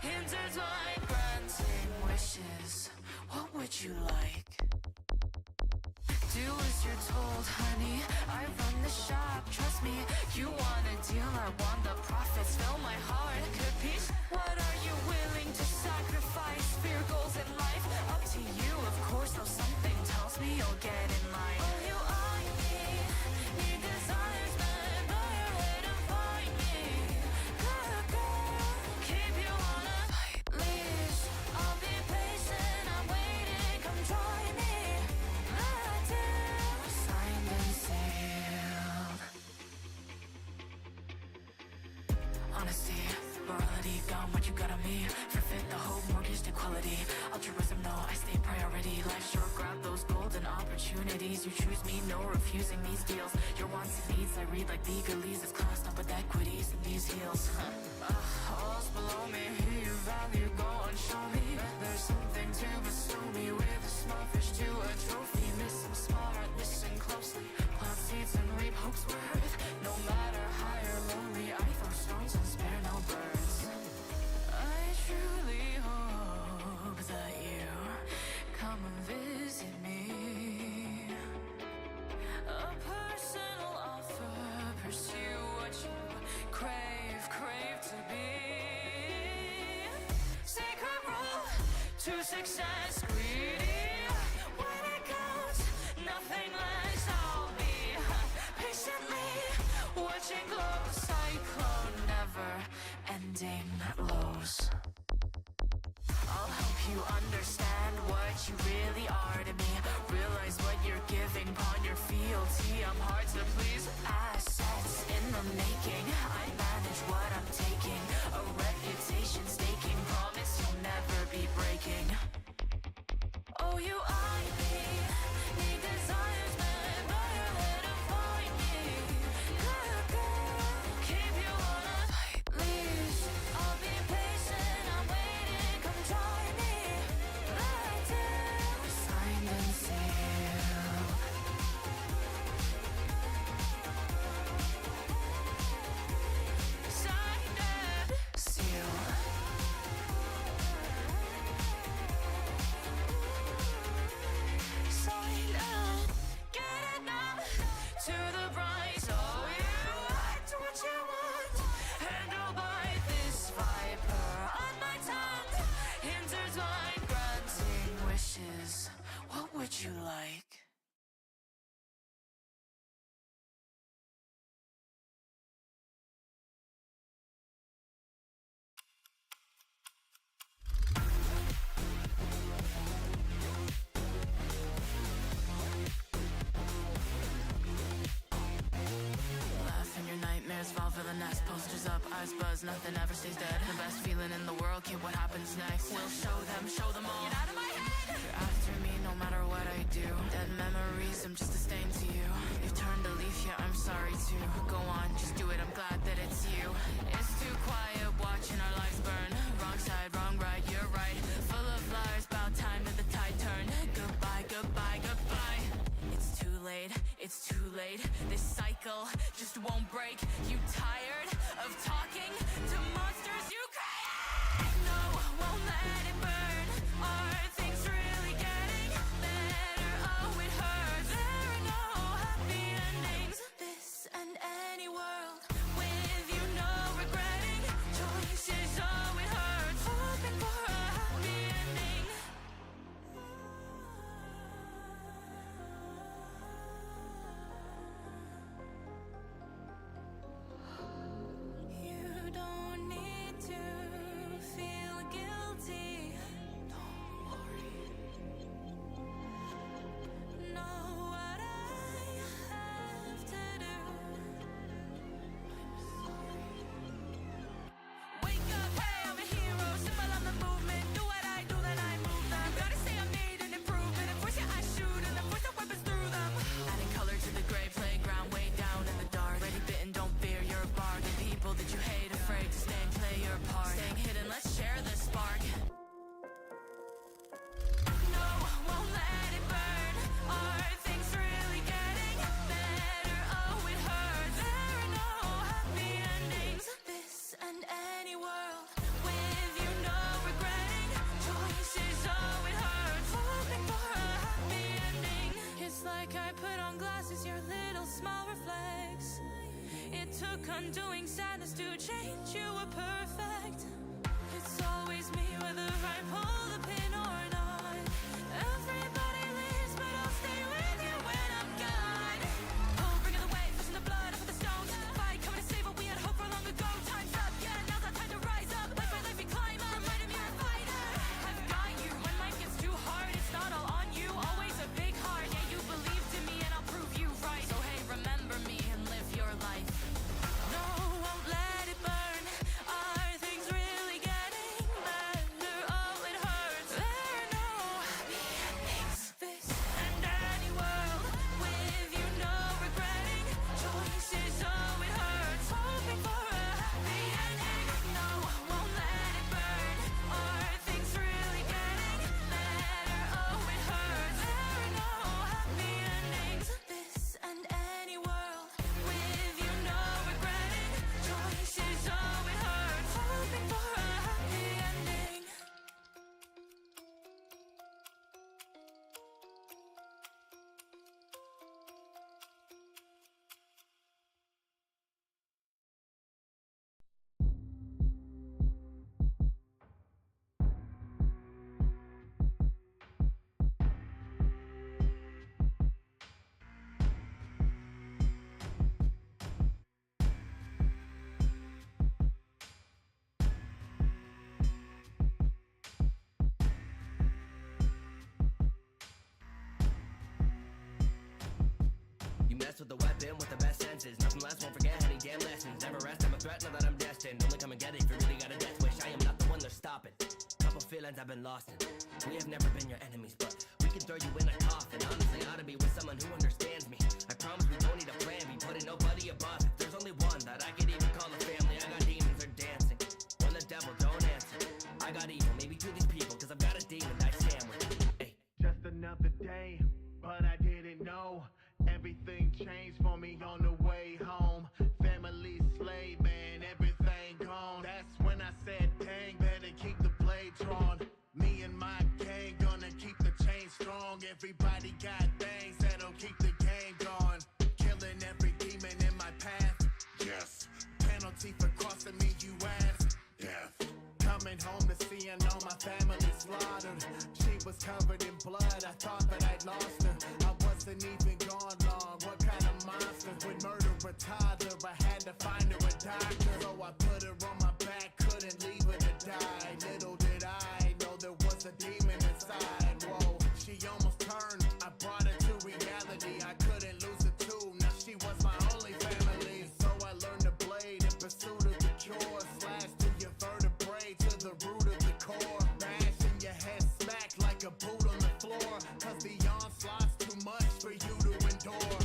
Intertwined, granting wishes. What would you like? Do as you're told, honey. I run the shop, trust me. You want a deal, I want the profits. Fill my heart, capiche? What are you willing to sacrifice for your goals in life? Up to you, of course, though something tells me you'll get in line. Oh, you eye me, need desires met by your head and find me. Good girl, keep you on a tight leash. I'll be patient, I'm waiting, come join me. The deal, signed and sealed. Honesty, morality, got what you got on me. Forfeit the hope, mortgage to quality. Altruism, no, I stay priority. Life short, grab those golden opportunities. You choose me, no refusing these deals. Your wants and needs, I read like legalese. It's classed up with equities in these heels. All's below me, you value, go and show me. There's something to bestow me with a small fish to a trophy. Missing smart, listen closely. Plant seeds and reap hope's worth. No matter high or lowly, I throw stones and spare no birds. I truly hope that you come and visit me. A personal offer, pursue what you crave to be. Secret rule to success, greedy. When it counts, nothing less. I'll be patiently watching glow. Cyclone, never ending lows. I'll help you understand what you really are to me. Realize what you're giving upon your fealty. I'm hard to please. Assets in the making. I manage what I'm taking. A reputation staking. Promise you'll never be breaking. Oh, you eye me. Need desires met by your head and find me. Good girl, keep you on a tight leash. I'll be patient, I'm waiting, come join me. The deal, signed and sealed. Signed and sealed. Signed and get it now to the price. Oh, you want what you want. Handled by this viper on my tongue. Intertwined, granting wishes. What would you like? Laugh in your nightmares, fall for the nest. Posters up, eyes buzz, nothing ever stays dead. The best feeling in the world, kid, what happens next? We'll show them all. Get out of my head! You're after me no matter what I do. Dead memories, I'm just a stain to you. You've turned a leaf, yeah, I'm sorry too. Go on, just do it, I'm glad that it's you. It's too quiet, watching our lives burn. Wrong side, wrong right, you're right. Full of lies, about time that the tide turn. Goodbye, goodbye, goodbye. It's too late. This cycle just won't break. You tired of talking to monsters you create? No, won't let it burn. Are things really getting better? Oh, it hurts. There are no happy endings. This and any world with you, no regretting choices. Oh, it hurts. Hoping for a happy ending. You don't It took undoing sadness to change. You were perfect. It's always me, whether I pull the pin or not. Everybody leaves, but I'll stay with you when I'm gone. Oh, bring the wave, pushing the blood up with the stones. Fight coming to save what we had hope for long ago. Time's up, yeah, now's our time to rise up. Life by life we climb up, reminding me you're a fighter. I've got you when life gets too hard. It's not all on you, always a big heart. Yeah, you believed in me and I'll prove you right. So hey, remember me and live your life. No, won't let it burn. Are things really getting better? Oh, it hurts. There are no happy endings. This and any world with you, no regretting choices. Oh, it hurts. Hoping for a happy ending. No, won't let it burn. Are things really getting better? Oh, it hurts. There are no happy endings. This and any world with you, no regretting choices. Oh, it hurts. Hoping for a happy ending. You mess with the weapon with the best senses. Nothing less, won't forget any damn lessons. Never rest, I'm a threat, now that I'm destined. Only come and get it if you really got a death wish. I am not the one they're stopping. Couple feelings I've been lost in. We have never been your enemies, but we can throw you in a coffin. Honestly, I ought to be with someone who understands me. I promise we don't need a plan B, putting nobody above. If there's only one that I could even call a family, I got demons, they're dancing. When the devil don't answer, I got evil, maybe to these people, cause I've got a demon I stand with. Hey. Just another day, but I didn't know. Everything changed for me on the way home. Family slave, man, everything gone. That's when I said, dang, better keep the blade drawn. Me and my gang gonna keep the chain strong. Everybody got things that'll keep the game going. Killing every demon in my path. Yes. Penalty for crossing me, you ask. Death. Coming home to seeing all my family slaughtered. She was covered in blood, I thought that I'd lost her. I wasn't even gone long, what kind of monster would murder a toddler? I had to find her a doctor, so I put her on my back, couldn't leave her to die. Little did I know there was a demon inside. Whoa, she almost turned, I brought her to reality. I couldn't lose her too, now she was my only family. So I learned to blade in pursuit of the cure. Slash to your vertebrae, to the root of the core. Bashing your head smack like a boot on the floor. Cause the onslaught's too much for you to endure.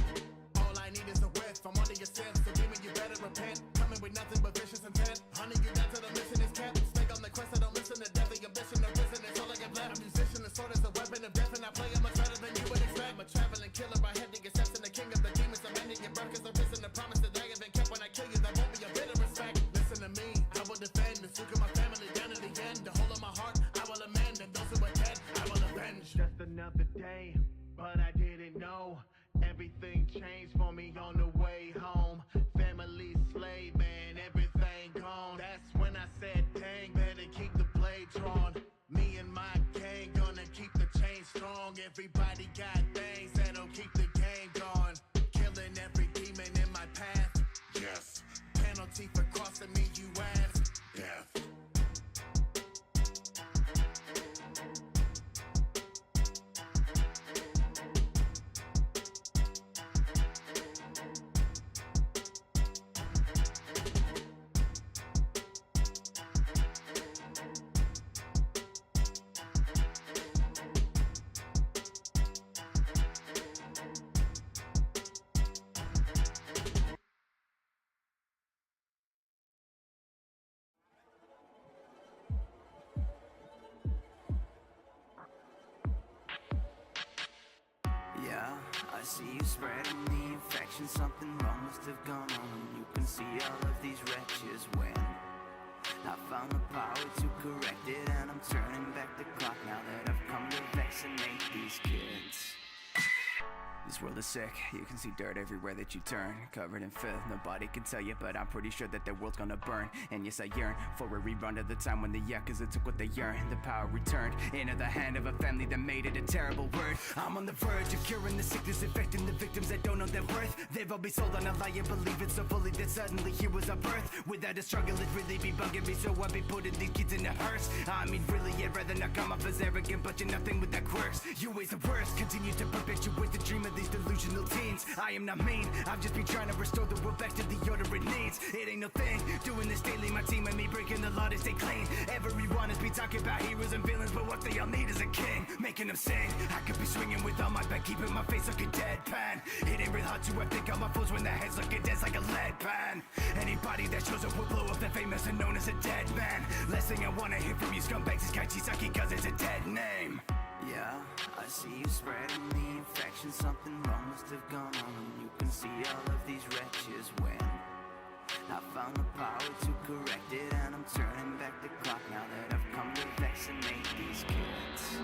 All I need is a whiff, I'm under your sins. So demon, you better repent. Coming with nothing but vicious intent. Hunting you down till the mission is kept. Stay on the quest, I don't listen to death. The ambition of prison is all I get left. A musician, the sword is a weapon of death. And I play it much better than you would expect. I'm a traveling killer, I head to get steps. And the king of the demons, I'm ending your breath. Cause the prison, the promise that I have been kept. When I kill you, there won't be a bit of respect. Listen to me, I will defend the suit of my family down to the end. The whole of my heart, I will amend. And those who are dead, I will avenge. Just another day, but I didn't know. Everything changed for me on the way home. Family slave, man, everything gone. That's when I said, dang, better keep the blade drawn. Me and my gang gonna keep the chain strong. Everybody got things that'll keep the game going. Killing every demon in my path. Yes. Penalty for crossing me, you ask. Death. Yeah, I see you spreading the infection. Something wrong must have gone on. You can see all of these wretches when I found the power to correct it. And I'm turning back the clock now that I've come to vaccinate these kids. You This world is sick, you can see dirt everywhere that you turn. Covered in filth, nobody can tell you, but I'm pretty sure that the world's gonna burn. And yes, I yearn for a rerun of the time when the Yakuza took what they yearned. The power returned into the hand of a family that made it a terrible word. I'm on the verge of curing the sickness, affecting the victims that don't know their worth. They've all been sold on a lie and believe it so fully that suddenly heroes are birth. Without a struggle, it really be bugging me, so I be putting these kids in a hearse. I mean, really, I'd rather not come off as arrogant, but you're nothing with that quirks. You always the worst, continue to perpetuate the dream of these delusional teens. I am not mean, I've just been trying to restore the world back to the order it needs. It ain't no thing, doing this daily, my team and me breaking the law to stay clean. Everyone has been talking about heroes and villains, but what they all need is a king, making them sing. I could be swinging with all my back, keeping my face like a deadpan. It ain't real hard to think on my foes when their heads looking dead like a lead pan. Anybody that shows up will blow up, they're famous and known as a dead man. Last thing I wanna hear from you scumbags is Kaichisaki, cause it's a dead name. Yeah, I see you spreading the infection. Something wrong must have gone on, and you can see all of these wretches when I found the power to correct it, and I'm turning back the clock now that I've come to vaccinate these kids.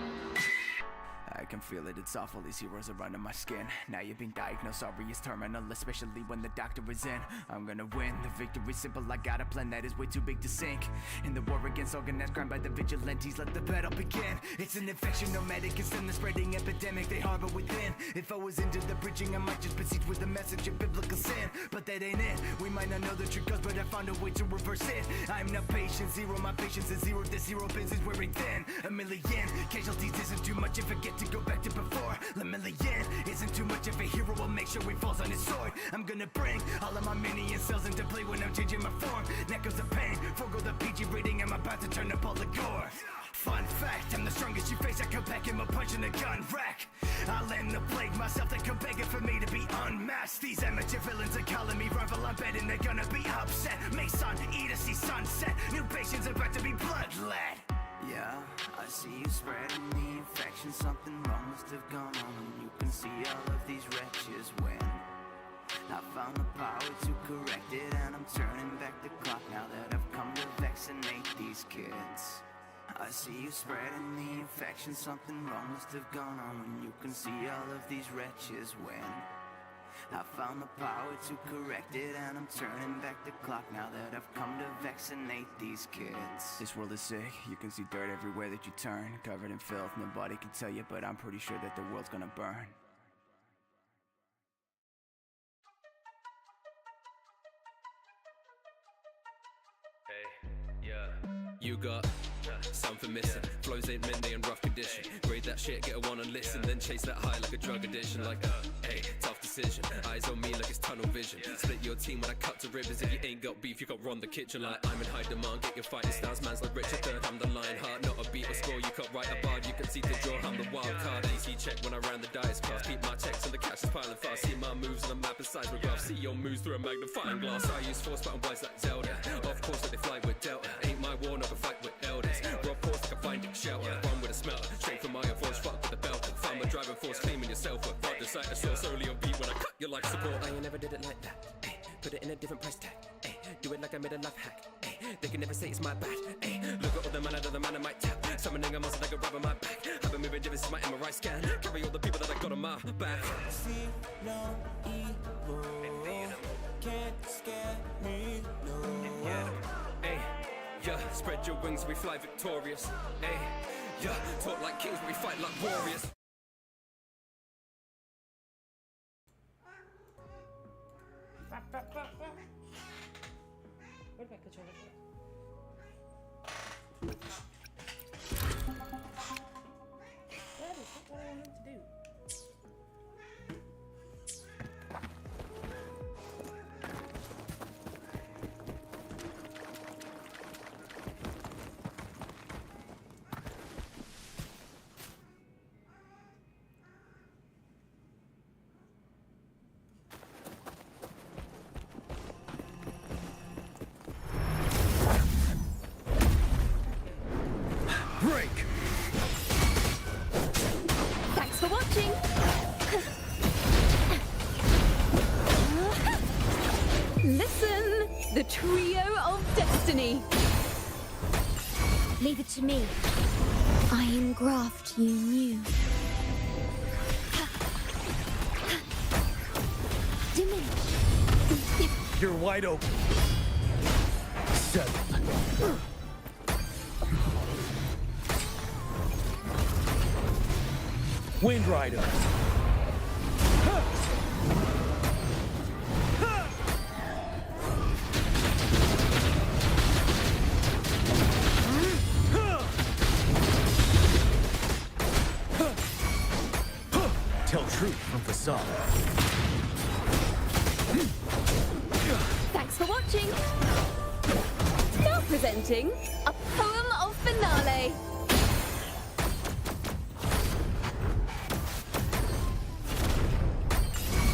I can feel it, it's awful, these heroes are under my skin. Now you've been diagnosed, sorry it's terminal, especially when the doctor is in. I'm gonna win, the victory's simple, I got a plan that is way too big to sink. In the war against organized crime by the vigilantes, let the battle begin. It's an infection, no medicine, the spreading epidemic they harbor within. If I was into the preaching, I might just besiege with the message of biblical sin. But that ain't it, we might not know the true cause, but I found a way to reverse it. I'm not patient, zero, my patience is zero, the zero bins is wearing thin. A million casualties isn't too much if I get to go back to before. A million isn't too much if a hero will make sure he falls on his sword. I'm gonna bring all of my minion cells into play when I'm changing my form. Neckles of pain, forgo the PG rating, I'm about to turn up all the gore. Fun fact, I'm the strongest you face, I come back in my punch in a gun rack. I land the blade myself, they come begging for me to be unmasked. These amateur villains are calling me rival, I'm betting they're gonna be upset. Mason, eat to see sunset, new patients about to be blood-led. Yeah, I see you spreading the infection. Something wrong must have gone on, and you can see all of these wretches when I found the power to correct it, and I'm turning back the clock now that I've come to vaccinate these kids. I see you spreading the infection. Something wrong must have gone on, when you can see all of these wretches when I found the power to correct it, and I'm turning back the clock now that I've come to vaccinate these kids. This world is sick, you can see dirt everywhere that you turn. Covered in filth, nobody can tell you, but I'm pretty sure that the world's gonna burn. Hey, yeah. You got something missing. Flows ain't midday in rough condition. Grade that shit, get a one and listen. Then chase that high like a drug addiction. Like, hey, tough decision. Eyes on me like it's tunnel vision. Split your team when I cut to ribbons. If you ain't got beef, you got run the kitchen. Like, I'm in high demand. Get your fighting styles, man's like Richard III. I'm the lion heart, not a beat or score. You cut right a bard, you can see the draw. I'm the wild card. AC check when I ran the dice class. Keep my checks and the cash is piling fast. See my moves on the map and seismograph. See your moves through a magnifying glass. I use force button wise like Zelda. Of course, let they fly with Delta. Ain't my war, not a fight with elders. Rob force like a finding shelter. Run with a smelter. Straight from my force, fuck with the belt. Found my driving force, claiming yourself. Fuck the sight, I saw solely on beat when I cut your life support. I ain't never did it like that. Ay, put it in a different price tag. Ay, do it like I made a life hack. Ay, they can never say it's my bad. Ay, look at all the man out of the man I might tap. Summoning a monster like a rubber my back. I've been moving different, this is my MRI scan. Carry all the people that I got on my back. See no evil, can't scare me, no. Hey, yeah, spread your wings, we fly victorious. Hey, yeah, talk like kings, we fight like warriors. Where'd my controller go? That is what I wanted to do. Break! Thanks for watching! Listen! The Trio of Destiny! Leave it to me. I engraft you new. You're wide open. Settled. Wind Rider. Tell truth from facade. Thanks for watching. Now presenting a poem of finale.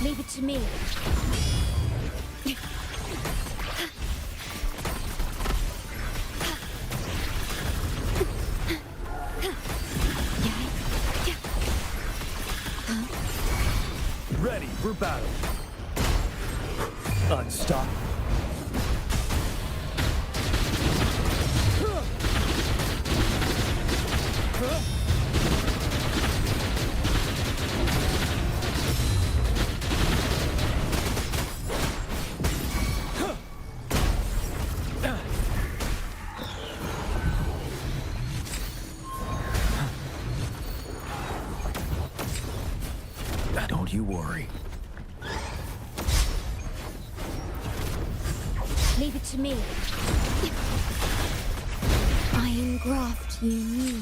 Leave it to me. Ready for battle. Unstoppable. Don't you worry. Leave it to me. Iron graft you knew.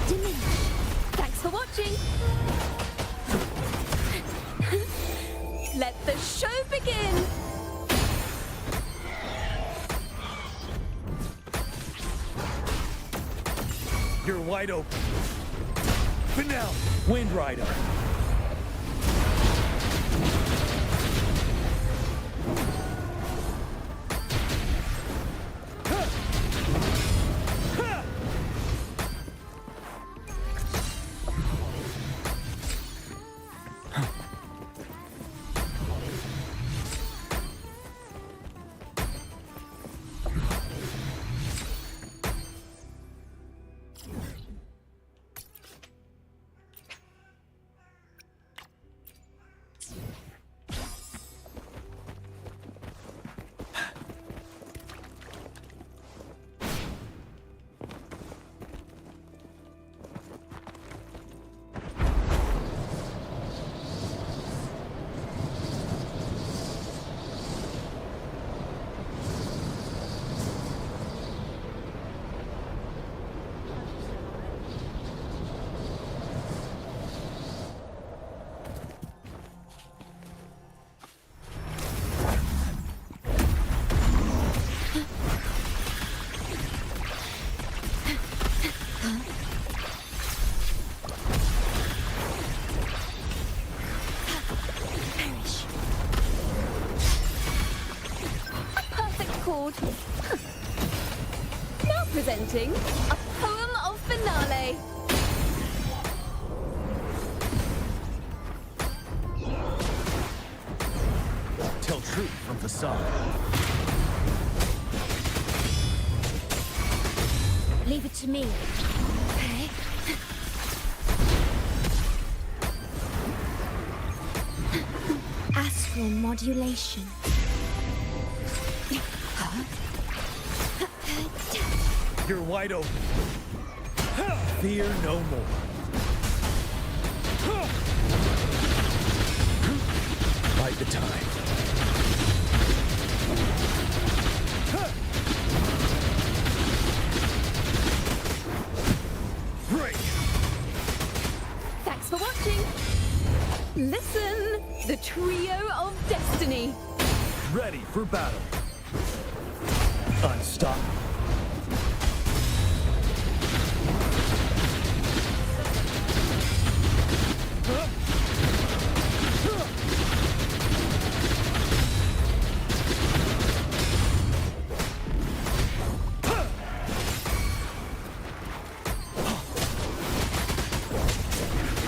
Diminish. Thanks for watching. Let the show begin. You're wide open. Finale. Wind Rider. Chord. Now presenting a poem of finale. Tell truth from facade. Leave it to me. Okay. Astral modulation. You're wide open. Fear no more. Bide the time. Break. Thanks for watching. Listen, the trio of destiny. Ready for battle. Unstoppable.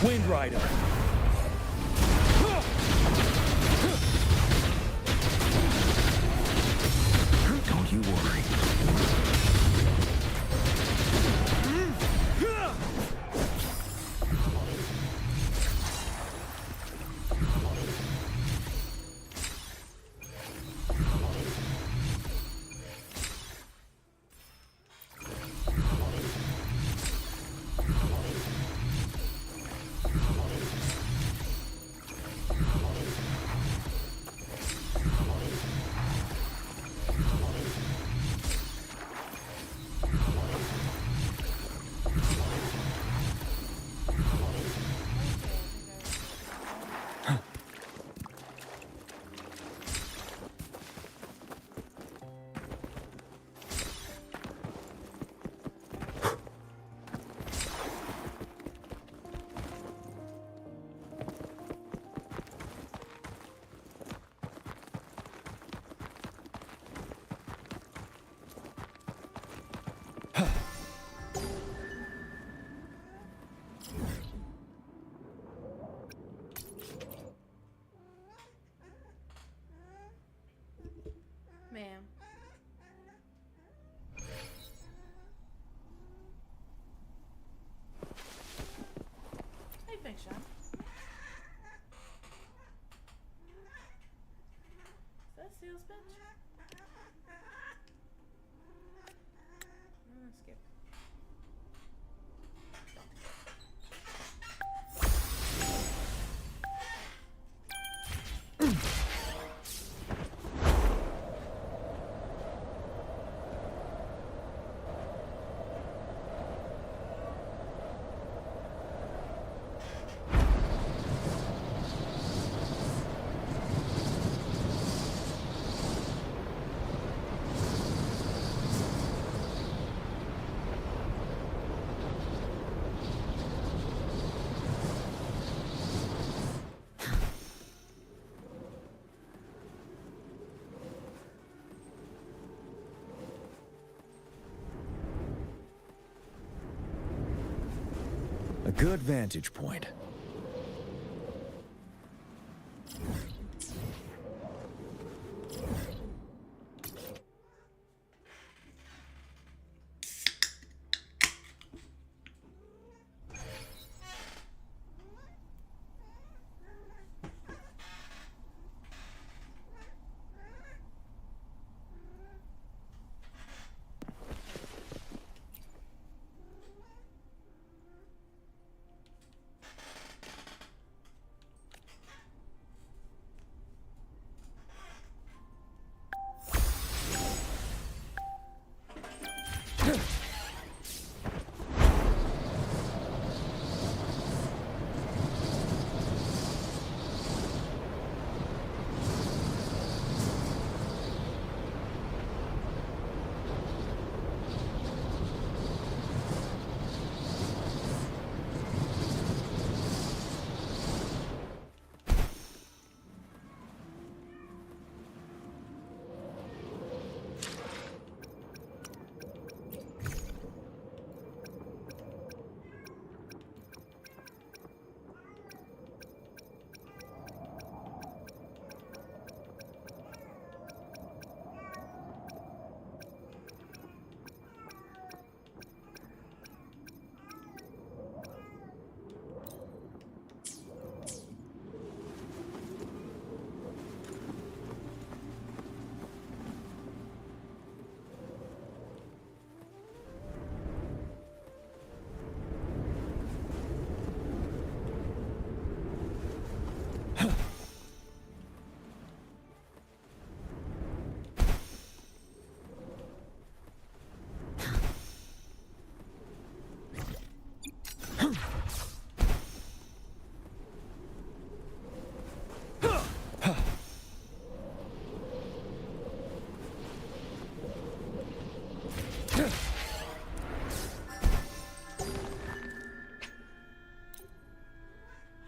Wind Rider. Don't you worry. A good vantage point.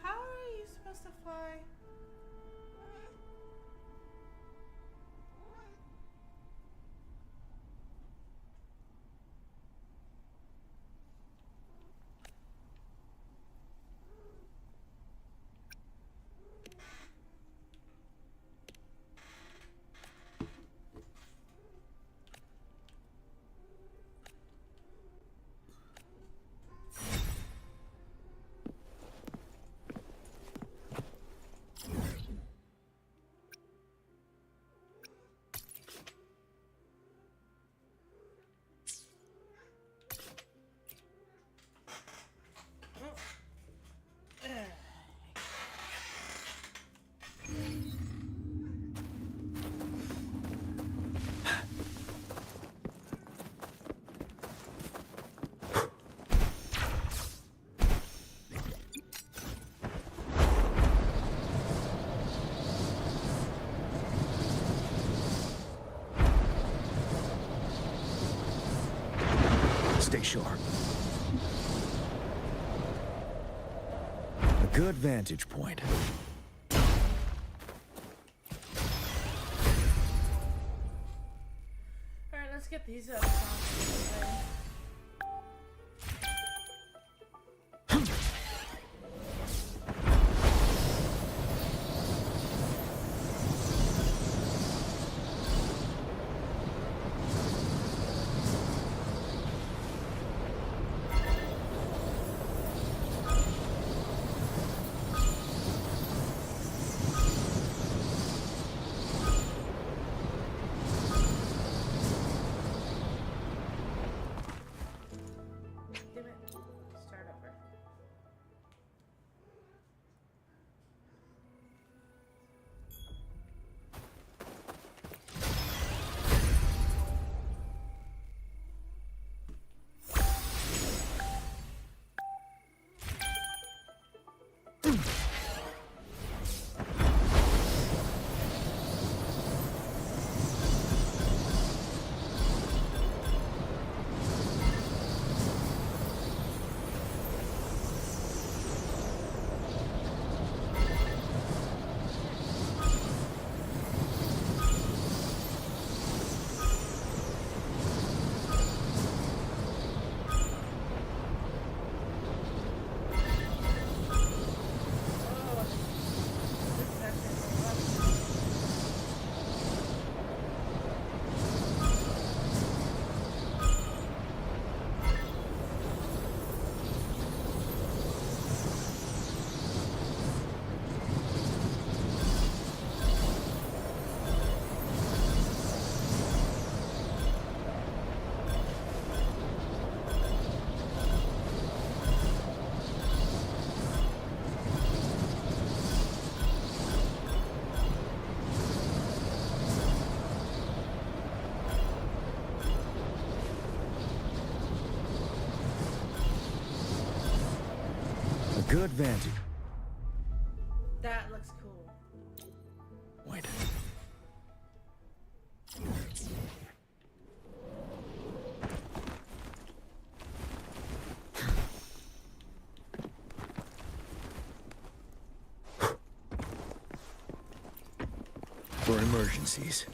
How are you supposed to fly? Stay sharp. A good vantage point. Alright, let's get these up. good vantage That looks cool. point. For emergencies.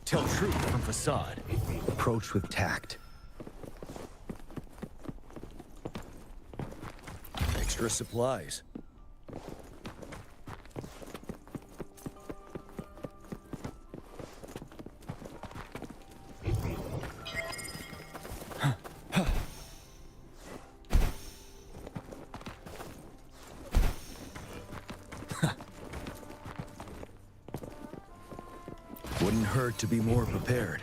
Tell truth from facade. Approach with tact. Extra supplies. Wouldn't hurt to be more prepared.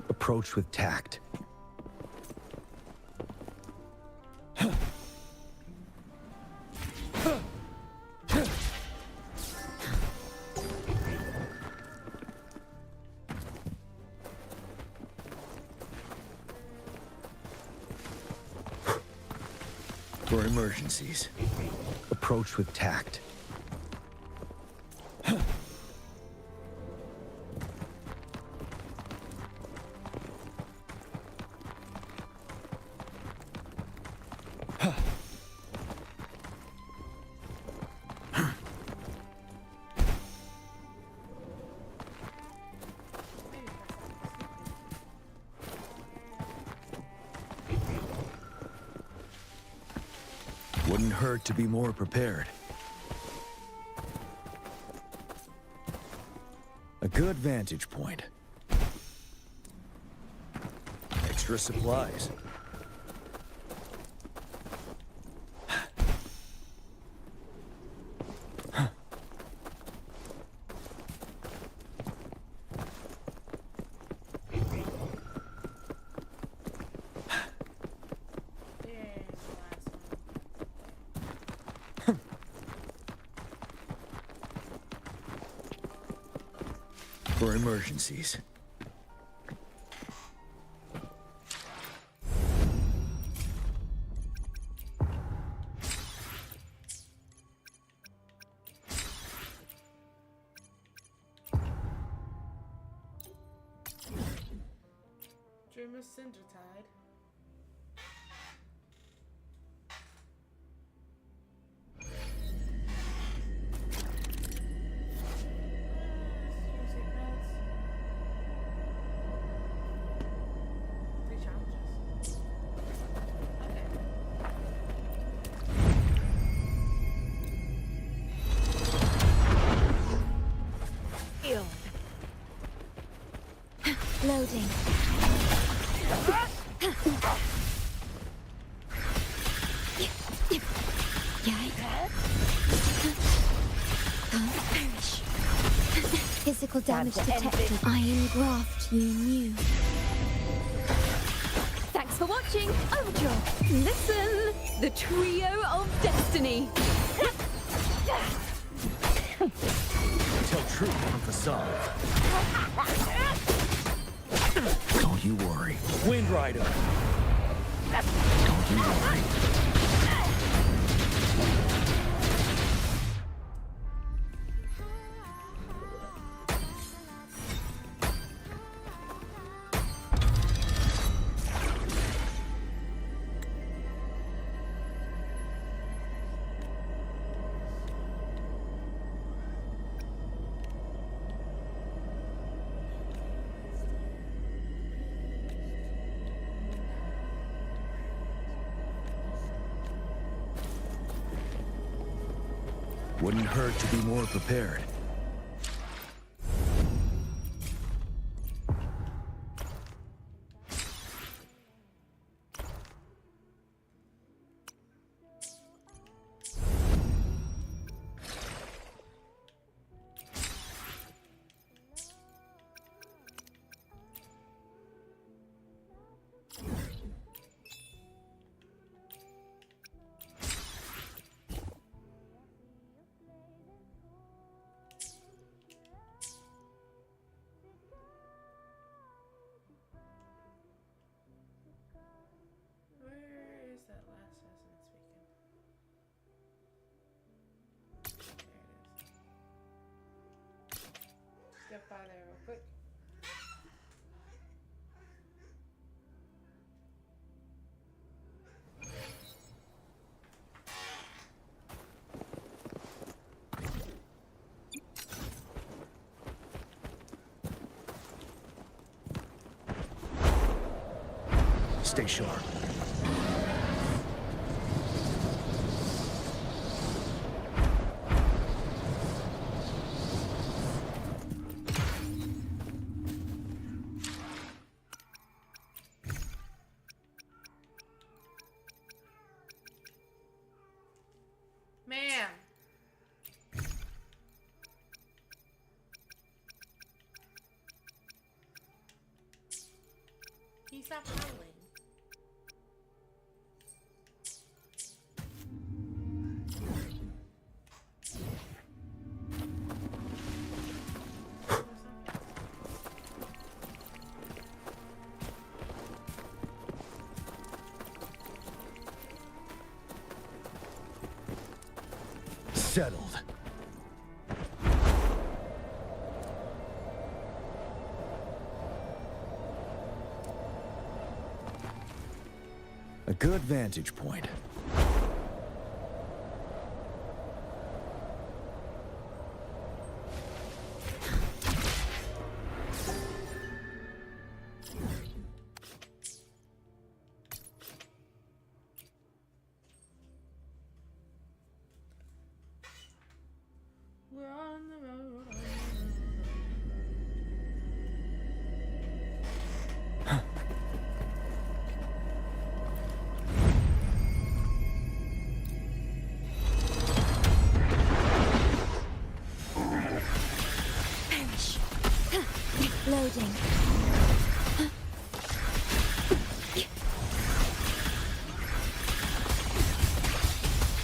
Approach with tact. For emergencies, approach with tact. Wouldn't hurt to be more prepared. A good vantage point. Extra supplies. For emergencies. Dreamer Cindertide. Loading. Perish. Physical damage detected. Iron graft you knew. Thanks for watching. Overture. Listen, the trio of destiny. Tell truth from facade. Don't you worry. Wind Rider. Don't you worry. Wouldn't hurt to be more prepared. Where is that last resident speaking? There it is. Step by there real quick. Stay sharp. Ma'am. He stopped howling. Settled. A good vantage point. We're on the road. Perish. Loading.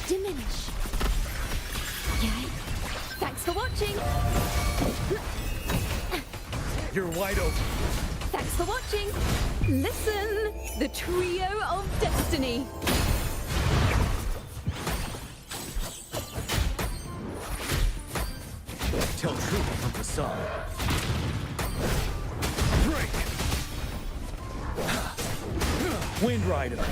Diminish. Yay. Thanks for watching. You're wide open. Thanks for watching. Listen, the trio of destiny. Tell truth from facade. Break! Wind Rider.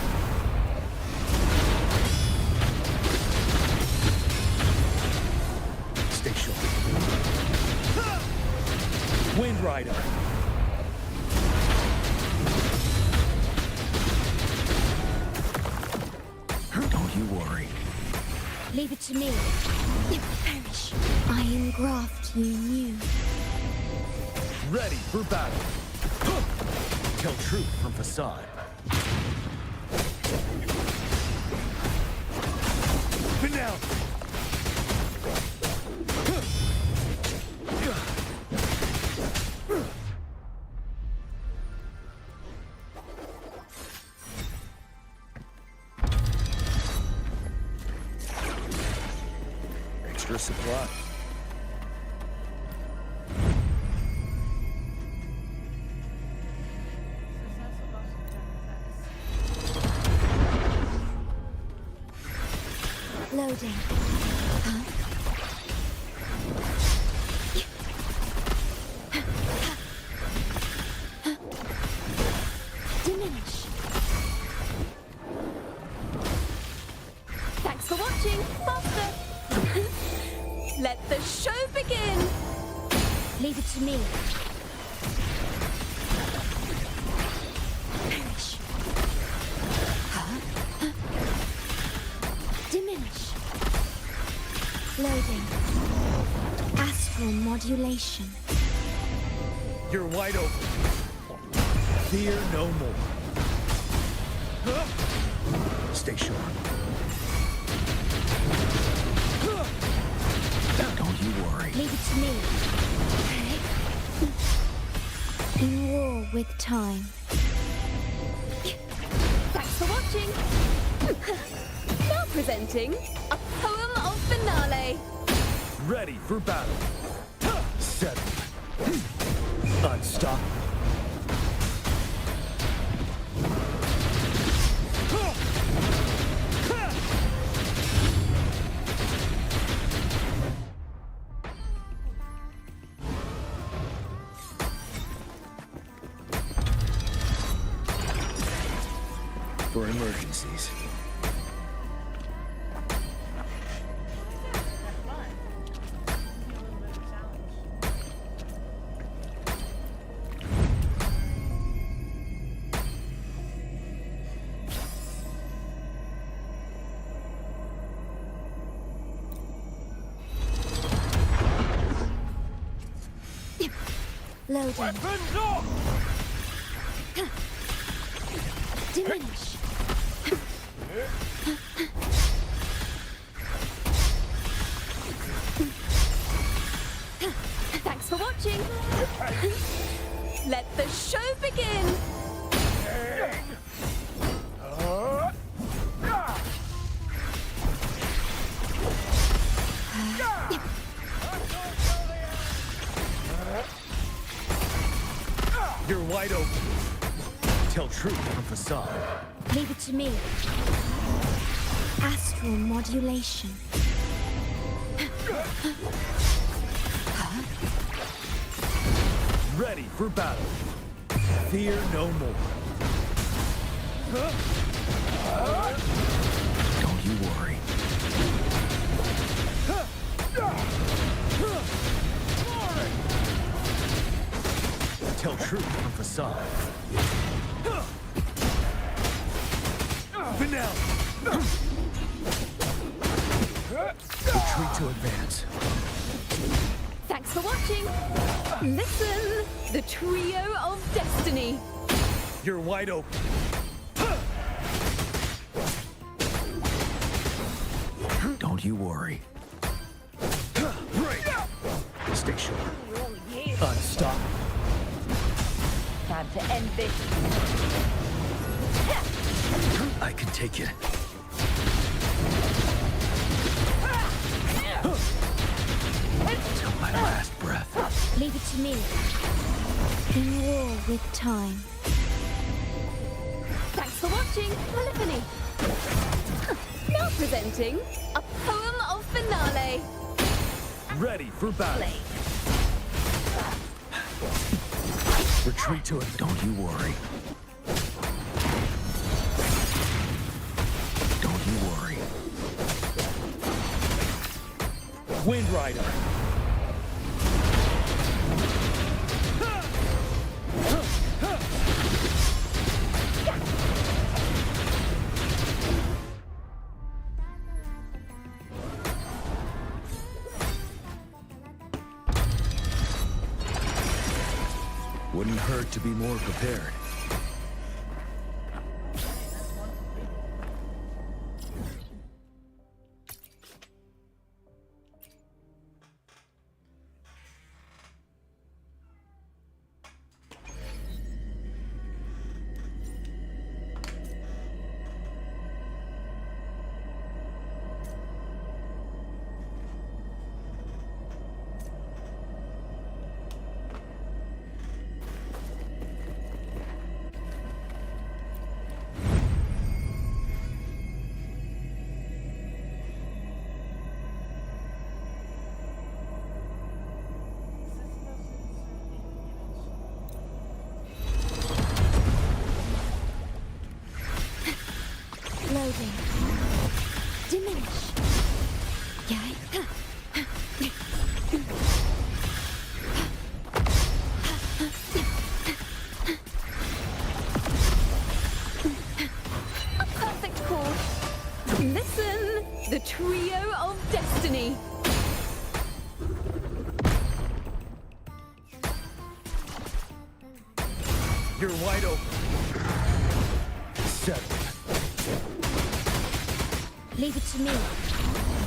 Stay sharp. Wind Rider. Don't you worry. Leave it to me. Perish. I engraft you new. Ready for battle. Tell truth from facade. Now. Extra supply. Loading. Huh? Diminish. Thanks for watching. Faster. Let the show begin. Leave it to me. Perish. Huh? Diminish. Loading. modulation. You're wide open. Fear no more. Stay sharp. Don't you worry. Leave it to me. In war with time. Thanks for watching. Now presenting a poem of finale. Ready for battle. Settle. Unstoppable. For emergencies. Loading. Weapons off! Diminish. Thanks for watching. Let the show begin. You're wide open. Tell truth from facade. Leave it to me. Astral modulation. Ready for battle. Fear no more. Don't you worry. Tell truth from facade. Finale. Retreat to advance. Thanks for watching. Listen, the trio of destiny. You're wide open. Don't you worry. Stay sharp. Unstoppable. Time to end this. I can take it. Till my last breath. Leave it to me. In war with time. Thanks for watching, Polyphony. Now presenting a poem of finale. Ready for battle. Retreat to it. Don't you worry. Don't you worry. Wind Rider. Wouldn't hurt to be more prepared. Loading. Diminish. A perfect chord. Listen, the trio of destiny. You're wide open. Settle. Leave it to me.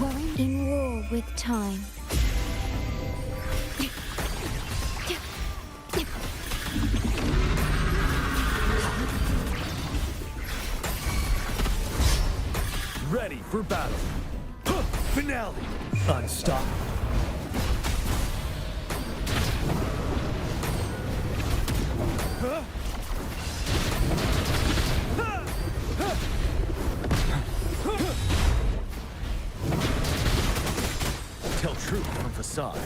Worry in war with time. Ready for battle. Finale. Unstoppable. Tell truth from facade.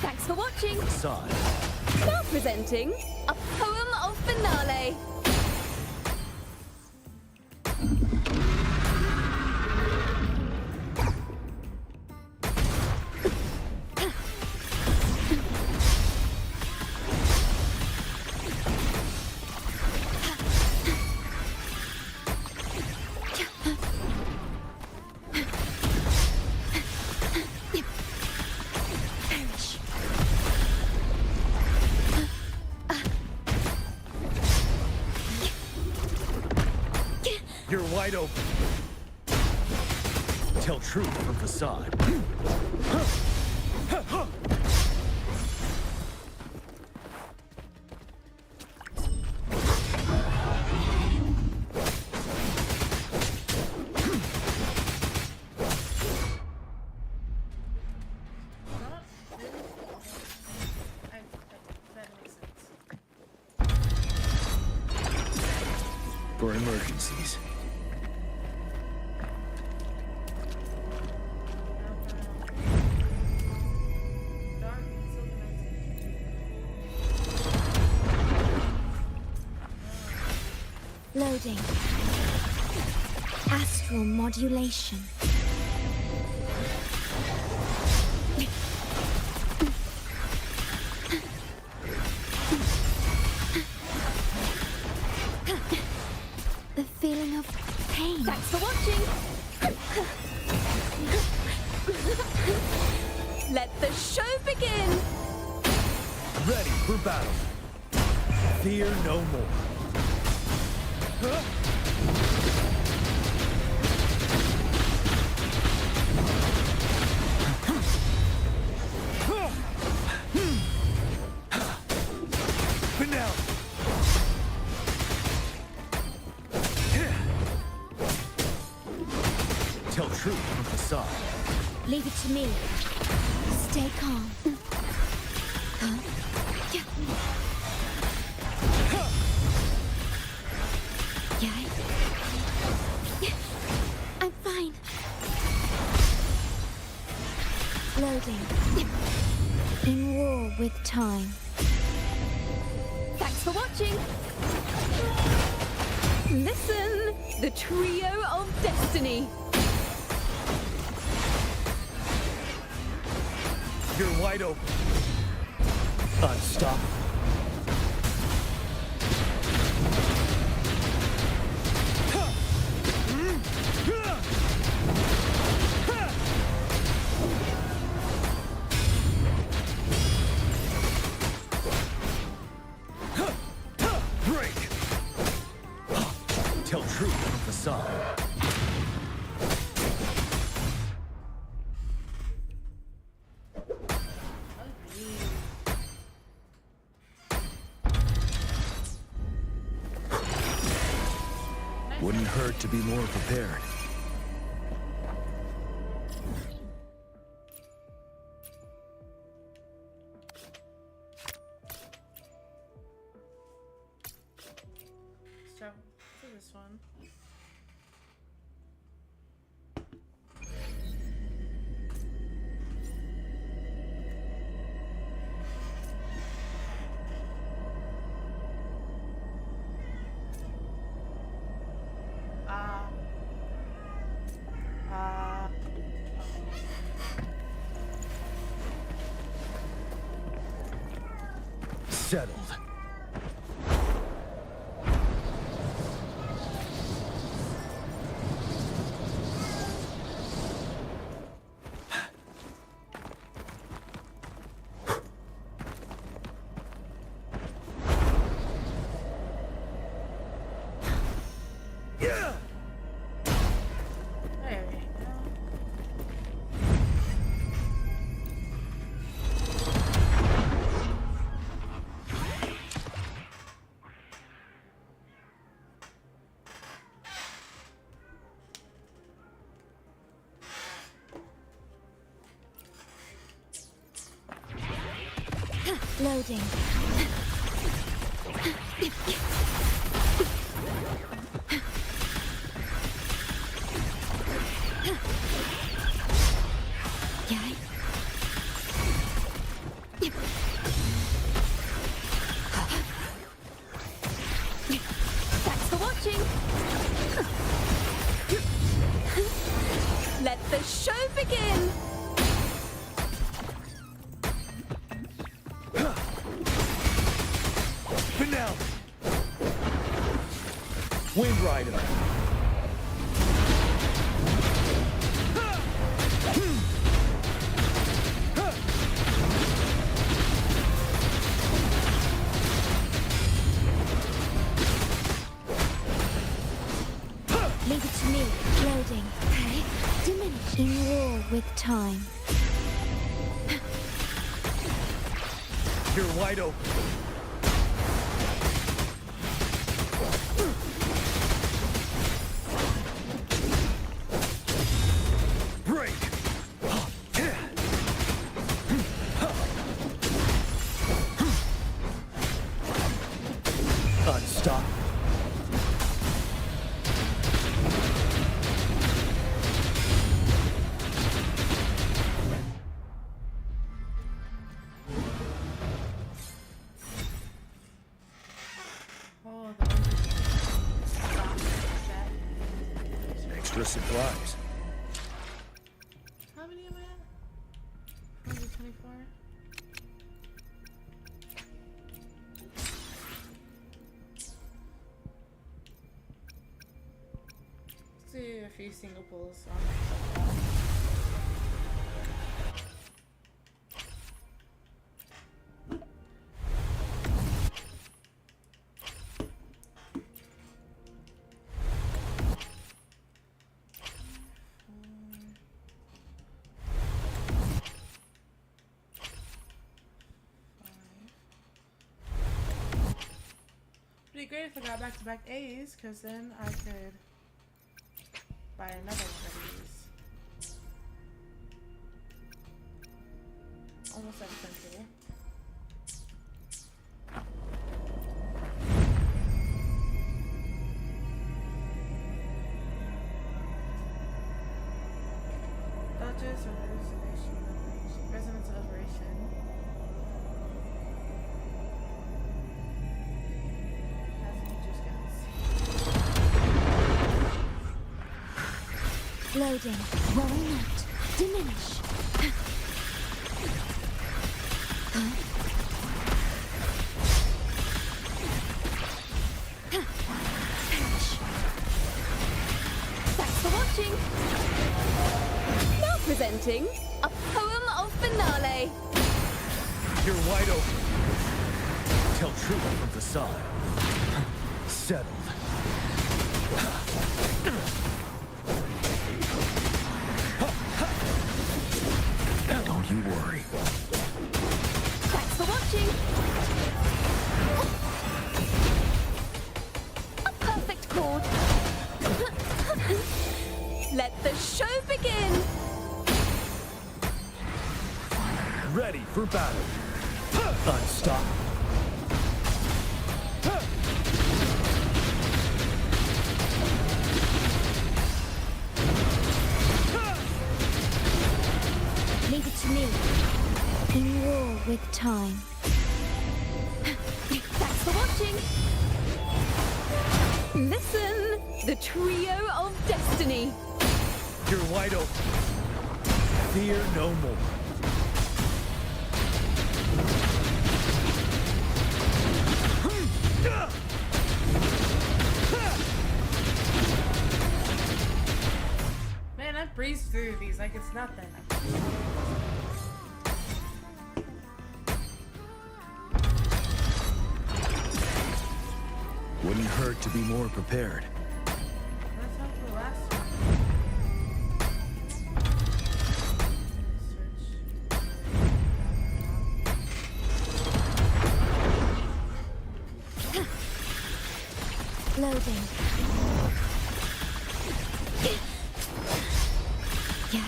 Thanks for watching. Facade. Now presenting a poem of finale. You're wide open. Tell truth from facade. For emergencies. Loading. Astral modulation. The feeling of pain. Thanks for watching. Let the show begin. Ready for battle. Fear no more. Finale. Tell truth from facade. Leave it to me. Stay calm. Huh? I'm fine. Loading. In war with time. Thanks for watching. Listen, the trio of destiny. You're wide open. Unstoppable. Break. Tell truth from facade. Wouldn't hurt to be more prepared. Let's travel to this one. Settled. There we go. Loading. Yeah. Thanks for watching. Let the show begin. Finale! Wind Rider! Leave it to me. Loading. Okay. Diminish. In war with time. You're wide open. Break! Unstop. Extra supplies. How many am I at? 124? Let's do a few single pulls on It'd be great if I got back-to-back A's, because then I could buy another one of these. Almost at a century. Dodges or resonance operation. Loading. Rolling out. Diminish. Thanks for watching. Now presenting a poem of finale. You're wide open. Tell truth from facade. Settled. Don't you worry. Thanks for watching. A perfect chord. Let the show begin. Ready for battle. Unstop. Leave it to me. In war with time. Thanks for watching. Listen, the trio of destiny. You're wide open. Fear no more. through these like it's nothing. Wouldn't hurt to be more prepared. Let's hope for the last one. Loading. Yeah.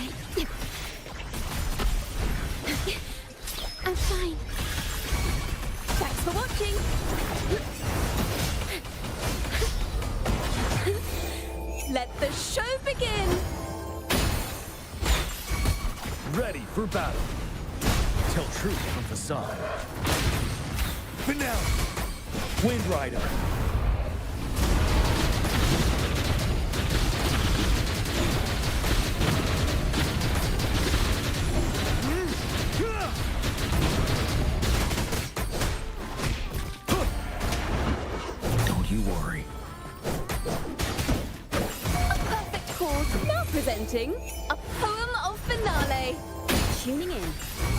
I'm fine. Thanks for watching. Let the show begin. Ready for battle. Tell truth from facade. Finale. Wind Rider. Don't you worry. Perfect chord. Now presenting a poem of finale. Tuning in.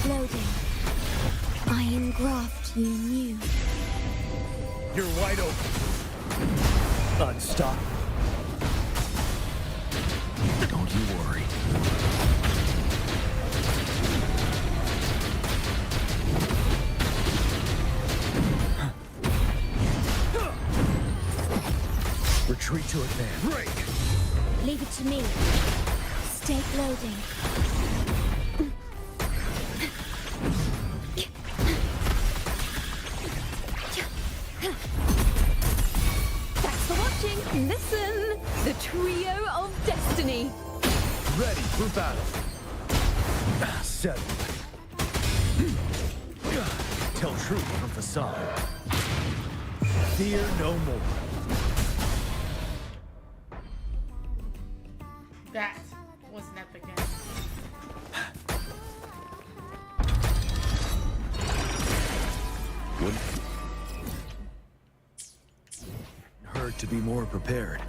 Loading. I engraft you new. You're wide open. Unstoppable. Don't you worry. Retreat to advance. Break! Leave it to me. Stake loading. Thanks for watching. Listen, the trio of destiny. Ready for battle. Settle. Tell truth from facade. Fear no more. That was an epic end. Wouldn't hurt to be more prepared.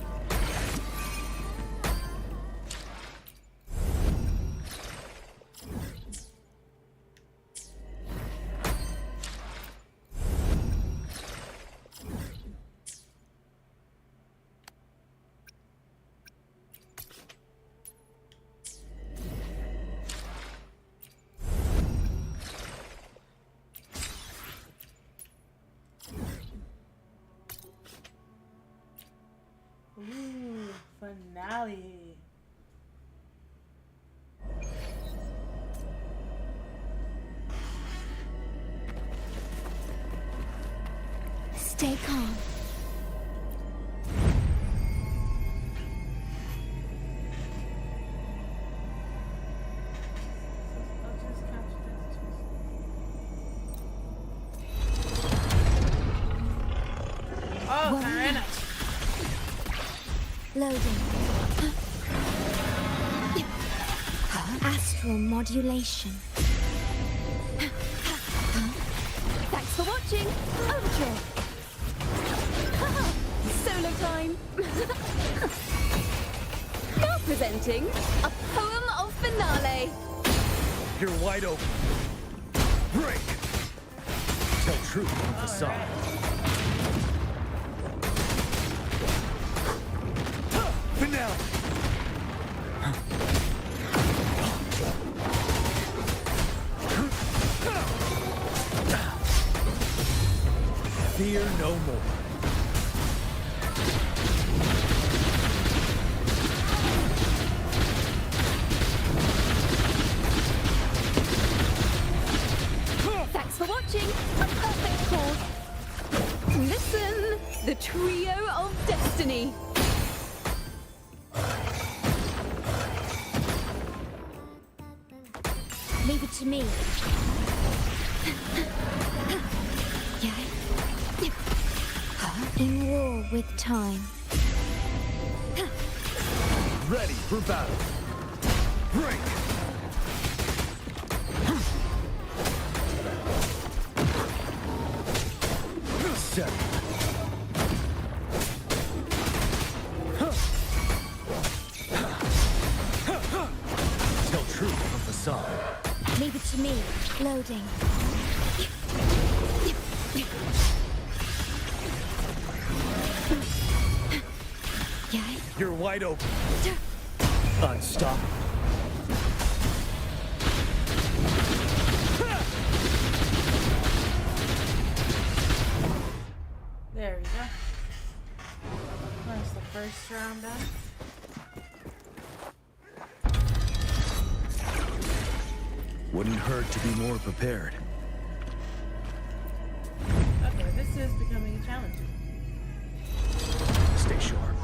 Ooh, finale. Stay calm. Oh, One Diana. Loading. Astral modulation. Thanks for watching. Overdrive. Solo time. Now presenting a poem of finale. You're wide open. Break! Tell truth from facade. Finale! Fear no more. Thanks for watching. A perfect chord. Listen, the trio of destiny. Leave it to me. Yeah. In war with time. Ready for battle. Break! Set. Loading. Yeah. You're wide open. Unstop. There we go. That's the first round done. Wouldn't hurt to be more prepared. Okay, this is becoming a challenge. Stay sharp.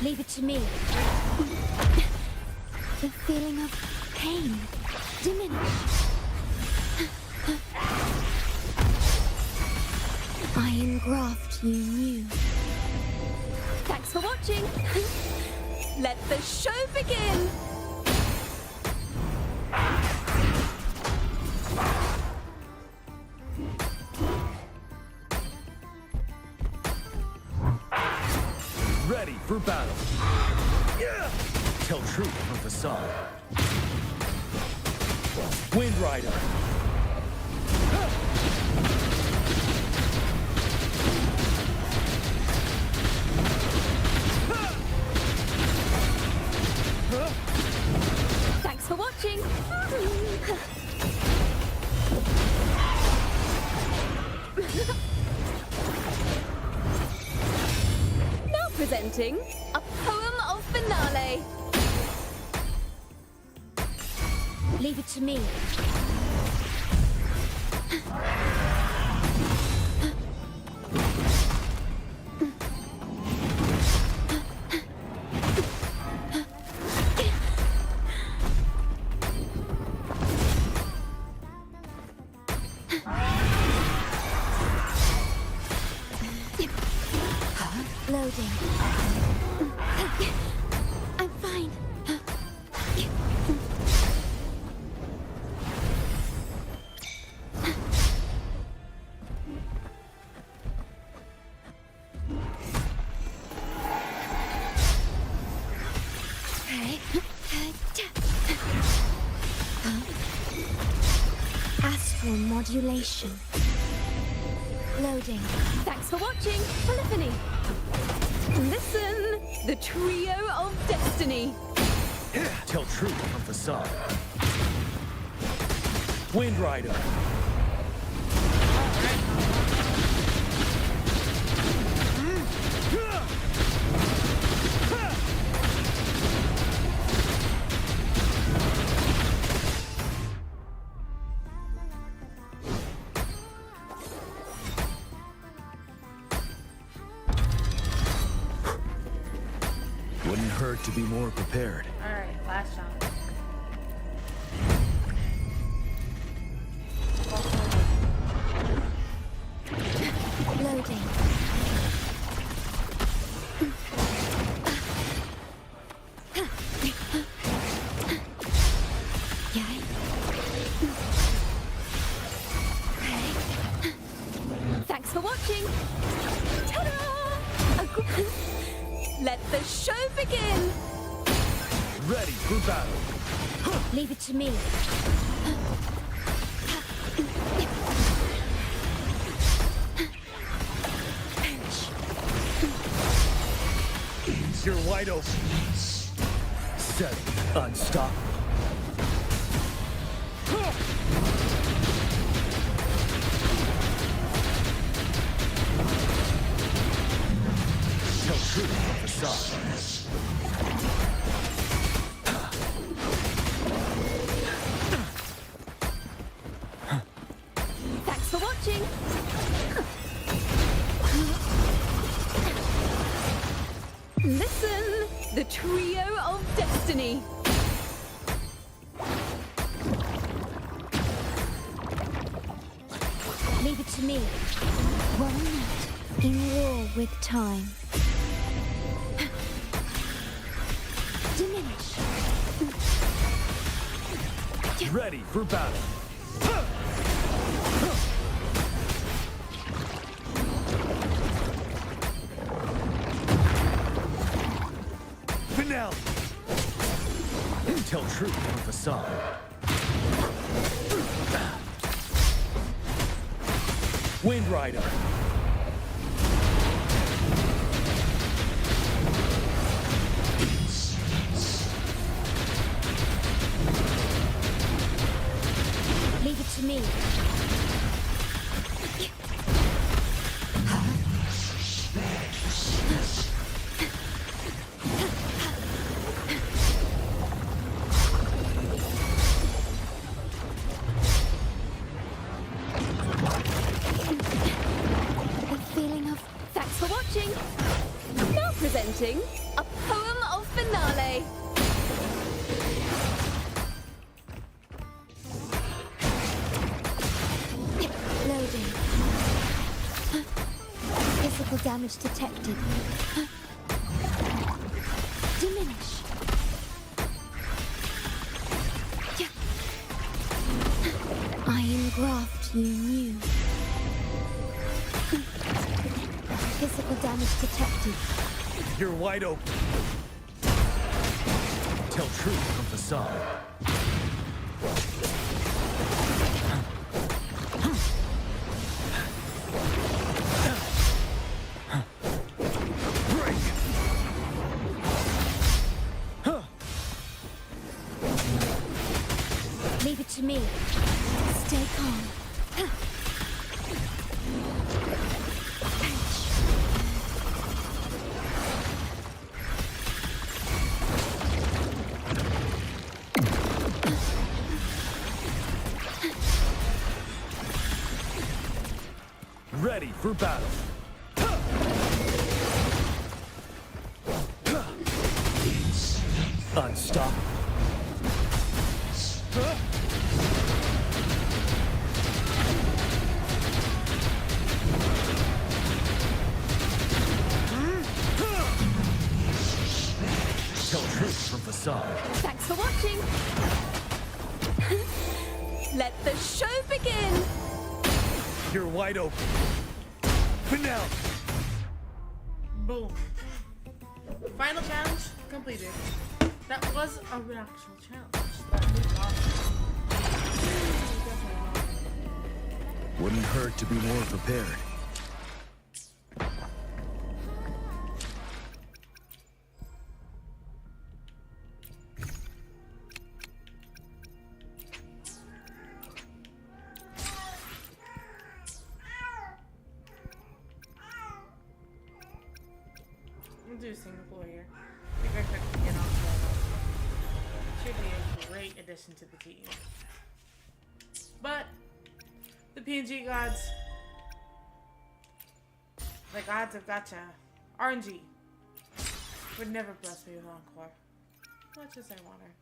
Leave it to me. The feeling of pain diminish. I engraft you new. Thanks for watching. Let the show begin. Ready for battle. Yeah! Tell truth from facade. Wind Rider. Thanks for watching. Now presenting a poem of finale. Leave it to me. Loading. I'm fine. Astral modulation. Loading. Thanks for watching, Polyphony. Listen, the trio of destiny. Tell truth from facade. Wind Rider. Wouldn't hurt to be more prepared. Alright, last round. Loading. Thanks for watching. Ta-da! Let the show begin. Ready for battle. Leave it to me. You're wide open. Set. Unstop. Tell truth from facade. Thanks for watching. Listen, the trio of destiny. Leave it to me. Well, I'm not in war with time. Diminish. Ready for battle. Finale. Tell truth from facade. Wind Rider. Leave it to me. The feeling of thanks for watching. Now presenting a poem of finale. Loading. Physical damage detected. Diminish. I engraft you new. Physical damage detected. You're wide open. Tell truth from facade. Leave it to me. Stay calm. Ready for battle. Unstoppable. Tell truth from facade. Thanks for watching. Let the show begin. You're wide open. Finale. Boom. Final challenge completed. That was a actual challenge. Wouldn't hurt to be more prepared. We'll do Singapore here. I think I can get on that. Should be a great addition to the team. But the PNG gods, the gods of gacha, RNG, would never bless me with Encore. Much as I want her.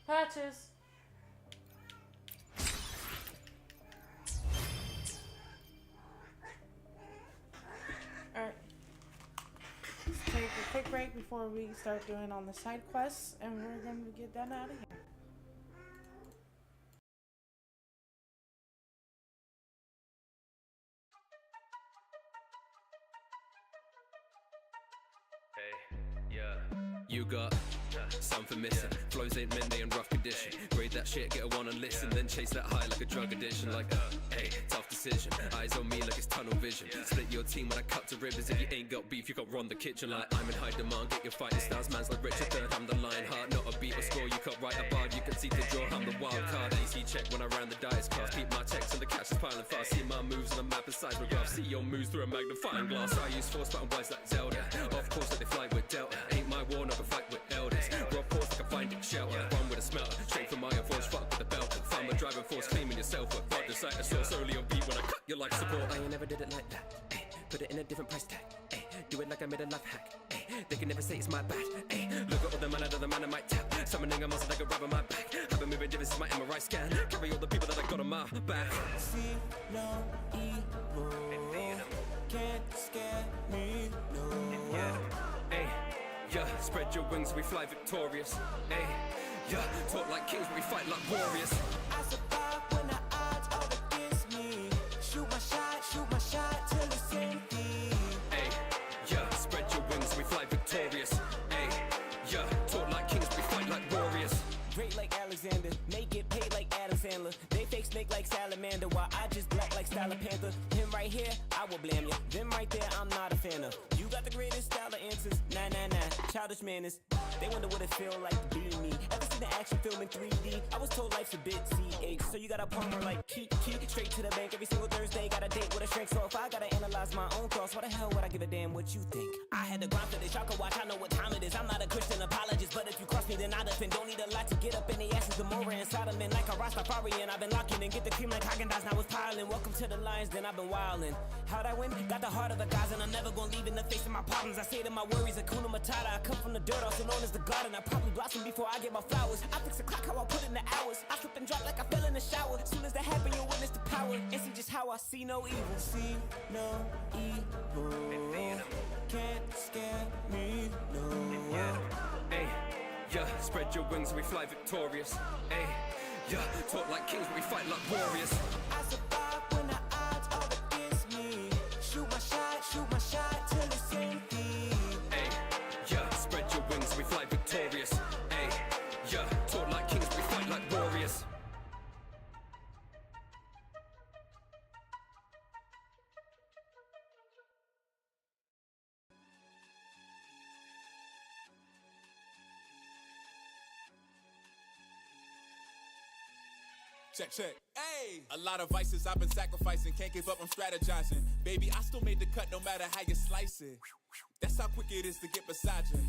Patches. Alright. Let's take a quick break before we start doing on the side quests, and we're going to get done out of here. You got something missing. Flows ain't mint, they in rough condition. Grade that shit, get a one and listen. Then chase that high like a drug addiction. Like, hey, tough decision. Eyes on me like it's tunnel vision. Split your team when I cut to rivers. If you ain't got beef, you got run the kitchen. Like, I'm in high demand, get your fighting styles. Man's like Richard III, I'm the lion heart. Not a beat or score, you cut right a bard. You can see the draw, I'm the wild card. AC check when I ran the dice class. Keep my checks and the cash is piling fast. See my moves on the map and seismograph. See your moves through a magnifying glass. I use force button wise like Zelda. Of course, like they fly with Delta. Ain't my war, not a fight with elders. Rob course like a finding shelter. Run with a smelter. Straight from my voice, fuck with the belt. Farmer driving force, claiming yourself. But the sight of source only on beat when I cut your life support. I ain't never did it like that. Ay, put it in a different price tag. Ay, do it like I made a life hack. Ay, they can never say it's my bad. Ay, look at all the man out of the man I might tap. Summoning a monster like a rub on my back. I've been moving different since my MRI scan. Carry all the people that I got on my back. See no evil. Can't scare me, no. Hey, yeah, spread your wings, we fly victorious. Hey, yeah, talk like kings, we fight like warriors. I survive when the odds are against me. Shoot my shot till it's empty. Hey, yeah, spread your wings, we fly victorious. Hey, yeah, talk like kings, we fight like warriors. Great like Alexander, make it pay like Adam Sandler. They fake snake like salamander, while I just black like Styler Panther. Him right here, I will blame ya. Them right there, I'm not a fan of. You got the greatest style of answers, nah, childish manners. They wonder what it feel like to be me. Ever seen an action film in 3D? I was told life's a bit CH, so you gotta palm her like keep straight to the bank every single Thursday. Got a date with a shrink, so if I gotta analyze my own cross, why the hell would I give a damn what you think? I had to grind for this, y'all can watch, I know what time it is. I'm not a Christian apologist, but if you cross me, then I defend. Don't need a lot to get up in the ashes, the more inside of men like a Rastafarian. I've been locking and get the cream like Haagen-Dazs, now it's piling. Welcome to the Lions, then I've been wildin'. How'd I win? Got the heart of the guys, and I'm never gonna leave in the face of my problems. I say to my worries, Hakuna Matata. I come from the dirt, also known as the garden. I probably blossom before I get my flowers. I fix the clock how I put in the hours. I slip and drop like I fell in the shower. As soon as that happen, you'll witness the power and see just how I see no evil. See no evil. Can't scare me, no. Hey, yeah, spread your wings, we fly victorious. Hey, yeah, talk like kings, we fight like warriors. I survive when the odds are against me. Shoot my shot till it's empty. Hey, yeah, spread your wings, we fly victorious. Hey, yeah, talk like kings, we fight like warriors. Check. Hey! A lot of vices I've been sacrificing. Can't give up, I'm strategizing. Baby, I still made the cut no matter how you slice it. That's how quick it is to get beside you.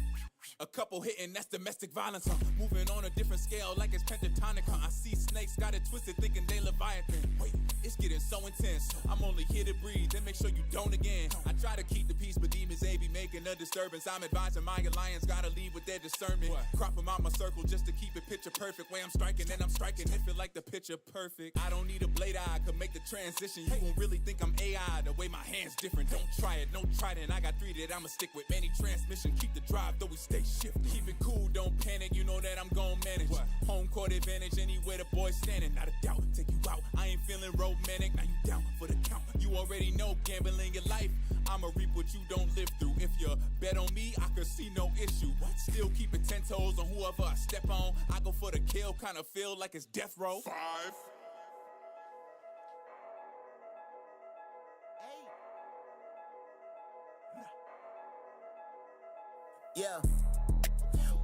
A couple hitting, that's domestic violence, huh? Moving on a different scale like it's pentatonic, huh? I see snakes, got it twisted, thinking they Leviathan. Wait, it's getting so intense. I'm only here to breathe, then make sure you don't again. I try to keep the peace, but demons, they be making a disturbance. I'm advising my alliance, gotta leave with their discernment. Crop them out my circle just to keep it picture perfect. Way I'm striking, and I'm striking, it feel like the picture perfect. I don't need a blade eye, could make the transition. You won't really think I'm AI, the way my hand's different. Don't try it, no trident. I got 3 that I'ma stick with. Many transmission, keep the drive, though we stay shifted. Keep it cool, don't panic, you know that I'm gon' manage. Home court advantage, anywhere the boys standing. Not a doubt, take you out, I ain't feeling romantic. Now you down for the count, you already know gambling your life. I'ma reap what you don't live through. If you bet on me, I could see no issue. Still keeping 10 toes on whoever I step on. I go for the kill, kinda feel like it's death row. 5. Yeah.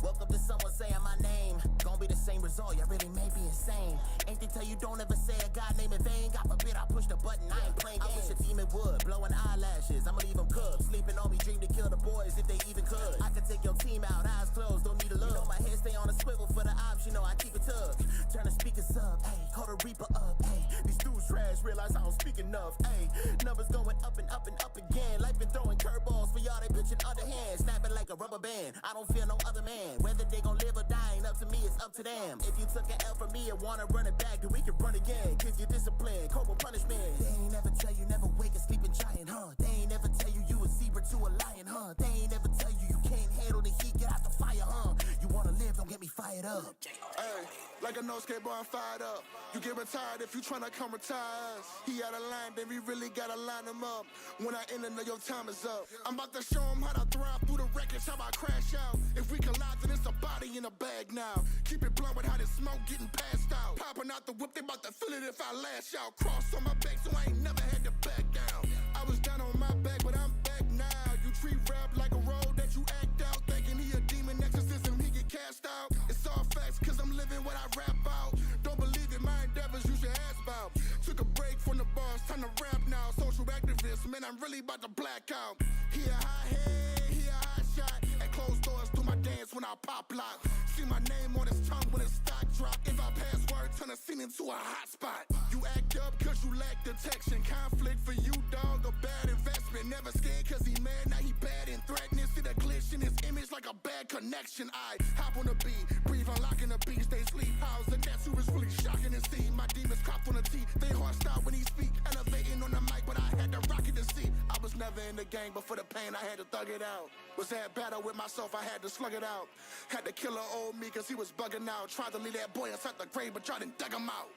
Welcome to someone saying my name. Gonna be the same result, you really may be insane. Ain't they tell you don't ever say a God name in vain? God forbid I push the button, I ain't playing games. I wish a demon would, blowing eyelashes, I'ma leave them cooked. Sleeping on me, dream to kill the boys if they even could. I could take your team out, eyes closed, don't need a look. You know my head stay on a swivel for the ops, you know I keep it tucked. Turn the speakers up, ayy, call the reaper up, ayy. These dudes trash, realize I don't speak enough, ayy. Numbers going up and up and up again. Life been throwing curveballs for y'all, they bitchin' underhand. Snapping like a rubber band, I don't feel no other man. Whether they gon' live or die ain't up to me, it's up to them. If you took an L from me and wanna run it back, then we can run again. Kids get disciplined, corporal punishment. They ain't never tell you never wake a sleeping giant, huh? They ain't never tell you you a zebra to a lion, huh? They ain't never tell you you can't handle the heat, get out the fire, huh? You wanna live, don't get me fired up. Hey, like a no skateboard, I'm fired up. You get retired if you tryna come retire us. He out of line, then we really gotta line him up. When I enter, know your time is up. I'm about to show him how to thrive through the wreckage, how I crash out. If we collide, then it's a body in a bag now. Keep it blunt with how this smoke getting passed out. Popping out the whip, they about to feel it if I lash out. Cross on my back, so I ain't never had to back down. I was down on my back, but I'm back now. You treat rap like a role that you act out. Thinking he a demon exorcism, he get cast out. It's all facts, cause I'm living what I rap out. Don't believe it, my endeavors you should ask about. Took a break from the bars, time to rap now. Social activist, man, I'm really about to black out. He a high head, he a high shot. At closed doors, do my dance when I pop lock. See my name on his tongue when his stock drop. If I pass word, turn a scene into a hot spot. You act up cause you lack detection. Conflict for you, dog, a bad investment. Never scared cause he mad, now he bad and threatening. See the glitch in his image like a bad connection. I hop on the beat, breathe, unlocking the beat, stay sleep. How's the net, you was really shocking to see. My demons cropped on the teeth, they hard style when he speak. Elevating on the mic, but I had to rock it to see. I was never in the game, but for the pain I had to thug it out. Was at battle with myself, I had to slug it out. Had to kill an old me cause he was bugging out. Tried to leave that boy inside the grave, but y'all done dug him out.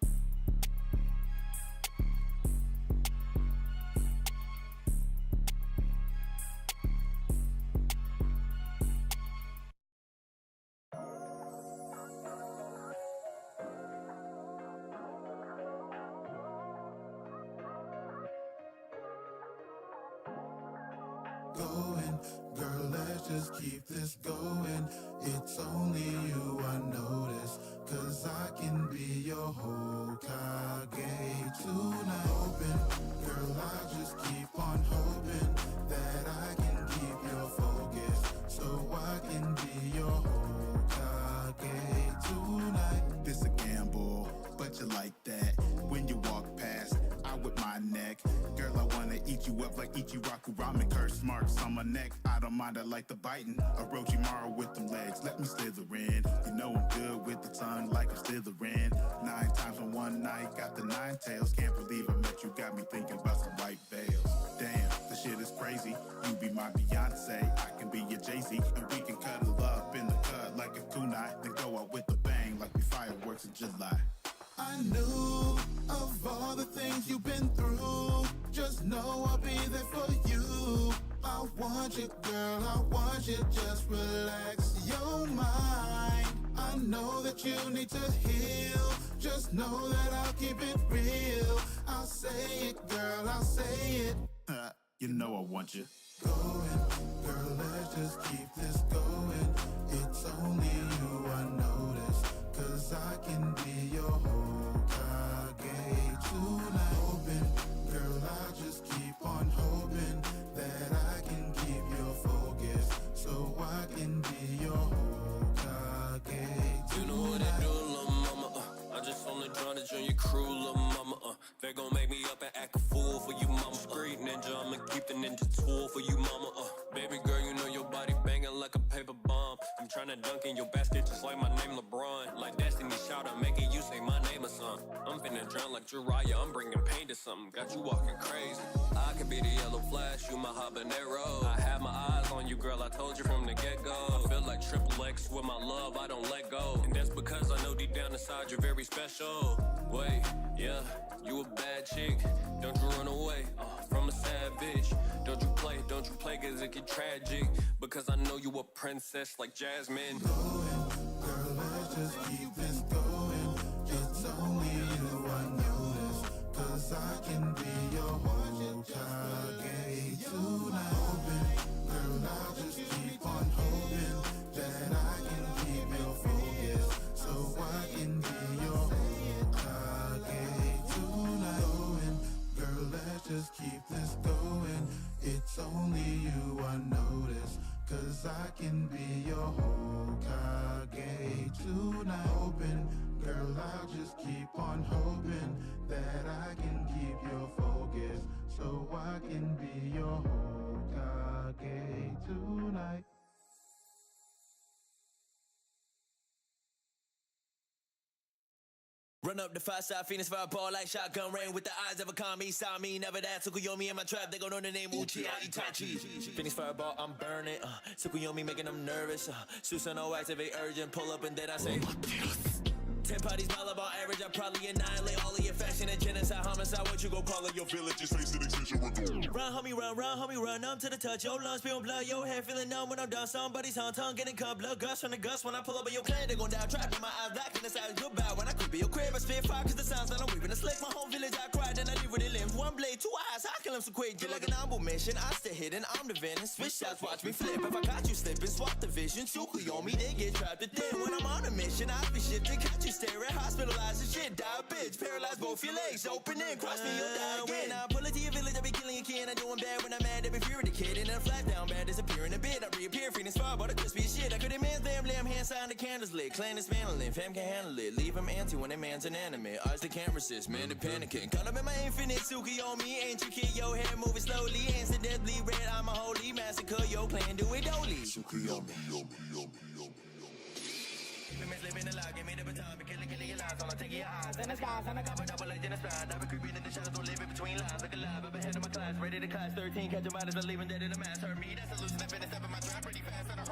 Going, girl, let's just keep this going. It's only you I notice, cause I can be your Hokage tonight. Hoping, girl, I just keep on hoping that I can keep your focus, so I can be your Hokage tonight. This a gamble, but you like that. When you walk past, I whip my neck. Girl, I wanna eat you up like Ichiraku ramen. Curse marks on my neck, I don't mind, I like the biting. Orochimaru with them legs, let me slither in. You know I'm good with the tongue like I'm slithering. 9 times in one night, got the 9 tails. Can't believe I met you, got me thinking about some white veils. Damn, the shit is crazy. You be my Beyonce, I can be your Jay-Z. And we can cuddle up in the cut like a kunai. Then go out with the bang like we fireworks in July. I knew of all the things you've been through. Just know I'll be there for you. I want you, girl, I want you. Just relax your mind. I know that you need to heal. Just know that I'll keep it real. I'll say it, girl, I'll say it. You know I want you. Going, girl, let's just keep this going. It's only you I notice, cause I can be your Hokage tonight. Hoping, girl, I just keep on hoping that I can keep your focus, so I can be your Hokage. You know what they do, little mama. I just only trying to join your crew, little mama. They gon' make me up and act a fool for you, mama. Street ninja, I'ma keep the ninja tool for you, mama. Baby girl, you know your body banging like a paper bomb. I'm tryna dunk in your basket just like my name LeBron. Like Destiny shout out, making you say my name or something. I'm finna drown like Jiraiya, I'm bringing pain to something. Got you walking crazy. I could be the yellow flash, you my habanero. I have my eyes on you, girl, I told you from the get-go. I feel like Triple X with my love, I don't let go. And that's because I know deep down inside you're very special. Wait, yeah, you a bad chick. Don't you run away from a savage. Don't you play cause it get tragic. Because I know you a princess like Jasmine. Girl, let's just keep this going. It's only you I notice, cause I can be your Hokage tonight. Hoping, girl, I'll just keep on hoping that I can keep your focus, so I can be your Hokage tonight. Going, girl, let's just keep this going. It's only you I notice, cause I can be your Hokage tonight. Hoping, girl, I'll just keep on hoping that I can keep your focus, so I can be your Hokage tonight. Run up the 5-side Phoenix fireball like shotgun rain with the eyes of a kami. Saw me, never that. Tsukuyomi in my trap, they gon' know the name Uchiha Itachi. Phoenix fireball, I'm burning. Tsukuyomi making them nervous. Susanoo activate urgent, pull up and then I say 10 parties, Malabon average, I probably annihilate all of your fashion and genocide, homicide. What you gon' call it? Your village is facing extinction. Run, homie, run, numb to the touch. Your lungs spilling blood, your hair feeling numb when I'm done. Somebody's tongue getting cut, blood gush from the gust. When I pull up in your clan, they gon' die. Trapped in my eyes, black in the side, goodbye. When I creep in your crib, I spit fire cause the sounds that I'm weaving. A slick, my whole village, I cried, then I leave with the limbs. 1 blade, 2 eyes, I kill him so quick. Just like an humble mission, I stay hidden, I'm the venom. Switch shots, watch me flip. If I got you slipping, swap the vision. Tsukuyomi, they get trapped within. When I'm on a mission, I be shifting, catch you staring. Hospitalized and shit, die bitch. Paralyzed both your legs, open in, cross me, you'll die again. When I pull it to your village, I be killing your kid. I doing bad when I'm mad, I be fearing the kid. And then I flat down bad, disappearing a bit. I reappear, feeling fire, but the crispy as shit. I could have man's damn lamb, hand sign the candles lit. Clan is manling, fam can handle it. Leave him anti when that man's inanimate. Eyes they can't resist, man, they panicking. Caught up in my infinite Tsukuyomi. Ain't you kid, your hair moving slowly. Hands to death, bleed red, I'm a holy massacre. Your clan do it dolly. Tsukuyomi. Living a lie, give me the baton, be killing your lies, all I take your eyes. In the skies, I'm a cop, double legend of stride. I've been creeping in the shadows, don't live in between lines. Like alive, up ahead of my class, ready to class 13, catch them out as I'm leaving dead in the mass. Hurt me, that's a losing, I've been a step in my trap.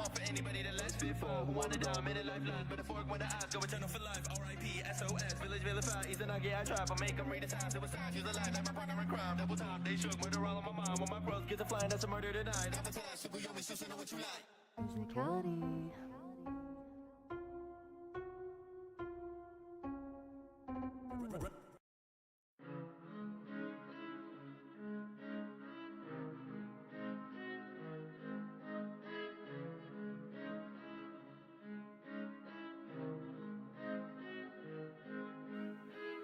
heart for anybody that less fit for. Who wanna die, made a lifeline, but the fork when the eyes go eternal for life. R.I.P. SOS, village vilified, Ethan I get I try, but make them read the times. It was times, use a lie, like my partner in crime. Double time, they shook, murder all on my mind. When my bros get to flying, that's a murder tonight. Double time, super yummy, so know what you like. Musicality.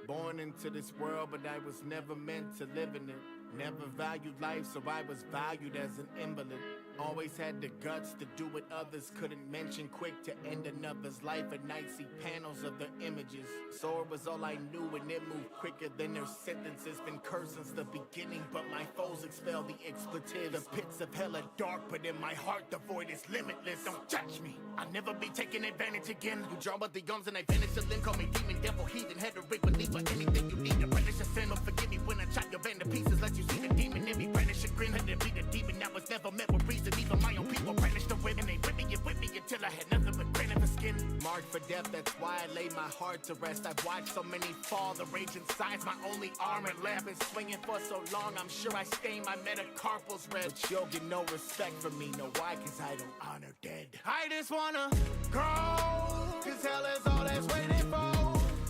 Born into this world, but I was never meant to live in it. Never valued life, so I was valued as an invalid. Always had the guts to do what others couldn't mention. Quick to end another's life at night, see panels of their images. Sword was all I knew and it moved quicker than their sentences. Been cursed since the beginning, but my foes expel the expletives. The pits of hell are dark, but in my heart the void is limitless. Don't judge me, I'll never be taken advantage again. You draw up the gums and I vanish a limb. Call me demon, devil, heathen, head or rig, believe for anything you need. Apprentice a sin, but forgive me when I chop your band to pieces. Let you see the demon in me, brandish a grin. Had to be the demon that was never met with reason. Even my own people brandished the whip and they whipped me until I had nothing but grain of the skin. Marked for death, that's why I lay my heart to rest. I've watched so many fall, the rage inside's my only armor left. Been swinging for so long, I'm sure I stained my metacarpals red. But you'll get no respect from me, know why? Cause I don't honor dead. I just wanna grow, cause hell is all that's waiting for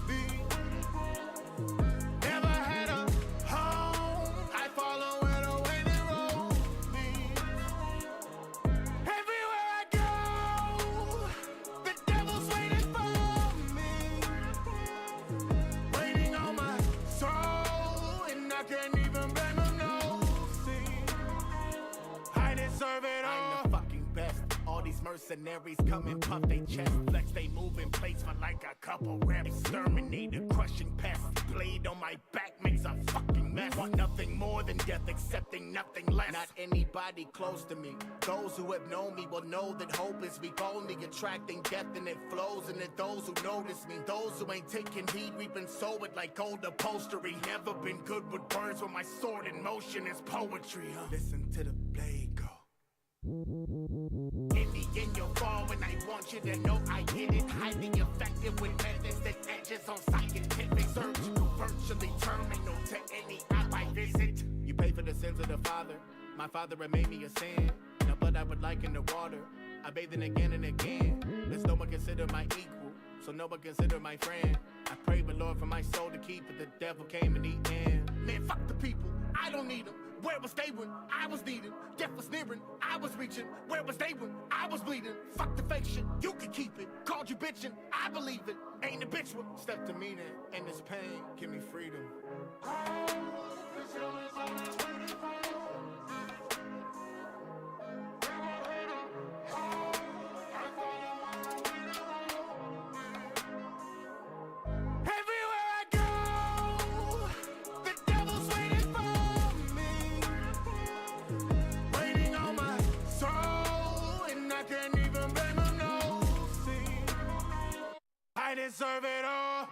me. Never had a home, I follow where the waiting road leads. Everywhere I go, the devil's waiting for me. Waiting on my soul, and I can't even blame him, no. See, I deserve it all. I'm the fucking best. All these mercenaries come and puff they chest. Flex they move in place for like a couple reps. Exterminator, crushing pest. Blade on my back makes a fucking mess. Want nothing more than death, accepting nothing less. Not anybody close to me. Those who have known me will know that hope is weak only, attracting death and it flows. And that those who notice me, those who ain't taking heed, reaping sow it like old upholstery. Never been good with words when my sword in motion is poetry. Listen to the blade go. In the end, you'll fall when I want you to know I get it. Highly effective with methods that edges on scientific search. Virtually terminal to any app I visit. You pay for the sins of the father. My father had made me a sin. Now blood I would like in the water. I bathe in again and again. There's no one consider my equal, so no one consider my friend. I pray the Lord for my soul to keep, but the devil came in the end. Man, fuck the people, I don't need them. Where was they when I was needed? Death was nearing, I was reaching. Where was they when I was bleeding? Fuck the fake shit, you can keep it. Called you bitchin', I believe it. Ain't a bitch with step to me then. And this pain, give me freedom. I deserve it all.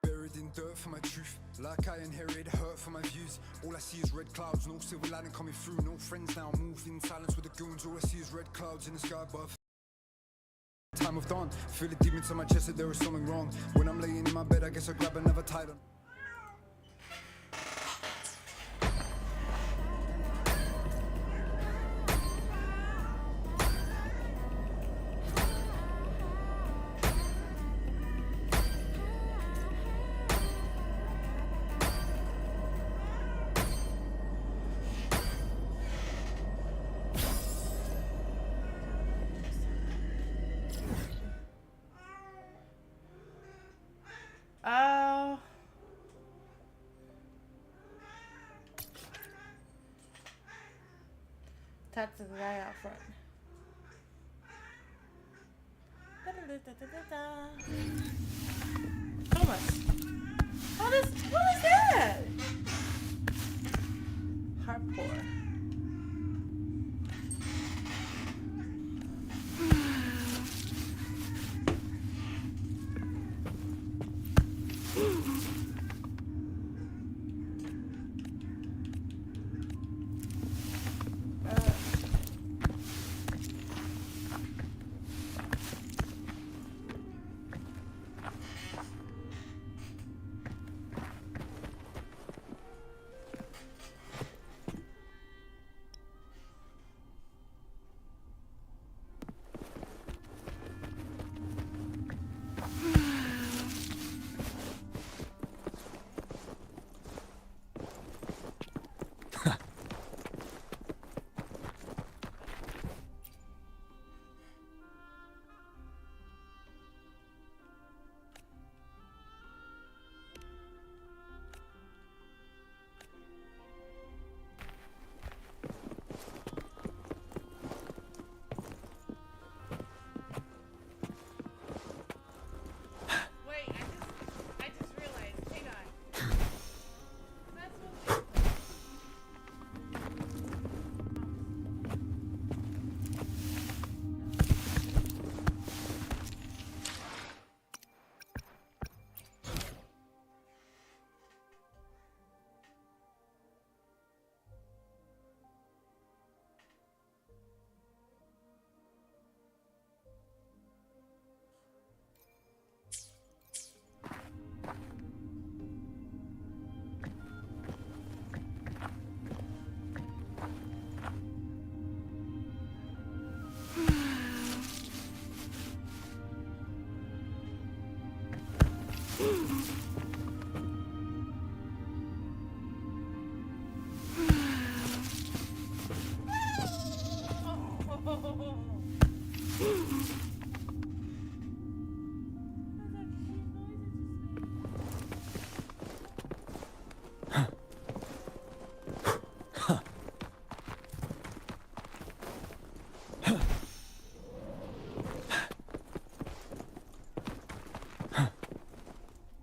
Buried in dirt for my truth, like I inherited hurt for my views. All I see is red clouds, no silver lining coming through. No friends now, moved in silence with the goons. All I see is red clouds in the sky above. Time of dawn, feel it deep inside my chest that there is something wrong. When I'm laying in my bed, I guess I grab another Titan. Talk to the guy out front. Thomas. What is that? Hardcore.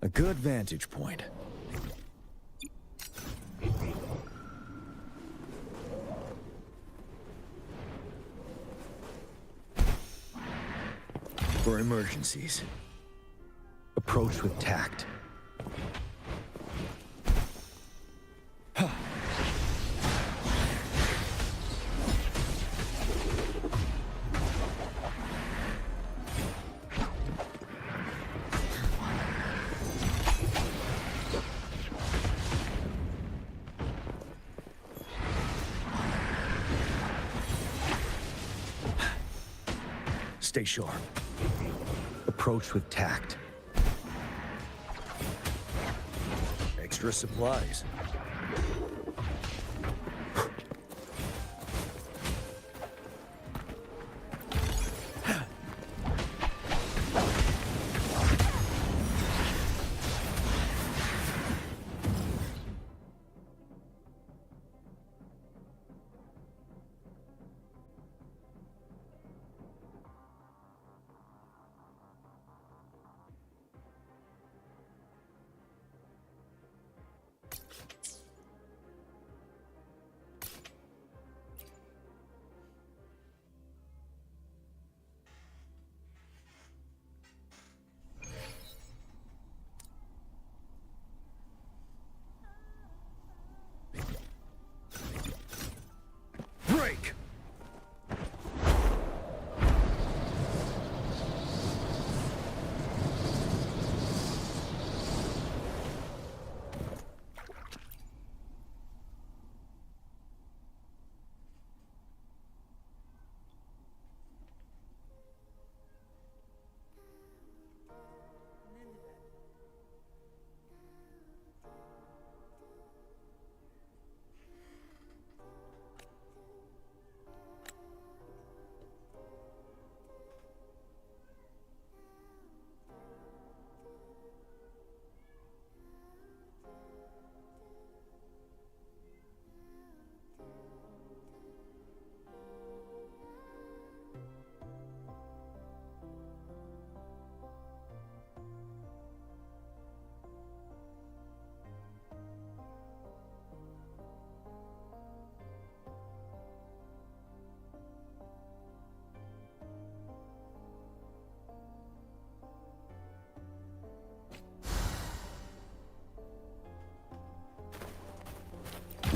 A good vantage point. For emergencies. Approach with tact. Stay sharp. Approach with tact. Extra supplies.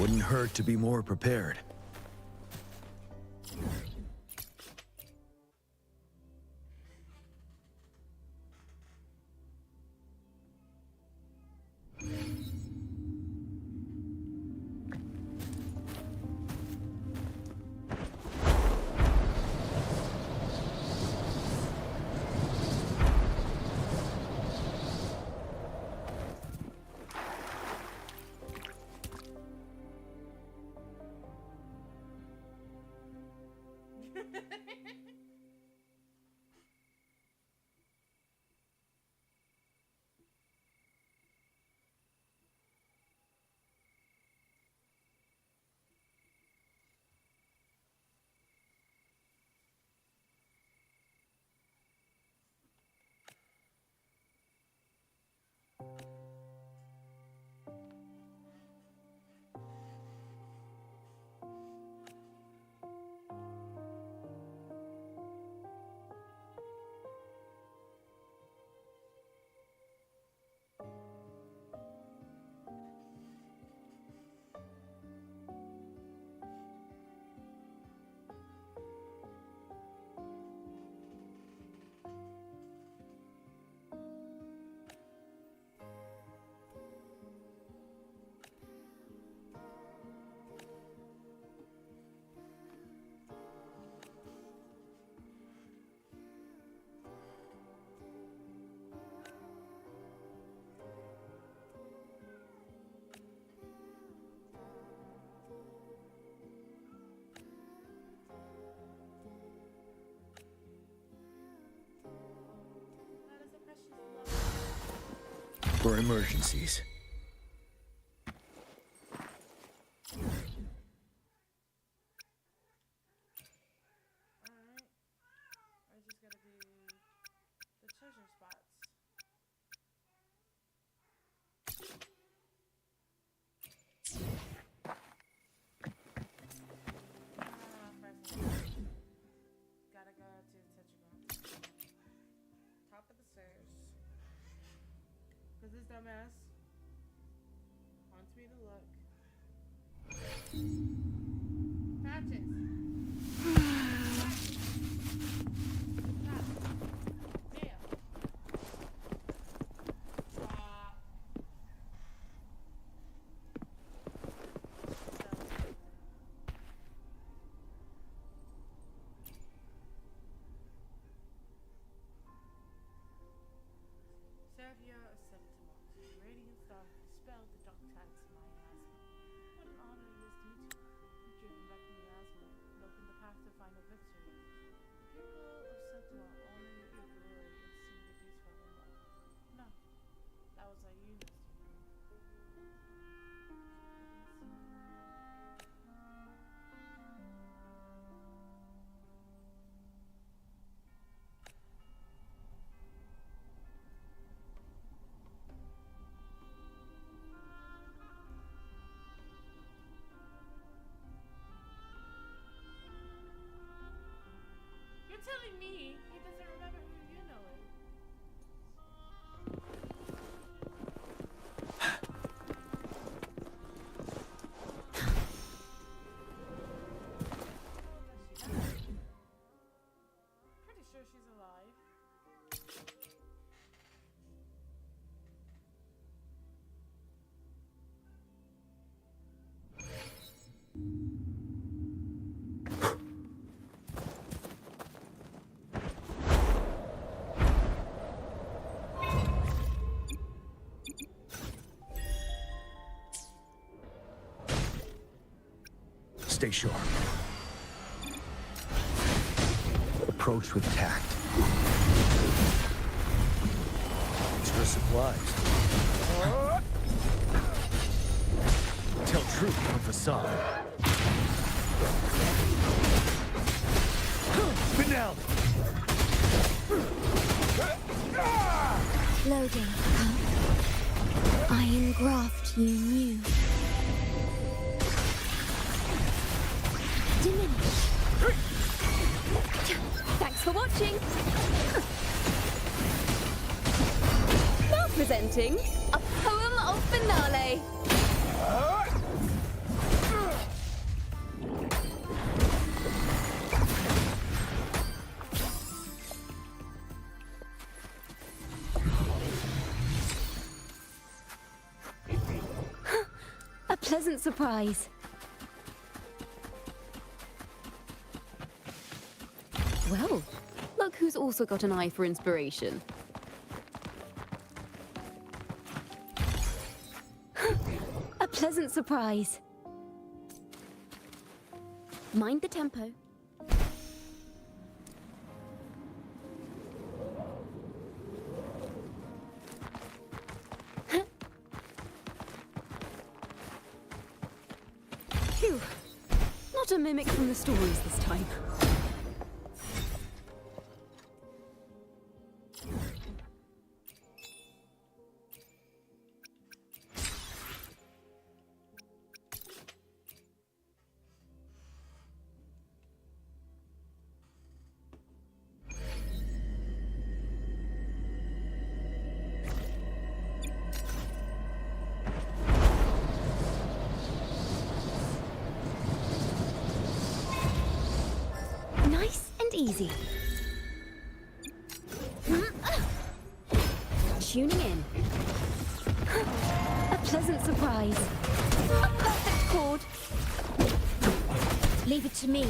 Wouldn't hurt to be more prepared. For emergencies. I just gotta do the treasure spots. Gotta go to the Tetragon. Top of the stairs. Cause this dumbass wants me to look. Patches. Savior of Septimont, radiant star who dispelled the dark tides of miasma. What an honor it is to meet you. You've driven back miasma and opened the path to final victory. The people of Septimont honor your glory and see your deeds forevermore. No, that was like you, You're telling me he doesn't remember who you know is? Pretty sure she's alive. Stay sharp. Approach with tact. Extra supplies. Tell truth on facade. Finale! Loading. Iron graft you knew. Diminish. Thanks for watching. Now presenting a poem of finale. pleasant surprise. Well, look who's also got an eye for inspiration. A pleasant surprise. Mind the tempo. Phew. Not a mimic from the stories this time. Nice and easy. Tuning in. A pleasant surprise. A perfect chord. Leave it to me.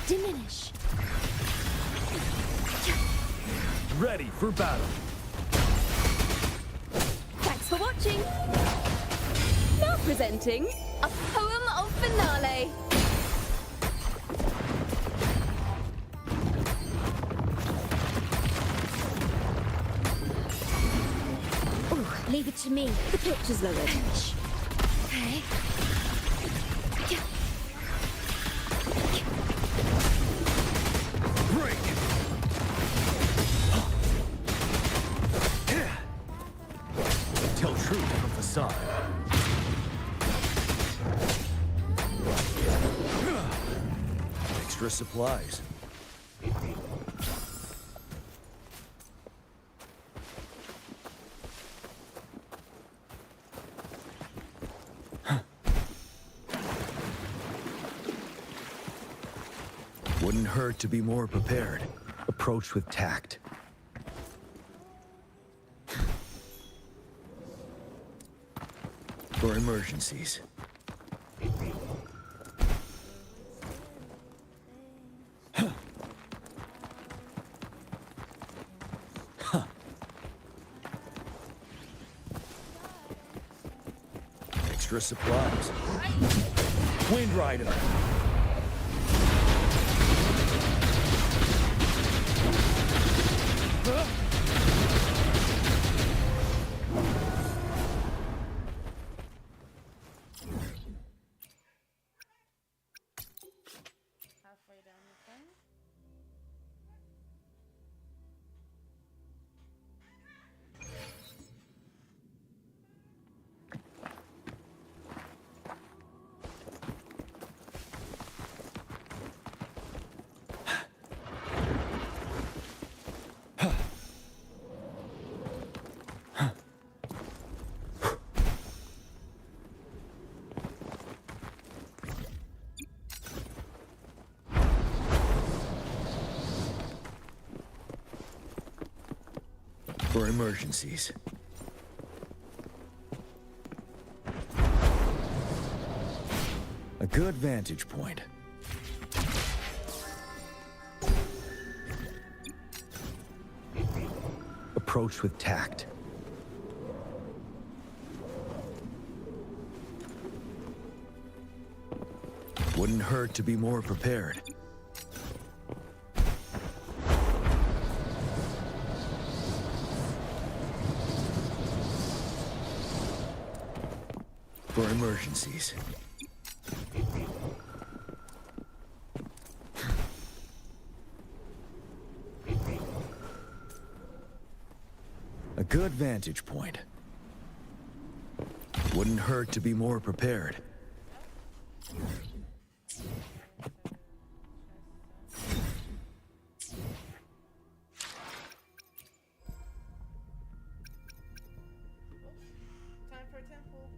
Diminish. Ready for battle. Thanks for watching. Now presenting a poem of finale. Ooh, leave it to me. The pitch is lowered. Okay. Break. Tell truth from facade. Extra supplies. Wouldn't hurt to be more prepared. Approach with tact. For emergencies. Extra supplies. Wind Rider. Halfway down the thing. For emergencies. A good vantage point. Approach with tact. Wouldn't hurt to be more prepared. For emergencies. A good vantage point. Wouldn't hurt to be more prepared. Time for a temple.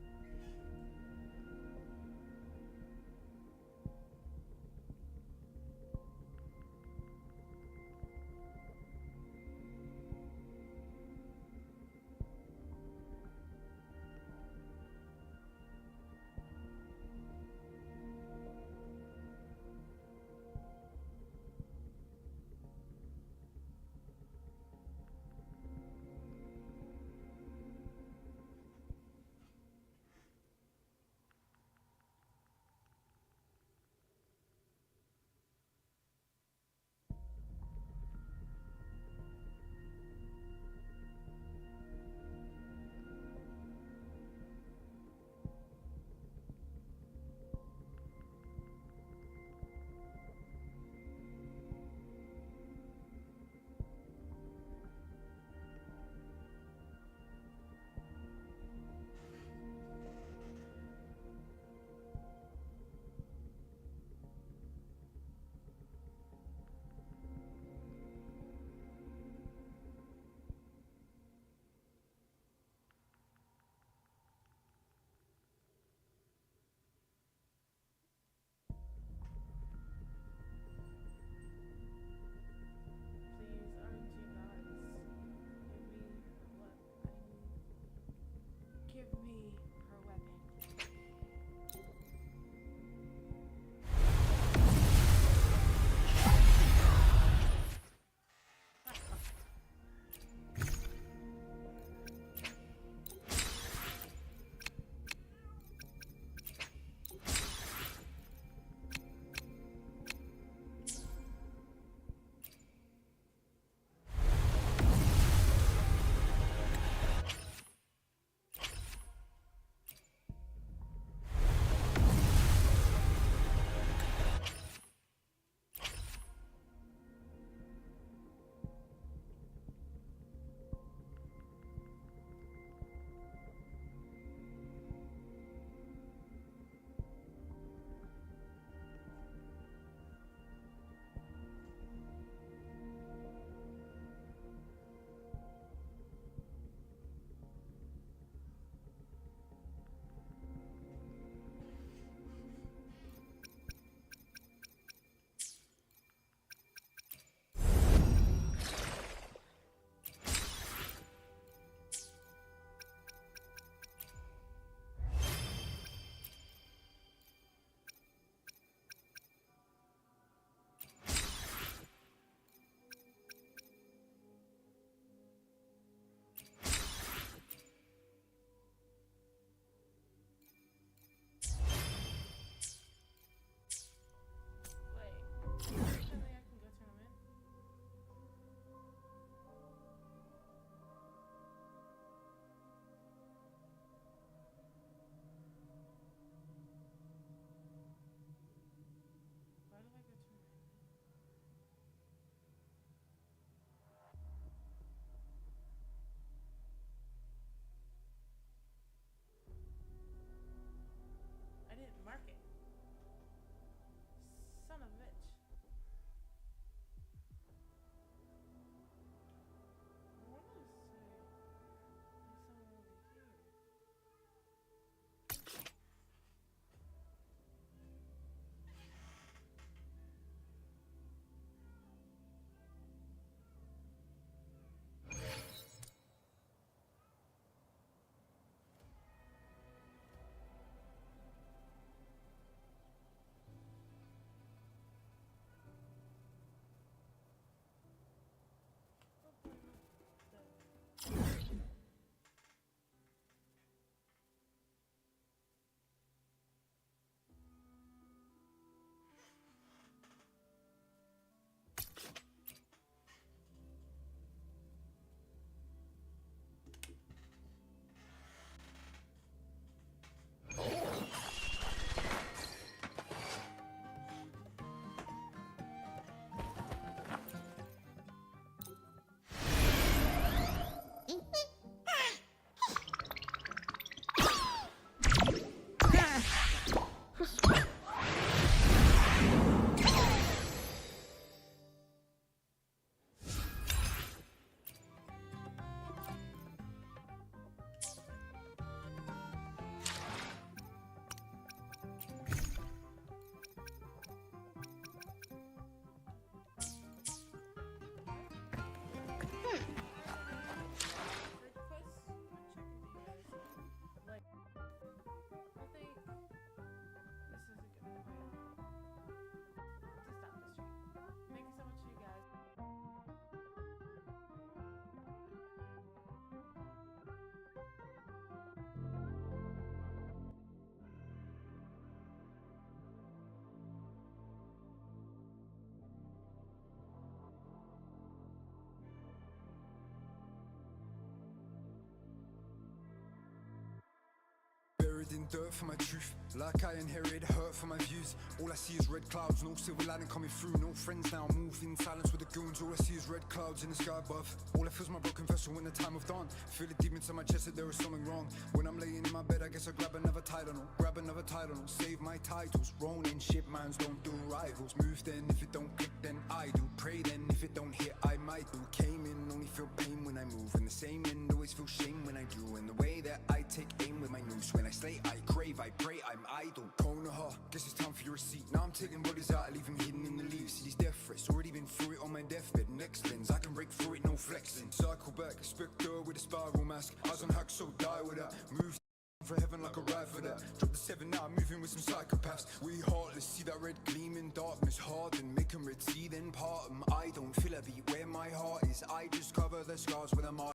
buried in dirt for my truth. Like I inherited hurt for my views. All I see is red clouds, no silver lining coming through. No friends now, move in silence with the goons. All I see is red clouds in the sky above. All I feel is my broken vessel when the time of dawn. Feel it deep inside my chest that there is something wrong. When I'm laying in my bed, I guess I grab another title. Grab another title, save my titles. Ronin shipmans don't do rivals. Move then, if it don't click then I do. Pray then, if it don't hit I might do. Came in, only feel pain when I move. And the same end, always feel shame when I do. And the way that I take aim with my noose. When I slay, I crave, I pray, I'm idle. Konoha, guess it's time for your receipt. Now I'm taking bodies out, I leave them hidden in the leaves. See these death threats, already been through it on my deathbed. Next lens, I can break through it, no flexing. Cycle back, spectre with a spiral mask. Eyes on hack, so die with that. Move for heaven like a ride for that. Drop the 7 now, moving with some psychopaths. We heartless, see that red gleam in darkness. Harden, make them red, see then part 'em. I don't feel a beat where my heart is. I just cover the scars with a mark.